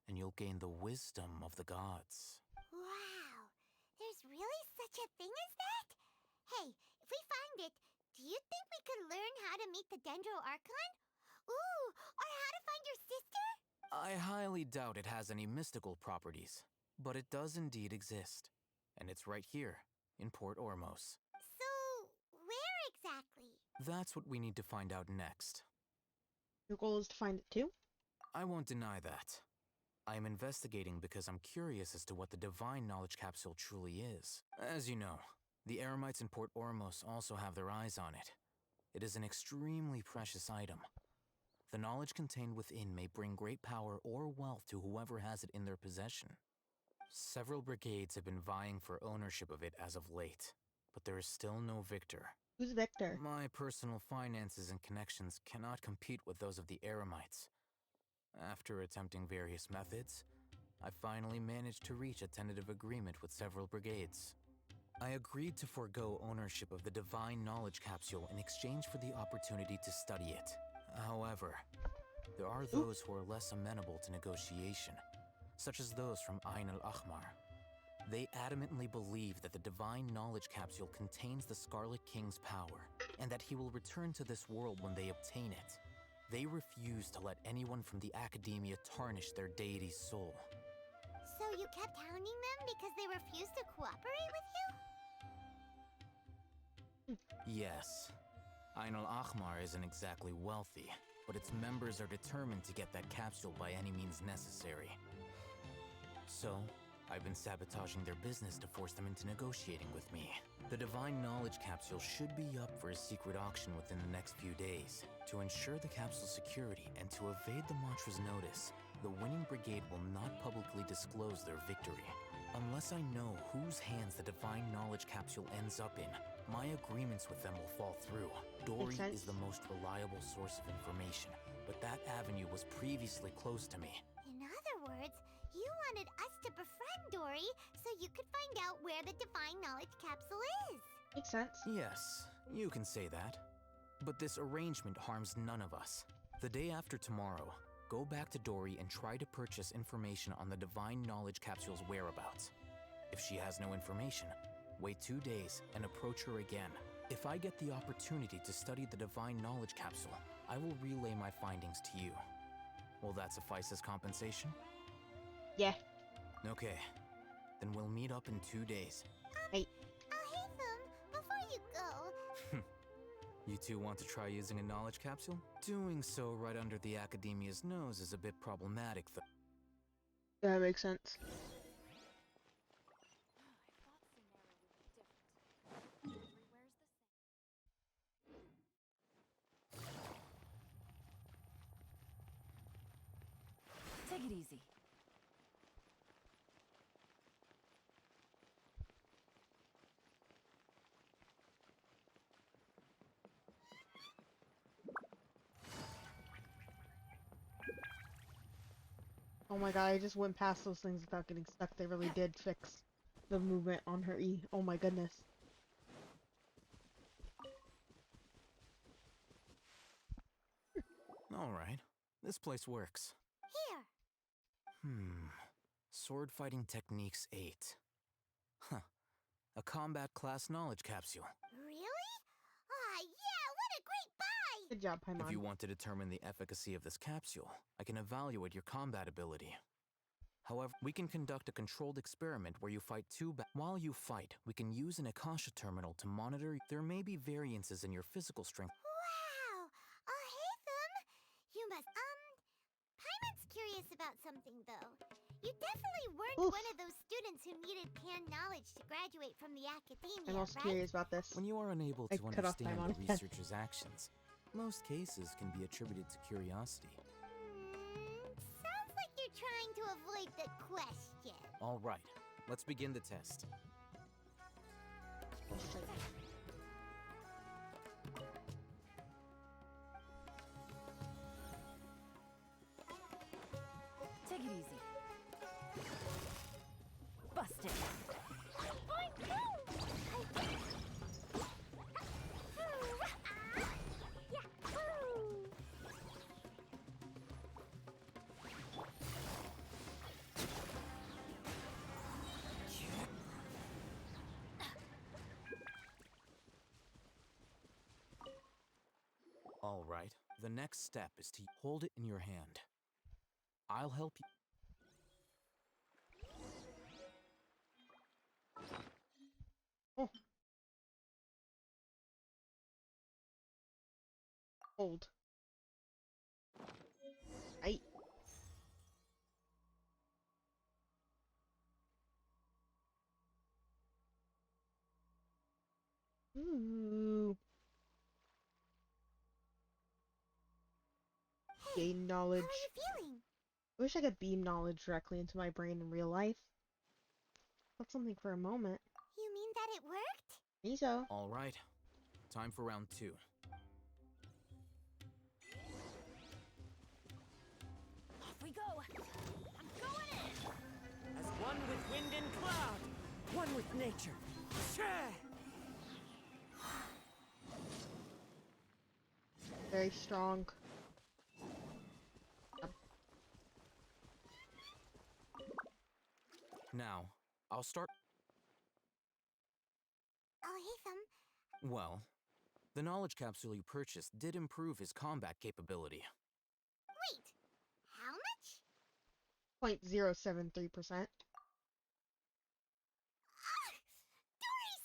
and you'll gain the wisdom of the gods. Wow, there's really such a thing as that? Hey, if we find it, do you think we could learn how to meet the Dendro Archon? Ooh, or how to find your sister? I highly doubt it has any mystical properties, but it does indeed exist. And it's right here, in Port Ormos. So, where exactly? That's what we need to find out next. Your goal is to find it too? I won't deny that. I am investigating because I'm curious as to what the divine knowledge capsule truly is. As you know, the Eremites in Port Ormos also have their eyes on it. It is an extremely precious item. The knowledge contained within may bring great power or wealth to whoever has it in their possession. Several brigades have been vying for ownership of it as of late, but there is still no victor. Who's Victor? My personal finances and connections cannot compete with those of the Eremites. After attempting various methods, I finally managed to reach a tentative agreement with several brigades. I agreed to forego ownership of the divine knowledge capsule in exchange for the opportunity to study it. However, there are those who are less amenable to negotiation, such as those from Ain al-Ahmar. They adamantly believe that the divine knowledge capsule contains the Scarlet King's power, and that he will return to this world when they obtain it. They refuse to let anyone from the Academia tarnish their deity's soul. So you kept hounding them because they refused to cooperate with you? Yes. Ain al-Ahmar isn't exactly wealthy, but its members are determined to get that capsule by any means necessary. So, I've been sabotaging their business to force them into negotiating with me. The divine knowledge capsule should be up for a secret auction within the next few days. To ensure the capsule's security and to evade the mantra's notice, the winning brigade will not publicly disclose their victory. Unless I know whose hands the divine knowledge capsule ends up in, my agreements with them will fall through. Dory is the most reliable source of information, but that avenue was previously closed to me. In other words, you wanted us to befriend Dory so you could find out where the divine knowledge capsule is. Makes sense. Yes, you can say that. But this arrangement harms none of us. The day after tomorrow, go back to Dory and try to purchase information on the divine knowledge capsule's whereabouts. If she has no information, wait 2 days and approach her again. If I get the opportunity to study the divine knowledge capsule, I will relay my findings to you. Will that suffice as compensation? Yeah. Okay. Then we'll meet up in 2 days. Hey. Ahitham, before you go... You two want to try using a knowledge capsule? Doing so right under the Academia's nose is a bit problematic, though. That makes sense. Take it easy. Oh my god, I just went past those things without getting stuck. They really did fix the movement on her E. Oh my goodness. Alright, this place works. Here. Sword Fighting Techniques 8. Huh. A combat class knowledge capsule. Really? Ah, yeah, what a great buy! Good job, Paimon. If you want to determine the efficacy of this capsule, I can evaluate your combat ability. However, we can conduct a controlled experiment where you fight While you fight, we can use an Akasha terminal to monitor. There may be variances in your physical strength. Wow! Ahitham! You must, Paimon's curious about something, though. You definitely weren't one of those students who needed pan knowledge to graduate from the Academia, I'm also right? curious about this. When you are unable to understand the researcher's actions, most cases can be attributed to curiosity. Sounds like you're trying to avoid the question. All right, let's begin the test. Take it easy. Busted. All right, the next step is to hold it in your hand. I'll help you. Oh. Hold. I. Ooh. Gain knowledge. How are you feeling? I wish I could beam knowledge directly into my brain in real life. That's something for a moment. You mean that it worked? Me so. All right, time for round 2. Off we go. I'm going in. As one with wind and cloud, one with nature. Very strong. Now, I'll start. Oh, hey, Thumb. Well, the knowledge capsule you purchased did improve his combat capability. Wait, how much? 0.073%. Dory's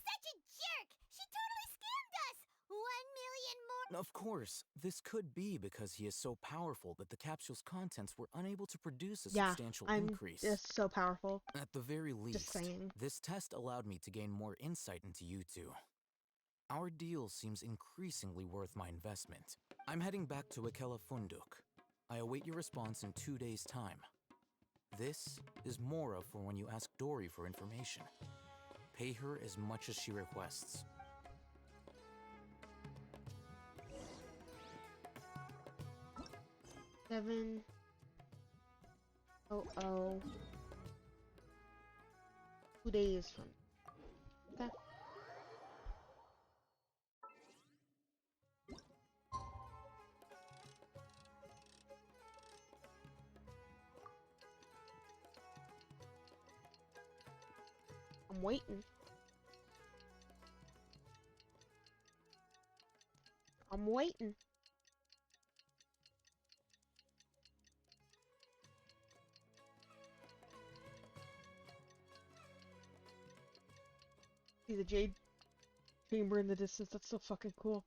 such a jerk! She totally scammed us! 1 million more. Of course, this could be because he is so powerful that the capsule's contents were unable to produce a substantial increase. I'm just so powerful. At the very least, Just saying. this test allowed me to gain more insight into you two. Our deal seems increasingly worth my investment. I'm heading back to Akela Funduk. I await your response in 2 days' time. This is Mora for when you ask Dory for information. Pay her as much as she requests. Seven. Oh. 2 days from. Okay. I'm waiting. I'm waiting. See the jade chamber in the distance. That's so fucking cool.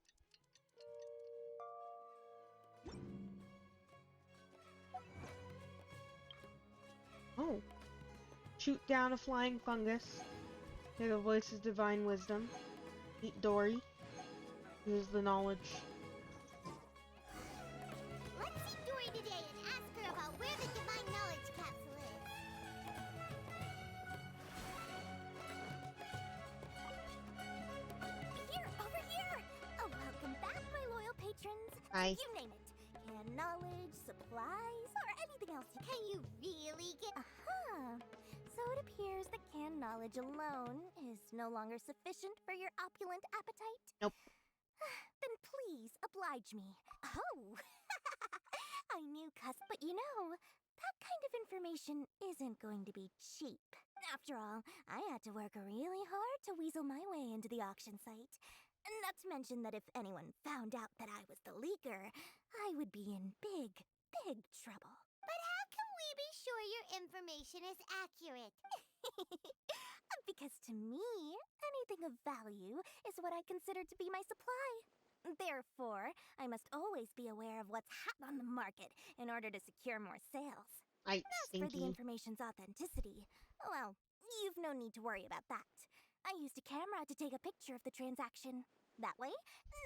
Oh. Shoot down a flying fungus. Hear the voice of divine wisdom. Meet Dory. Use the knowledge. Let's see Dory today and ask her about where the divine knowledge capsule is. Here, over here! Oh, welcome back, my loyal patrons. Hi. You name it. Canned knowledge, supplies, or anything else you Can you really get... So it appears that canned knowledge alone is no longer sufficient for your opulent appetite? Nope. Then please oblige me. Oh! I knew, Cuss, but you know, that kind of information isn't going to be cheap. After all, I had to work really hard to weasel my way into the auction site. Not to mention that if anyone found out that I was the leaker, I would be in big, big trouble. But how can we be sure your information is accurate? Because to me, anything of value is what I consider to be my supply. Therefore, I must always be aware of what's hot on the market in order to secure more sales. As for the information's authenticity, well, you've no need to worry about that. I used a camera to take a picture of the transaction. That way,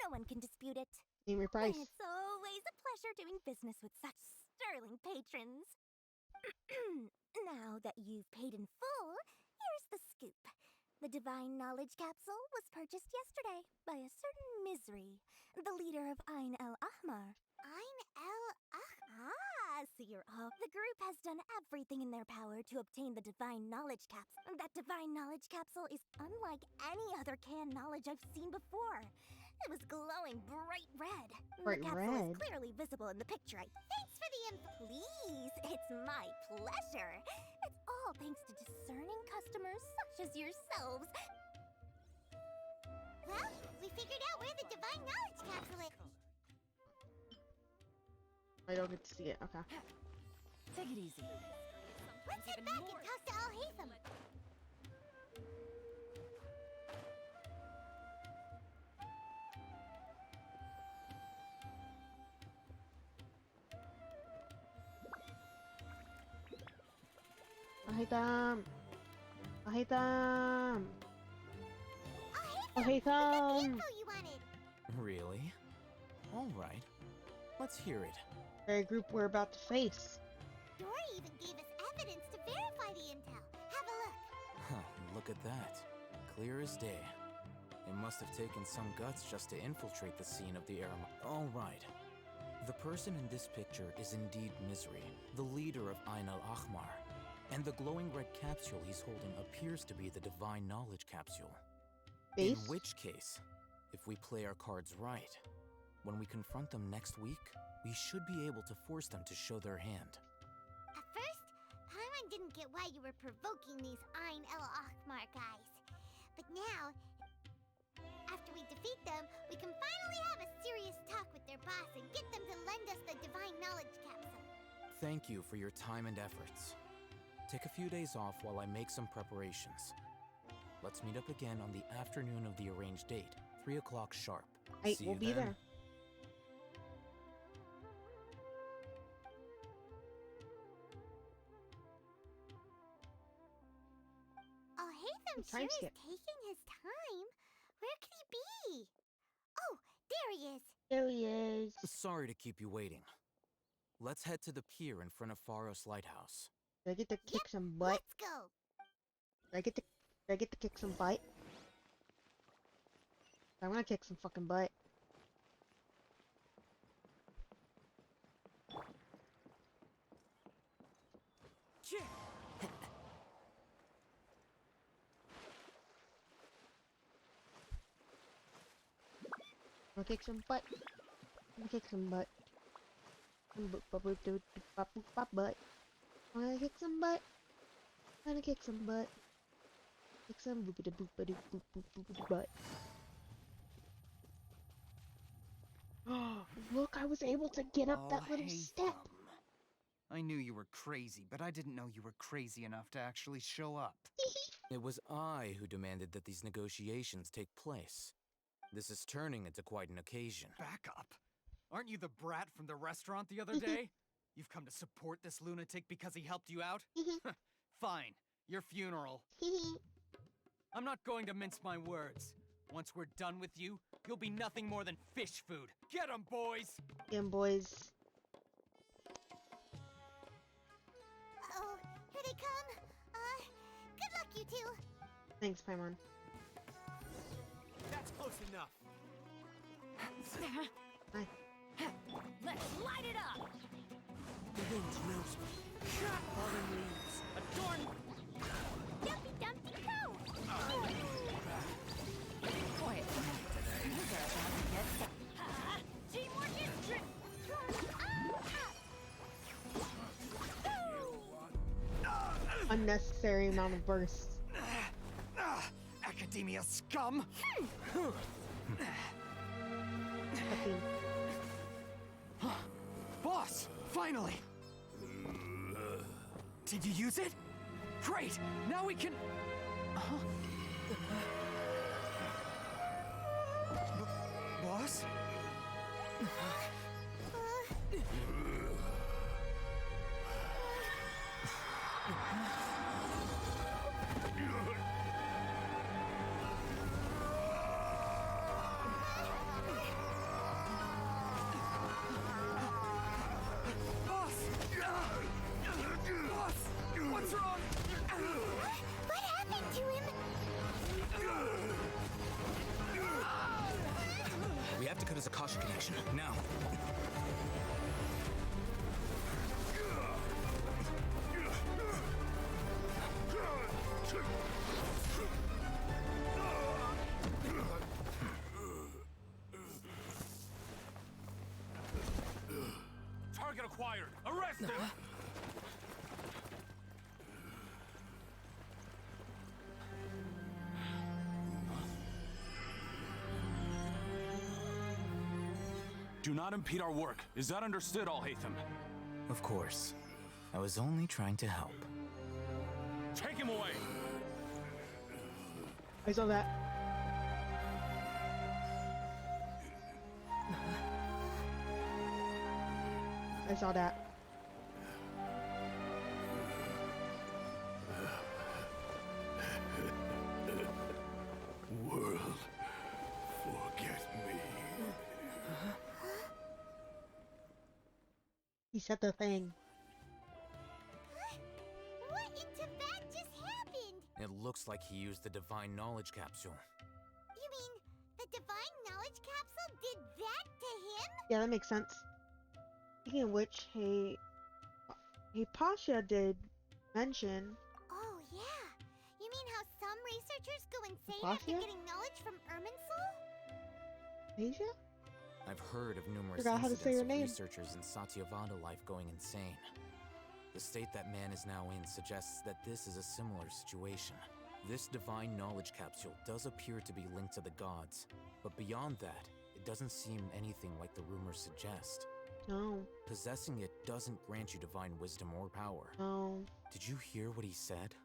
no one can dispute it. Name your price. It's always a pleasure doing business with such sterling patrons. Now that you've paid in full, here's the scoop. The Divine Knowledge Capsule was purchased yesterday by a certain Misery, the leader of Ain el Ahmar. Ain el Ahmar? Ah, so you're off. The group has done everything in their power to obtain the Divine Knowledge Capsule. That Divine Knowledge Capsule is unlike any other canned knowledge I've seen before. It was glowing bright red. Bright the capsule red? is clearly visible in the picture. Thanks for the please. It's my pleasure. It's all thanks to discerning customers such as yourselves. Well, we figured out where the Divine Knowledge Capsule is. I don't get to see it. Okay. Take it easy. Let's head back and talk to Al-Haytham. I hate them. I hate them. I hate them. You wanted. Really? All right. Let's hear it. Very group we're about to face. Dory even gave us evidence to verify the intel. Have a look. Huh, look at that. Clear as day. It must have taken some guts just to infiltrate the scene of the Eremite. All right. The person in this picture is indeed Misery, the leader of Ain al-Ahmar. And the glowing red capsule he's holding appears to be the Divine Knowledge Capsule. In which case, if we play our cards right, when we confront them next week, we should be able to force them to show their hand. At first, Paimon didn't get why you were provoking these Ain el-Ahmar guys. But now, after we defeat them, we can finally have a serious talk with their boss and get them to lend us the Divine Knowledge Capsule. Thank you for your time and efforts. Take a few days off while I make some preparations. Let's meet up again on the afternoon of the arranged date, 3 o'clock sharp. See we'll you be then. there. Al-Haytham sure is taking his time. Where could he be? Oh, there he is. There he is. Sorry to keep you waiting. Let's head to the pier in front of Faros Lighthouse. Do I get to kick some butt? Let's go. Do I get to kick some butt? I want to kick some fucking butt. I'm gonna kick some butt. I'm gonna kick some butt. Butt. I'm gonna kick some butt. I'm gonna kick some butt. Kick some boopity boopity boop boop boop butt. Look, I was able to get up that little step. I knew you were crazy, but I didn't know you were crazy enough to actually show up. It was I who demanded that these negotiations take place. This is turning into quite an occasion. Back up. Aren't you the brat from the restaurant the other day? You've come to support this lunatic because he helped you out? Fine. Your funeral. I'm not going to mince my words. Once we're done with you, you'll be nothing more than fish food. Get 'em, boys! Get 'em, boys. Uh-oh, here they come. Good luck, you two. Thanks, Paimon. That's close enough. Hi. Let's light it up! The wind knows me. Fallen leaves. Adorn! Dumpy Dumpty go! Quiet today. You guys have to get some. Teamwork is trick! Unnecessary amount of bursts. Academia scum! Boss! Finally! Did you use it? Great! Now we can... Boss? What's wrong? What happened to him? We have to cut his Akasha connection, now. Target acquired! Arrest him! Do not impede our work. Is that understood, Al-Haytham? Of course. I was only trying to help. Take him away! I saw that. I saw that. World, forget me. He said the thing. What in Tibet just happened? It looks like he used the Divine Knowledge Capsule. You mean the Divine Knowledge Capsule did that to him? Yeah, that makes sense. Speaking of which, hey Pasha did mention. Oh yeah. You mean how some researchers go insane Pasha? after getting knowledge from Irminsul? Asia? I've heard of numerous Forgot how to say incidents her of name. researchers in Satyavada life going insane. The state that man is now in suggests that this is a similar situation. This Divine Knowledge Capsule does appear to be linked to the gods, but beyond that, it doesn't seem anything like the rumors suggest. No. Possessing it doesn't grant you divine wisdom or power. No. Did you hear what he said?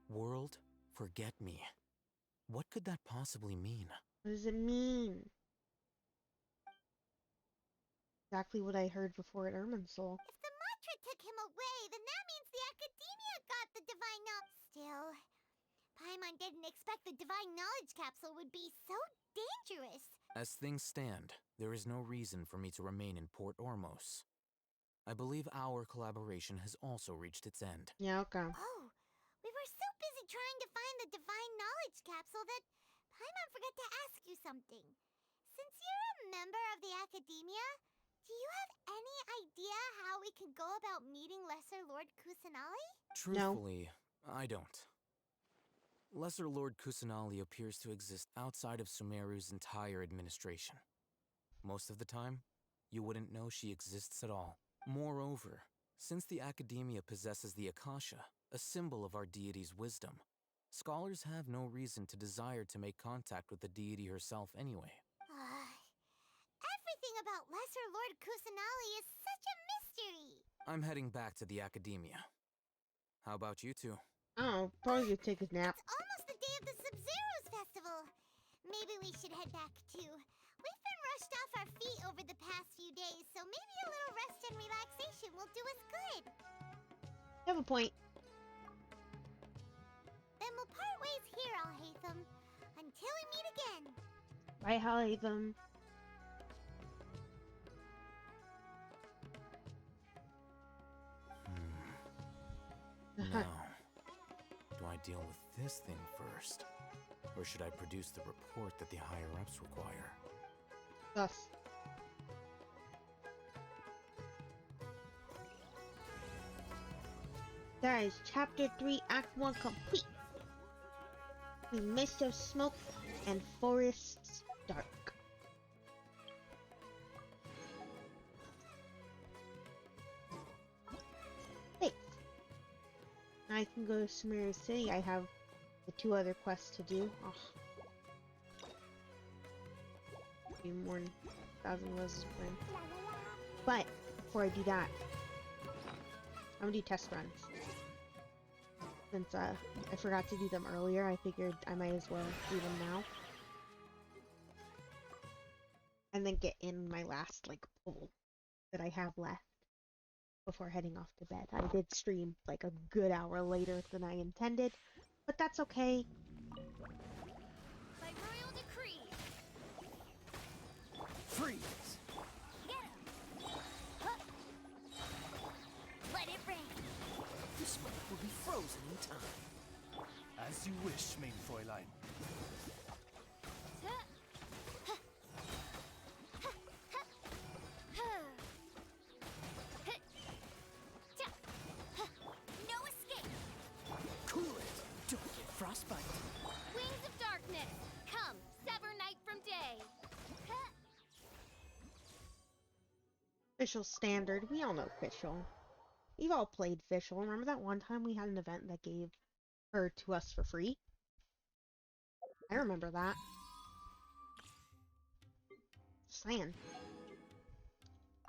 World, forget me. What could that possibly mean? What does it mean? Exactly what I heard before at Irminsul. If the mantra took him away, then that means the Academia got the Divine Knowledge. Still, Paimon didn't expect the Divine Knowledge Capsule would be so dangerous. As things stand, there is no reason for me to remain in Port Ormos. I believe our collaboration has also reached its end. Yeah, okay. Oh, we were so busy trying to find the Divine Knowledge Capsule that Paimon forgot to ask you something. Since you're a member of the Academia, do you have any idea how we can go about meeting Lesser Lord Kusanali? Truthfully, I don't. Lesser Lord Kusanali appears to exist outside of Sumeru's entire administration. Most of the time, you wouldn't know she exists at all. Moreover, since the Academia possesses the Akasha, a symbol of our deity's wisdom, scholars have no reason to desire to make contact with the deity herself anyway. Everything about Lesser Lord Kusanali is such a mystery. I'm heading back to the Academia. How about you two? Oh, probably gonna take a nap. It's almost the day of the Sub-Zero's festival. Maybe we should head back too. We've been rushed off our feet over the past few days, so maybe a little rest and relaxation will do us good. You have a point. Then we'll part ways here, Al-Haytham. Until we meet again. Bye, Al-Haytham. Now, do I deal with this thing first? Or should I produce the report that the higher-ups require? Thus. That is Chapter 3, Act 1 complete. The mist of smoke and forests dark. Thanks. Now I can go to Sumeru City. I have the 2 other quests to do. Oh. More than 1,000 roses burn. But before I do that, I'm gonna do test runs. Since I forgot to do them earlier, I figured I might as well do them now. And then get in my last pull that I have left before heading off to bed. I did stream a good hour later than I intended, but that's okay. By royal decree. Freeze! Get him! Huh. Let it rain. This one will be frozen in time. As you wish, main Fräulein. No escape! Cool it! Don't get frostbite. Wings of darkness! Come, sever night from day! Official standard. We all know Official. We've all played Official. Remember that one time we had an event that gave her to us for free? I remember that. Saying.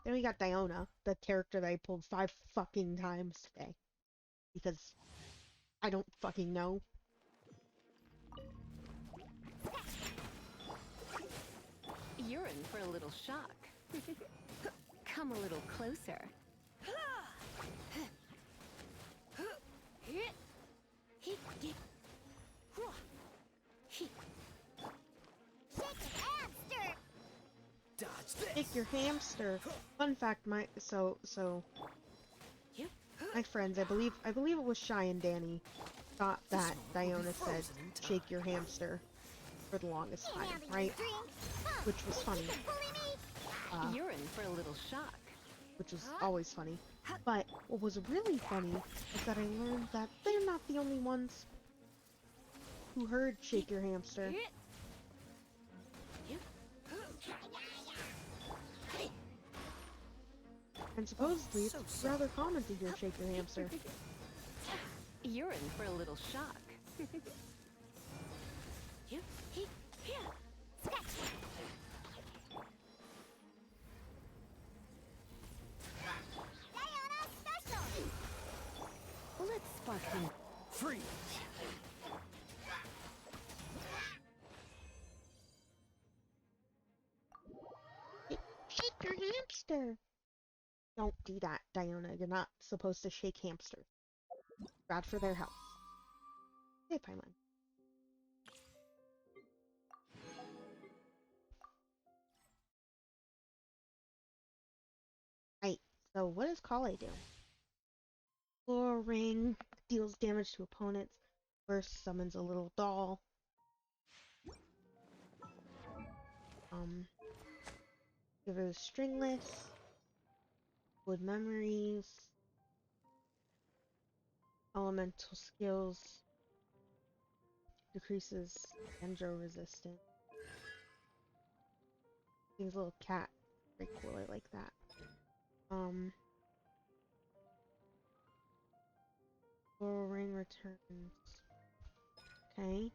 Then we got Diona, the character that I pulled 5 fucking times today. Because I don't fucking know. You're in for a little shock. Come a little closer. Dodge this. Shake your hamster. Fun fact, my friends, I believe it was Shy and Danny thought that Diona said shake your hamster for the longest time, right? Which was funny. You're in for a little shock. Which was always funny. But what was really funny is that I learned that they're not the only ones who heard shake your hamster. And supposedly it's rather common to hear shake your hamster. You're in for a little shock. Let's spark them free. Shake your hamster. Don't do that, Diona. You're not supposed to shake hamsters. Bad for their health. Hey, Paimon. Right, so what does Kale do? Floor ring deals damage to opponents. First summons a little doll. Give her the stringless. Wood memories. Elemental skills. Decreases Genjo resistance. Things a little cat. Very cool, I like that. Floral ring returns. Okay.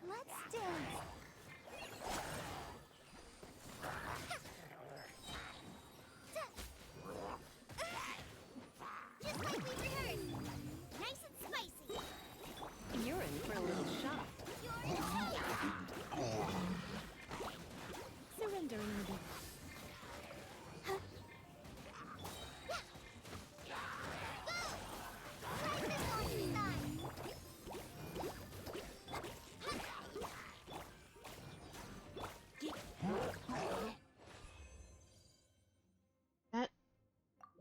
Let's dance. Just like we rehearsed! Nice and spicy! You're in for a little shock. Surrendering the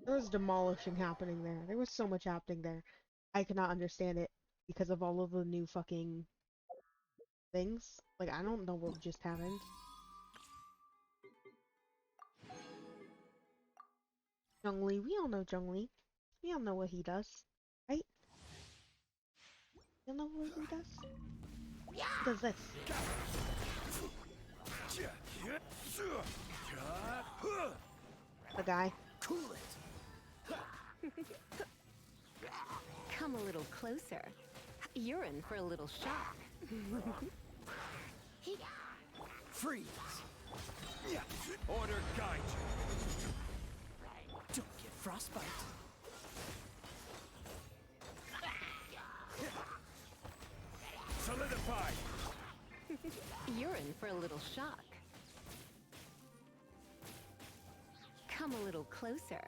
There was demolishing happening there. There was so much happening there. I could not understand it because of all of the new fucking things. Like, I don't know what just happened. Zhongli, we all know Zhongli. We all know what he does, right? You know what he does? He does this. The guy. Cool it. Come a little closer. You're in for a little shock. Freeze. Order guide you. Don't get frostbite. Solidify. You're in for a little shock. Come a little closer.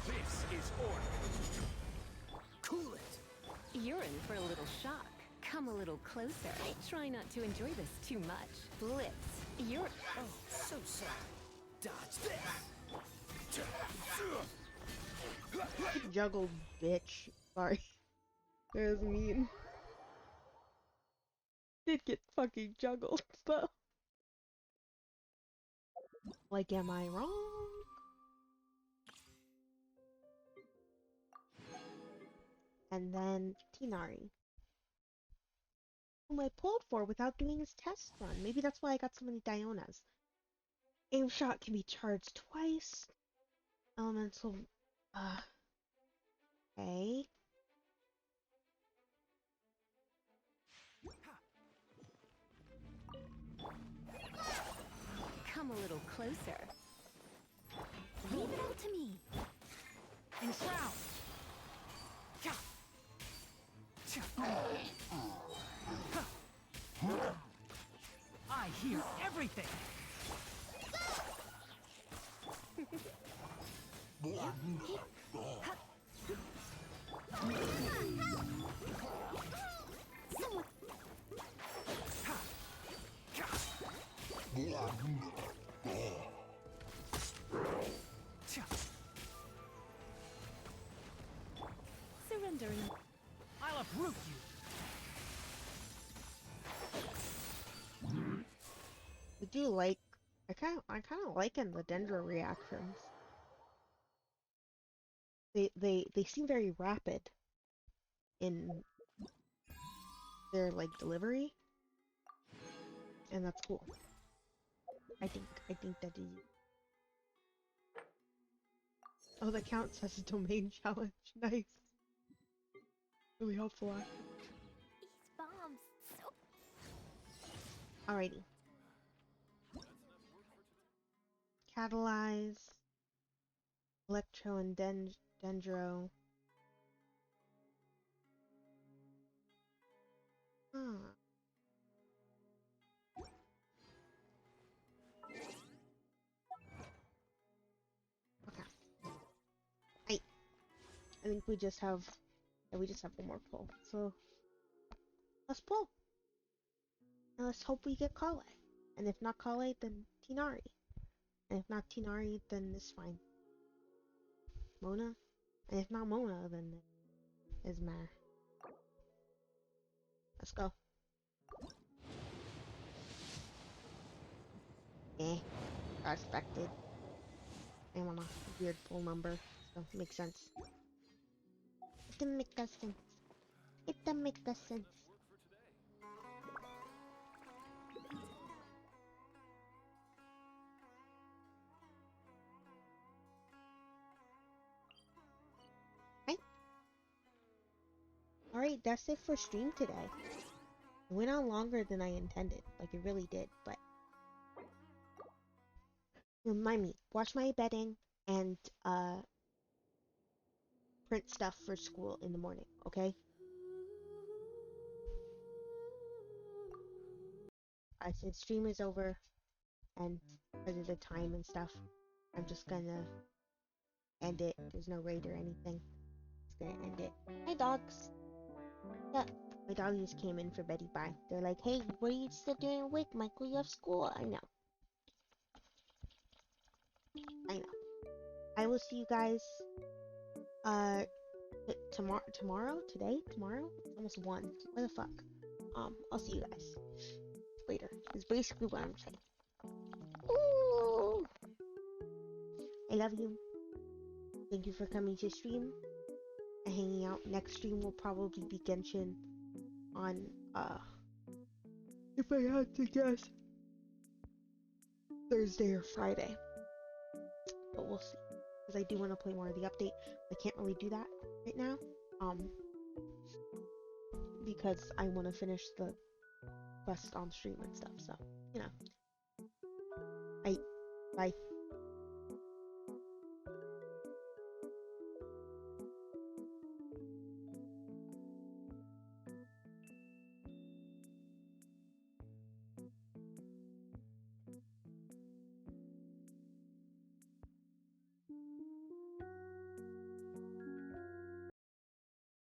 This is order. Cool it. You're in for a little shock. Come a little closer. Try not to enjoy this too much. Blitz, you're... Oh, so sorry. Dodge this! Juggled, bitch. Sorry. That was mean. Did get fucking juggled, though. Like, am I wrong? And then Tinari, whom I pulled for without doing his test run. Maybe that's why I got so many Dionas. Aim shot can be charged twice. Elemental, okay. Come a little closer. Leave it all to me. Enshroud! I hear everything! Surrendering. I'll uproot you! I do like, I kind of liking the Dendro reactions. They seem very rapid in their like delivery, and that's cool. I think that is. Oh, that counts as a domain challenge. Nice. Really helpful. These bombs, so... Alrighty. Catalyze, Electro and Dendro. Okay. I think we just have one more pull. So let's pull. And let's hope we get Kale. And if not Kale, then Tinari. And if not Tinari, then it's fine. Mona? And if not Mona, then Ismar. Let's go. I expected. I'm on a weird full number, so it makes sense. It doesn't make that sense. It doesn't make that sense. Alright, that's it for stream today. It went on longer than I intended. Like, it really did, but... Remind me, wash my bedding and, print stuff for school in the morning, okay? I said stream is over, and because of the time and stuff, I'm just gonna end it. There's no raid or anything. Just gonna end it. Hi, dogs! Yeah, my dog just came in for Betty Bye. They're like, hey, what are you still doing awake, Michael? You have school. I know. I will see you guys, tomorrow? Today? Tomorrow? It's almost 1. What the fuck? I'll see you guys later. Is basically what I'm saying. Ooh! I love you. Thank you for coming to stream and hanging out. Next stream will probably be Genshin on, if I had to guess, Thursday or Friday. But we'll see. Because I do want to play more of the update. I can't really do that right now. Because I want to finish the quest on stream and stuff. So, you know. Bye.